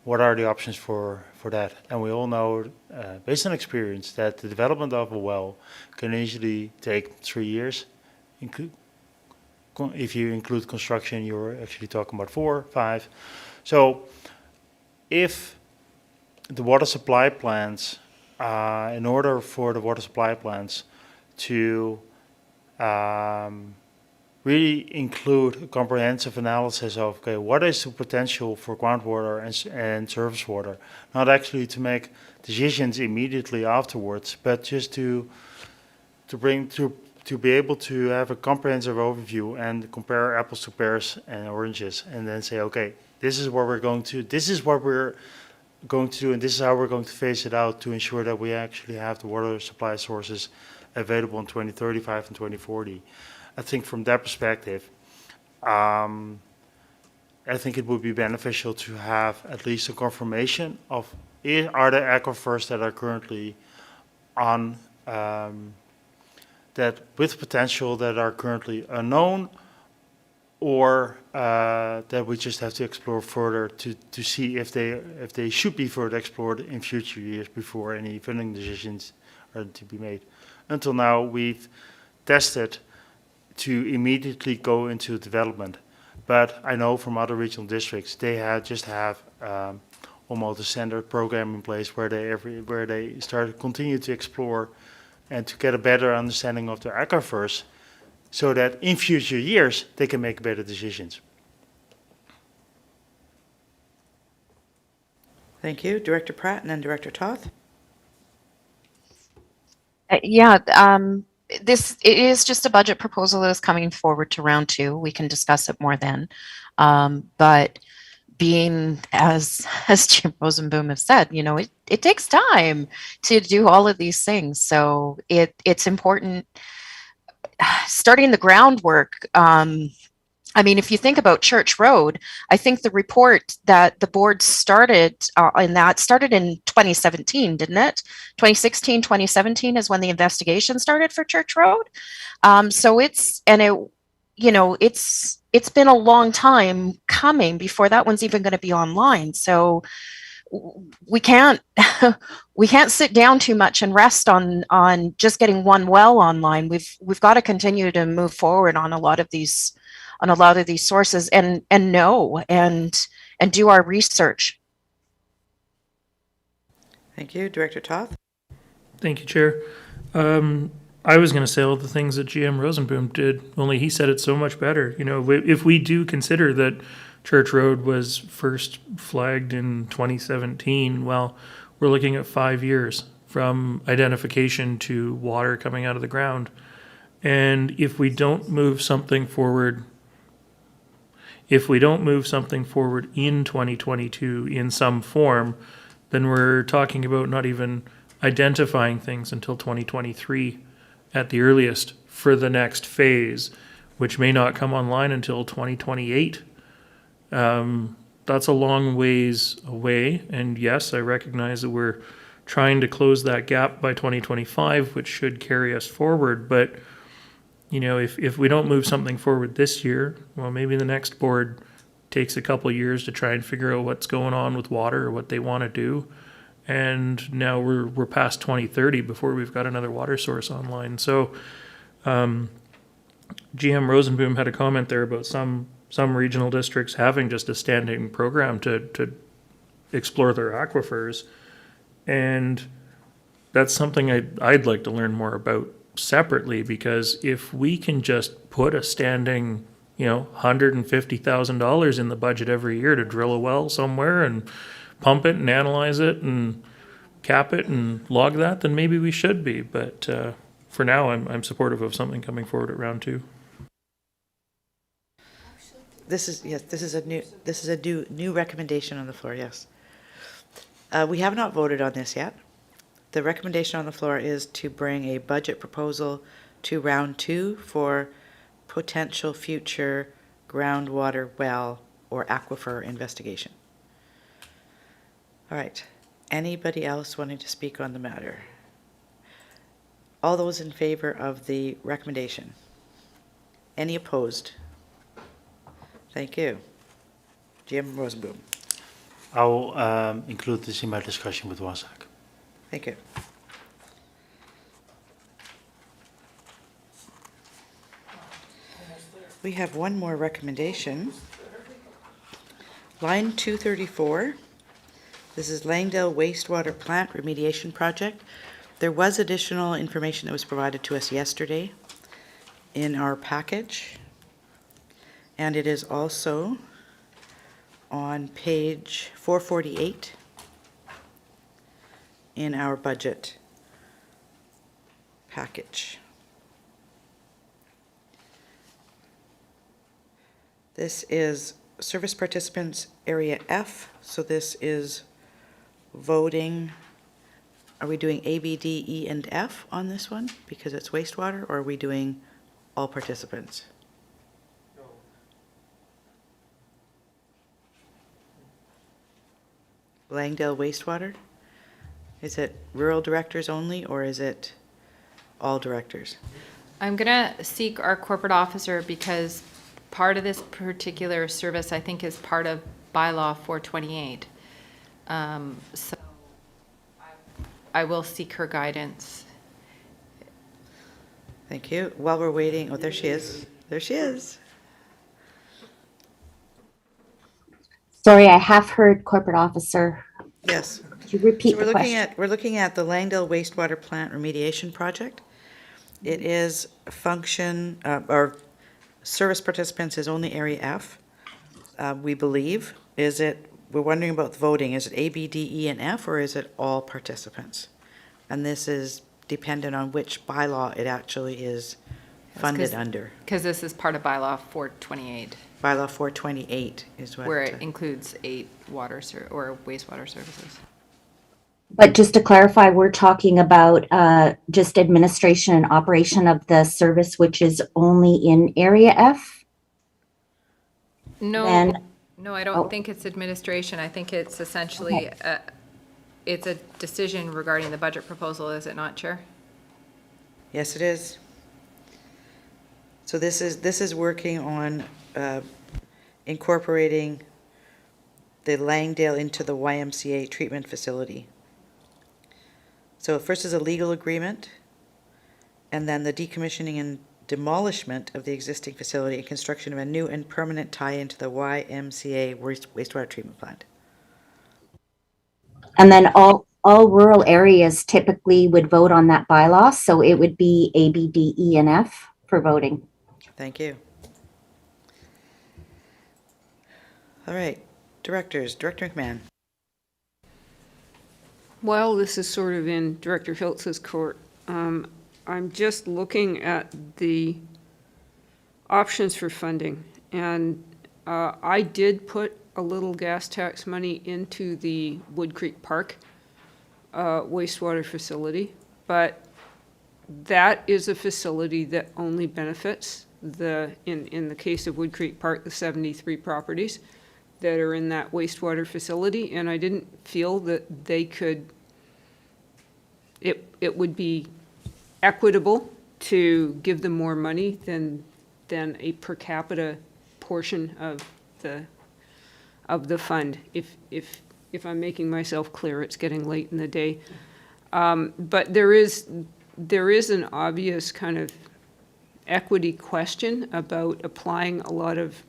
What are the options for that? And we all know, based on experience, that the development of a well can easily take 3 years. If you include construction, you're actually talking about 4, 5. So if the water supply plans, in order for the water supply plans to really include a comprehensive analysis of, okay, what is the potential for groundwater and surface water? Not actually to make decisions immediately afterwards, but just to be able to have a comprehensive overview and compare apples to pears and oranges, and then say, okay, this is what we're going to do, and this is how we're going to phase it out to ensure that we actually have the water supply sources available in 2035 and 2040. I think from that perspective, I think it would be beneficial to have at least a confirmation of are there aquifers that are currently on, that with potential that are currently unknown, or that we just have to explore further to see if they should be further explored in future years before any funding decisions are to be made. Until now, we've tested to immediately go into development. But I know from other regional districts, they just have almost a standard program in place where they continue to explore and to get a better understanding of their aquifers, so that in future years they can make better decisions. Thank you. Director Pratt and then Director Toth. It is just a budget proposal that is coming forward to round 2. We can discuss it more then. But being, as Jim Rosenboom has said, it takes time to do all of these things. So it's important starting the groundwork. If you think about Church Road, I think the report that the board started in 2017, didn't it? 2016, 2017 is when the investigation started for Church Road. It's been a long time coming before that one's even going to be online. So we can't sit down too much and rest on just getting one well online. We've got to continue to move forward on a lot of these sources and know and do our research. Thank you. Director Toth. Thank you, Chair. I was going to say all the things that GM Rosenboom did, only he said it so much better. If we do consider that Church Road was first flagged in 2017, well, we're looking at 5 years from identification to water coming out of the ground. And if we don't move something forward in 2022 in some form, then we're talking about not even identifying things until 2023 at the earliest for the next phase, which may not come online until 2028. That's a long ways away. And yes, I recognize that we're trying to close that gap by 2025, which should carry us forward. But if we don't move something forward this year, well, maybe the next board takes a couple years to try and figure out what's going on with water or what they want to do. And now we're past 2030 before we've got another water source online. So GM Rosenboom had a comment there about some regional districts having just a standing program to explore their aquifers. And that's something I'd like to learn more about separately, because if we can just put a standing, $150,000 in the budget every year to drill a well somewhere and pump it and analyze it and cap it and log that, then maybe we should be. But for now, I'm supportive of something coming forward at round 2. This is a new recommendation on the floor, yes. We have not voted on this yet. The recommendation on the floor is to bring a budget proposal to round 2 for potential future groundwater well or aquifer investigation. All right. Anybody else wanting to speak on the matter? All those in favor of the recommendation? Any opposed? Thank you. Jim Rosenboom. I'll include this in my discussion with Wasak. Thank you. We have one more recommendation. Line 234. This is Langdale Wastewater Plant Remediation Project. There was additional information that was provided to us yesterday in our package. And it is also on page 448 in our budget package. This is service participants area F, so this is voting. Are we doing A, B, D, E, and F on this one because it's wastewater, or are we doing all participants? Langdale wastewater? Is it rural directors only, or is it all directors? I'm going to seek our corporate officer because part of this particular service, I think, is part of bylaw 428. So I will seek her guidance. Thank you. While we're waiting, oh, there she is. There she is. Sorry, I have heard corporate officer. Yes. Could you repeat So the question? we're looking at the Langdale Wastewater Plant Remediation Project. It is a function, or service participants is only area F, we believe. We're wondering about the voting. Is it A, B, D, E, and F, or is it all participants? And this is dependent on which bylaw it actually is funded under. Because this is part of bylaw 428. Bylaw 428 is what. Where it includes 8 water or wastewater services. But just to clarify, we're talking about just administration and operation of the service, which is only in area F? No, Then- no, I don't think it's administration. I think it's essentially, it's a decision regarding the budget proposal, is it not, Chair? Yes, it is. So this is working on incorporating the Langdale into the YMCA treatment facility. So first is a legal agreement, and then the decommissioning and demolishment of the existing facility and construction of a new and permanent tie into the YMCA wastewater treatment plant. And then all rural areas typically would vote on that bylaw, so it would be A, B, D, E, and F for voting. Thank you. All right, directors, Director McMahon. Well, this is sort of in Director Hiltz's court. I'm just looking at the options for funding, and I did put a little gas tax money into the Wood Creek Park wastewater facility, but that is a facility that only benefits in the case of Wood Creek Park, the 73 properties that are in that wastewater facility, and I didn't feel that they could, it would be equitable to give them more money than a per capita portion of the fund. If I'm making myself clear, it's getting late in the day. But there is an obvious kind of equity question about applying a lot of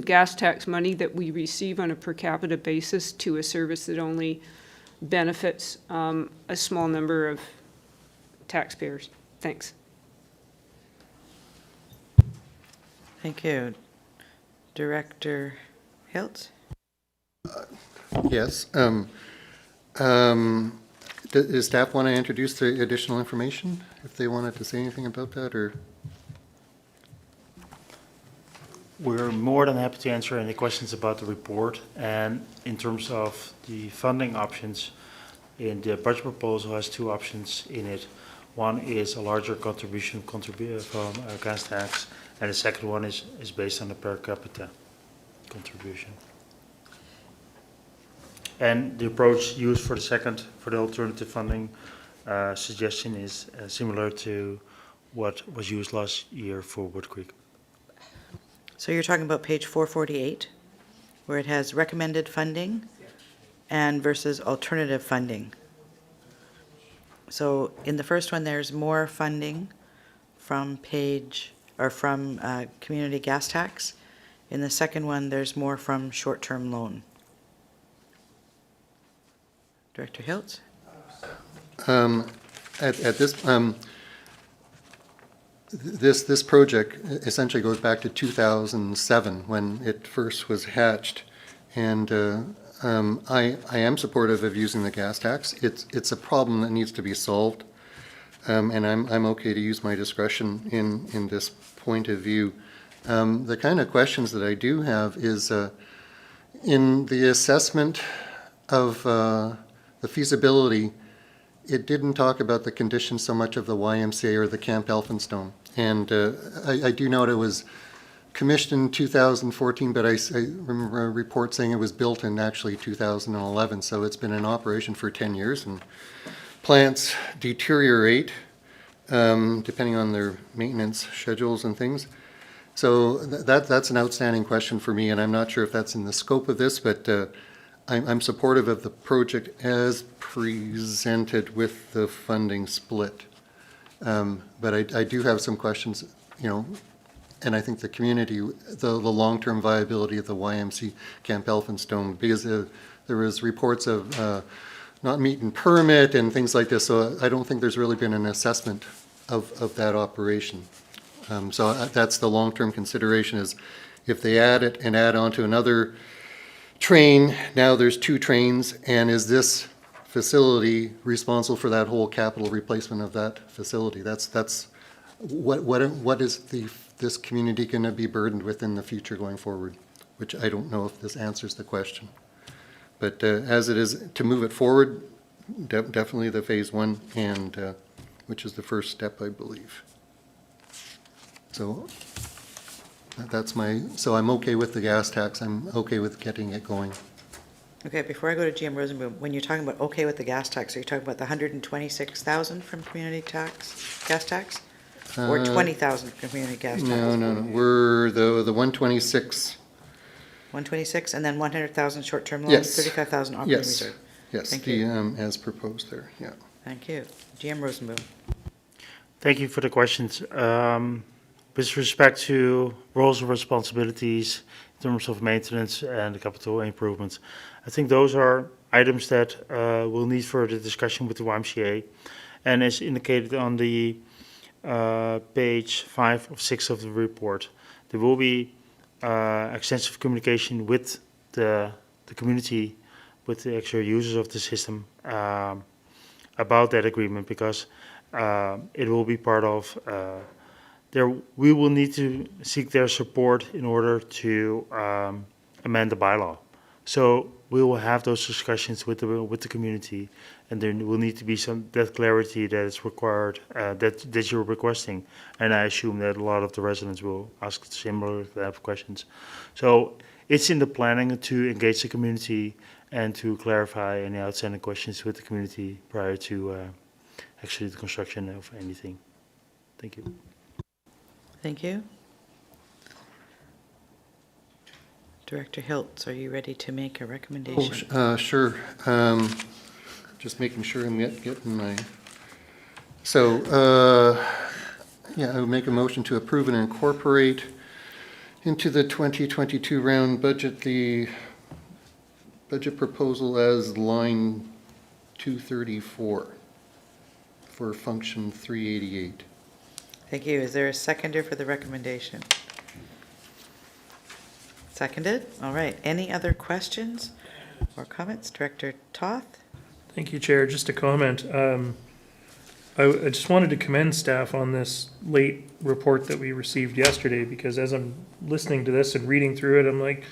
gas tax money that we receive on a per capita basis to a service that only benefits a small number of taxpayers. Thanks. Thank you. Director Hiltz? Yes. Does staff want to introduce the additional information, if they wanted to say anything about that, or? We're more than happy to answer any questions about the report. And in terms of the funding options, in the budget proposal has two options in it. One is a larger contribution from gas tax, and the second one is based on the per capita contribution. And the approach used for the alternative funding suggestion is similar to what was used last year for Wood Creek. So you're talking about page 448, where it has recommended funding and versus alternative funding. So in the first one, there's more funding from community gas tax. In the second one, there's more from short-term loan. Director Hiltz? At this project essentially goes back to 2007 when it first was hatched, and I am supportive of using the gas tax. It's a problem that needs to be solved, and I'm okay to use my discretion in this point of view. The kind of questions that I do have is in the assessment of the feasibility. It didn't talk about the conditions so much of the YMCA or the Camp Elphinstone. And I do note it was commissioned in 2014, but I remember a report saying it was built in actually 2011. So it's been in operation for 10 years, and plants deteriorate depending on their maintenance schedules and things. So that's an outstanding question for me, and I'm not sure if that's in the scope of this, but I'm supportive of the project as presented with the funding split. But I do have some questions, and I think the community, the long-term viability of the YMC Camp Elphinstone, because there was reports of not meeting permit and things like this, so I don't think there's really been an assessment of that operation. So that's the long-term consideration, is if they add it and add on to another train, now there's two trains, and is this facility responsible for that whole capital replacement of that facility? That's what is this community going to be burdened with in the future going forward, which I don't know if this answers the question. But as it is, to move it forward, definitely the phase one, and which is the first step, I believe. So so I'm okay with the gas tax. I'm okay with getting it going. Okay, before I go to GM Rosenboom, when you're talking about okay with the gas tax, are you talking about the 126,000 from community gas tax? Or 20,000 from community gas tax? No. We're the 126. 126, and then 100,000 short-term loans, Yes. 35,000 operating reserve. Yes, Thank you. as proposed there, yeah. Thank you. GM Rosenboom. Thank you for the questions. With respect to roles and responsibilities in terms of maintenance and capital improvements, I think those are items that will need further discussion with the YMCA. And as indicated on the page 5 of 6 of the report, there will be extensive communication with the community, with the actual users of the system about that agreement, because it will be part of we will need to seek their support in order to amend the bylaw. So we will have those discussions with the community, and there will need to be that clarity that is required, that you're requesting. And I assume that a lot of the residents will ask similar type of questions. So it's in the planning to engage the community and to clarify any outstanding questions with the community prior to actually the construction of anything. Thank you. Thank you. Director Hiltz, are you ready to make a recommendation? Sure. Just making sure I'm getting my... So, I would make a motion to approve and incorporate into the 2022 round budget the budget proposal as line 234 for function 388. Thank you. Is there a seconder for the recommendation? Seconded. All right. Any other questions or comments? Director Toth? Thank you, Chair. Just a comment. I just wanted to commend staff on this late report that we received yesterday, because as I'm listening to this and reading through it, I'm like,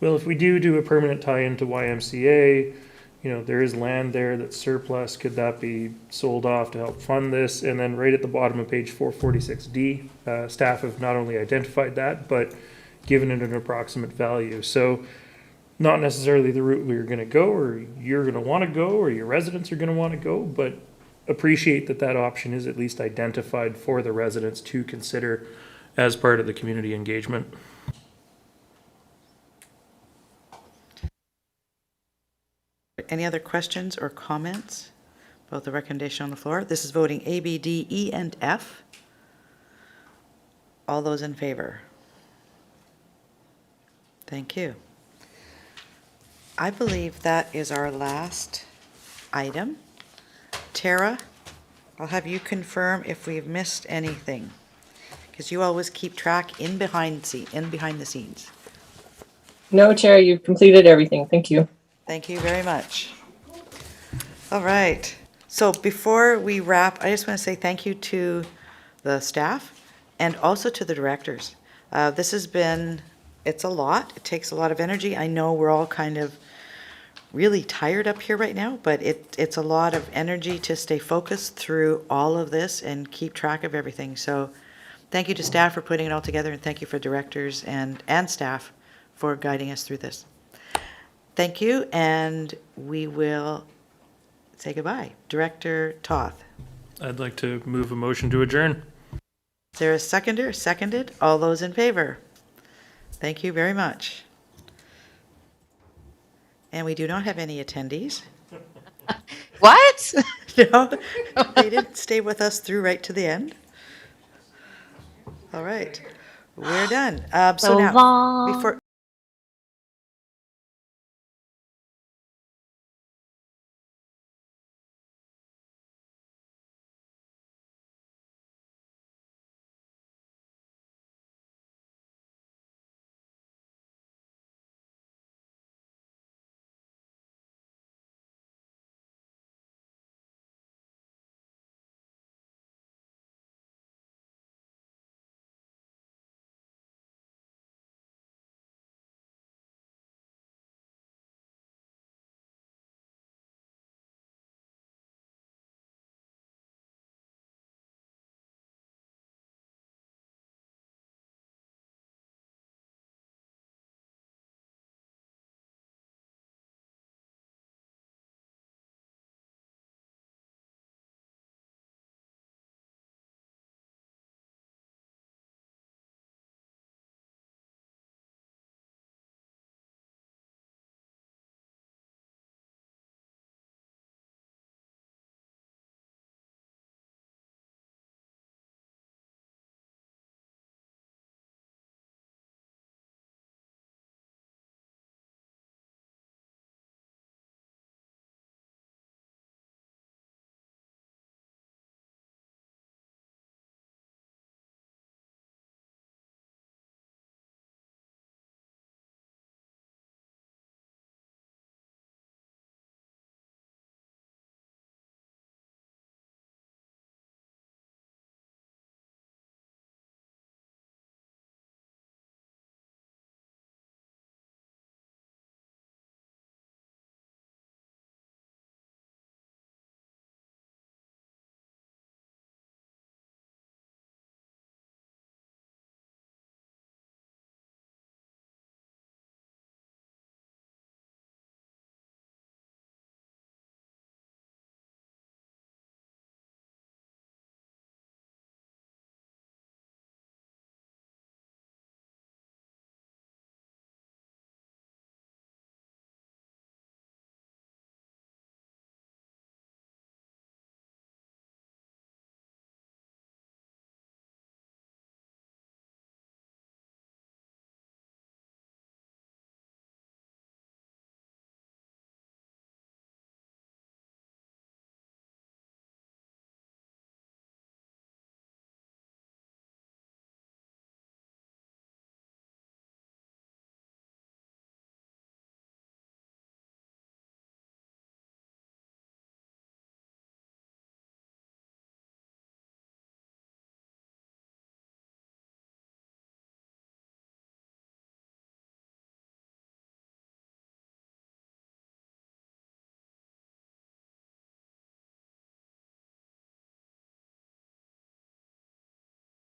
well, if we do a permanent tie-in to YMCA, there is land there that's surplus. Could that be sold off to help fund this? And then right at the bottom of page 446D, staff have not only identified that, but given it an approximate value. So not necessarily the route we're going to go, or you're going to want to go, or your residents are going to want to go, but appreciate that option is at least identified for the residents to consider as part of the community engagement. Any other questions or comments about the recommendation on the floor? This is voting A, B, D, E, and F. All those in favor? Thank you. I believe that is our last item. Tara, I'll have you confirm if we've missed anything, because you always keep track in behind the scenes. No, Chair, you've completed everything. Thank you. Thank you very much. All right. So before we wrap, I just want to say thank you to the staff and also to the directors. This has been, it's a lot. It takes a lot of energy. I know we're all kind of really tired up here right now, but it's a lot of energy to stay focused through all of this and keep track of everything. So thank you to staff for putting it all together, and thank you for directors and staff for guiding us through this. Thank you, and we will say goodbye. Director Toth. I'd like to move a motion to adjourn. Is there a seconder? Seconded. All those in favor? Thank you very much. And we do not have any attendees. What? No, they didn't stay with us through right to the end. All right, we're done. So now, long. before